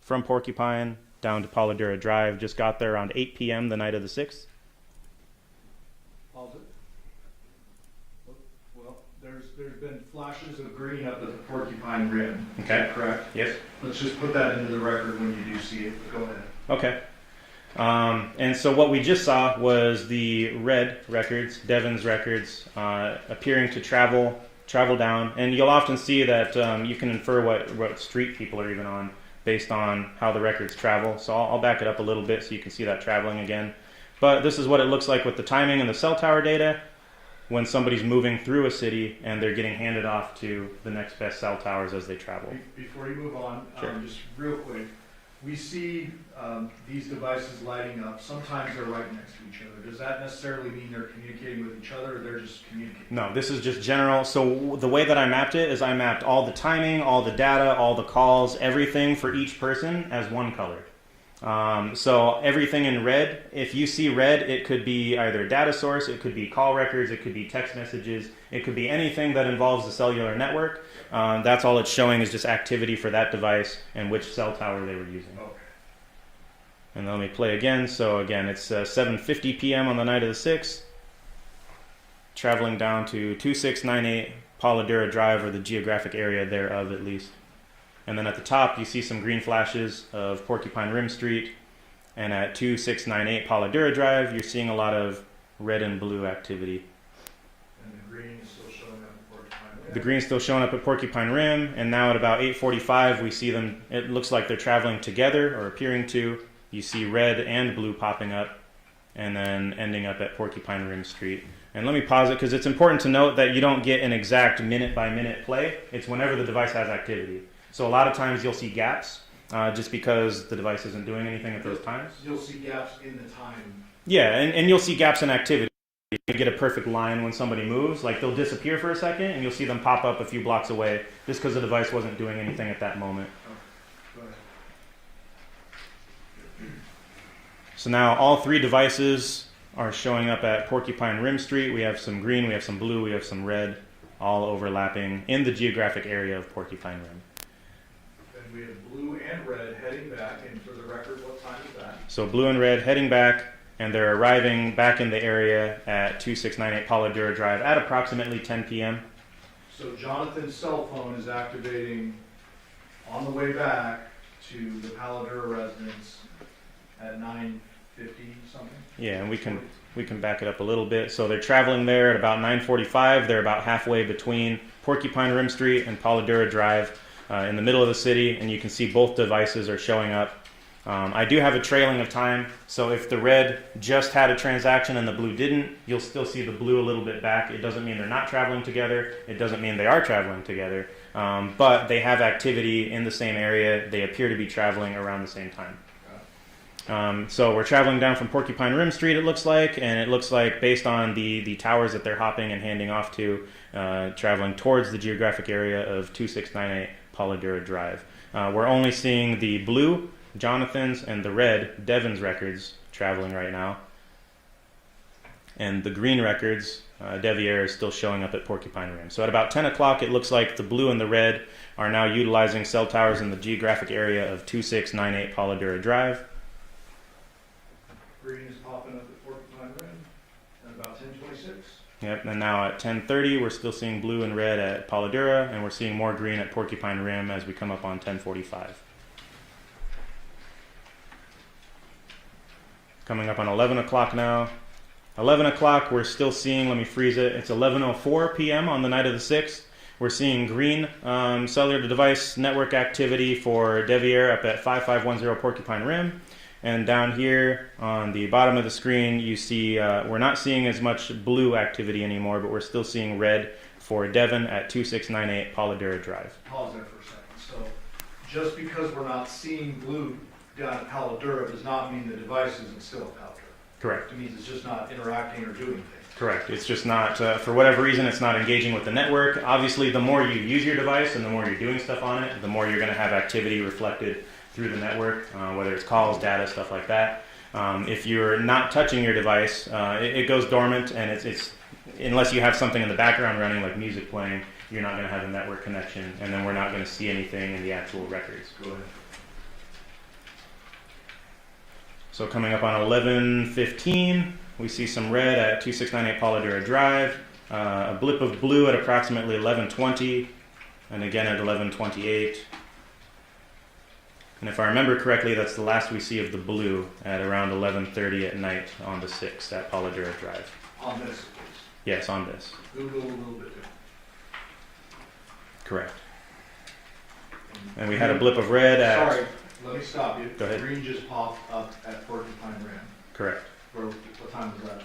[SPEAKER 13] From Porcupine down to Polydura Drive, just got there around 8 p.m. the night of the 6th.
[SPEAKER 3] Pause it. Well, there's been flashes of green up at the Porcupine Rim. Is
[SPEAKER 13] Okay.
[SPEAKER 3] that correct?
[SPEAKER 13] Yes.
[SPEAKER 3] Let's just put that into the record when you do see it. Go ahead.
[SPEAKER 13] Okay. And so what we just saw was the red records, Devyn's records, appearing to travel down. And you'll often see that you can infer what street people are even on based on how the records travel. So I'll back it up a little bit so you can see that traveling again. But this is what it looks like with the timing and the cell tower data when somebody's moving through a city and they're getting handed off to the next best cell towers as they travel.
[SPEAKER 3] Before you move on,
[SPEAKER 13] Sure.
[SPEAKER 3] just real quick, we see these devices lighting up. Sometimes they're right next to each other. Does that necessarily mean they're communicating with each other, or they're just communicating?
[SPEAKER 13] No, this is just general. So the way that I mapped it is I mapped all the timing, all the data, all the calls, everything for each person as one color. So everything in red, if you see red, it could be either data source, it could be call records, it could be text messages, it could be anything that involves the cellular network. That's all it's showing is just activity for that device and which cell tower they were using.
[SPEAKER 3] Okay.
[SPEAKER 13] And let me play again. So again, it's 7:50 p.m. on the night of the 6th, traveling down to 2698 Polydura Drive, or the geographic area thereof at least. And then at the top, you see some green flashes of Porcupine Rim Street. And at 2698 Polydura Drive, you're seeing a lot of red and blue activity.
[SPEAKER 3] And the green is still showing up at Porcupine Rim.
[SPEAKER 13] The green's still showing up at Porcupine Rim. And now at about 8:45, we see them. It looks like they're traveling together, or appearing to. You see red and blue popping up, and then ending up at Porcupine Rim Street. And let me pause it, because it's important to note that you don't get an exact minute-by-minute play. It's whenever the device has activity. So a lot of times you'll see gaps, just because the device isn't doing anything at those times.
[SPEAKER 3] You'll see gaps in the time.
[SPEAKER 13] Yeah, and you'll see gaps in activity. You get a perfect line when somebody moves. Like, they'll disappear for a second, and you'll see them pop up a few blocks away, just because the device wasn't doing anything at that moment.
[SPEAKER 3] Go ahead.
[SPEAKER 13] So now all three devices are showing up at Porcupine Rim Street. We have some green, we have some blue, we have some red, all overlapping in the geographic area of Porcupine Rim.
[SPEAKER 3] And we have blue and red heading back, and for the record, what time is that?
[SPEAKER 13] So blue and red heading back, and they're arriving back in the area at 2698 Polladura Drive at approximately 10 p.m.
[SPEAKER 3] So Jonathan's cell phone is activating on the way back to the Polladura residence at 9:50 something?
[SPEAKER 13] Yeah, and we can back it up a little bit. So they're traveling there at about 9:45. They're about halfway between Porcupine Rim Street and Polladura Drive in the middle of the city, and you can see both devices are showing up. I do have a trailing of time, so if the red just had a transaction and the blue didn't, you'll still see the blue a little bit back. It doesn't mean they're not traveling together. It doesn't mean they are traveling together, but they have activity in the same area. They appear to be traveling around the same time. So we're traveling down from Porcupine Rim Street, it looks like, and it looks like based on the towers that they're hopping and handing off to, traveling towards the geographic area of 2698 Polladura Drive. We're only seeing the blue, Johnathan's, and the red, Devyn's records traveling right now. And the green records, Deviere is still showing up at Porcupine Rim. So at about 10 o'clock, it looks like the blue and the red are now utilizing cell towers in the geographic area of 2698 Polladura Drive.
[SPEAKER 3] Green is popping up at Porcupine Rim at about 10:26.
[SPEAKER 13] Yep, and now at 10:30, we're still seeing blue and red at Polladura, and we're seeing more green at Porcupine Rim as we come up on 10:45. Coming up on 11 o'clock now. 11 o'clock, we're still seeing, let me freeze it, it's 11:04 p.m. on the night of the 6th. We're seeing green cellular device network activity for Deviere up at 5510 Porcupine Rim. And down here on the bottom of the screen, you see we're not seeing as much blue activity anymore, but we're still seeing red for Devyn at 2698 Polladura Drive.
[SPEAKER 3] Pause there for a second. So just because we're not seeing blue down at Polladura does not mean the device isn't still at Polladura.
[SPEAKER 13] Correct.
[SPEAKER 3] It means it's just not interacting or doing things.
[SPEAKER 13] Correct. It's just not, for whatever reason, it's not engaging with the network. Obviously, the more you use your device and the more you're doing stuff on it, the more you're going to have activity reflected through the network, whether it's calls, data, stuff like that. If you're not touching your device, it goes dormant, and it's unless you have something in the background running like music playing, you're not going to have a network connection, and then we're not going to see anything in the actual records.
[SPEAKER 3] Go ahead.
[SPEAKER 13] So coming up on 11:15, we see some red at 2698 Polladura Drive, a blip of blue at approximately 11:20, and again at 11:28. And if I remember correctly, that's the last we see of the blue at around 11:30 at night on the 6th at Polladura Drive.
[SPEAKER 3] On this, please.
[SPEAKER 13] Yes, on this.
[SPEAKER 3] Google a little bit different.
[SPEAKER 13] Correct. And we had a blip of red at...
[SPEAKER 3] Sorry, let me stop you.
[SPEAKER 13] Go ahead.
[SPEAKER 3] Green just popped up at Porcupine Rim.
[SPEAKER 13] Correct.
[SPEAKER 3] What time was that?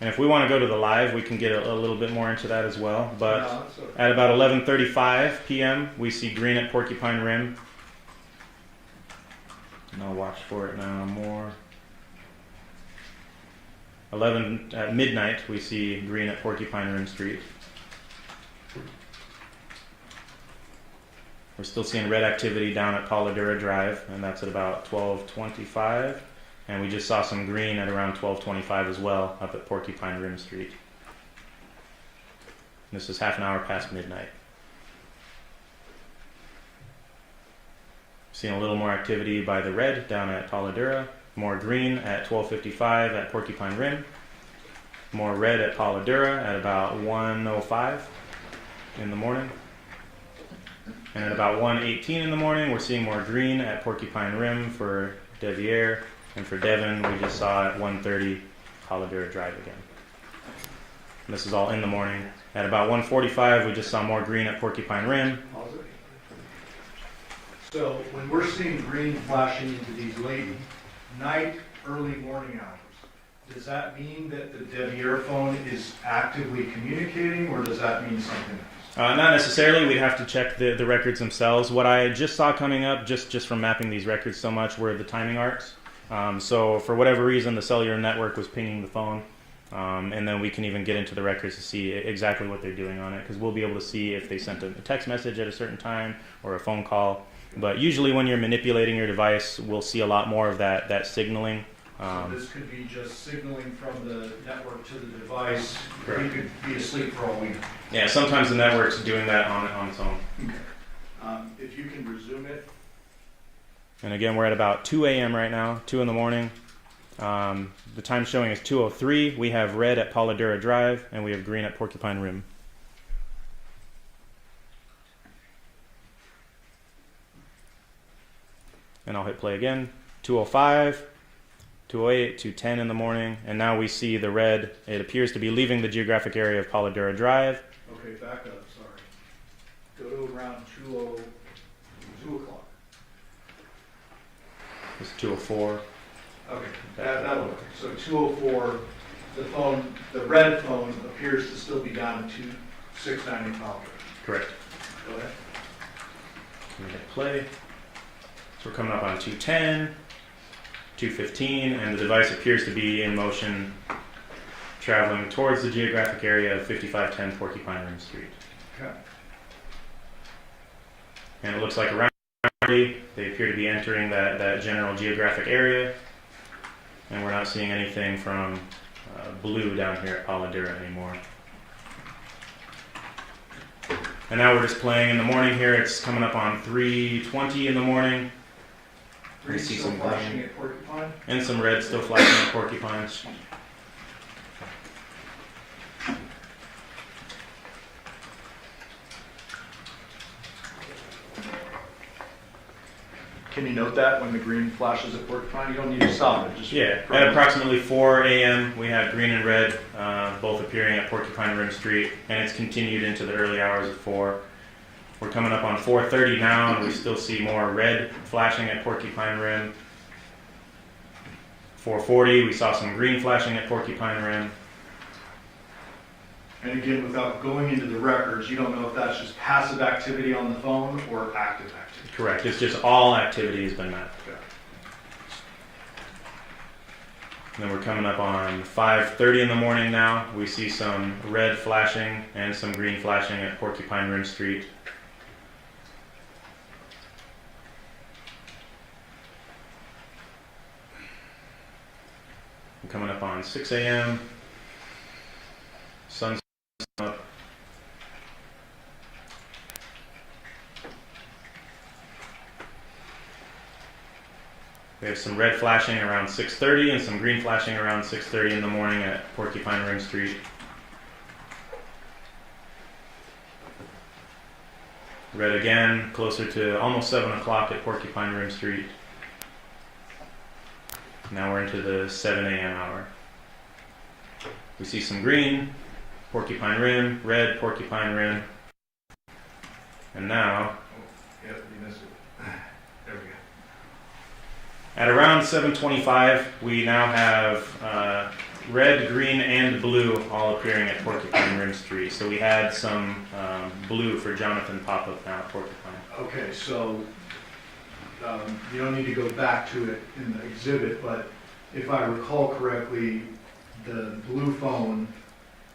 [SPEAKER 13] And if we want to go to the live, we can get a little bit more into that as well. But
[SPEAKER 3] No, it's okay.
[SPEAKER 13] at about 11:35 p.m., we see green at Porcupine Rim. And I'll watch for it now more. At midnight, we see green at Porcupine Rim Street. We're still seeing red activity down at Polladura Drive, and that's at about 12:25. And we just saw some green at around 12:25 as well up at Porcupine Rim Street. This is half an hour past midnight. Seeing a little more activity by the red down at Polladura. More green at 12:55 at Porcupine Rim. More red at Polladura at about 1:05 in the morning. And at about 1:18 in the morning, we're seeing more green at Porcupine Rim for Deviere. And for Devyn, we just saw at 1:30 Polladura Drive again. And this is all in the morning. At about 1:45, we just saw more green at Porcupine Rim.
[SPEAKER 3] Pause it. So when we're seeing green flashing into these late night, early morning hours, does that mean that the Deviere phone is actively communicating, or does that mean something else?
[SPEAKER 13] Not necessarily. We'd have to check the records themselves. What I just saw coming up, just from mapping these records so much, were the timing arcs. So for whatever reason, the cellular network was pinging the phone. And then we can even get into the records to see exactly what they're doing on it, because we'll be able to see if they sent a text message at a certain time or a phone call. But usually when you're manipulating your device, we'll see a lot more of that signaling
[SPEAKER 3] So this could be just signaling from the network to the device.
[SPEAKER 13] Correct.
[SPEAKER 3] He could be asleep for all we know.
[SPEAKER 13] Yeah, sometimes the network's doing that on its own.
[SPEAKER 3] If you can resume it.
[SPEAKER 13] And again, we're at about 2 a.m. right now, 2 in the morning. The time showing is 2:03. We have red at Pauladura Drive, and we have green at Porcupine Rim. And I'll hit play again. 2:05, 2:08, 2:10 in the morning, and now we see the red. It appears to be leaving the geographic area of Pauladura Drive.
[SPEAKER 3] Okay, back up, sorry. Go to around 2 o'clock.
[SPEAKER 13] It's 2:04.
[SPEAKER 3] Okay, that'll work. So 2:04, the red phone appears to still be down at 690 Powell.
[SPEAKER 13] Correct.
[SPEAKER 3] Go ahead.
[SPEAKER 13] We hit play. So we're coming up on 2:10, 2:15, and the device appears to be in motion, traveling towards the geographic area of 5510 Porcupine Rim Street.
[SPEAKER 3] Okay.
[SPEAKER 13] And it looks like around they appear to be entering that general geographic area, and we're not seeing anything from blue down here at Pauladura anymore. And now we're just playing in the morning here. It's coming up on 3:20 in the morning. We see some
[SPEAKER 3] flashing
[SPEAKER 13] green
[SPEAKER 3] at Porcupine.
[SPEAKER 13] and some red still flashing at Porcupine.
[SPEAKER 3] Can you note that when the green flashes at Porcupine? You don't need to stop it. Just
[SPEAKER 13] Yeah, at approximately 4 a.m. we have green and red both appearing at Porcupine Rim Street, and it's continued into the early hours of 4. We're coming up on 4:30 now, and we still see more red flashing at Porcupine Rim. 4:40, we saw some green flashing at Porcupine Rim.
[SPEAKER 3] And again, without going into the records, you don't know if that's just passive activity on the phone or active activity.
[SPEAKER 13] Correct, it's just all activity has been met.
[SPEAKER 3] Okay.
[SPEAKER 13] And then we're coming up on 5:30 in the morning now. We see some red flashing and some green flashing at Porcupine Rim Street. We're coming up on 6 a.m. Sun's up. We have some red flashing around 6:30 and some green flashing around 6:30 in the morning at Porcupine Rim Street. Red again, closer to almost 7 o'clock at Porcupine Rim Street. Now we're into the 7 a.m. hour. We see some green, Porcupine Rim, red, Porcupine Rim. And now,
[SPEAKER 3] Yep, you missed it. There we go.
[SPEAKER 13] at around 7:25, we now have red, green, and blue all appearing at Porcupine Rim Street. So we had some blue for Johnathan pop up now at Porcupine.
[SPEAKER 3] Okay, so you don't need to go back to it in the exhibit, but if I recall correctly, the blue phone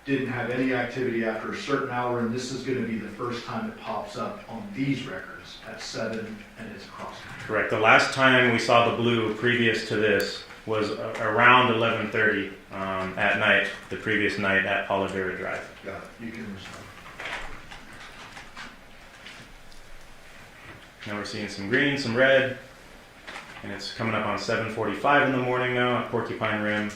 [SPEAKER 3] didn't have any activity after a certain hour, and this is going to be the first time it pops up on these records at 7, and it's across.
[SPEAKER 13] Correct. The last time we saw the blue previous to this was around 11:30 at night, the previous night at Pauladura Drive.
[SPEAKER 3] Got it. You can respond.
[SPEAKER 13] Now we're seeing some green, some red, and it's coming up on 7:45 in the morning now at Porcupine Rim.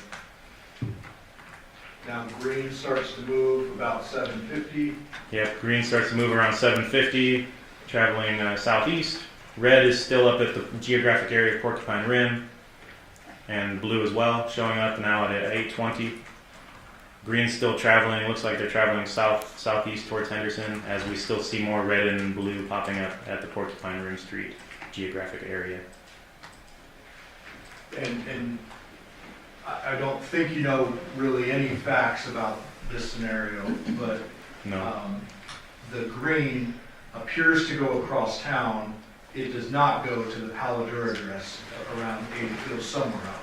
[SPEAKER 3] Now green starts to move about 7:50.
[SPEAKER 13] Yep, green starts to move around 7:50, traveling southeast. Red is still up at the geographic area of Porcupine Rim, and blue as well, showing up now at 8:20. Green's still traveling, looks like they're traveling southeast towards Henderson, as we still see more red and blue popping up at the Porcupine Rim Street geographic area.
[SPEAKER 3] And I don't think you know really any facts about this scenario, but
[SPEAKER 13] No.
[SPEAKER 3] the green appears to go across town. It does not go to the Pauladura address around 8. It goes somewhere else.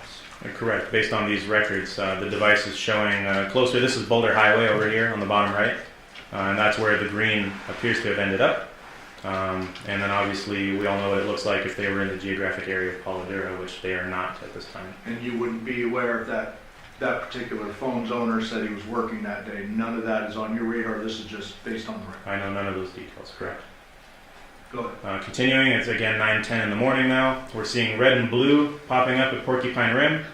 [SPEAKER 13] Correct. Based on these records, the device is showing closer. This is Boulder Highway over here on the bottom right, and that's where the green appears to have ended up. And then obviously we all know what it looks like if they were in the geographic area of Paladura, which they are not at this time.
[SPEAKER 3] And you wouldn't be aware of that particular phone's owner said he was working that day. None of that is on your radar. This is just based on the record.
[SPEAKER 13] I know none of those details, correct.
[SPEAKER 3] Go ahead.
[SPEAKER 13] Continuing, it's again 9:10 in the morning now. We're seeing red and blue popping up at Porcupine Rim.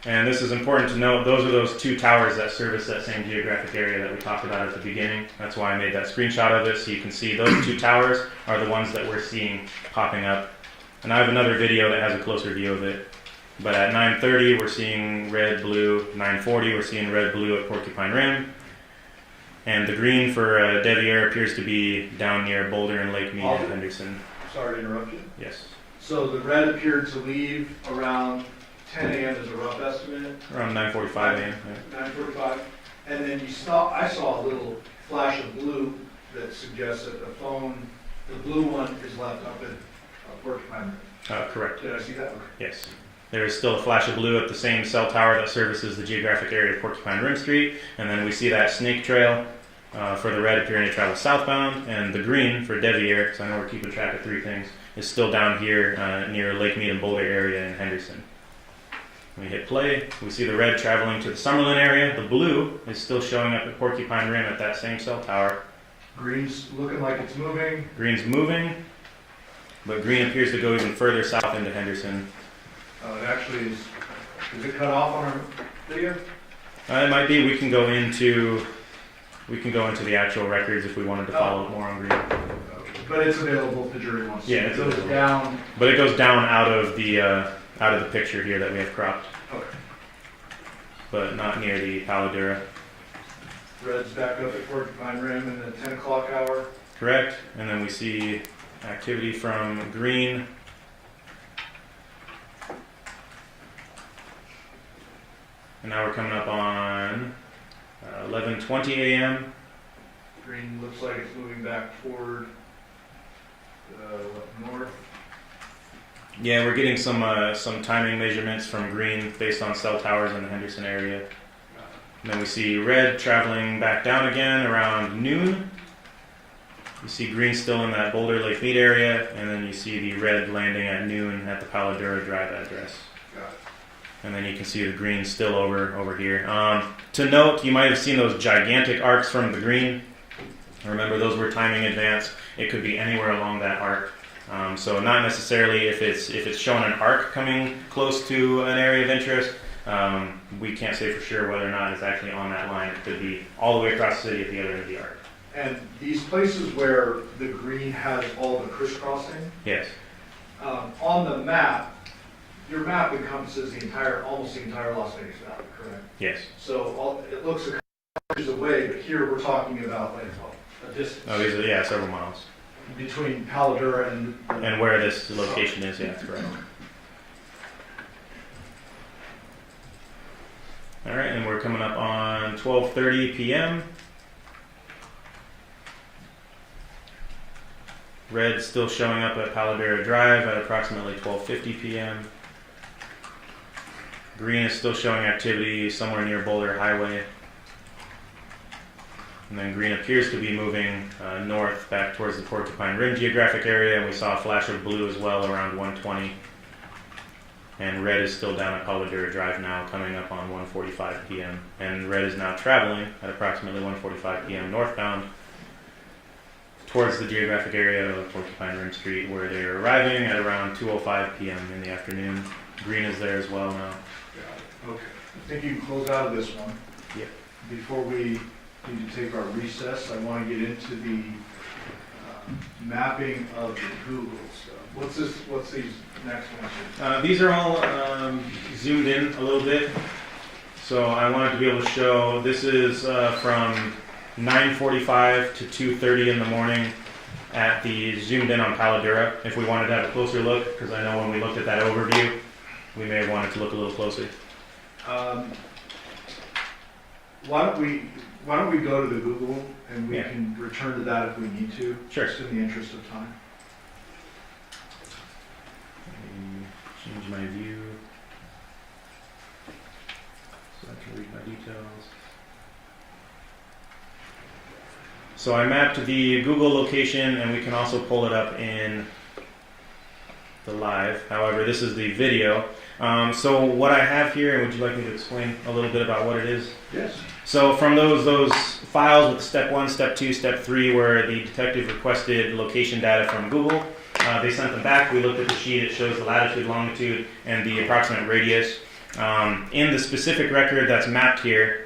[SPEAKER 13] And this is important to note, those are those two towers that service that same geographic area that we talked about at the beginning. That's why I made that screenshot of it, so you can see those two towers are the ones that we're seeing popping up. And I have another video that has a closer view of it. But at 9:30, we're seeing red, blue. 9:40, we're seeing red, blue at Porcupine Rim. And the green for Deviere appears to be down near Boulder and Lake Mead and Henderson.
[SPEAKER 3] Sorry to interrupt you.
[SPEAKER 13] Yes.
[SPEAKER 3] So the red appeared to leave around 10 a.m. is a rough estimate.
[SPEAKER 13] Around 9:45 a.m.
[SPEAKER 3] 9:45. And then I saw a little flash of blue that suggests that the blue one is left up at Porcupine.
[SPEAKER 13] Correct.
[SPEAKER 3] Did I see that? Okay.
[SPEAKER 13] Yes. There is still a flash of blue at the same cell tower that services the geographic area of Porcupine Rim Street. And then we see that snake trail for the red appearing to travel southbound. And the green for Deviere, because I know we're keeping track of three things, is still down here near Lake Mead and Boulder area in Henderson. We hit play. We see the red traveling to the Summerlin area. The blue is still showing up at Porcupine Rim at that same cell tower.
[SPEAKER 3] Green's looking like it's moving.
[SPEAKER 13] Green's moving, but green appears to go even further south into Henderson.
[SPEAKER 3] It actually is it cut off on our video?
[SPEAKER 13] It might be. We can go into the actual records if we wanted to follow up more on green.
[SPEAKER 3] But it's available if the jury wants to.
[SPEAKER 13] Yeah, it's
[SPEAKER 3] it goes
[SPEAKER 13] available.
[SPEAKER 3] down.
[SPEAKER 13] But it goes down out of the picture here that we have cropped.
[SPEAKER 3] Okay.
[SPEAKER 13] But not near the Paladura.
[SPEAKER 3] Red's back up at Porcupine Rim in the 10 o'clock hour.
[SPEAKER 13] Correct. And then we see activity from green. And now we're coming up on 11:20 a.m.
[SPEAKER 3] Green looks like it's moving back toward north.
[SPEAKER 13] Yeah, we're getting some timing measurements from green based on cell towers in the Henderson area. And then we see red traveling back down again around noon. You see green still in that Boulder Lake Mead area, and then you see the red landing at noon at the Paladura Drive address.
[SPEAKER 3] Got it.
[SPEAKER 13] And then you can see the green still over here. To note, you might have seen those gigantic arcs from the green. Remember, those were timing advance. It could be anywhere along that arc. So not necessarily if it's showing an arc coming close to an area of interest. We can't say for sure whether or not it's actually on that line. It could be all the way across the city at the other end of the arc.
[SPEAKER 3] And these places where the green has all the crisscrossing,
[SPEAKER 13] Yes.
[SPEAKER 3] on the map, your map encompasses almost the entire Las Vegas Valley, correct?
[SPEAKER 13] Yes.
[SPEAKER 3] So it looks a couple meters away, but here we're talking about a distance.
[SPEAKER 13] Oh, these are several miles.
[SPEAKER 3] Between Paladura
[SPEAKER 13] And where this location is, yeah, that's correct. All right, and we're coming up on 12:30 p.m. Red still showing up at Paladura Drive at approximately 12:50 p.m. Green is still showing activity somewhere near Boulder Highway. And then green appears to be moving north back towards the Porcupine Rim geographic area, and we saw a flash of blue as well around 1:20. And red is still down at Paladura Drive now, coming up on 1:45 p.m. And red is now traveling at approximately 1:45 p.m. northbound towards the geographic area of Porcupine Rim Street, where they're arriving at around 2:05 p.m. in the afternoon. Green is there as well now.
[SPEAKER 3] Okay. I think you can close out of this one.
[SPEAKER 13] Yep.
[SPEAKER 3] Before we need to take our recess, I want to get into the mapping of the Google stuff. What's these next ones?
[SPEAKER 13] These are all zoomed in a little bit. So I wanted to be able to show, this is from 9:45 to 2:30 in the morning at the zoomed in on Paladura. If we wanted to have a closer look, because I know when we looked at that overview, we may have wanted to look a little closer.
[SPEAKER 3] Why don't we go to the Google and we can return to that if we need to,
[SPEAKER 13] Sure.
[SPEAKER 3] just in the interest of time.
[SPEAKER 13] Change my view so I can read my details. So I mapped the Google location, and we can also pull it up in the live. However, this is the video. So what I have here, and would you like me to explain a little bit about what it is?
[SPEAKER 3] Yes.
[SPEAKER 13] So from those files with step 1, step 2, step 3, where the detective requested location data from Google, they sent them back. We looked at the sheet. It shows the latitude, longitude, and the approximate radius. In the specific record that's mapped here,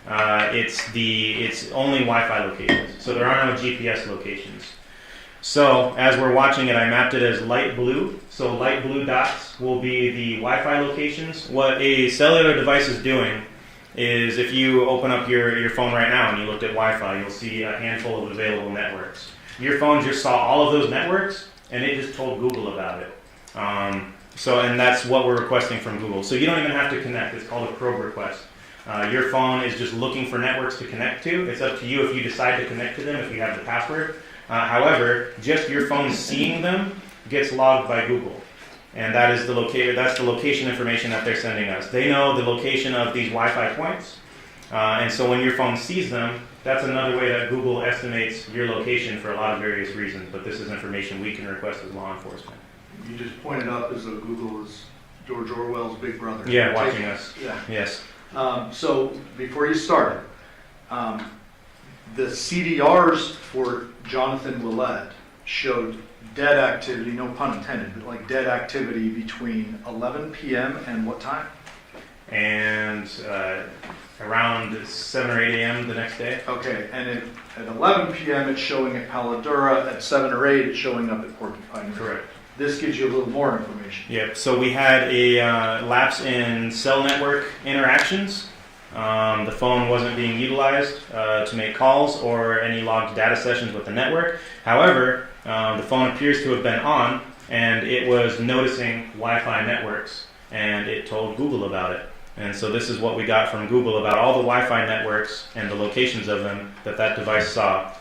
[SPEAKER 13] it's only Wi-Fi locations. So there are no GPS locations. So as we're watching it, I mapped it as light blue. So light blue dots will be the Wi-Fi locations. What a cellular device is doing is, if you open up your phone right now and you looked at Wi-Fi, you'll see a handful of available networks. Your phone just saw all of those networks, and it just told Google about it. And that's what we're requesting from Google. So you don't even have to connect. It's called a probe request. Your phone is just looking for networks to connect to. It's up to you if you decide to connect to them, if you have the password. However, just your phone seeing them gets logged by Google. And that's the location information that they're sending us. They know the location of these Wi-Fi points. And so when your phone sees them, that's another way that Google estimates your location for a lot of various reasons. But this is information we can request as law enforcement.
[SPEAKER 3] You just pointed up as though Google is George Orwell's big brother.
[SPEAKER 13] Yeah, watching us.
[SPEAKER 3] Yeah.
[SPEAKER 13] Yes.
[SPEAKER 3] So before you start, the CDRs for Johnathan Willette showed dead activity, no pun intended, but like dead activity between 11 p.m. and what time?
[SPEAKER 13] And around 7 or 8 a.m. the next day.
[SPEAKER 3] Okay, and at 11 p.m. it's showing at Paladura, at 7 or 8 it's showing up at Porcupine.
[SPEAKER 13] Correct.
[SPEAKER 3] This gives you a little more information.
[SPEAKER 13] Yep, so we had a lapse in cell network interactions. The phone wasn't being utilized to make calls or any logged data sessions with the network. However, the phone appears to have been on, and it was noticing Wi-Fi networks, and it told Google about it. And so this is what we got from Google about all the Wi-Fi networks and the locations of them that device saw.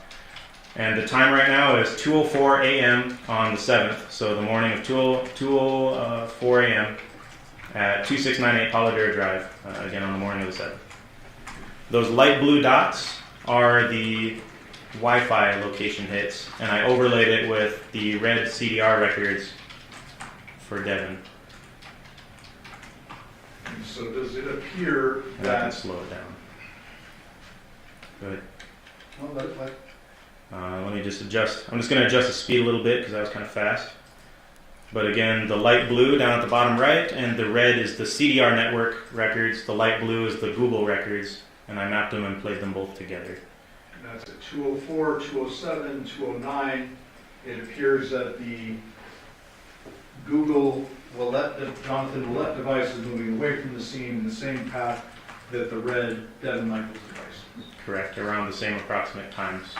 [SPEAKER 13] And the time right now is 2:04 a.m. on the 7th, so the morning of 2:04 a.m. at 2698 Paladura Drive, again on the morning of the 7th. Those light blue dots are the Wi-Fi location hits, and I overlaid it with the red CDR records for Devyn.
[SPEAKER 3] So does it appear
[SPEAKER 13] And I can
[SPEAKER 3] that...
[SPEAKER 13] slow it down. Good.
[SPEAKER 3] Well, let
[SPEAKER 13] Let me just adjust. I'm just going to adjust the speed a little bit because that was kind of fast. But again, the light blue down at the bottom right, and the red is the CDR network records. The light blue is the Google records, and I mapped them and played them both together.
[SPEAKER 3] That's at 2:04, 2:07, 2:09. It appears that the Google Willette, Johnathan Willette device is moving away from the scene in the same path that the red Devyn Michaels device.
[SPEAKER 13] Correct, around the same approximate times.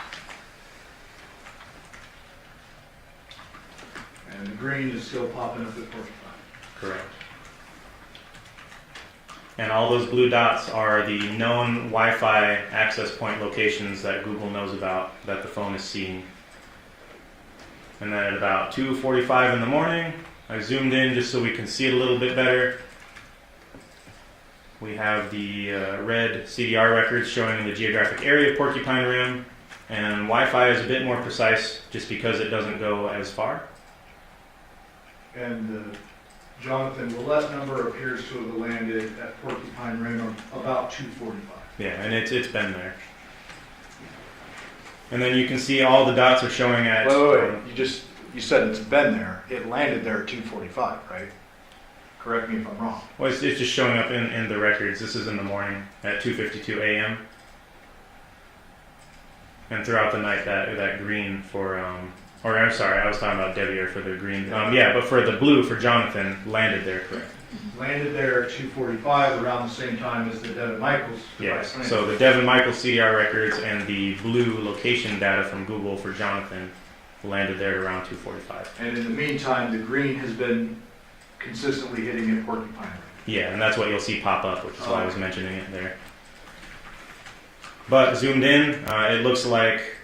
[SPEAKER 3] And the green is still popping up at Porcupine.
[SPEAKER 13] Correct. And all those blue dots are the known Wi-Fi access point locations that Google knows about that the phone is seeing. And then at about 2:45 in the morning, I zoomed in just so we can see it a little bit better. We have the red CDR records showing the geographic area of Porcupine Rim, and Wi-Fi is a bit more precise just because it doesn't go as far.
[SPEAKER 3] And the Johnathan Willette number appears to have landed at Porcupine Rim about 2:45.
[SPEAKER 13] Yeah, and it's been there. And then you can see all the dots are showing at...
[SPEAKER 3] Wait. You said it's been there. It landed there at 2:45, right? Correct me if I'm wrong.
[SPEAKER 13] Well, it's just showing up in the records. This is in the morning at 2:52 a.m. And throughout the night, that green for... Or I'm sorry, I was talking about Deviere for the green. Yeah, but for the blue for Johnathan, landed there, correct?
[SPEAKER 3] Landed there at 2:45, around the same time as the Devyn Michaels device
[SPEAKER 13] Yes.
[SPEAKER 3] landed.
[SPEAKER 13] So the Devyn Michaels CDR records and the blue location data from Google for Johnathan landed there at around 2:45.
[SPEAKER 3] And in the meantime, the green has been consistently hitting at Porcupine Rim.
[SPEAKER 13] Yeah, and that's what you'll see pop up, which is why I was mentioning it there. But zoomed in, it looks like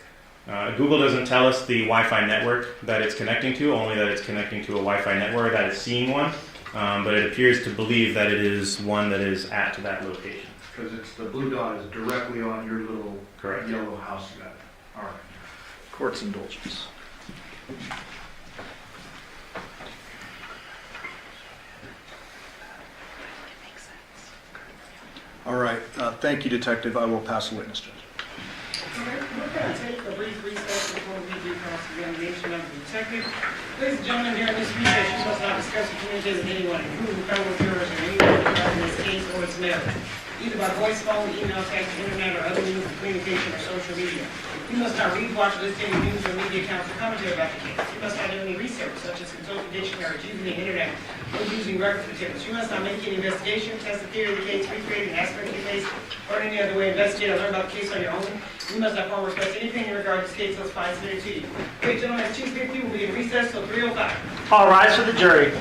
[SPEAKER 13] Google doesn't tell us the Wi-Fi network that it's connecting to, only that it's connecting to a Wi-Fi network, that it's seeing one. But it appears to believe that it is one that is at that location.
[SPEAKER 3] Because it's the blue dot is directly on your little
[SPEAKER 13] Correct.
[SPEAKER 3] yellow house you got. All right. Court's indulgence. All right, thank you, Detective. I will pass the witness, Judge.
[SPEAKER 2] Okay, we're going to take a brief recess before we do cross-examination of the detective. Ladies and gentlemen, during this recess, you must not discuss or communicate with anyone, including fellow jurors or anyone regarding this case or its merits, either by voice, phone, email, text, internet, or other means of communication or social media. You must not read, watch, or listen to any news or media accounts or commentary about the case. You must not do any research, such as consulting dictionaries, using the internet, or using record materials. You must not make any investigation, test the theory of the case, recreate an aspect of the case, or in any other way investigate or learn about the case on your own. You must not form or express anything in regard to this case unless files submitted to you. Okay, gentlemen, at 2:50, we'll be in recess till 3:05.
[SPEAKER 14] All rise for the jury.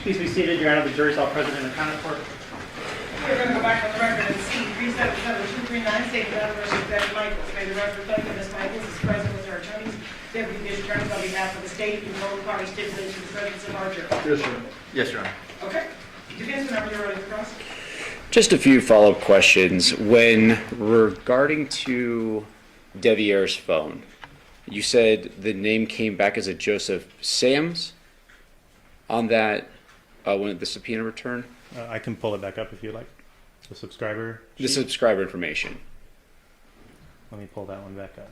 [SPEAKER 14] Please be seated. Your Honor, the jury is all present and accounted for.
[SPEAKER 2] We're going to go back on the record and see 377239, stated out versus Devyn Michaels. May the record reflect that Ms. Michaels is present with her attorneys, deputy district attorneys on behalf of the state, and both parties stipulate to the presence of our jury.
[SPEAKER 3] Yes, Your Honor. Yes, Your Honor.
[SPEAKER 2] Okay. Defense, whenever you're ready for cross.
[SPEAKER 12] Just a few follow-up questions. When regarding to Deviere's phone, you said the name came back as a Joseph Sams on that when the subpoena returned?
[SPEAKER 13] I can pull it back up if you like. The subscriber
[SPEAKER 12] The
[SPEAKER 13] sheet.
[SPEAKER 12] subscriber information.
[SPEAKER 13] Let me pull that one back up.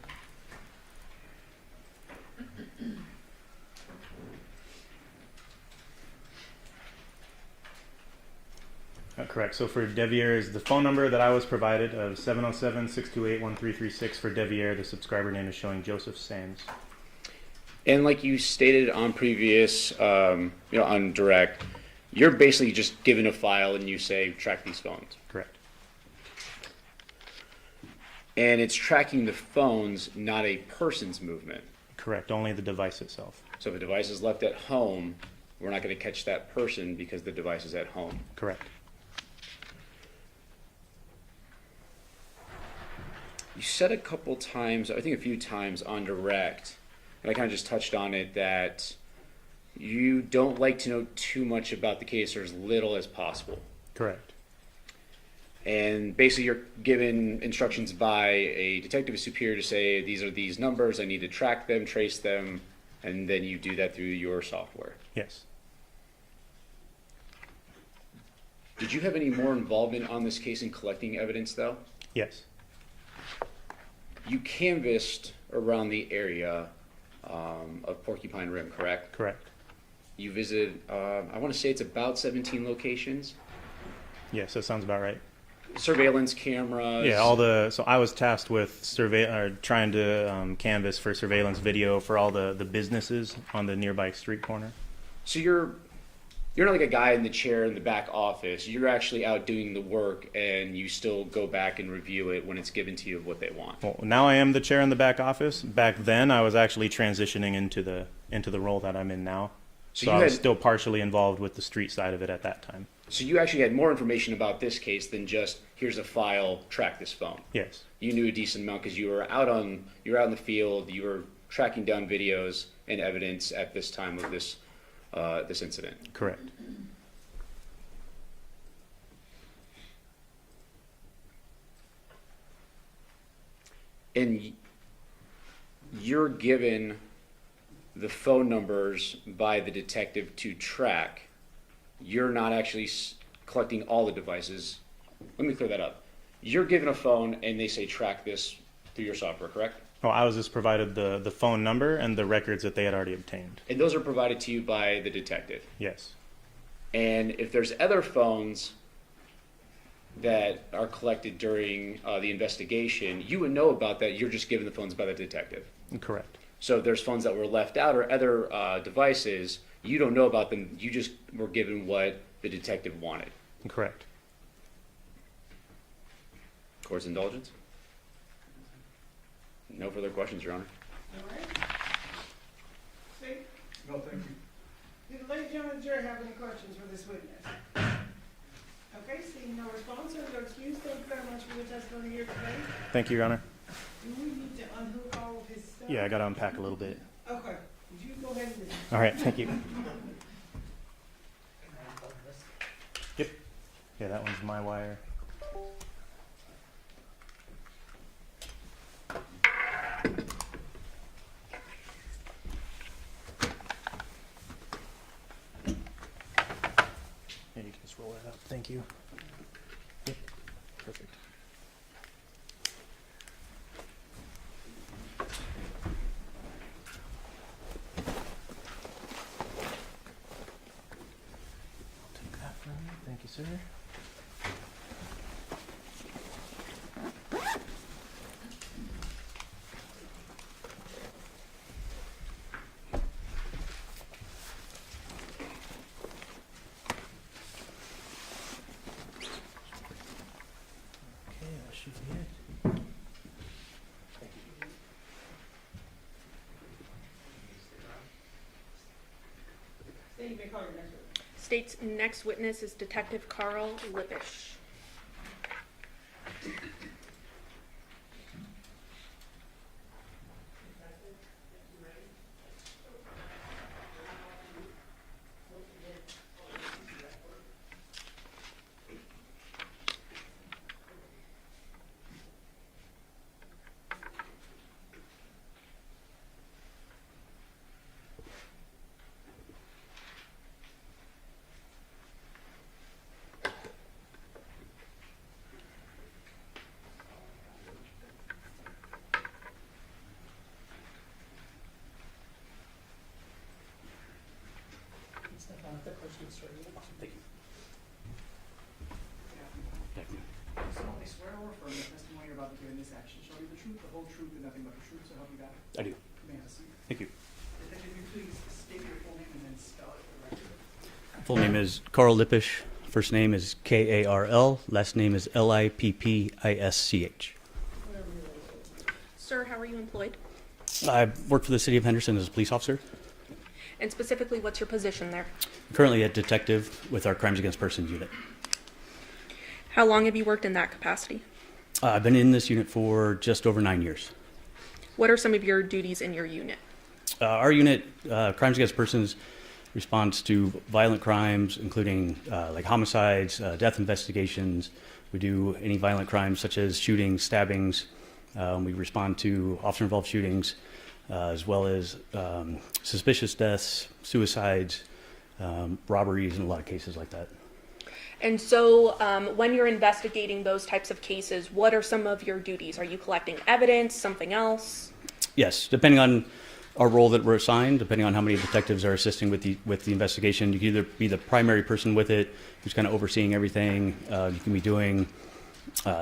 [SPEAKER 13] Correct. So for Deviere is the phone number that I was provided of 707-628-1336 for Deviere. The subscriber name is showing Joseph Sams.
[SPEAKER 12] And like you stated on previous, on direct, you're basically just given a file and you say, track these phones.
[SPEAKER 13] Correct.
[SPEAKER 12] And it's tracking the phones, not a person's movement.
[SPEAKER 13] Correct. Only the device itself.
[SPEAKER 12] So if a device is left at home, we're not going to catch that person because the device is at home.
[SPEAKER 13] Correct.
[SPEAKER 12] You said a couple times, I think a few times on direct, and I kind of just touched on it, that you don't like to know too much about the case or as little as possible.
[SPEAKER 13] Correct.
[SPEAKER 12] And basically you're given instructions by a detective superior to say, these are these numbers, I need to track them, trace them, and then you do that through your software.
[SPEAKER 13] Yes.
[SPEAKER 12] Did you have any more involvement on this case in collecting evidence, though?
[SPEAKER 13] Yes.
[SPEAKER 12] You canvassed around the area of Porcupine Rim, correct?
[SPEAKER 13] Correct.
[SPEAKER 12] You visited, I want to say it's about 17 locations.
[SPEAKER 13] Yes, that sounds about right.
[SPEAKER 12] Surveillance cameras.
[SPEAKER 13] Yeah, so I was tasked with trying to canvass for surveillance video for all the businesses on the nearby street corner.
[SPEAKER 12] So you're not like a guy in the chair in the back office. You're actually out doing the work, and you still go back and review it when it's given to you of what they want.
[SPEAKER 13] Well, now I am the chair in the back office. Back then, I was actually transitioning into the role that I'm in now. So I was still partially involved with the street side of it at that time.
[SPEAKER 12] So you actually had more information about this case than just, here's a file, track this phone.
[SPEAKER 13] Yes.
[SPEAKER 12] You knew a decent amount because you were out in the field, you were tracking down videos and evidence at this time of this incident.
[SPEAKER 13] Correct.
[SPEAKER 12] And you're given the phone numbers by the detective to track. You're not actually collecting all the devices. Let me clear that up. You're given a phone and they say track this through your software, correct?
[SPEAKER 13] Oh, I was just provided the phone number and the records that they had already obtained.
[SPEAKER 12] And those are provided to you by the detective?
[SPEAKER 13] Yes.
[SPEAKER 12] And if there's other phones that are collected during the investigation, you would know about that. You're just given the phones by the detective.
[SPEAKER 13] Correct.
[SPEAKER 12] So if there's phones that were left out or other devices, you don't know about them. You just were given what the detective wanted.
[SPEAKER 13] Correct.
[SPEAKER 12] Court's indulgence? No further questions, Your Honor.
[SPEAKER 2] All right. See?
[SPEAKER 3] No, thank you.
[SPEAKER 2] Did the ladies and gentlemen of the jury have any questions for this witness? Okay, seeing no response, or excuse, thank you very much for your testimony here today.
[SPEAKER 13] Thank you, Your Honor.
[SPEAKER 2] Do we need to unhook all of his stuff?
[SPEAKER 13] Yeah, I got to unpack a little bit.
[SPEAKER 2] Okay, would you go ahead and do that?
[SPEAKER 13] All right, thank you. Yep. Yeah, that one's my wire. Yeah, you can just roll that up. Thank you. Yep. Perfect. Thank you, sir. Okay, that should be it. Thank you.
[SPEAKER 2] Steve, you may call your next witness.
[SPEAKER 11] State's next witness is Detective Karl Lippisch.
[SPEAKER 12] Thank you.
[SPEAKER 1] solemnly swear or affirm the testimony you're about to give in this action shall be the truth, the whole truth, and nothing but the truth, so help you God?
[SPEAKER 12] I do.
[SPEAKER 1] May I have a seat?
[SPEAKER 12] Thank you.
[SPEAKER 1] Detective, you please state your full name and then spell it for the record.
[SPEAKER 15] Full name is Carl Lippisch. First name is Karl. Last name is Lippisch.
[SPEAKER 11] Sir, how are you employed?
[SPEAKER 15] I work for the city of Henderson as a police officer.
[SPEAKER 11] And specifically, what's your position there?
[SPEAKER 15] Currently a detective with our Crimes Against Persons unit.
[SPEAKER 11] How long have you worked in that capacity?
[SPEAKER 15] I've been in this unit for just over 9 years.
[SPEAKER 11] What are some of your duties in your unit?
[SPEAKER 15] Our unit, Crimes Against Persons, responds to violent crimes, including like homicides, death investigations. We do any violent crimes such as shootings, stabbings. We respond to officer-involved shootings, as well as suspicious deaths, suicides, robberies, and a lot of cases like that.
[SPEAKER 11] And so when you're investigating those types of cases, what are some of your duties? Are you collecting evidence, something else?
[SPEAKER 15] Yes, depending on our role that we're assigned, depending on how many detectives are assisting with the investigation, you can either be the primary person with it, who's kind of overseeing everything. You can be doing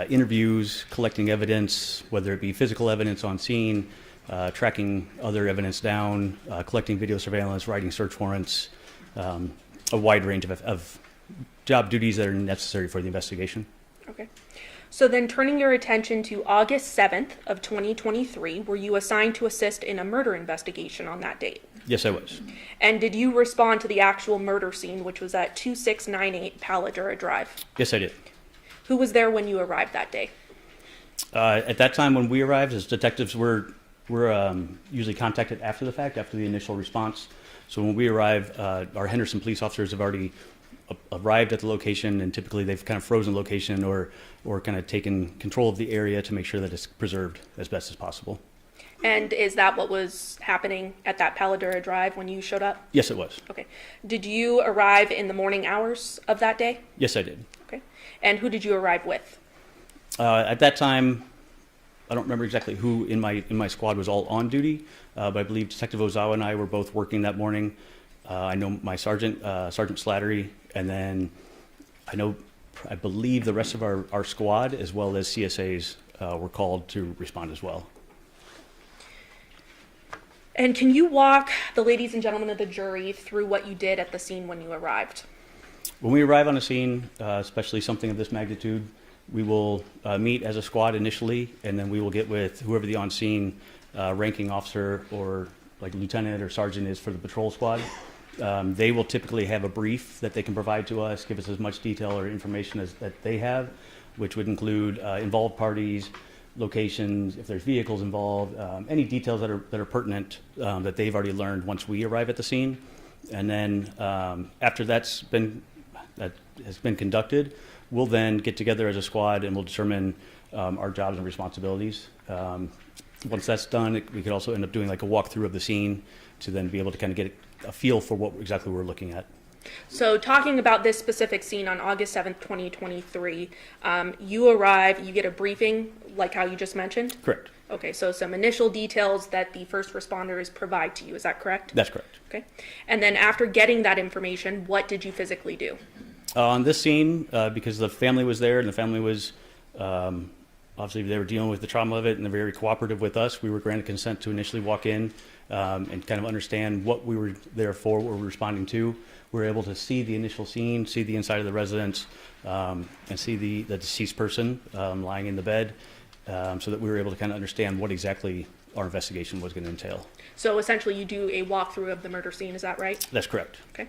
[SPEAKER 15] interviews, collecting evidence, whether it be physical evidence on scene, tracking other evidence down, collecting video surveillance, writing search warrants, a wide range of job duties that are necessary for the investigation.
[SPEAKER 11] Okay. So then turning your attention to August 7th of 2023, were you assigned to assist in a murder investigation on that date?
[SPEAKER 15] Yes, I was.
[SPEAKER 11] And did you respond to the actual murder scene, which was at 2698 Paladura Drive?
[SPEAKER 15] Yes, I did.
[SPEAKER 11] Who was there when you arrived that day?
[SPEAKER 15] At that time when we arrived, as detectives, we're usually contacted after the fact, after the initial response. So when we arrive, our Henderson police officers have already arrived at the location, and typically they've kind of frozen location or kind of taken control of the area to make sure that it's preserved as best as possible.
[SPEAKER 11] And is that what was happening at that Paladura Drive when you showed up?
[SPEAKER 15] Yes, it was.
[SPEAKER 11] Okay. Did you arrive in the morning hours of that day?
[SPEAKER 15] Yes, I did.
[SPEAKER 11] Okay. And who did you arrive with?
[SPEAKER 15] At that time, I don't remember exactly who in my squad was all on duty, but I believe Detective Ozawa and I were both working that morning. I know my sergeant, Sergeant Slattery, and then I believe the rest of our squad, as well as CSAs, were called to respond as well.
[SPEAKER 11] And can you walk the ladies and gentlemen of the jury through what you did at the scene when you arrived?
[SPEAKER 15] When we arrive on a scene, especially something of this magnitude, we will meet as a squad initially, and then we will get with whoever the on-scene ranking officer or like lieutenant or sergeant is for the patrol squad. They will typically have a brief that they can provide to us, give us as much detail or information as that they have, which would include involved parties, locations, if there's vehicles involved, any details that are pertinent that they've already learned once we arrive at the scene. And then after that has been conducted, we'll then get together as a squad and we'll determine our jobs and responsibilities. Once that's done, we could also end up doing like a walkthrough of the scene to then be able to kind of get a feel for what exactly we're looking at.
[SPEAKER 11] So talking about this specific scene on August 7th, 2023, you arrive, you get a briefing like how you just mentioned?
[SPEAKER 15] Correct.
[SPEAKER 11] Okay, so some initial details that the first responders provide to you, is that correct?
[SPEAKER 15] That's correct.
[SPEAKER 11] Okay. And then after getting that information, what did you physically do?
[SPEAKER 15] On this scene, because the family was there and the family was, obviously they were dealing with the trauma of it and they're very cooperative with us, we were granted consent to initially walk in and kind of understand what we were there for, what we were responding to. We were able to see the initial scene, see the inside of the residence, and see the deceased person lying in the bed, so that we were able to kind of understand what exactly our investigation was going to entail.
[SPEAKER 11] So essentially you do a walkthrough of the murder scene, is that right?
[SPEAKER 15] That's correct.
[SPEAKER 11] Okay.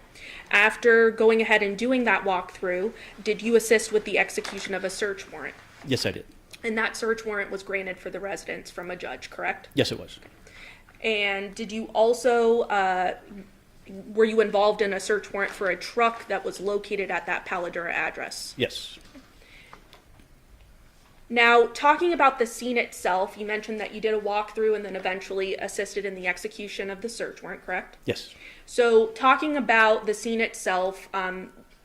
[SPEAKER 11] After going ahead and doing that walkthrough, did you assist with the execution of a search warrant?
[SPEAKER 15] Yes, I did.
[SPEAKER 11] And that search warrant was granted for the residence from a judge, correct?
[SPEAKER 15] Yes, it was.
[SPEAKER 11] And did you also, were you involved in a search warrant for a truck that was located at that Paladura address?
[SPEAKER 15] Yes.
[SPEAKER 11] Now, talking about the scene itself, you mentioned that you did a walkthrough and then eventually assisted in the execution of the search warrant, correct?
[SPEAKER 15] Yes.
[SPEAKER 11] So, talking about the scene itself,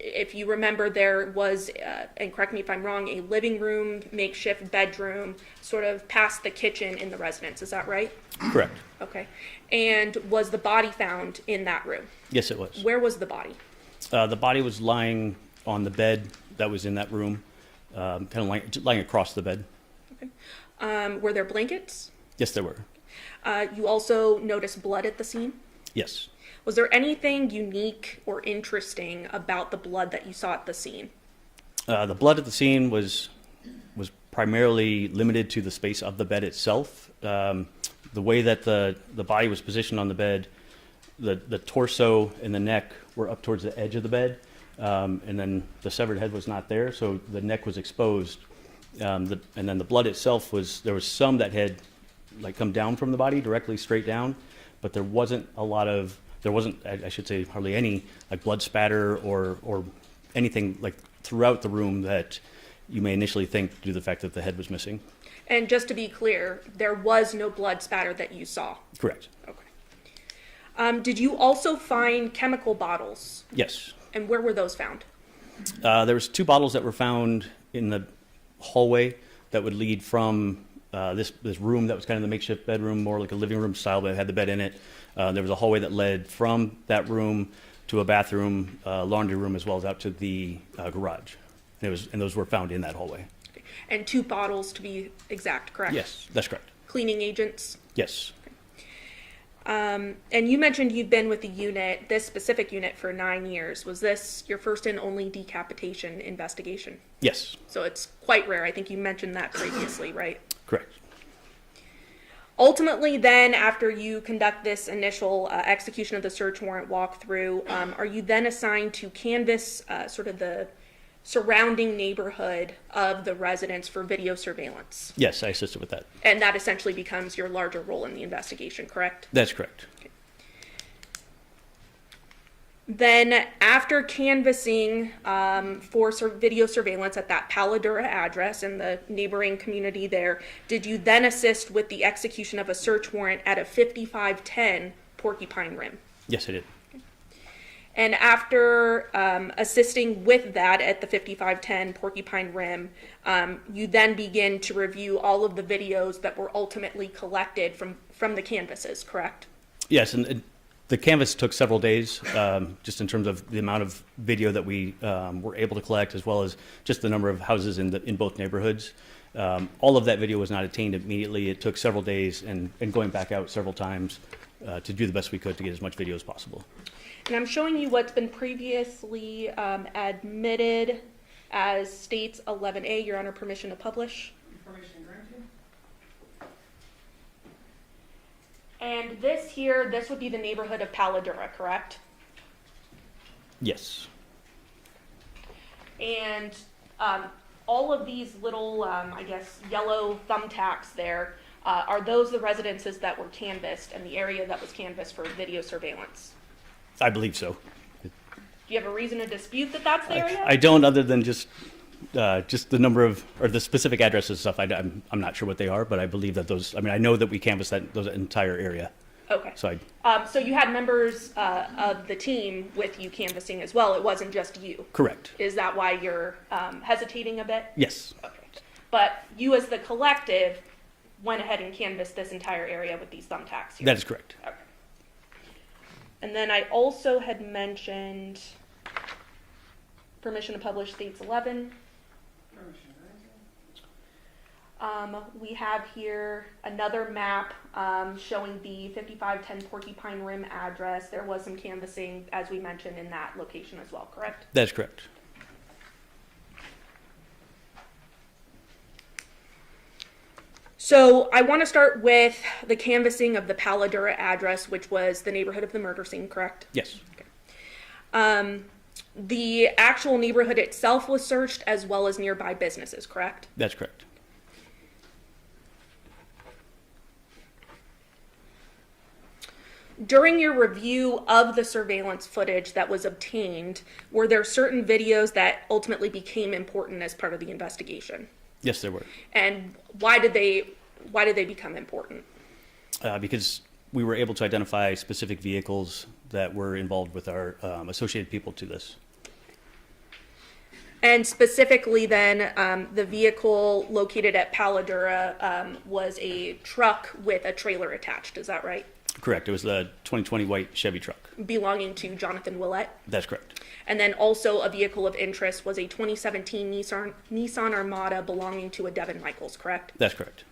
[SPEAKER 11] if you remember, there was, and correct me if I'm wrong, a living room, makeshift bedroom, sort of past the kitchen in the residence. Is that right?
[SPEAKER 15] Correct. Okay.
[SPEAKER 11] And was the body found in that room?
[SPEAKER 15] Yes, it was.
[SPEAKER 11] Where was the body?
[SPEAKER 15] The body was lying on the bed that was in that room, kind of lying across the bed.
[SPEAKER 11] Okay. Were there blankets?
[SPEAKER 15] Yes, there were.
[SPEAKER 11] You also noticed blood at the scene?
[SPEAKER 15] Yes.
[SPEAKER 11] Was there anything unique or interesting about the blood that you saw at the scene?
[SPEAKER 15] The blood at the scene was primarily limited to the space of the bed itself. The way that the body was positioned on the bed, the torso and the neck were up towards the edge of the bed, and then the severed head was not there, so the neck was exposed. And then the blood itself there was some that had like come down from the body directly straight down, but there wasn't, I should say, hardly any like blood spatter or anything like throughout the room that you may initially think due to the fact that the head was missing.
[SPEAKER 11] And just to be clear, there was no blood spatter that you saw?
[SPEAKER 15] Correct.
[SPEAKER 11] Okay. Did you also find chemical bottles?
[SPEAKER 15] Yes.
[SPEAKER 11] And where were those found?
[SPEAKER 15] There was 2 bottles that were found in the hallway that would lead from this room that was kind of the makeshift bedroom, more like a living room style, but it had the bed in it. There was a hallway that led from that room to a bathroom, laundry room, as well as out to the garage. And those were found in that hallway.
[SPEAKER 11] Okay. And 2 bottles to be exact, correct?
[SPEAKER 15] Yes, that's correct.
[SPEAKER 11] Cleaning agents?
[SPEAKER 15] Yes.
[SPEAKER 11] And you mentioned you've been with the unit, this specific unit, for 9 years. Was this your first and only decapitation investigation?
[SPEAKER 15] Yes.
[SPEAKER 11] So it's quite rare. I think you mentioned that previously, right?
[SPEAKER 15] Correct.
[SPEAKER 11] Ultimately, then, after you conduct this initial execution of the search warrant walkthrough, are you then assigned to canvass sort of the surrounding neighborhood of the residence for video surveillance?
[SPEAKER 15] Yes, I assisted with that.
[SPEAKER 11] And that essentially becomes your larger role in the investigation, correct?
[SPEAKER 15] That's correct.
[SPEAKER 11] Okay. Then, after canvassing for video surveillance at that Paladura address and the neighboring community there, did you then assist with the execution of a search warrant at a 5510 Porcupine Rim?
[SPEAKER 15] Yes, I did.
[SPEAKER 11] And after assisting with that at the 5510 Porcupine Rim, you then begin to review all of the videos that were ultimately collected from the canvases, correct?
[SPEAKER 15] Yes, and the canvas took several days, just in terms of the amount of video that we were able to collect, as well as just the number of houses in both neighborhoods. All of that video was not attained immediately. It took several days and going back out several times to do the best we could to get as much video as possible.
[SPEAKER 11] And I'm showing you what's been previously admitted as States 11A. Your Honor, permission to publish.
[SPEAKER 1] Information granted.
[SPEAKER 11] And this would be the neighborhood of Paladura, correct?
[SPEAKER 15] Yes.
[SPEAKER 11] And all of these little, yellow thumbtacks there, are those the residences that were canvassed and the area that was canvassed for video surveillance?
[SPEAKER 15] I believe so.
[SPEAKER 11] Do you have a reason to dispute that that's the area?
[SPEAKER 15] I don't, other than just the number of, or the specific addresses and stuff. I'm not sure what they are, but I believe that those, I know that we canvassed those entire area.
[SPEAKER 11] Okay.
[SPEAKER 15] So
[SPEAKER 11] so you had members of the team with you canvassing as well. It wasn't just you.
[SPEAKER 15] Correct.
[SPEAKER 11] Is that why you're hesitating a bit?
[SPEAKER 15] Yes.
[SPEAKER 11] Okay. But you as the collective went ahead and canvassed this entire area with these thumbtacks here?
[SPEAKER 15] That is correct.
[SPEAKER 11] Okay. And then I also had mentioned permission to publish States 11. We have here another map showing the 5510 Porcupine Rim address. There was some canvassing, as we mentioned, in that location as well, correct?
[SPEAKER 15] That's correct.
[SPEAKER 11] So I want to start with the canvassing of the Paladura address, which was the neighborhood of the murder scene, correct?
[SPEAKER 15] Yes.
[SPEAKER 11] The actual neighborhood itself was searched as well as nearby businesses, correct?
[SPEAKER 15] That's correct.
[SPEAKER 11] During your review of the surveillance footage that was obtained, were there certain videos that ultimately became important as part of the investigation?
[SPEAKER 15] Yes, there were.
[SPEAKER 11] And why did they become important?
[SPEAKER 15] Because we were able to identify specific vehicles that were involved with our associated people to this.
[SPEAKER 11] And specifically then, the vehicle located at Paladura was a truck with a trailer attached, is that right?
[SPEAKER 15] Correct. It was the 2020 white Chevy truck.
[SPEAKER 11] Belonging to Johnathan Willette?
[SPEAKER 15] That's correct.
[SPEAKER 11] And then also a vehicle of interest was a 2017 Nissan Armada belonging to a Devyn Michaels, correct?
[SPEAKER 15] That's correct.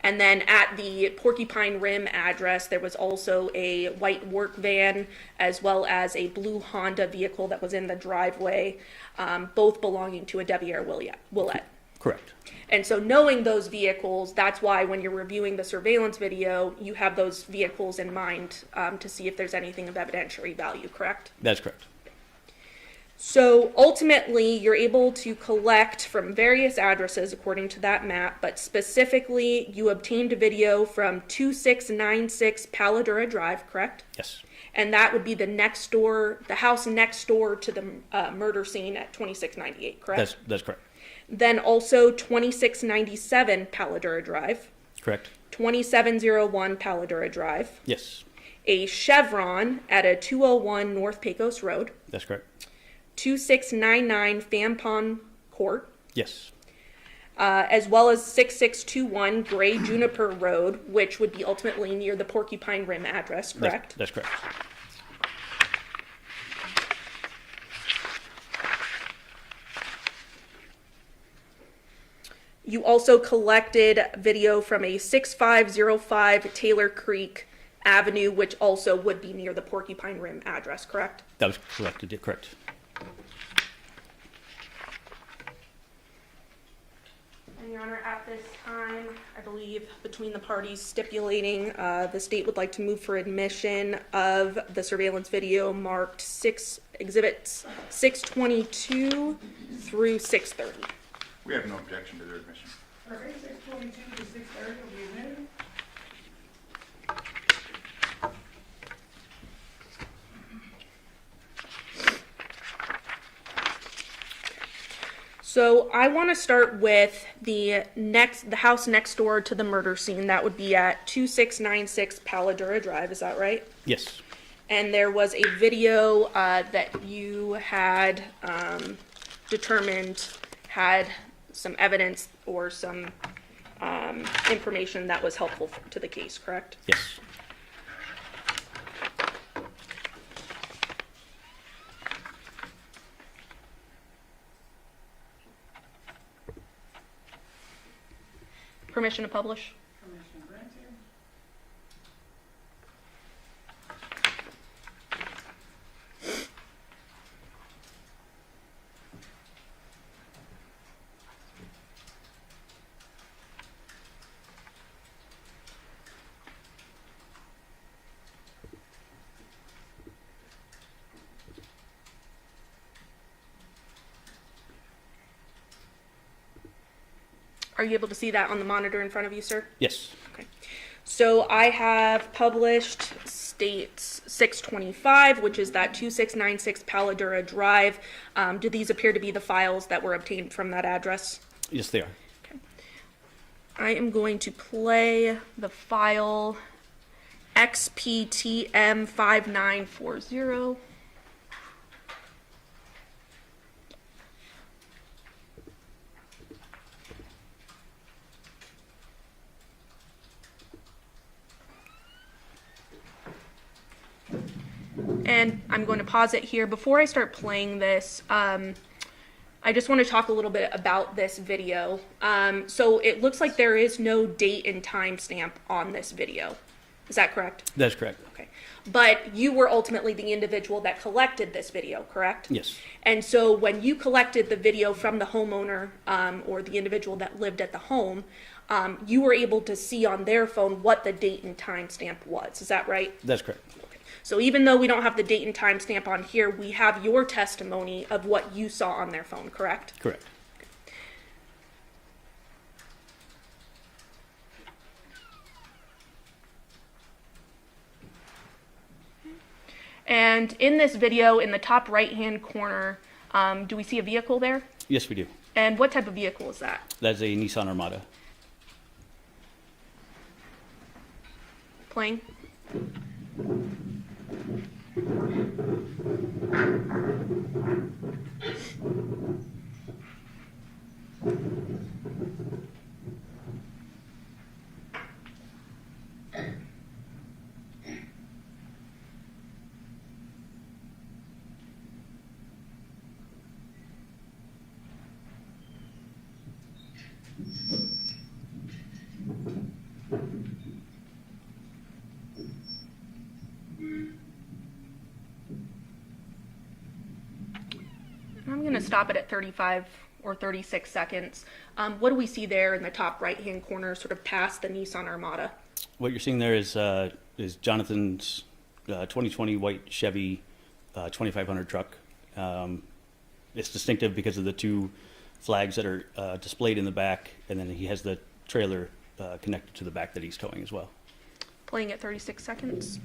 [SPEAKER 11] And then at the Porcupine Rim address, there was also a white work van as well as a blue Honda vehicle that was in the driveway, both belonging to a Deviere Willette.
[SPEAKER 15] Correct.
[SPEAKER 11] And so knowing those vehicles, that's why when you're reviewing the surveillance video, you have those vehicles in mind to see if there's anything of evidentiary value, correct?
[SPEAKER 15] That's correct.
[SPEAKER 11] So ultimately, you're able to collect from various addresses according to that map, but specifically, you obtained a video from 2696 Paladura Drive, correct?
[SPEAKER 15] Yes.
[SPEAKER 11] And that would be the house next door to the murder scene at 2698, correct?
[SPEAKER 15] That's correct.
[SPEAKER 11] Then also 2697 Paladura Drive.
[SPEAKER 15] Correct.
[SPEAKER 11] 2701 Paladura Drive.
[SPEAKER 15] Yes.
[SPEAKER 11] A Chevron at a 201 North Pecos Road.
[SPEAKER 15] That's correct.
[SPEAKER 11] 2699 Fampon Court.
[SPEAKER 15] Yes.
[SPEAKER 11] As well as 6621 Gray Juniper Road, which would be ultimately near the Porcupine Rim address, correct?
[SPEAKER 15] That's correct.
[SPEAKER 11] You also collected video from a 6505 Taylor Creek Avenue, which also would be near the Porcupine Rim address, correct?
[SPEAKER 15] That was correct. Correct.
[SPEAKER 11] And Your Honor, at this time, I believe between the parties stipulating, the state would like to move for admission of the surveillance video marked exhibits 622 through 630.
[SPEAKER 10] We have no objection to their admission.
[SPEAKER 2] Okay, 622 to 630 will be admitted.
[SPEAKER 11] So I want to start with the house next door to the murder scene. That would be at 2696 Paladura Drive. Is that right?
[SPEAKER 15] Yes.
[SPEAKER 11] And there was a video that you had determined had some evidence or some information that was helpful to the case, correct?
[SPEAKER 15] Yes.
[SPEAKER 11] Permission to publish?
[SPEAKER 2] Permission granted.
[SPEAKER 11] Are you able to see that on the monitor in front of you, sir?
[SPEAKER 15] Yes.
[SPEAKER 11] Okay. So I have published states 625, which is that 2696 Paladura Drive. Do these appear to be the files that were obtained from that address?
[SPEAKER 15] Yes, they are.
[SPEAKER 11] Okay. I am going to play the file XPTM5940. And I'm going to pause it here. Before I start playing this, I just want to talk a little bit about this video. So it looks like there is no date and time stamp on this video. Is that correct?
[SPEAKER 15] That's correct.
[SPEAKER 11] Okay. But you were ultimately the individual that collected this video, correct?
[SPEAKER 15] Yes.
[SPEAKER 11] And so when you collected the video from the homeowner or the individual that lived at the home, you were able to see on their phone what the date and time stamp was. Is that right?
[SPEAKER 15] That's correct.
[SPEAKER 11] So even though we don't have the date and time stamp on here, we have your testimony of what you saw on their phone, correct?
[SPEAKER 15] Correct.
[SPEAKER 11] And in this video, in the top right-hand corner, do we see a vehicle there?
[SPEAKER 15] Yes, we do.
[SPEAKER 11] And what type of vehicle is that?
[SPEAKER 15] That's a Nissan Armada.
[SPEAKER 11] Playing? I'm going to stop it at 35 or 36 seconds. What do we see there in the top right-hand corner, sort of past the Nissan Armada?
[SPEAKER 15] What you're seeing there is Jonathan's 2020 white Chevy 2500 truck. It's distinctive because of the two flags that are displayed in the back, and then he has the trailer connected to the back that he's towing as well.
[SPEAKER 11] Playing at 36 seconds.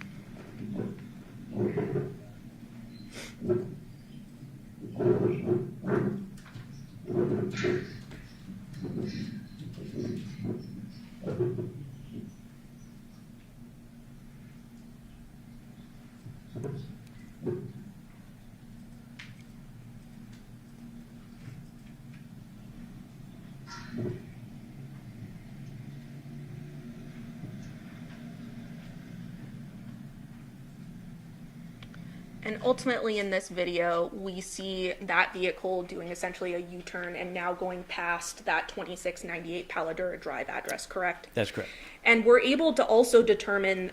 [SPEAKER 11] And ultimately in this video, we see that vehicle doing essentially a U-turn and now going past that 2698 Paladura Drive address, correct?
[SPEAKER 15] That's correct.
[SPEAKER 11] And we're able to also determine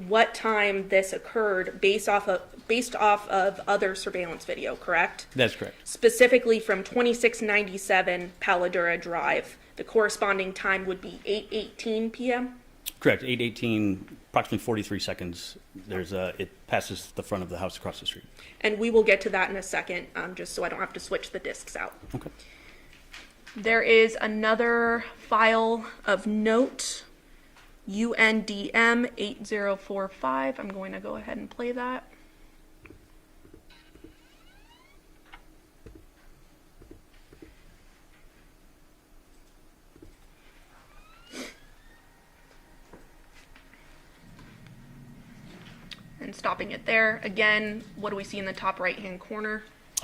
[SPEAKER 11] what time this occurred based off of other surveillance video, correct?
[SPEAKER 15] That's correct.
[SPEAKER 11] Specifically from 2697 Paladura Drive. The corresponding time would be 8:18 p.m.?
[SPEAKER 15] Correct. 8:18, approximately 43 seconds. It passes the front of the house across the street.
[SPEAKER 11] And we will get to that in a second, just so I don't have to switch the discs out.
[SPEAKER 15] Okay.
[SPEAKER 11] There is another file of note, UNDM 8045. I'm going to go ahead and play that. And stopping it there. Again, what do we see in the top right-hand corner?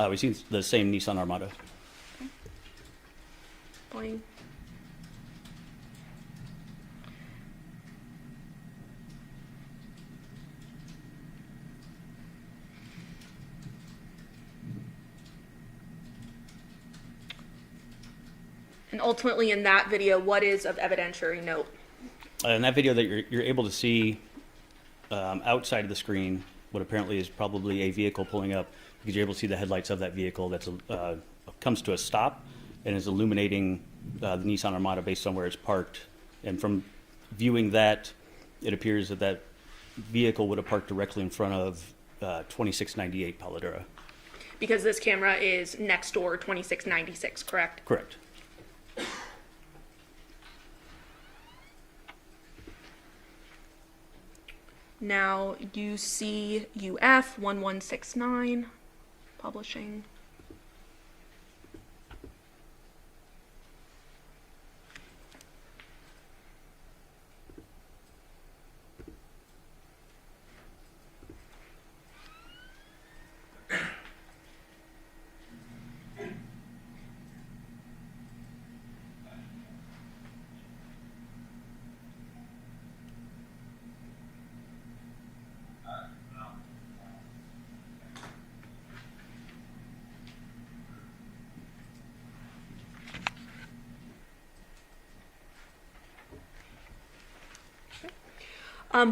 [SPEAKER 15] We see the same Nissan Armada.
[SPEAKER 11] Okay. Playing. And ultimately in that video, what is of evidentiary note?
[SPEAKER 15] In that video that you're able to see outside of the screen, what apparently is probably a vehicle pulling up, because you're able to see the headlights of that vehicle that comes to a stop and is illuminating the Nissan Armada based on where it's parked. And from viewing that, it appears that that vehicle would have parked directly in front of 2698 Paladura.
[SPEAKER 11] Because this camera is next door 2696, correct?
[SPEAKER 15] Correct.
[SPEAKER 11] Now UCUF 1169, publishing.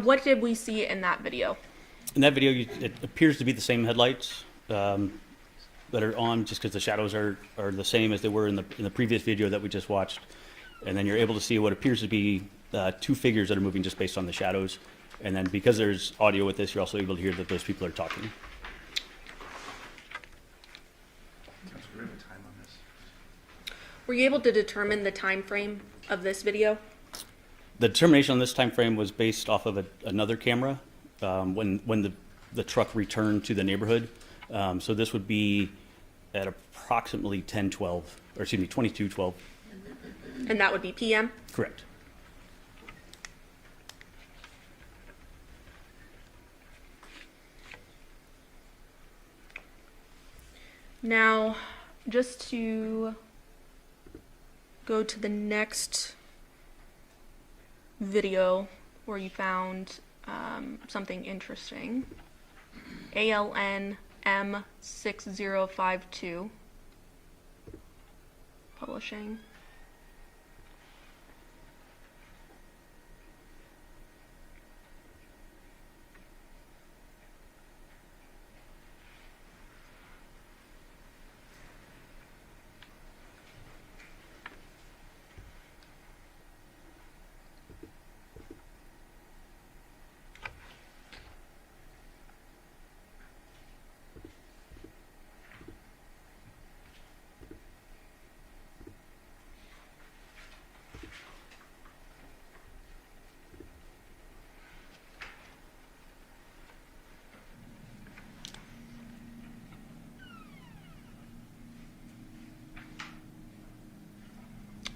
[SPEAKER 11] What did we see in that video?
[SPEAKER 15] In that video, it appears to be the same headlights that are on, just because the shadows are the same as they were in the previous video that we just watched. And then you're able to see what appears to be two figures that are moving just based on the shadows. And then because there's audio with this, you're also able to hear that those people are talking.
[SPEAKER 11] Were you able to determine the time frame of this video?
[SPEAKER 15] The determination on this time frame was based off of another camera when the truck returned to the neighborhood. So this would be at approximately 22:12.
[SPEAKER 11] And that would be PM?
[SPEAKER 15] Correct.
[SPEAKER 11] Now, just to go to the next video where you found something interesting. ALN M6052 publishing.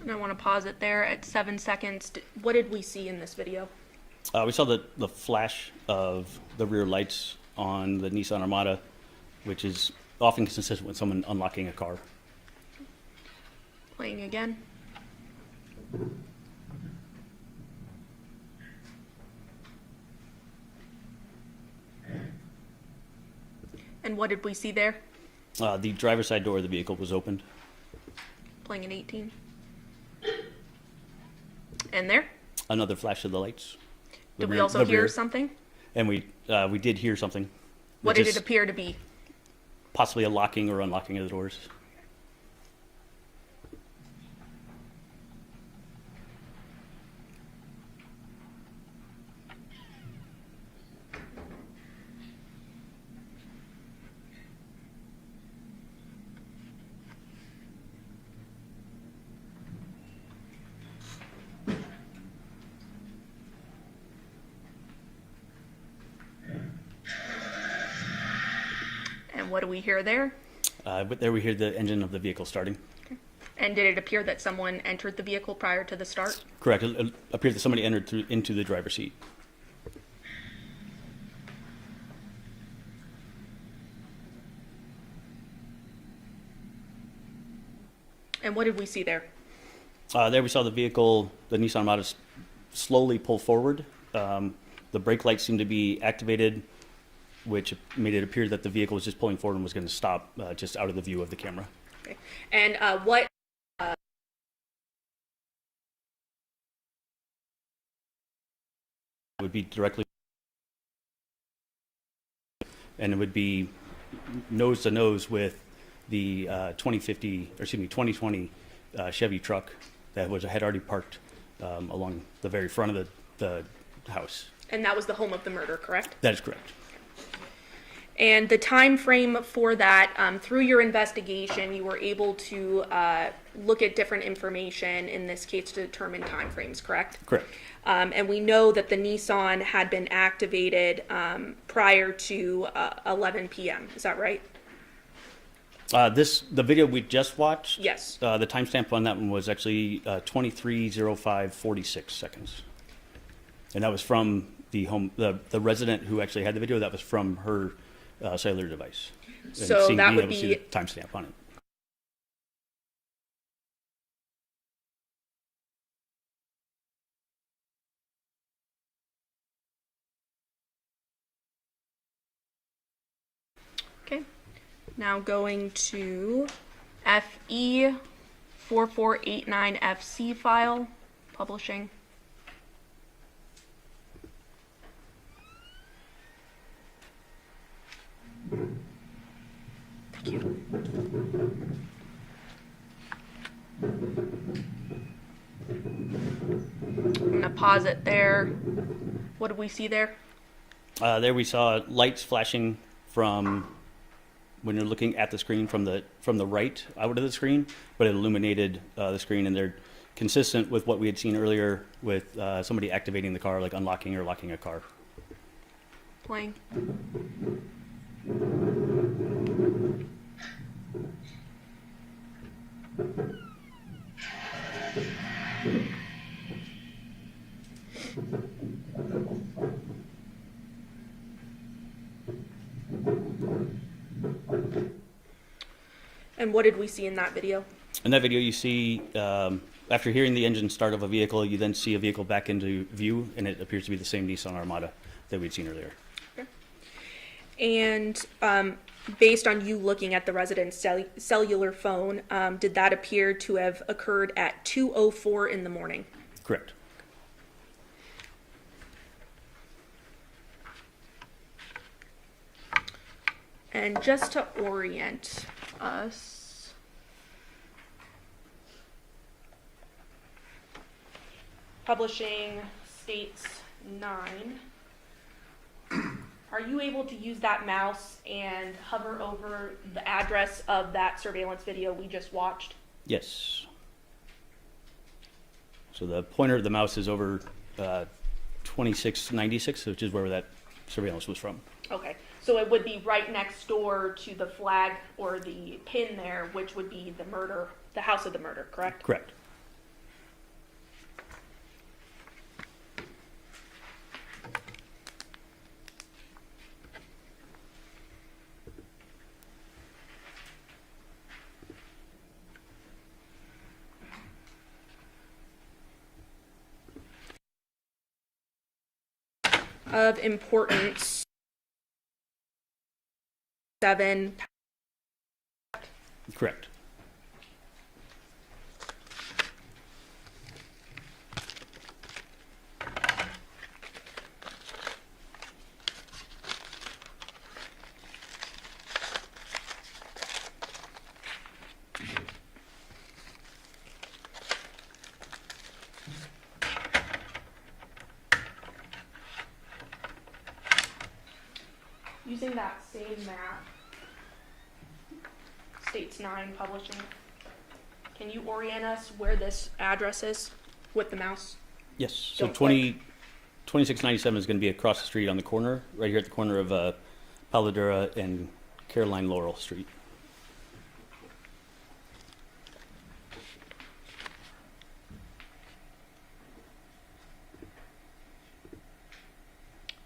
[SPEAKER 11] And I want to pause it there at 7 seconds. What did we see in this video?
[SPEAKER 15] We saw the flash of the rear lights on the Nissan Armada, which is often consistent with someone unlocking a car.
[SPEAKER 11] Playing again. And what did we see there?
[SPEAKER 15] The driver's side door of the vehicle was opened.
[SPEAKER 11] Playing at 18. And there?
[SPEAKER 15] Another flash of the lights.
[SPEAKER 11] Did we also hear something?
[SPEAKER 15] And we did hear something.
[SPEAKER 11] What did it appear to be?
[SPEAKER 15] Possibly a locking or unlocking of the doors.
[SPEAKER 11] What do we hear there?
[SPEAKER 15] But there we hear the engine of the vehicle starting.
[SPEAKER 11] Okay. And did it appear that someone entered the vehicle prior to the start?
[SPEAKER 15] Correct. It appeared that somebody entered into the driver's seat.
[SPEAKER 11] And what did we see there?
[SPEAKER 15] There we saw the vehicle, the Nissan Armada, slowly pull forward. The brake lights seemed to be activated, which made it appear that the vehicle was just pulling forward and was going to stop just out of the view of the camera.
[SPEAKER 11] Okay. And what
[SPEAKER 15] would be directly, and it would be nose to nose with the 2020 Chevy truck that had already parked along the very front of the house.
[SPEAKER 11] And that was the home of the murder, correct?
[SPEAKER 15] That is correct.
[SPEAKER 11] And the time frame for that, through your investigation, you were able to look at different information, in this case, to determine time frames, correct?
[SPEAKER 15] Correct.
[SPEAKER 11] And we know that the Nissan had been activated prior to 11 p.m. Is that right?
[SPEAKER 15] The video we just watched.
[SPEAKER 11] Yes.
[SPEAKER 15] The timestamp on that one was actually 23:05:46 seconds, and that was from the resident who actually had the video. That was from her cellular device.
[SPEAKER 11] So that would be
[SPEAKER 15] see the timestamp on it.
[SPEAKER 11] Okay. Now going to FE4489FC file, publishing. I'm gonna pause it there. What did we see there?
[SPEAKER 15] There we saw lights flashing from when you're looking at the screen from the right out of the screen, but it illuminated the screen, and they're consistent with what we had seen earlier with somebody activating the car, like unlocking or locking a car.
[SPEAKER 11] Playing. And what did we see in that video?
[SPEAKER 15] In that video, you see, after hearing the engine start of a vehicle, you then see a vehicle back into view, and it appears to be the same Nissan Armada that we'd seen earlier.
[SPEAKER 11] Okay. And based on you looking at the resident's cellular phone, did that appear to have occurred at 2:04 in the morning?
[SPEAKER 15] Correct.
[SPEAKER 11] And just to orient us, publishing states 9. Are you able to use that mouse and hover over the address of that surveillance video we just watched?
[SPEAKER 15] Yes. So the pointer of the mouse is over 2696, which is where that surveillance was from.
[SPEAKER 11] Okay, so it would be right next door to the flag or the pin there, which would be the murder, the house of the murder, correct?
[SPEAKER 15] Correct.
[SPEAKER 11] Of importance, 7.
[SPEAKER 15] Correct.
[SPEAKER 11] Using that same map, states 9 publishing, can you orient us where this address is with the mouse?
[SPEAKER 15] Yes. So
[SPEAKER 11] Don't click.
[SPEAKER 15] 2697 is going to be across the street on the corner, right here at the corner of Paladura and Caroline Laurel Street.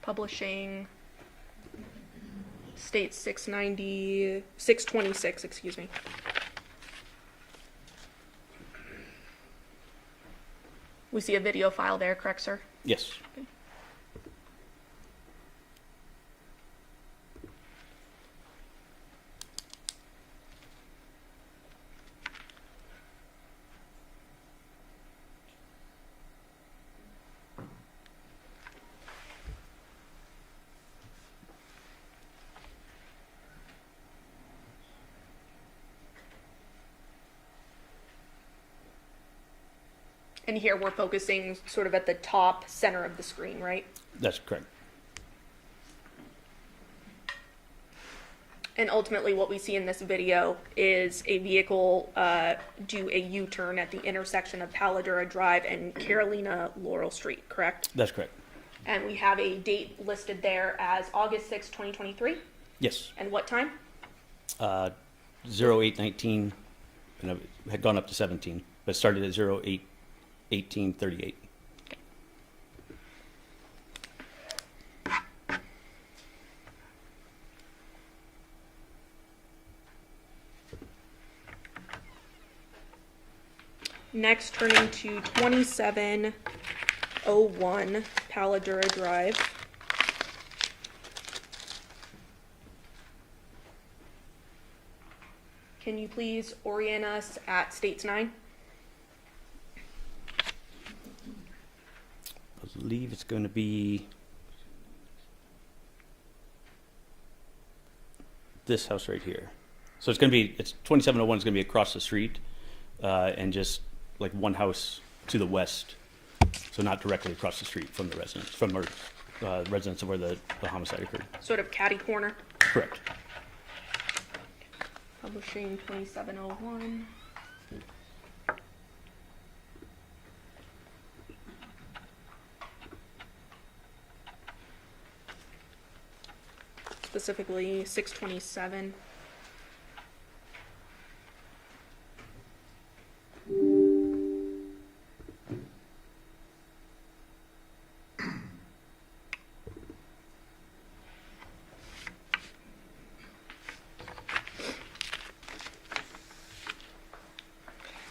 [SPEAKER 11] Publishing states 626, excuse me. We see a video file there, correct, sir?
[SPEAKER 15] Yes.
[SPEAKER 11] Okay. And here we're focusing sort of at the top center of the screen, right?
[SPEAKER 15] That's correct.
[SPEAKER 11] And ultimately what we see in this video is a vehicle do a U-turn at the intersection of Paladura Drive and Carolina Laurel Street, correct?
[SPEAKER 15] That's correct.
[SPEAKER 11] And we have a date listed there as August 6, 2023?
[SPEAKER 15] Yes.
[SPEAKER 11] And what time?
[SPEAKER 15] 0819, and it had gone up to 17, but started at 081838.
[SPEAKER 11] Next, turning to 2701 Paladura Drive. Can you please orient us at States 9?
[SPEAKER 15] I believe it's going to be this house right here. So it's 2701 is going to be across the street and just like one house to the west. So not directly across the street from the residence, from our residence of where the homicide occurred.
[SPEAKER 11] Sort of catty corner.
[SPEAKER 15] Correct.
[SPEAKER 11] Publishing 2701. Specifically 627.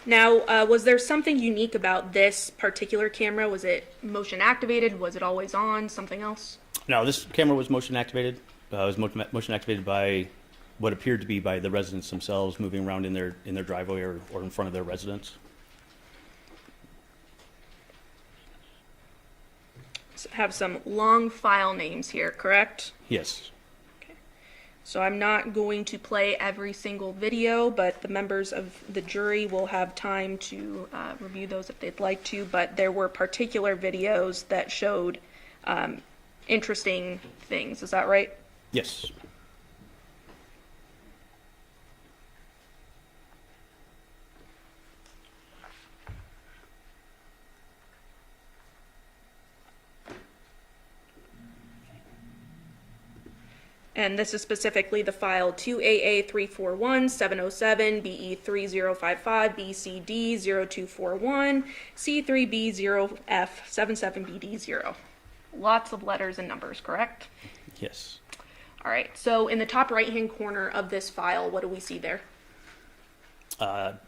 [SPEAKER 11] Now, was there something unique about this particular camera? Was it motion activated? Was it always on? Something else?
[SPEAKER 15] No, this camera was motion activated. It was motion activated by what appeared to be by the residents themselves moving around in their driveway or in front of their residence.
[SPEAKER 11] So have some long file names here, correct?
[SPEAKER 15] Yes.
[SPEAKER 11] So I'm not going to play every single video, but the members of the jury will have time to review those if they'd like to, but there were particular videos that showed interesting things. Is that right?
[SPEAKER 15] Yes.
[SPEAKER 11] And this is specifically the file 2AA341707, BE3055, BCD0241, C3B0F77BD0. Lots of letters and numbers, correct?
[SPEAKER 15] Yes.
[SPEAKER 11] All right, so in the top right-hand corner of this file, what do we see there?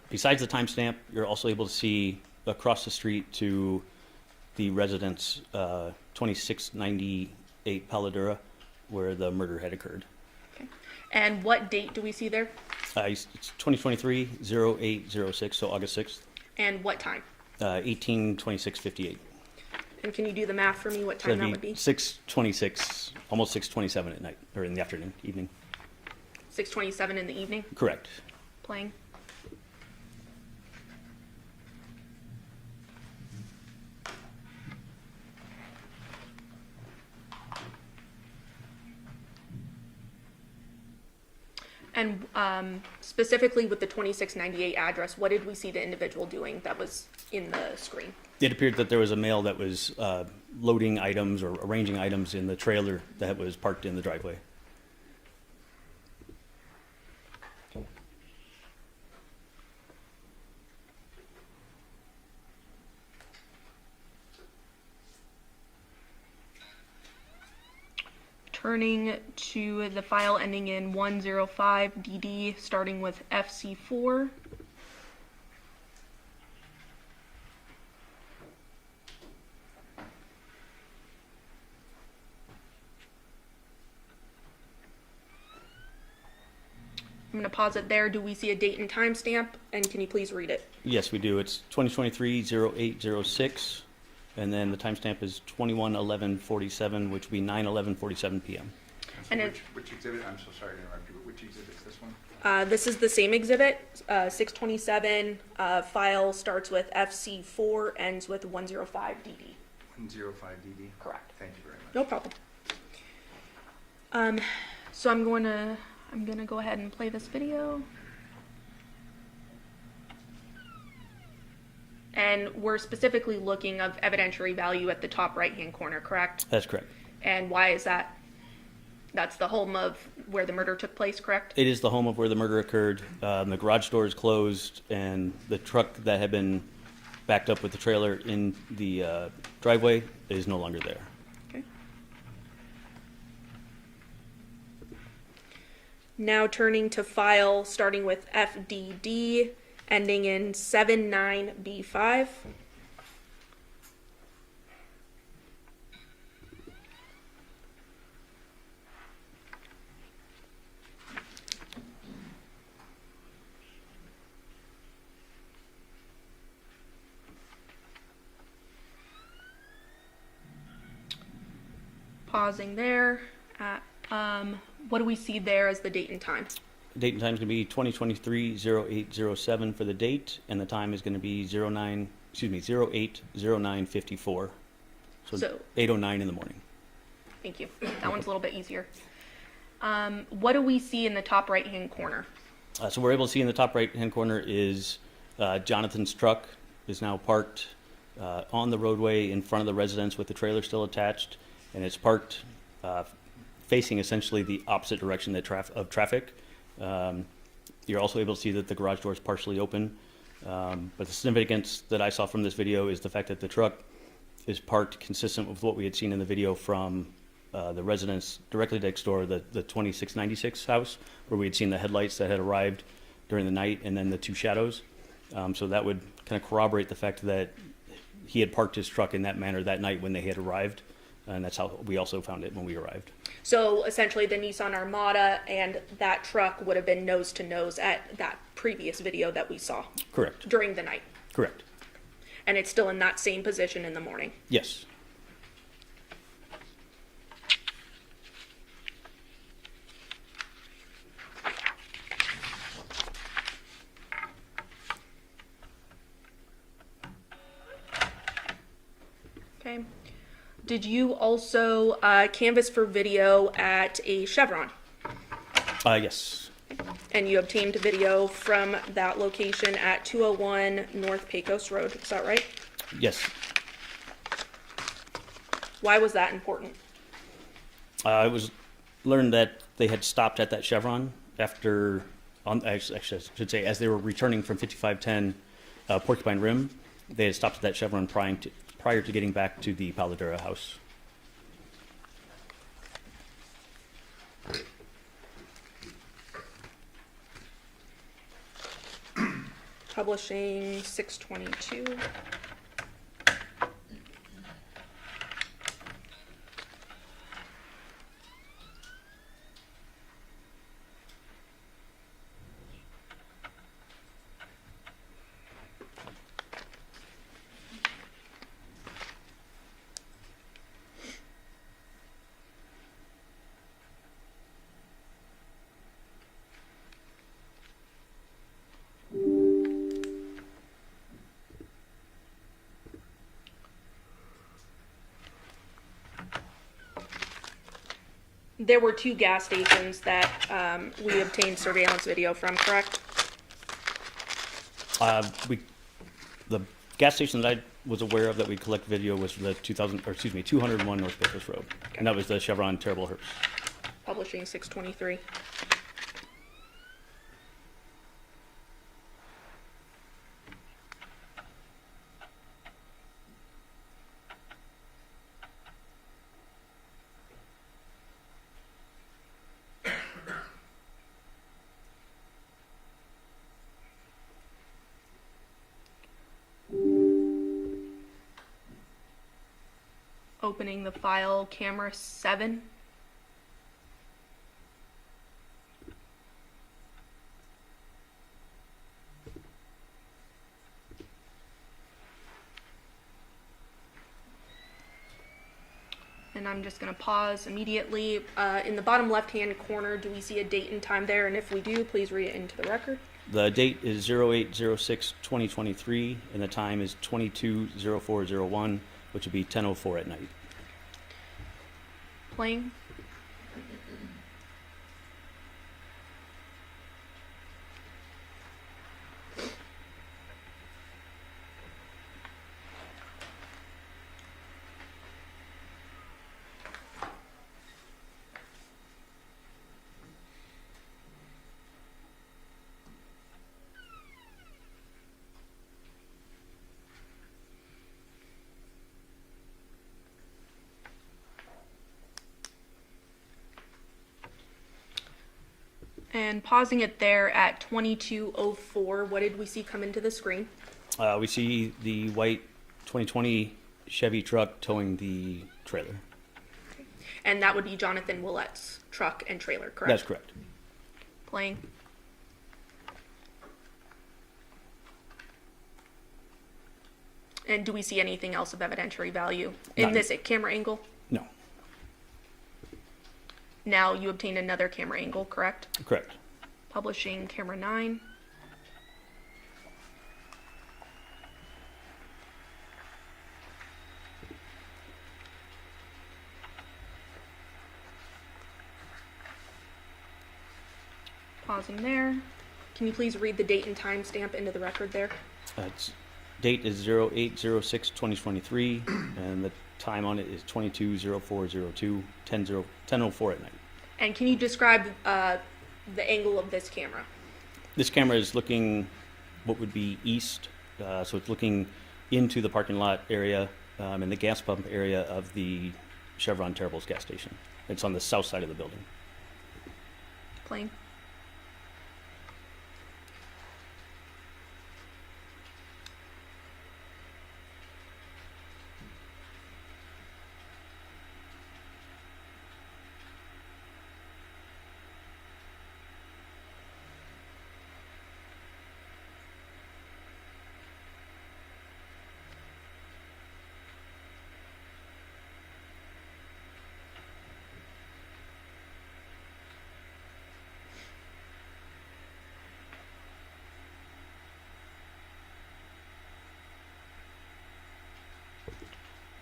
[SPEAKER 15] Besides the timestamp, you're also able to see across the street to the residence 2698 Paladura, where the murder had occurred.
[SPEAKER 11] Okay. And what date do we see there?
[SPEAKER 15] It's 2023-0806, so August 6th.
[SPEAKER 11] And what time?
[SPEAKER 15] 18:26:58.
[SPEAKER 11] And can you do the math for me, what time that would be?
[SPEAKER 15] 6:26, almost 6:27 at night, or in the afternoon, evening.
[SPEAKER 11] 6:27 in the evening?
[SPEAKER 15] Correct.
[SPEAKER 11] Playing. And specifically with the 2698 address, what did we see the individual doing that was in the screen?
[SPEAKER 15] It appeared that there was a male that was loading items or arranging items in the trailer that was parked in the driveway.
[SPEAKER 11] Turning to the file ending in 105DD, starting with FC4. I'm going to pause it there. Do we see a date and time stamp? And can you please read it?
[SPEAKER 15] Yes, we do. It's 2023-0806. And then the timestamp is 21/11/47, which would be 9/11/47 p.m.
[SPEAKER 11] And
[SPEAKER 10] which exhibit? I'm so sorry to interrupt you, but which exhibit is this one?
[SPEAKER 11] This is the same exhibit, 627. File starts with FC4, ends with 105DD.
[SPEAKER 10] 105DD?
[SPEAKER 11] Correct.
[SPEAKER 10] Thank you very much.
[SPEAKER 11] No problem. So I'm gonna go ahead and play this video. And we're specifically looking of evidentiary value at the top right-hand corner, correct?
[SPEAKER 15] That's correct.
[SPEAKER 11] And why is that? That's the home of where the murder took place, correct?
[SPEAKER 15] It is the home of where the murder occurred. The garage door is closed, and the truck that had been backed up with the trailer in the driveway is no longer there.
[SPEAKER 11] Okay. Now turning to file starting with FDD, ending in 79B5. Pausing there. What do we see there as the date and time?
[SPEAKER 15] Date and time is going to be 2023-0807 for the date, and the time is going to be 080954. So 8:09 in the morning.
[SPEAKER 11] Thank you. That one's a little bit easier. What do we see in the top right-hand corner?
[SPEAKER 15] So we're able to see in the top right-hand corner is Jonathan's truck is now parked on the roadway in front of the residence with the trailer still attached, and it's parked facing essentially the opposite direction of traffic. You're also able to see that the garage door is partially open, but the significance that I saw from this video is the fact that the truck is parked consistent with what we had seen in the video from the residence directly next door, the 2696 house, where we had seen the headlights that had arrived during the night and then the two shadows. So that would kind of corroborate the fact that he had parked his truck in that manner that night when they had arrived, and that's how we also found it when we arrived.
[SPEAKER 11] So essentially the Nissan Armada and that truck would have been nose to nose at that previous video that we saw.
[SPEAKER 15] Correct.
[SPEAKER 11] During the night.
[SPEAKER 15] Correct.
[SPEAKER 11] And it's still in that same position in the morning.
[SPEAKER 15] Yes.
[SPEAKER 11] Okay. Did you also canvass for video at a Chevron?
[SPEAKER 15] Yes.
[SPEAKER 11] And you obtained video from that location at 201 North Pecos Road, is that right?
[SPEAKER 15] Yes.
[SPEAKER 11] Why was that important?
[SPEAKER 15] It was learned that they had stopped at that Chevron after, actually I should say, as they were returning from 5510 Porcupine Rim, they had stopped at that Chevron prior to getting back to the Paladura house.
[SPEAKER 11] Publishing 622. There were two gas stations that we obtained surveillance video from, correct?
[SPEAKER 15] The gas station that I was aware of that we collect video was the 201 North Pecos Road, and that was the Chevron Terrible Hearse.
[SPEAKER 11] Publishing 623. Opening the file, camera 7. And I'm just going to pause immediately. In the bottom left-hand corner, do we see a date and time there? And if we do, please read it into the record.
[SPEAKER 15] The date is 08/06/2023, and the time is 22/04/01, which would be 10:04 at night.
[SPEAKER 11] Playing. And pausing it there at 22:04, what did we see come into the screen?
[SPEAKER 15] We see the white 2020 Chevy truck towing the trailer.
[SPEAKER 11] And that would be Johnathan Willette's truck and trailer, correct?
[SPEAKER 15] That's correct.
[SPEAKER 11] Playing. And do we see anything else of evidentiary value in this camera angle?
[SPEAKER 15] No.
[SPEAKER 11] Now you obtained another camera angle, correct?
[SPEAKER 15] Correct.
[SPEAKER 11] Publishing camera 9. Pausing there. Can you please read the date and time stamp into the record there?
[SPEAKER 15] Date is 08/06/2023, and the time on it is 22/04/02, 10:04 at night.
[SPEAKER 11] And can you describe the angle of this camera?
[SPEAKER 15] This camera is looking what would be east, so it's looking into the parking lot area and the gas pump area of the Chevron Terrible's gas station. It's on the south side of the building.
[SPEAKER 11] Playing.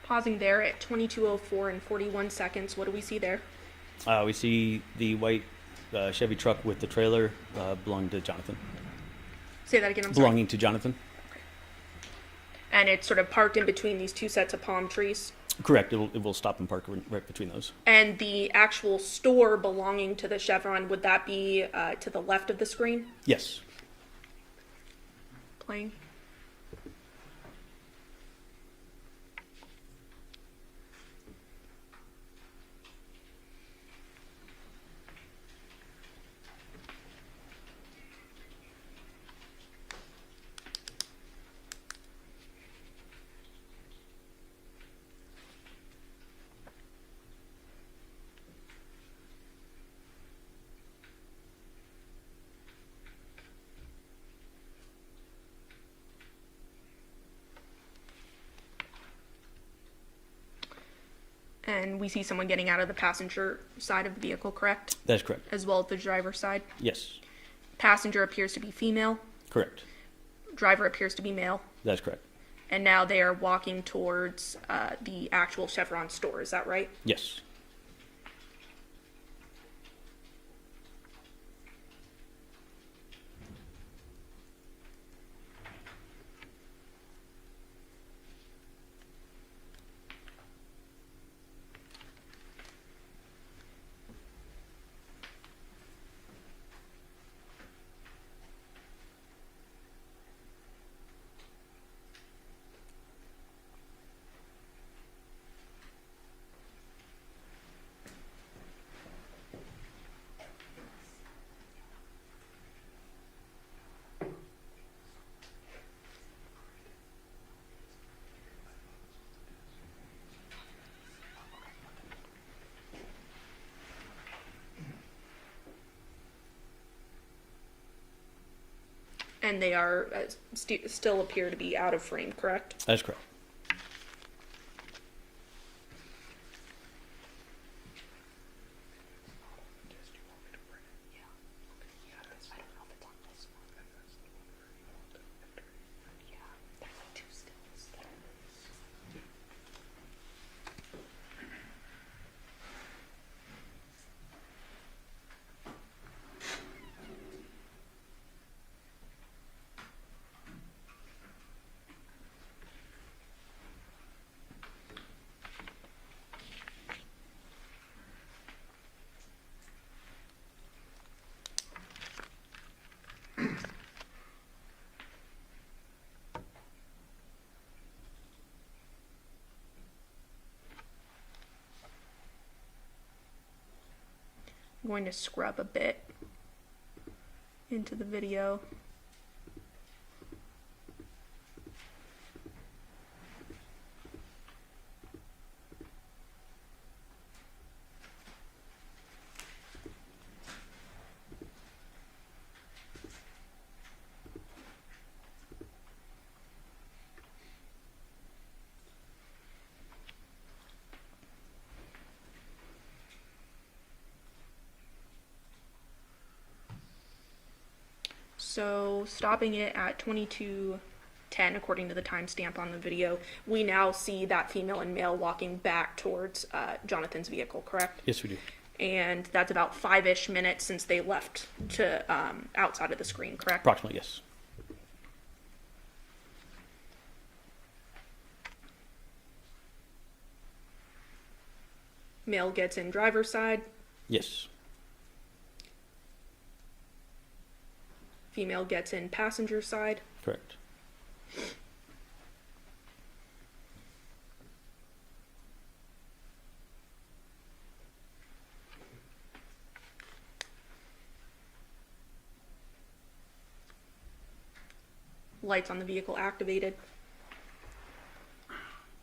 [SPEAKER 11] Pausing there at 22:04 and 41 seconds. What do we see there?
[SPEAKER 15] We see the white Chevy truck with the trailer belonging to Johnathan.
[SPEAKER 11] Say that again, I'm sorry.
[SPEAKER 15] Belonging to Johnathan.
[SPEAKER 11] And it's sort of parked in between these two sets of palm trees.
[SPEAKER 15] Correct. It will stop and park right between those.
[SPEAKER 11] And the actual store belonging to the Chevron, would that be to the left of the screen?
[SPEAKER 15] Yes.
[SPEAKER 11] Playing. And we see someone getting out of the passenger side of the vehicle, correct?
[SPEAKER 15] That's correct.
[SPEAKER 11] As well as the driver's side?
[SPEAKER 15] Yes.
[SPEAKER 11] Passenger appears to be female.
[SPEAKER 15] Correct.
[SPEAKER 11] Driver appears to be male.
[SPEAKER 15] That's correct.
[SPEAKER 11] And now they are walking towards the actual Chevron store, is that right?
[SPEAKER 15] Yes.
[SPEAKER 11] And they are still appear to be out of frame, correct?
[SPEAKER 15] That's correct.
[SPEAKER 11] I'm going to scrub a bit into the video. So stopping it at 22:10, according to the timestamp on the video, we now see that female and male walking back towards Jonathan's vehicle, correct?
[SPEAKER 15] Yes, we do.
[SPEAKER 11] And that's about 5-ish minutes since they left to outside of the screen, correct?
[SPEAKER 15] Approximately, yes.
[SPEAKER 11] Male gets in driver's side,
[SPEAKER 15] Yes.
[SPEAKER 11] female gets in passenger side.
[SPEAKER 15] Correct.
[SPEAKER 11] Lights on the vehicle activated,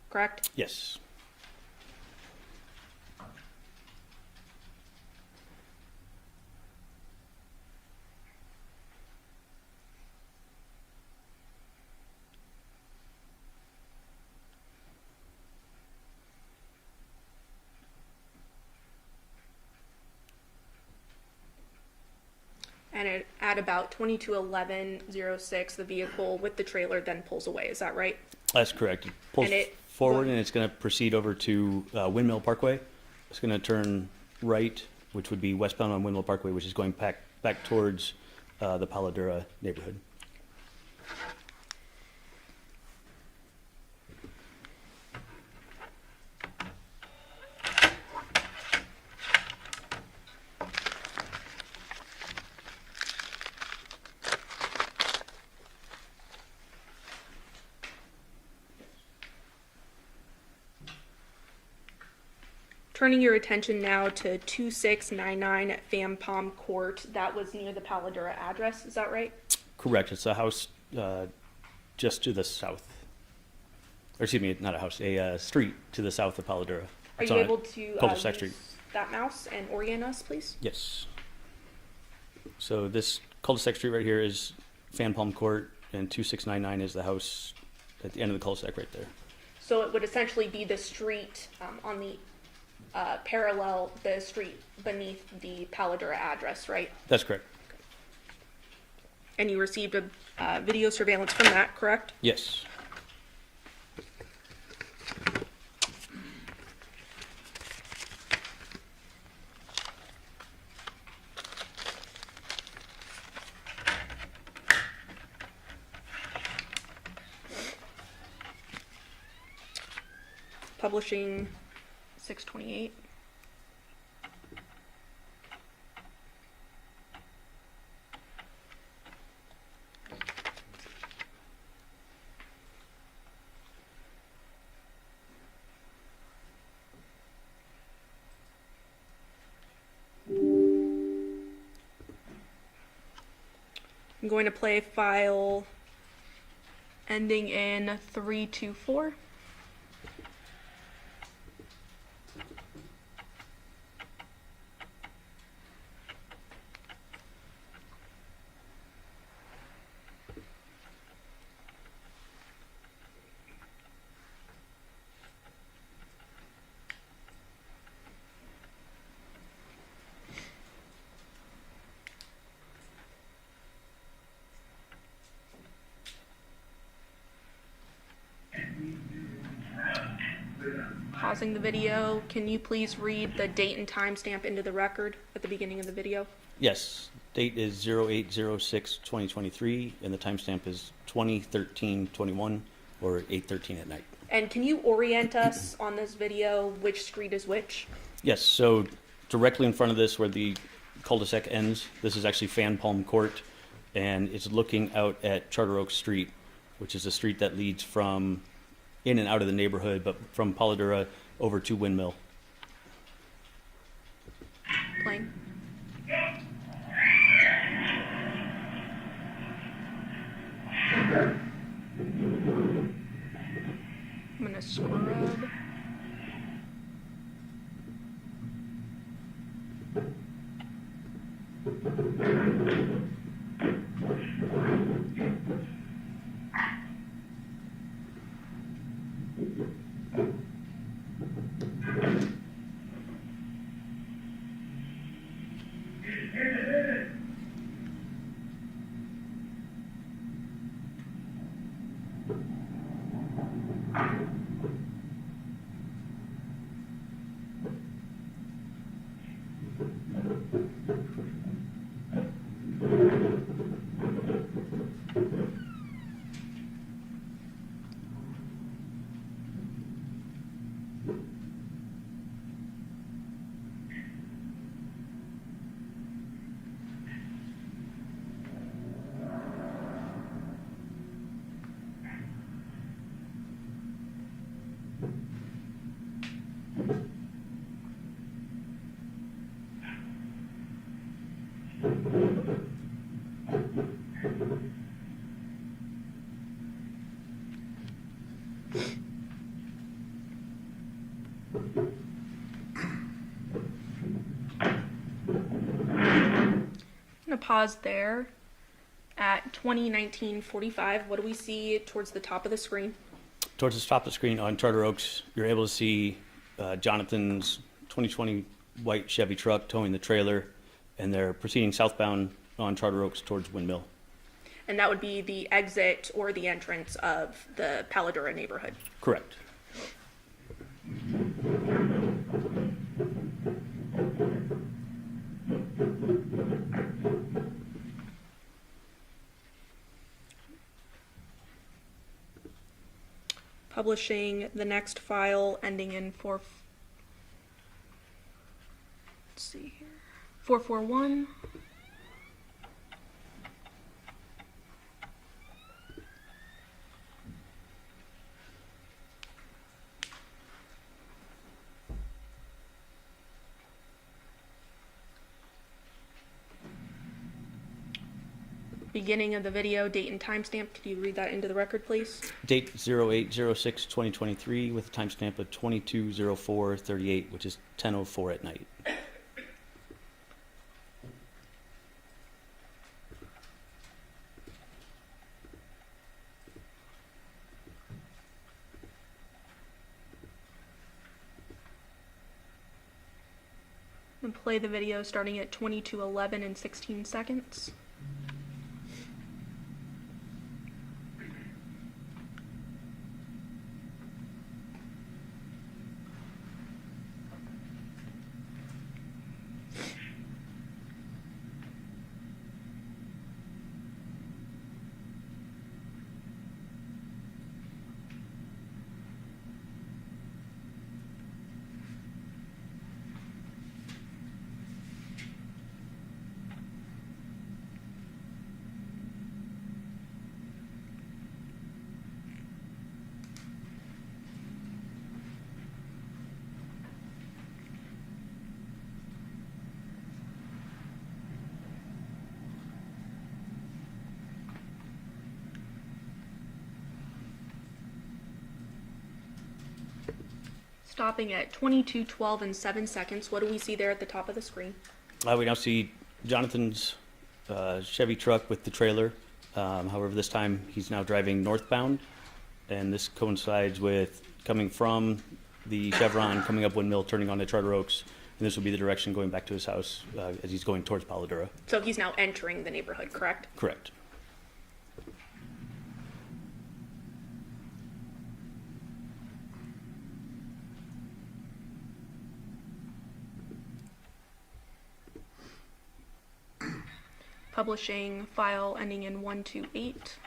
[SPEAKER 11] correct?
[SPEAKER 15] Yes.
[SPEAKER 11] And at about 22:11:06, the vehicle with the trailer then pulls away. Is that right?
[SPEAKER 15] That's correct. It pulls
[SPEAKER 11] And it-
[SPEAKER 15] forward and it's going to proceed over to Windmill Parkway. It's going to turn right, which would be westbound on Windmill Parkway, which is going back towards the Paladura neighborhood.
[SPEAKER 11] Turning your attention now to 2699 at Pham Palm Court. That was near the Paladura address. Is that right?
[SPEAKER 15] Correct. It's a house just to the south. Or excuse me, not a house, a street to the south of Paladura.
[SPEAKER 11] Are
[SPEAKER 15] It's
[SPEAKER 11] you
[SPEAKER 15] on a
[SPEAKER 11] able to
[SPEAKER 15] cul-de-sac
[SPEAKER 11] use
[SPEAKER 15] street.
[SPEAKER 11] that mouse and orient us, please?
[SPEAKER 15] Yes. So this cul-de-sac street right here is Fan Palm Court, and 2699 is the house at the end of the cul-de-sac right there.
[SPEAKER 11] So it would essentially be the street on the parallel the street beneath the Paladura address, right?
[SPEAKER 15] That's correct.
[SPEAKER 11] And you received a video surveillance from that, correct?
[SPEAKER 15] Yes.
[SPEAKER 11] Publishing 628. I'm going to play file ending in 324. Pausing the video, can you please read the date and timestamp into the record at the beginning of the video?
[SPEAKER 15] Yes. Date is 08/06/2023, and the timestamp is 20:13:21 or 8:13 at night.
[SPEAKER 11] And can you orient us on this video, which street is which?
[SPEAKER 15] Yes, so directly in front of this where the cul-de-sac ends, this is actually Fan Palm Court, and it's looking out at Charter Oak Street, which is a street that leads from in and out of the neighborhood, but from Paladura over to Windmill.
[SPEAKER 11] Playing. I'm gonna scrub. pause there at 20:19:45. What do we see towards the top of the screen?
[SPEAKER 15] Towards the top of the screen on Charter Oaks, you're able to see Jonathan's 2020 white Chevy truck towing the trailer, and they're proceeding southbound on Charter Oaks towards Windmill.
[SPEAKER 11] And that would be the exit or the entrance of the Paladura neighborhood.
[SPEAKER 15] Correct.
[SPEAKER 11] Publishing the next file ending in 441. Beginning of the video, date and timestamp. Could you read that into the record, please?
[SPEAKER 15] Date 08/06/2023 with a timestamp of 22/04/38, which is 10:04 at night.
[SPEAKER 11] And play the video starting at 22:11 and 16 seconds. Stopping at 22:12 and 7 seconds. What do we see there at the top of the screen?
[SPEAKER 15] We now see Jonathan's Chevy truck with the trailer. However, this time he's now driving northbound, and this coincides with coming from the Chevron, coming up Windmill, turning onto Charter Oaks, and this will be the direction going back to his house as he's going towards Paladura.
[SPEAKER 11] So he's now entering the neighborhood, correct?
[SPEAKER 15] Correct.
[SPEAKER 11] Publishing file ending in 128.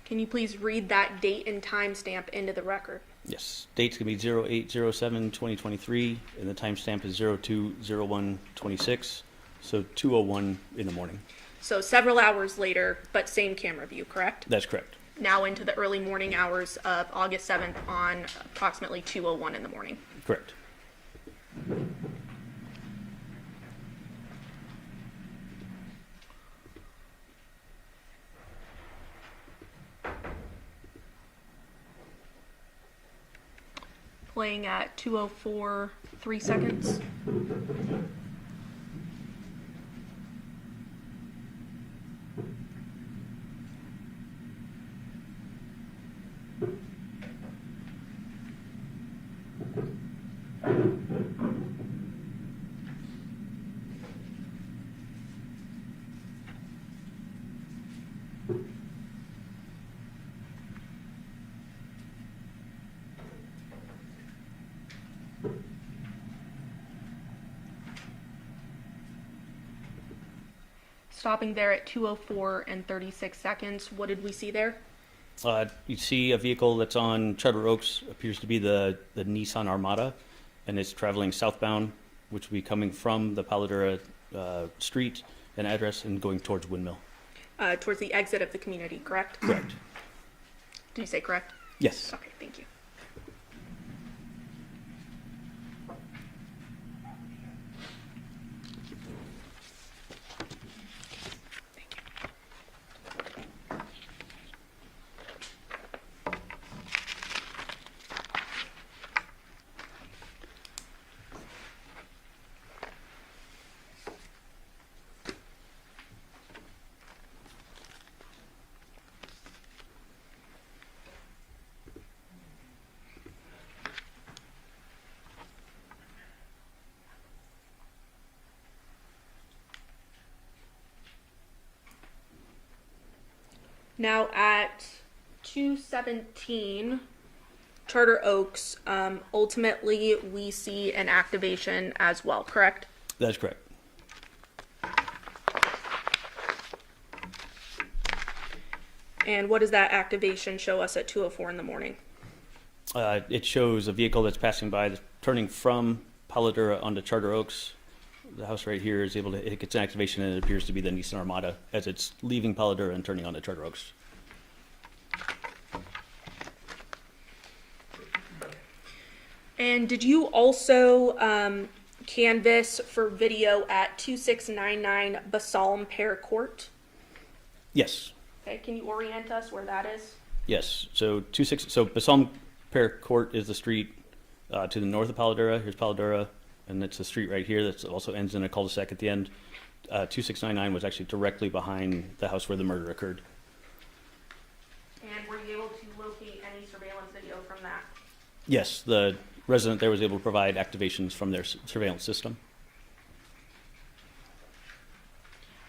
[SPEAKER 11] Can you please read that date and timestamp into the record?
[SPEAKER 15] Yes. Date's going to be 08/07/2023, and the timestamp is 02/01/26, so 2:01 in the morning.
[SPEAKER 11] So several hours later, but same camera view, correct?
[SPEAKER 15] That's correct.
[SPEAKER 11] Now into the early morning hours of August 7th on approximately 2:01 in the morning.
[SPEAKER 15] Correct.
[SPEAKER 11] Playing at 2:04, 3 seconds. Stopping there at 2:04 and 36 seconds. What did we see there?
[SPEAKER 15] You see a vehicle that's on Charter Oaks, appears to be the Nissan Armada, and it's traveling southbound, which will be coming from the Paladura street and address and going towards Windmill.
[SPEAKER 11] Towards the exit of the community, correct?
[SPEAKER 15] Correct.
[SPEAKER 11] Did you say correct?
[SPEAKER 15] Yes.
[SPEAKER 11] Okay, thank you. Now at 217 Charter Oaks, ultimately we see an activation as well, correct?
[SPEAKER 15] That's correct.
[SPEAKER 11] And what does that activation show us at 2:04 in the morning?
[SPEAKER 15] It shows a vehicle that's passing by, turning from Paladura onto Charter Oaks. The house right here is able to, it gets an activation, and it appears to be the Nissan Armada as it's leaving Paladura and turning onto Charter Oaks.
[SPEAKER 11] And did you also canvass for video at 2699 Basalm Pear Court?
[SPEAKER 15] Yes.
[SPEAKER 11] Okay, can you orient us where that is?
[SPEAKER 15] Yes. So Basalm Pear Court is the street to the north of Paladura. Here's Paladura, and it's the street right here that also ends in a cul-de-sac at the end. 2699 was actually directly behind the house where the murder occurred.
[SPEAKER 11] And were you able to locate any surveillance video from that?
[SPEAKER 15] Yes, the resident there was able to provide activations from their surveillance system.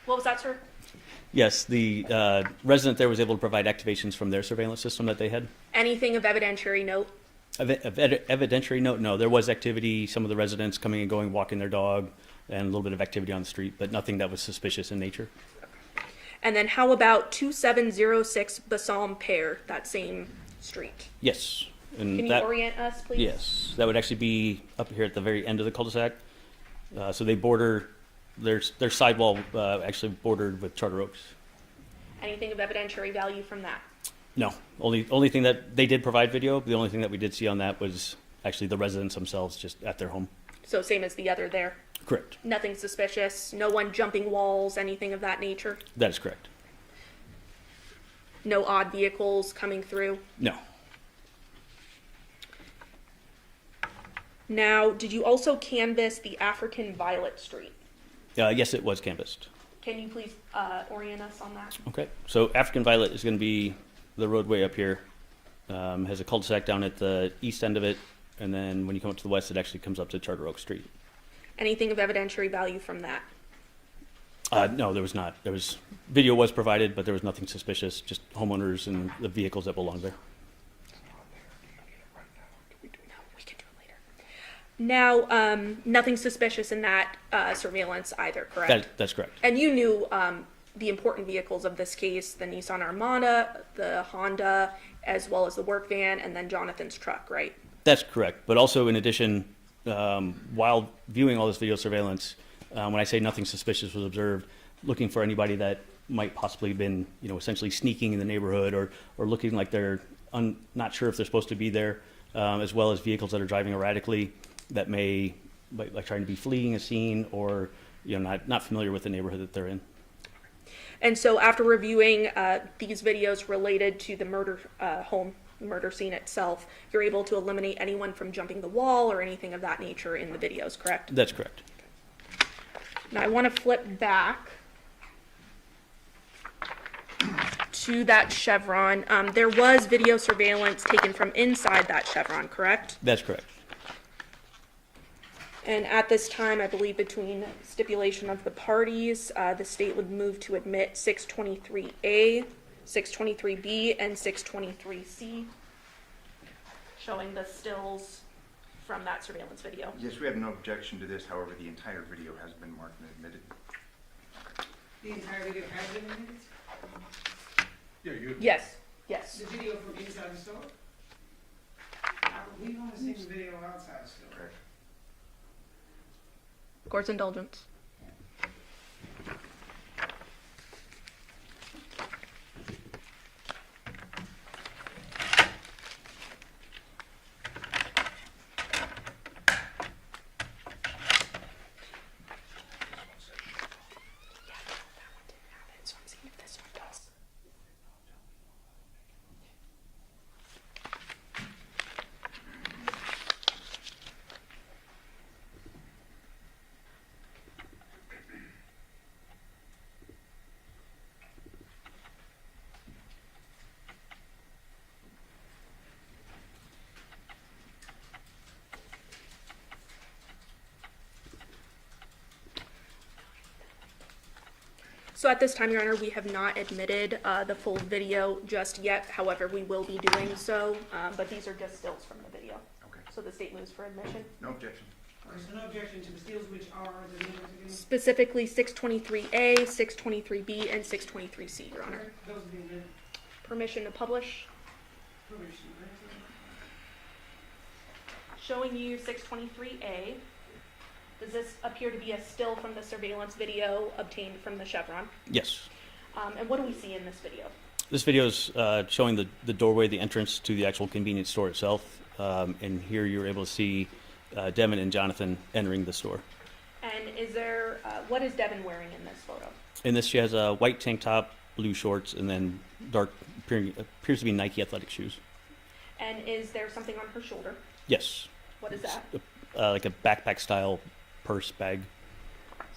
[SPEAKER 11] What was that, sir?
[SPEAKER 15] Yes, the resident there was able to provide activations from their surveillance system that they had.
[SPEAKER 11] Anything of evidentiary note?
[SPEAKER 15] Evidentiary note, no. There was activity, some of the residents coming and going, walking their dog, and a little bit of activity on the street, but nothing that was suspicious in nature.
[SPEAKER 11] And then how about 2706 Basalm Pear, that same street?
[SPEAKER 15] Yes. And
[SPEAKER 11] Can you orient us, please?
[SPEAKER 15] Yes, that would actually be up here at the very end of the cul-de-sac. So they border, their sidewall actually bordered with Charter Oaks.
[SPEAKER 11] Anything of evidentiary value from that?
[SPEAKER 15] No, only thing that they did provide video. The only thing that we did see on that was actually the residents themselves just at their home.
[SPEAKER 11] So same as the other there?
[SPEAKER 15] Correct.
[SPEAKER 11] Nothing suspicious, no one jumping walls, anything of that nature?
[SPEAKER 15] That is correct.
[SPEAKER 11] No odd vehicles coming through?
[SPEAKER 15] No.
[SPEAKER 11] Now, did you also canvass the African Violet Street?
[SPEAKER 15] Yes, it was canvassed.
[SPEAKER 11] Can you please orient us on that?
[SPEAKER 15] Okay, so African Violet is going to be the roadway up here. Has a cul-de-sac down at the east end of it, and then when you come up to the west, it actually comes up to Charter Oak Street.
[SPEAKER 11] Anything of evidentiary value from that?
[SPEAKER 15] No, there was not. Video was provided, but there was nothing suspicious, just homeowners and the vehicles that belong there.
[SPEAKER 11] Now, nothing suspicious in that surveillance either, correct?
[SPEAKER 15] That's correct.
[SPEAKER 11] And you knew the important vehicles of this case, the Nissan Armada, the Honda, as well as the work van, and then Jonathan's truck, right?
[SPEAKER 15] That's correct. But also, in addition, while viewing all this video surveillance, when I say nothing suspicious was observed, looking for anybody that might possibly have been, essentially sneaking in the neighborhood or looking like they're not sure if they're supposed to be there, as well as vehicles that are driving erratically that may, like trying to be fleeing a scene or, not familiar with the neighborhood that they're in.
[SPEAKER 11] And so after reviewing these videos related to the murder scene itself, you're able to eliminate anyone from jumping the wall or anything of that nature in the videos, correct?
[SPEAKER 15] That's correct.
[SPEAKER 11] Now I want to flip back to that chevron. There was video surveillance taken from inside that chevron, correct?
[SPEAKER 15] That's correct.
[SPEAKER 11] And at this time, I believe between stipulation of the parties, the state would move to admit 623A, 623B, and 623C, showing the stills from that surveillance video.
[SPEAKER 10] Yes, we have no objection to this. However, the entire video has been marked and admitted.
[SPEAKER 2] The entire video has been admitted?
[SPEAKER 3] Yeah,
[SPEAKER 11] Yes, yes.
[SPEAKER 2] The video from inside the store? We've only seen the video outside the store.
[SPEAKER 10] Correct.
[SPEAKER 11] Court's indulgence. So at this time, Your Honor, we have not admitted the full video just yet. However, we will be doing so, but these are just stills from the video.
[SPEAKER 10] Okay.
[SPEAKER 11] So the state moves for admission.
[SPEAKER 10] No objection.
[SPEAKER 2] All right, so no objection to the stills, which are the numbers again?
[SPEAKER 11] Specifically 623A, 623B, and 623C, Your Honor.
[SPEAKER 2] Those are being read.
[SPEAKER 11] Permission to publish.
[SPEAKER 2] Permission granted.
[SPEAKER 11] Showing you 623A. Does this appear to be a still from the surveillance video obtained from the Chevron?
[SPEAKER 15] Yes.
[SPEAKER 11] And what do we see in this video?
[SPEAKER 15] This video is showing the doorway, the entrance to the actual convenience store itself. And here you're able to see Devyn and Johnathan entering the store.
[SPEAKER 11] And is there, what is Devyn wearing in this photo?
[SPEAKER 15] In this, she has a white tank top, blue shorts, and then dark, appears to be Nike athletic shoes.
[SPEAKER 11] And is there something on her shoulder?
[SPEAKER 15] Yes.
[SPEAKER 11] What is that?
[SPEAKER 15] Like a backpack style purse bag.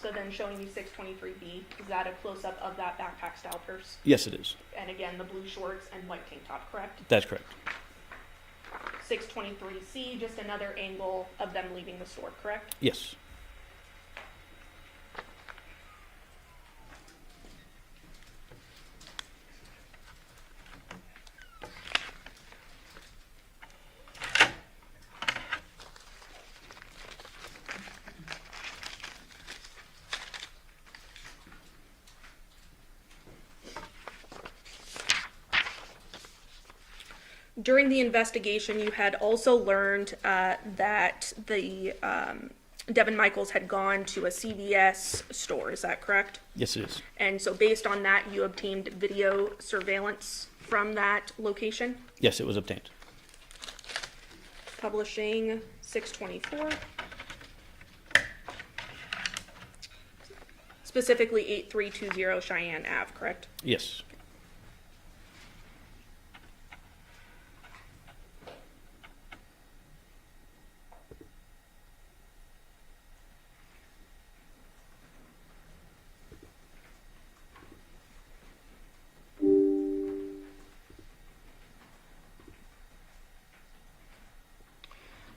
[SPEAKER 11] So then showing you 623B, is that a close-up of that backpack style purse?
[SPEAKER 15] Yes, it is.
[SPEAKER 11] And again, the blue shorts and white tank top, correct?
[SPEAKER 15] That's correct.
[SPEAKER 11] 623C, just another angle of them leaving the store, correct?
[SPEAKER 15] Yes.
[SPEAKER 11] During the investigation, you had also learned that the Devyn Michaels had gone to a CVS store, is that correct?
[SPEAKER 15] Yes, it is.
[SPEAKER 11] And so based on that, you obtained video surveillance from that location?
[SPEAKER 15] Yes, it was obtained.
[SPEAKER 11] Publishing 624. Specifically 8320 Cheyenne Ave, correct?
[SPEAKER 15] Yes.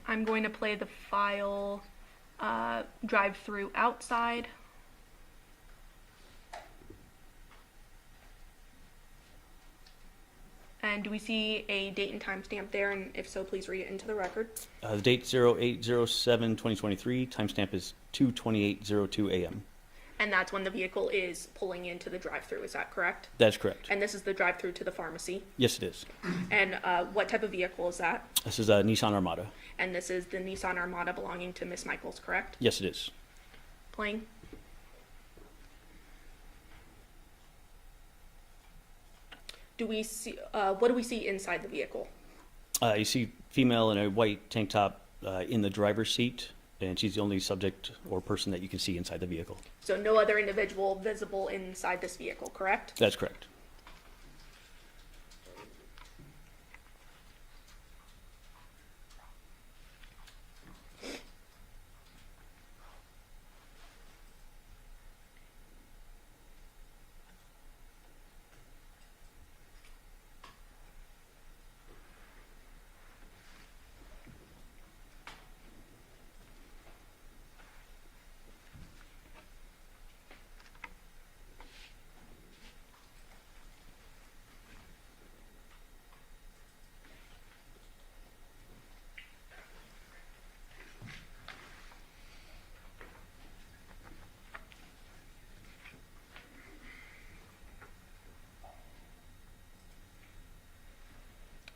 [SPEAKER 11] I'm going to play the file drive-through outside. And do we see a date and time stamp there? And if so, please read it into the record.
[SPEAKER 15] The date 08/07/2023. Timestamp is 2:28:02 a.m.
[SPEAKER 11] And that's when the vehicle is pulling into the drive-through, is that correct?
[SPEAKER 15] That's correct.
[SPEAKER 11] And this is the drive-through to the pharmacy?
[SPEAKER 15] Yes, it is.
[SPEAKER 11] And what type of vehicle is that?
[SPEAKER 15] This is a Nissan Armada.
[SPEAKER 11] And this is the Nissan Armada belonging to Miss Michaels, correct?
[SPEAKER 15] Yes, it is.
[SPEAKER 11] Playing. Do we see, what do we see inside the vehicle?
[SPEAKER 15] You see female in a white tank top in the driver's seat, and she's the only subject or person that you can see inside the vehicle.
[SPEAKER 11] So no other individual visible inside this vehicle, correct?
[SPEAKER 15] That's correct.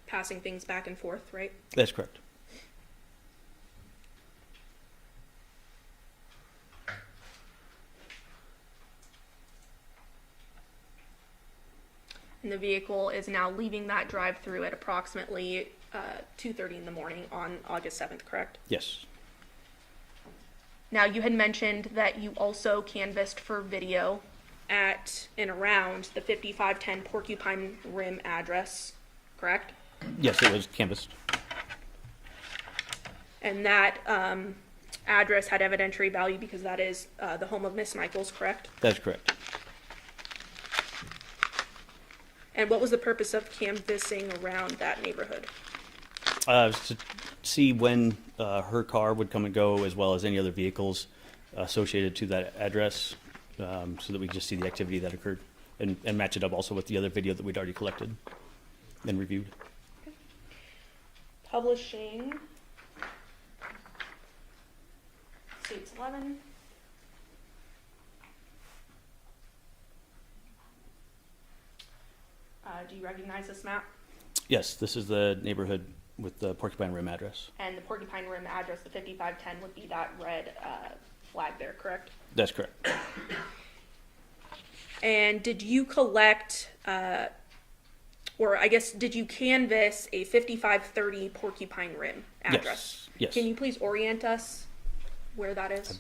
[SPEAKER 11] Passing things back and forth, right?
[SPEAKER 15] That's correct.
[SPEAKER 11] And the vehicle is now leaving that drive-through at approximately 2:30 in the morning on August 7th, correct?
[SPEAKER 15] Yes.
[SPEAKER 11] Now, you had mentioned that you also canvassed for video at and around the 5510 Porcupine Rim address, correct?
[SPEAKER 15] Yes, it was canvassed.
[SPEAKER 11] And that address had evidentiary value because that is the home of Miss Michaels, correct?
[SPEAKER 15] That's correct.
[SPEAKER 11] And what was the purpose of canvassing around that neighborhood?
[SPEAKER 15] To see when her car would come and go, as well as any other vehicles associated to that address. so that we just see the activity that occurred and match it up also with the other video that we'd already collected and reviewed.
[SPEAKER 11] Publishing. States 11. Do you recognize this map?
[SPEAKER 15] Yes, this is the neighborhood with the Porcupine Rim address.
[SPEAKER 11] And the Porcupine Rim address, the 5510, would be that red flag there, correct?
[SPEAKER 15] That's correct.
[SPEAKER 11] And did you collect, or I guess, did you canvass a 5530 Porcupine Rim address?
[SPEAKER 15] Yes.
[SPEAKER 11] Can you please orient us where that is?
[SPEAKER 15] I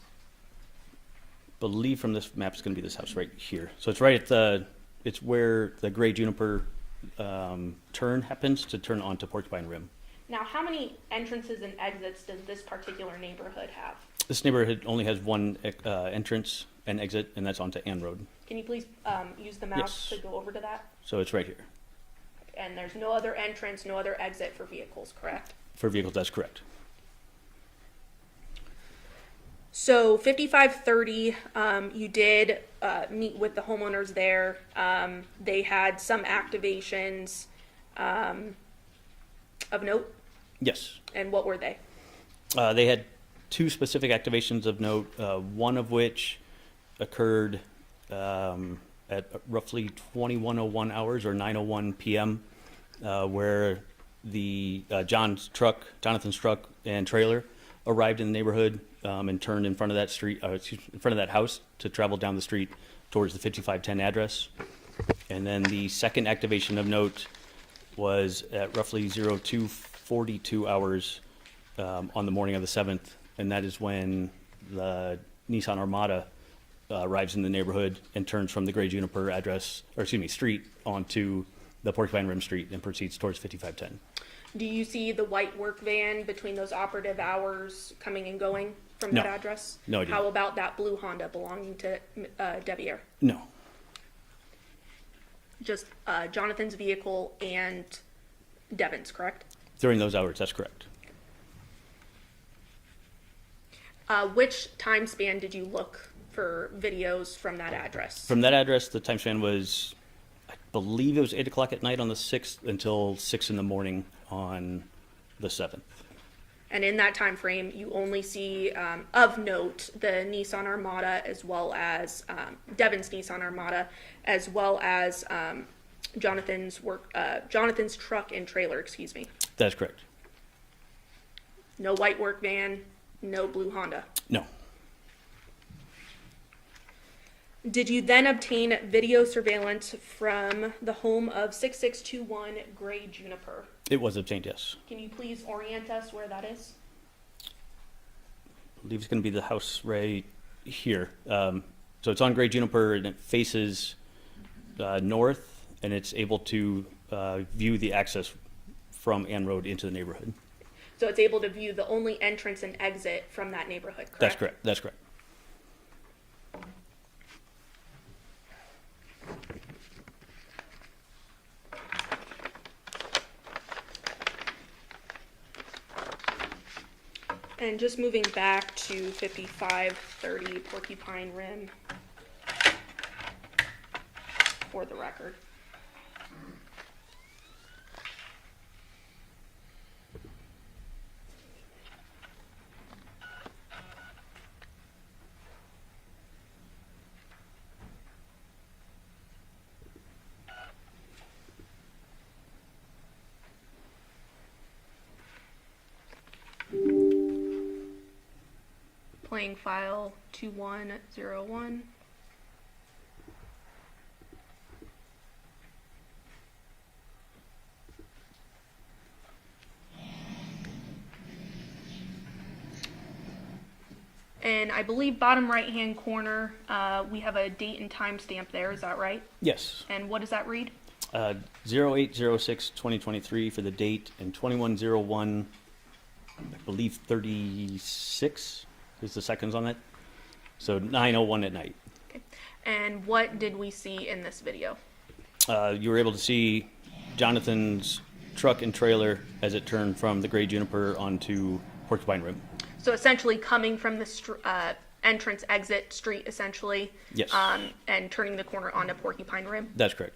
[SPEAKER 15] believe from this map it's going to be this house right here. So it's right at it's where the gray juniper turn happens to turn onto Porcupine Rim.
[SPEAKER 11] Now, how many entrances and exits does this particular neighborhood have?
[SPEAKER 15] This neighborhood only has one entrance and exit, and that's onto Ann Road.
[SPEAKER 11] Can you please use the mouse to go over to that?
[SPEAKER 15] So it's right here.
[SPEAKER 11] And there's no other entrance, no other exit for vehicles, correct?
[SPEAKER 15] For vehicles, that's correct.
[SPEAKER 11] So 5530, you did meet with the homeowners there. They had some activations of note?
[SPEAKER 15] Yes.
[SPEAKER 11] And what were they?
[SPEAKER 15] They had two specific activations of note, one of which occurred at roughly 21:01 hours or 9:01 p.m., where the Johnathan's truck and trailer arrived in the neighborhood and turned in front of that street, in front of that house to travel down the street towards the 5510 address. And then the second activation of note was at roughly 02:42 hours on the morning of the 7th, and that is when the Nissan Armada arrives in the neighborhood and turns from the Gray Juniper street onto the Porcupine Rim Street and proceeds towards 5510.
[SPEAKER 11] Do you see the white work van between those operative hours coming and going from that address?
[SPEAKER 15] No, I do not.
[SPEAKER 11] How about that blue Honda belonging to Deviere?
[SPEAKER 15] No.
[SPEAKER 11] Just Jonathan's vehicle and Devyn's, correct?
[SPEAKER 15] During those hours, that's correct.
[SPEAKER 11] Which time span did you look for videos from that address?
[SPEAKER 15] From that address, the time span was, I believe it was 8 o'clock at night on the 6th until 6 in the morning on the 7th.
[SPEAKER 11] And in that time frame, you only see, of note, the Nissan Armada, as well as Devyn's Nissan Armada, as well as Jonathan's truck and trailer. Excuse me.
[SPEAKER 15] That's correct.
[SPEAKER 11] No white work van, no blue Honda.
[SPEAKER 15] No.
[SPEAKER 11] Did you then obtain video surveillance from the home of 6621 Gray Juniper?
[SPEAKER 15] It was obtained, yes.
[SPEAKER 11] Can you please orient us where that is?
[SPEAKER 15] I believe it's going to be the house right here. So it's on Gray Juniper and it faces north, and it's able to view the access from Ann Road into the neighborhood.
[SPEAKER 11] So it's able to view the only entrance and exit from that neighborhood, correct?
[SPEAKER 15] That's correct. That's correct.
[SPEAKER 11] And just moving back to 5530 Porcupine Rim for the record. Playing file 2101. And I believe bottom right hand corner, we have a date and time stamp there, is that right?
[SPEAKER 15] Yes.
[SPEAKER 11] And what does that read?
[SPEAKER 15] 08/06/2023 for the date, and 2101, I believe 36 is the seconds on that. So 9:01 at night.
[SPEAKER 11] Okay. And what did we see in this video?
[SPEAKER 15] You were able to see Jonathan's truck and trailer as it turned from the Gray Juniper onto Porcupine Rim.
[SPEAKER 11] So essentially coming from the entrance exit street essentially.
[SPEAKER 15] Yes.
[SPEAKER 11] And turning the corner onto Porcupine Rim.
[SPEAKER 15] That's correct.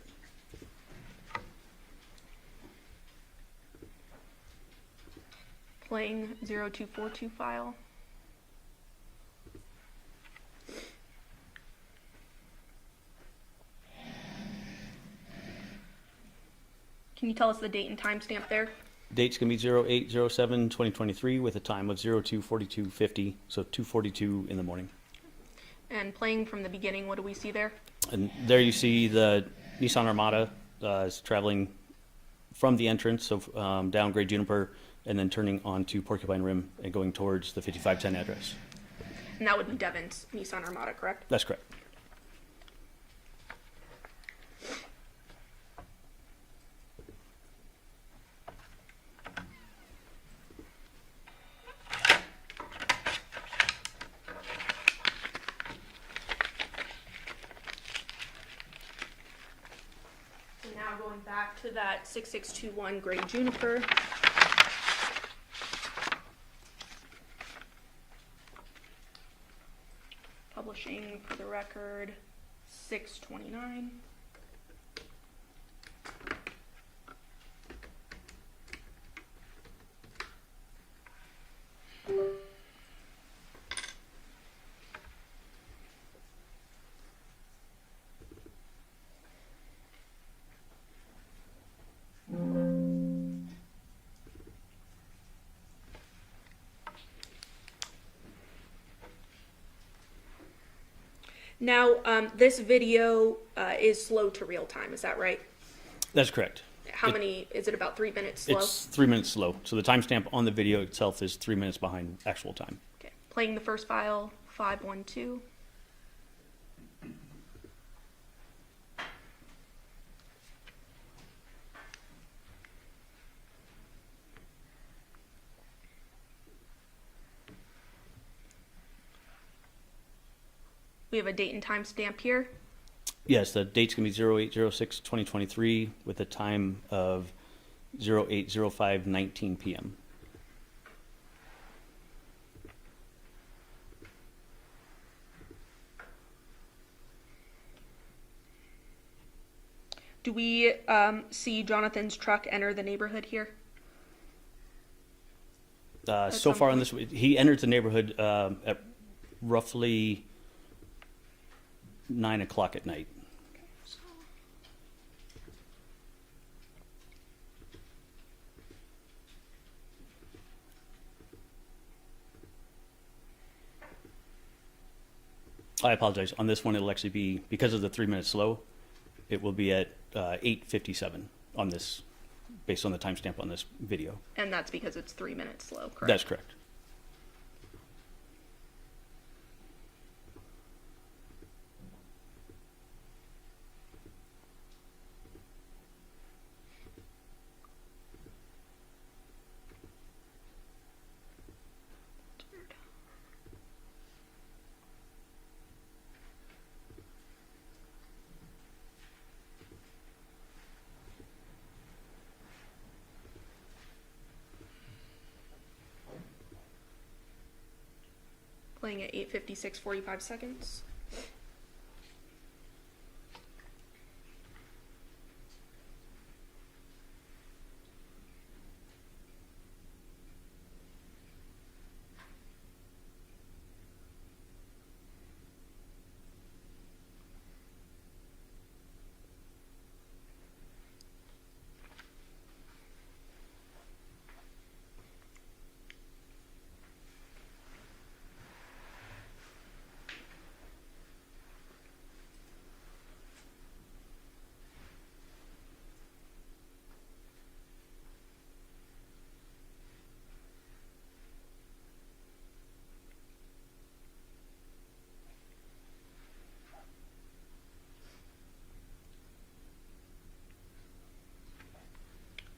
[SPEAKER 11] Playing 0242 file. Can you tell us the date and timestamp there?
[SPEAKER 15] Date's going to be 08/07/2023 with a time of 02/42/50, so 2:42 in the morning.
[SPEAKER 11] And playing from the beginning, what do we see there?
[SPEAKER 15] And there you see the Nissan Armada is traveling from the entrance of down Great Juniper and then turning onto Porcupine Rim and going towards the 5510 address.
[SPEAKER 11] And that would be Devyn's Nissan Armada, correct?
[SPEAKER 15] That's correct.
[SPEAKER 11] So now going back to that 6621 Great Juniper. Publishing for the record 629. Now, this video is slow to real time, is that right?
[SPEAKER 15] That's correct.
[SPEAKER 11] How many, is it about 3 minutes slow?
[SPEAKER 15] It's 3 minutes slow. So the timestamp on the video itself is 3 minutes behind actual time.
[SPEAKER 11] Okay, playing the first file, 512. We have a date and time stamp here.
[SPEAKER 15] Yes, the date's going to be 08/06/2023 with a time of 08/05/19 p.m.
[SPEAKER 11] Do we see Jonathan's truck enter the neighborhood here?
[SPEAKER 15] So far on this, he entered the neighborhood at roughly 9 o'clock at night. I apologize. On this one, it'll actually be, because of the 3 minutes slow, it will be at 8:57 on this, based on the timestamp on this video.
[SPEAKER 11] And that's because it's 3 minutes slow, correct?
[SPEAKER 15] That's correct.
[SPEAKER 11] Playing at 8:56, 45 seconds.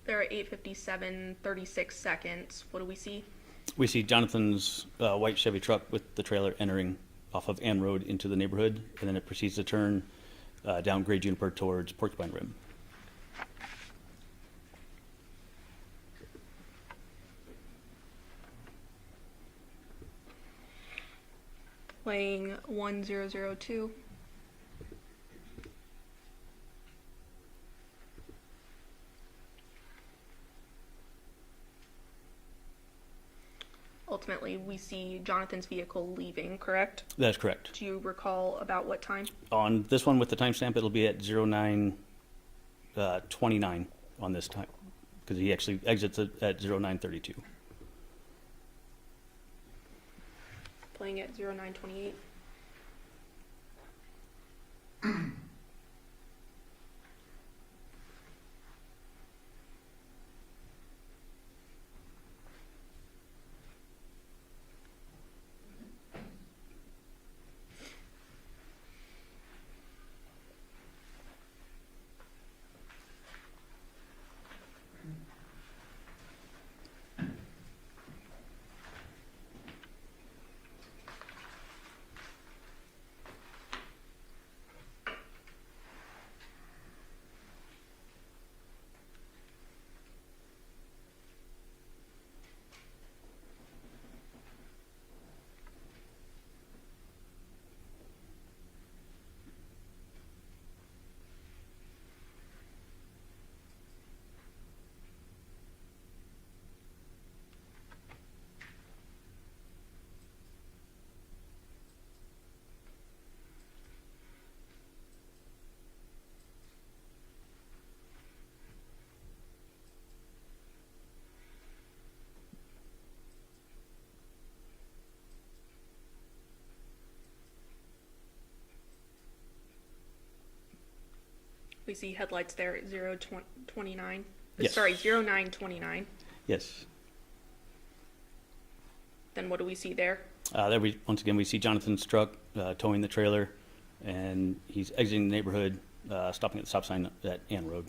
[SPEAKER 11] They're at 8:57, 36 seconds. What do we see?
[SPEAKER 15] We see Jonathan's white Chevy truck with the trailer entering off of Ann Road into the neighborhood, and then it proceeds to turn down Great Juniper towards Porcupine Rim.
[SPEAKER 11] Playing 1002. Ultimately, we see Jonathan's vehicle leaving, correct?
[SPEAKER 15] That's correct.
[SPEAKER 11] Do you recall about what time?
[SPEAKER 15] On this one with the timestamp, it'll be at 09:29 on this time, because he actually exits at 09:32.
[SPEAKER 11] Playing at 0928. We see headlights there at 029.
[SPEAKER 15] Yes.
[SPEAKER 11] Sorry, 0929.
[SPEAKER 15] Yes.
[SPEAKER 11] Then what do we see there?
[SPEAKER 15] There once again we see Jonathan's truck towing the trailer, and he's exiting the neighborhood, stopping at the stop sign at Ann Road.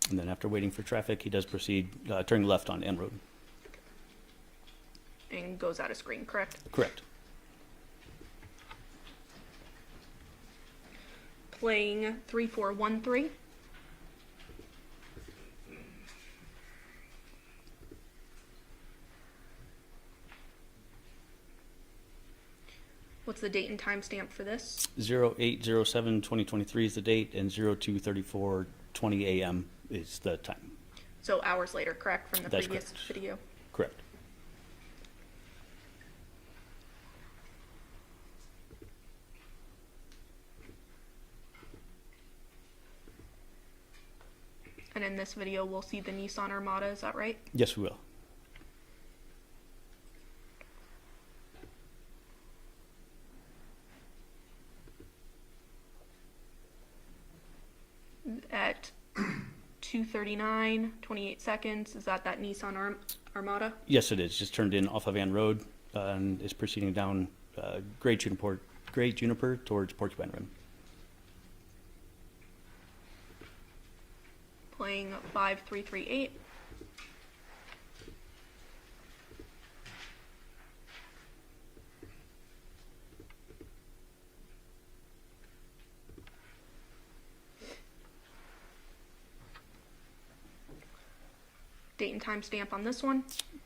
[SPEAKER 15] And then after waiting for traffic, he does proceed turning left on N Road.
[SPEAKER 11] And goes out of screen, correct?
[SPEAKER 15] Correct.
[SPEAKER 11] Playing 3413. What's the date and time stamp for this?
[SPEAKER 15] 08/07/2023 is the date, and 02/34/20 a.m. is the time.
[SPEAKER 11] So hours later, correct, from the
[SPEAKER 15] That's
[SPEAKER 11] previous
[SPEAKER 15] correct.
[SPEAKER 11] video?
[SPEAKER 15] Correct.
[SPEAKER 11] And in this video, we'll see the Nissan Armada, is that right?
[SPEAKER 15] Yes, we will.
[SPEAKER 11] At 2:39, 28 seconds, is that Nissan Armada?
[SPEAKER 15] Yes, it is. Just turned in off of Ann Road and is proceeding down Great Juniper towards Porcupine Rim.
[SPEAKER 11] Playing 5338. Date and time stamp on this one.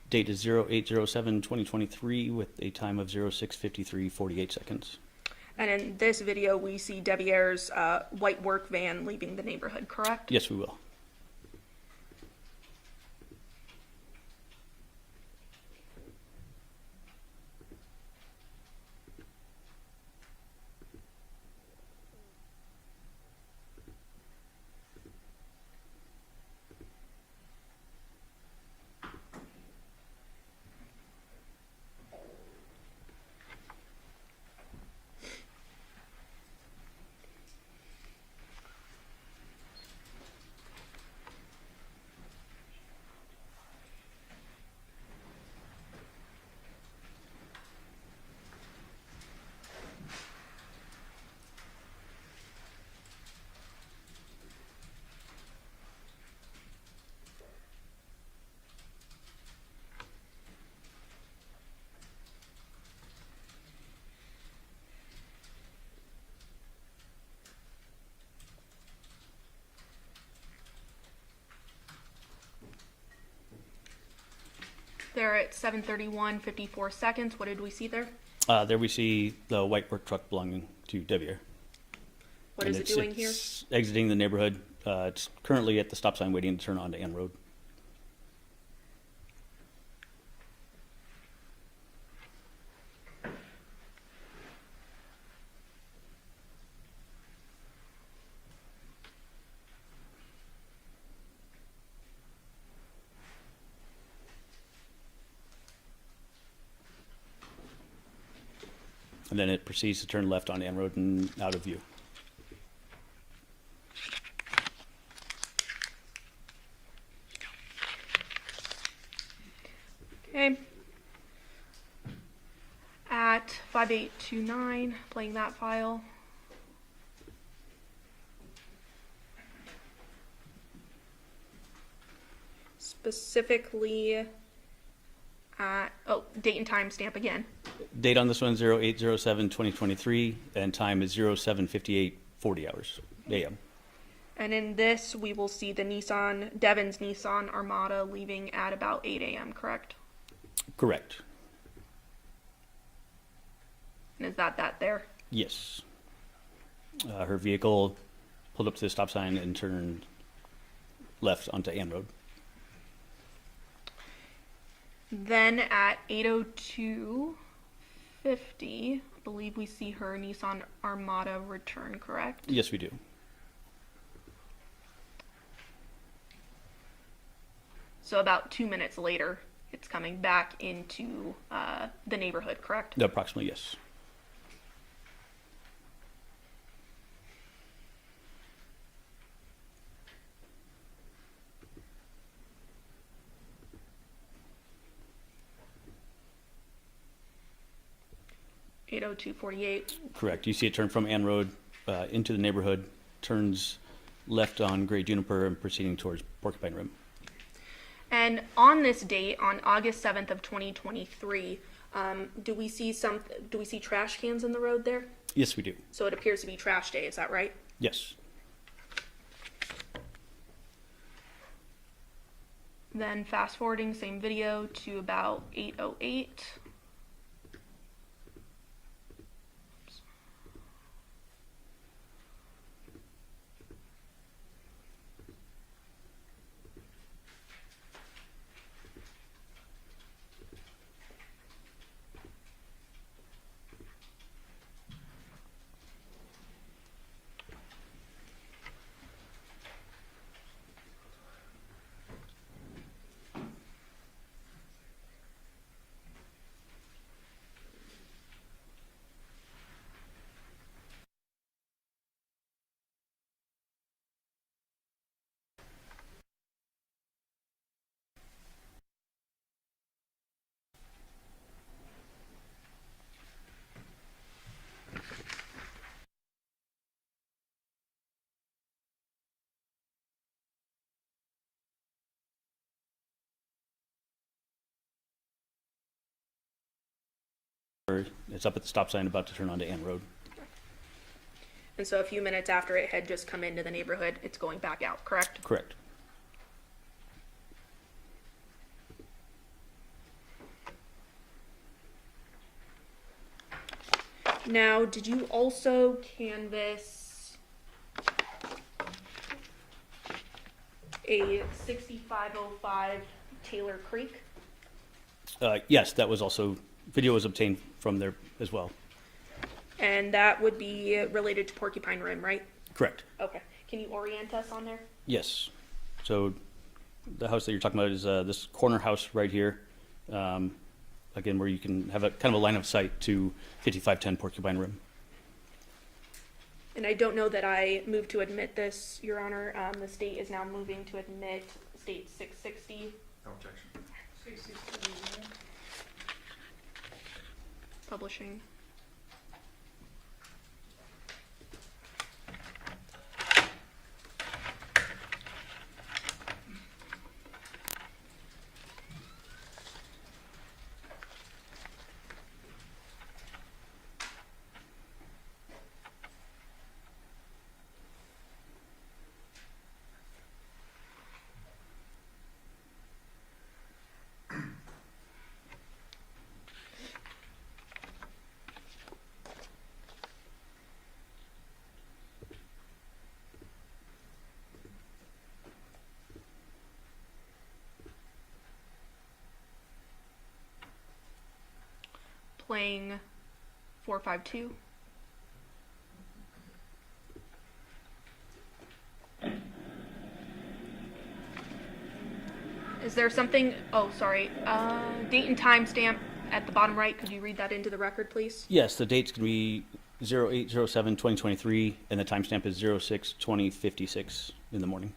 [SPEAKER 15] Date is 08/07/2023 with a time of 06:53:48 seconds.
[SPEAKER 11] And in this video, we see Deviere's white work van leaving the neighborhood, correct?
[SPEAKER 15] Yes, we will.
[SPEAKER 11] There at 7:31:54 seconds. What did we see there?
[SPEAKER 15] There we see the white work truck belonging to Deviere.
[SPEAKER 11] What is it doing here?
[SPEAKER 15] It's exiting the neighborhood. It's currently at the stop sign waiting to turn onto Ann Road. And then it proceeds to turn left on Ann Road and out of view.
[SPEAKER 11] Okay. At 5829, playing that file. Specifically at, date and time stamp again.
[SPEAKER 15] Date on this one, 08/07/2023, and time is 07:58, 40 hours, a.m.
[SPEAKER 11] And in this, we will see the Devyn's Nissan Armada leaving at about 8 a.m., correct?
[SPEAKER 15] Correct.
[SPEAKER 11] And is that there?
[SPEAKER 15] Yes. Her vehicle pulled up to the stop sign and turned left onto Ann Road.
[SPEAKER 11] Then at 8:02:50, I believe we see her Nissan Armada return, correct?
[SPEAKER 15] Yes, we do.
[SPEAKER 11] So about 2 minutes later, it's coming back into the neighborhood, correct?
[SPEAKER 15] Approximately, yes.
[SPEAKER 11] (8:02:48).
[SPEAKER 15] Correct. You see it turn from Ann Road into the neighborhood, turns left on Gray Juniper and proceeding towards Porcupine Rim.
[SPEAKER 11] And on this date, on August 7th of 2023, do we see trash cans in the road there?
[SPEAKER 15] Yes, we do.
[SPEAKER 11] So it appears to be trash day, is that right?
[SPEAKER 15] Yes.
[SPEAKER 11] Then fast forwarding, same video to about 8:08.
[SPEAKER 15] It's up at the stop sign about to turn onto Ann Road.
[SPEAKER 11] And so a few minutes after it had just come into the neighborhood, it's going back out, correct?
[SPEAKER 15] Correct.
[SPEAKER 11] Now, did you also canvass a 6505 Taylor Creek?
[SPEAKER 15] Yes, that was also, video was obtained from there as well.
[SPEAKER 11] And that would be related to Porcupine Rim, right?
[SPEAKER 15] Correct.
[SPEAKER 11] Okay. Can you orient us on there?
[SPEAKER 15] Yes. So the house that you're talking about is this corner house right here. Again, where you can have a kind of a line of sight to 5510 Porcupine Rim.
[SPEAKER 11] And I don't know that I moved to admit this, Your Honor. The state is now moving to admit State 660.
[SPEAKER 3] No objection.
[SPEAKER 11] Publishing. Playing 452. Is there something, oh, sorry, date and time stamp at the bottom right? Could you read that into the record, please?
[SPEAKER 15] Yes, the date's going to be 08/07/2023, and the timestamp is 06/2056 in the morning.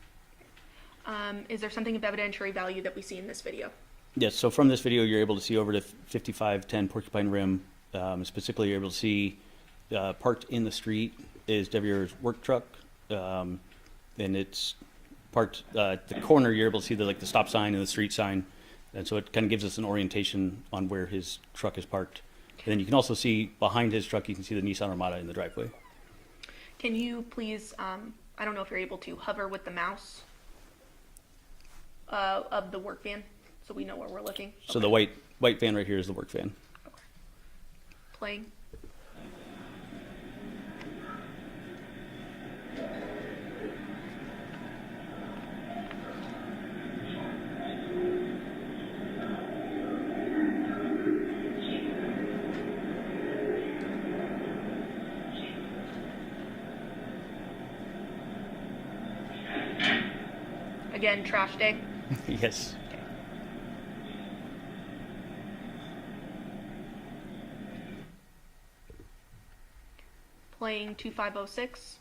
[SPEAKER 11] Is there something of evidentiary value that we see in this video?
[SPEAKER 15] Yes, so from this video, you're able to see over to 5510 Porcupine Rim. Specifically, you're able to see parked in the street is Deviere's work truck, and it's parked at the corner. You're able to see the stop sign and the street sign, and so it kind of gives us an orientation on where his truck is parked. And then you can also see behind his truck, you can see the Nissan Armada in the driveway.
[SPEAKER 11] Can you please, I don't know if you're able to hover with the mouse of the work van so we know where we're looking?
[SPEAKER 15] So the white van right here is the work van.
[SPEAKER 11] Okay. Playing. Again, trash day.
[SPEAKER 15] Yes.
[SPEAKER 11] Okay. Playing 2506.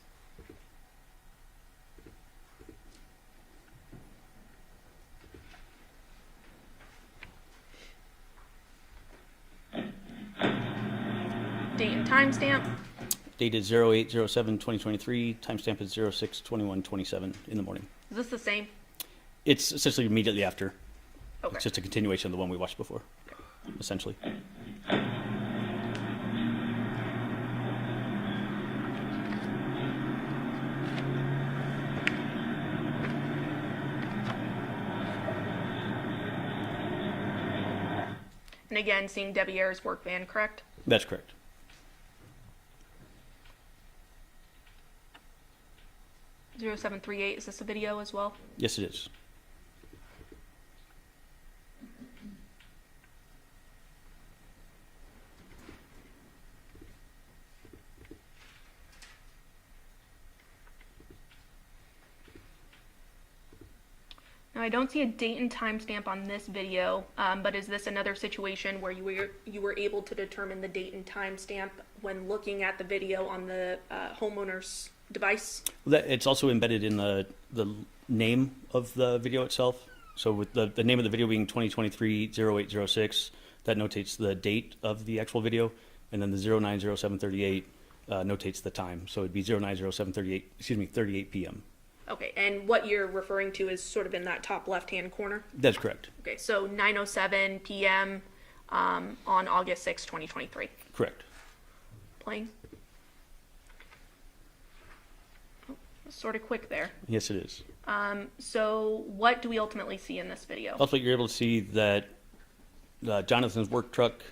[SPEAKER 11] Date and timestamp.
[SPEAKER 15] Dated 08/07/2023. Timestamp is 06/21/27 in the morning.
[SPEAKER 11] Is this the same?
[SPEAKER 15] It's essentially immediately after.
[SPEAKER 11] Okay.
[SPEAKER 15] It's just a continuation of the one we watched before, essentially.
[SPEAKER 11] And again, seeing Deviere's work van, correct?
[SPEAKER 15] That's correct.
[SPEAKER 11] .0738, is this a video as well?
[SPEAKER 15] Yes, it is.
[SPEAKER 11] Now, I don't see a date and timestamp on this video, but is this another situation where you were able to determine the date and timestamp when looking at the video on the homeowner's device?
[SPEAKER 15] It's also embedded in the name of the video itself. So with the name of the video being 2023-0806, that notates the date of the actual video, and then the 09/07/38 notates the time. So it'd be 09/07/38, 38 p.m.
[SPEAKER 11] Okay, and what you're referring to is sort of in that top left-hand corner?
[SPEAKER 15] That's correct.
[SPEAKER 11] Okay, so 9:07 p.m. On August 6, 2023.
[SPEAKER 15] Correct.
[SPEAKER 11] Playing. Oh, sort of quick there.
[SPEAKER 15] Yes, it is.
[SPEAKER 11] So what do we ultimately see in this video?
[SPEAKER 15] Also, you're able to see that Jonathan's work truck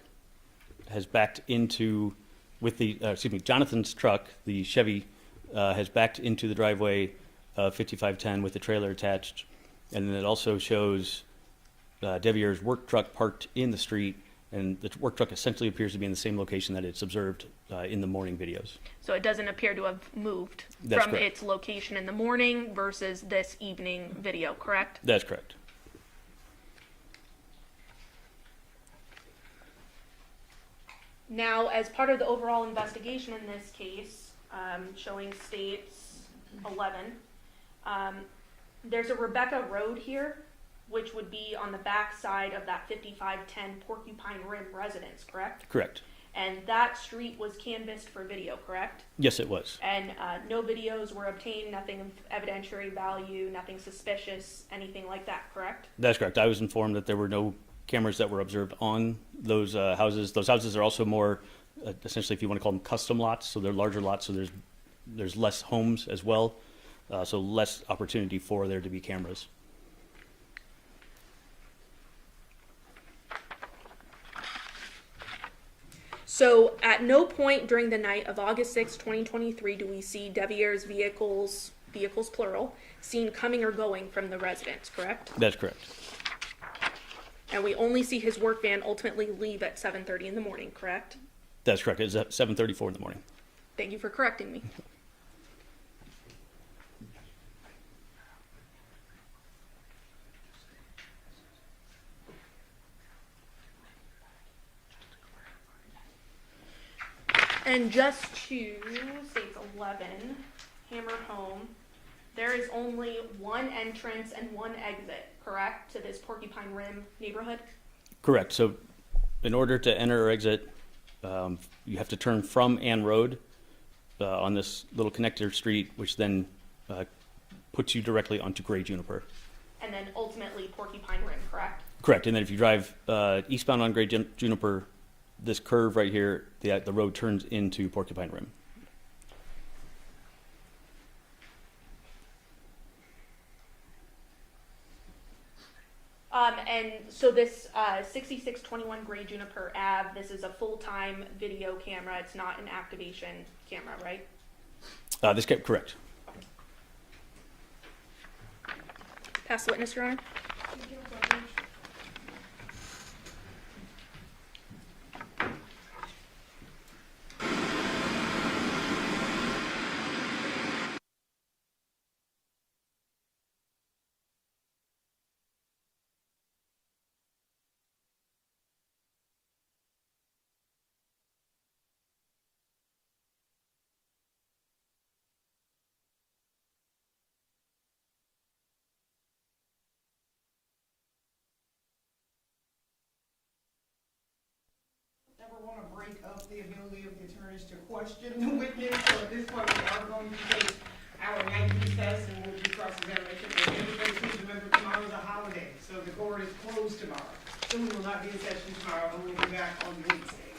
[SPEAKER 15] has backed into, Jonathan's truck, the Chevy, has backed into the driveway 5510 with the trailer attached. And then it also shows Deviere's work truck parked in the street, and the work truck essentially appears to be in the same location that it's observed in the morning videos.
[SPEAKER 11] So it doesn't appear to have moved
[SPEAKER 15] That's
[SPEAKER 11] from
[SPEAKER 15] correct.
[SPEAKER 11] its location in the morning versus this evening video, correct?
[SPEAKER 15] That's correct.
[SPEAKER 11] Now, as part of the overall investigation in this case, showing states 11, there's a Rebecca Road here, which would be on the back side of that 5510 Porcupine Rim residence, correct?
[SPEAKER 15] Correct.
[SPEAKER 11] And that street was canvassed for video, correct?
[SPEAKER 15] Yes, it was.
[SPEAKER 11] And no videos were obtained, nothing of evidentiary value, nothing suspicious, anything like that, correct?
[SPEAKER 15] That's correct. I was informed that there were no cameras that were observed on those houses. Those houses are also more, essentially, if you want to call them custom lots, so they're larger lots, so there's less homes as well, so less opportunity for there to be cameras.
[SPEAKER 11] So at no point during the night of August 6, 2023, do we see Deviere's vehicles plural, seen coming or going from the residence, correct?
[SPEAKER 15] That's correct.
[SPEAKER 11] And we only see his work van ultimately leave at 7:30 in the morning, correct?
[SPEAKER 15] That's correct. It's at 7:34 in the morning.
[SPEAKER 11] Thank you for correcting me. And just to states 11, hammered home, there is only one entrance and one exit, correct, to this Porcupine Rim neighborhood?
[SPEAKER 15] Correct. So in order to enter or exit, you have to turn from Ann Road on this little connector street, which then puts you directly onto Gray Juniper.
[SPEAKER 11] And then ultimately Porcupine Rim, correct?
[SPEAKER 15] Correct. And then if you drive eastbound on Gray Juniper, this curve right here, the road turns into Porcupine Rim.
[SPEAKER 11] And so this 6621 Gray Juniper Ave, this is a full-time video camera. It's not an activation camera, right?
[SPEAKER 15] Correct.
[SPEAKER 11] Pass the witness, Your Honor.
[SPEAKER 2] Never want to break up the ability of the attorneys to question the witness, so at this point we are going to take our night recess and we'll do cross-examination. And everybody please remember tomorrow is a holiday, so the court is closed tomorrow. So we will not be in session tomorrow and we'll be back on Wednesday.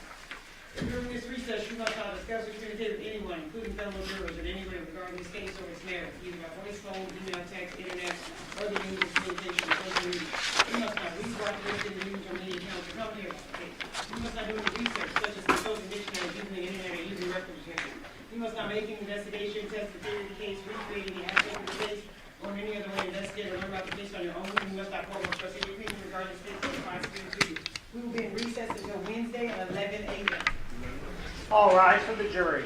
[SPEAKER 2] During this recess, you must not discuss or communicate with anyone, including fellow jurors, in any way regarding this case or its merit, either by voice, phone, email, text, internet, or the means of communication, social media. You must not read, write, listen to news or media accounts or company about the case. You must not do any research, such as consulting dictionaries, using the internet, or using reference checks. You must not make any investigation, test the theory of the case, recreate any aspect of the case, or in any other way investigate or learn about the case on your own. You must not form or express any opinion regarding the case or the prosecutor to you. We will be in recess until Wednesday at 11 a.m.
[SPEAKER 14] All rise for the jury.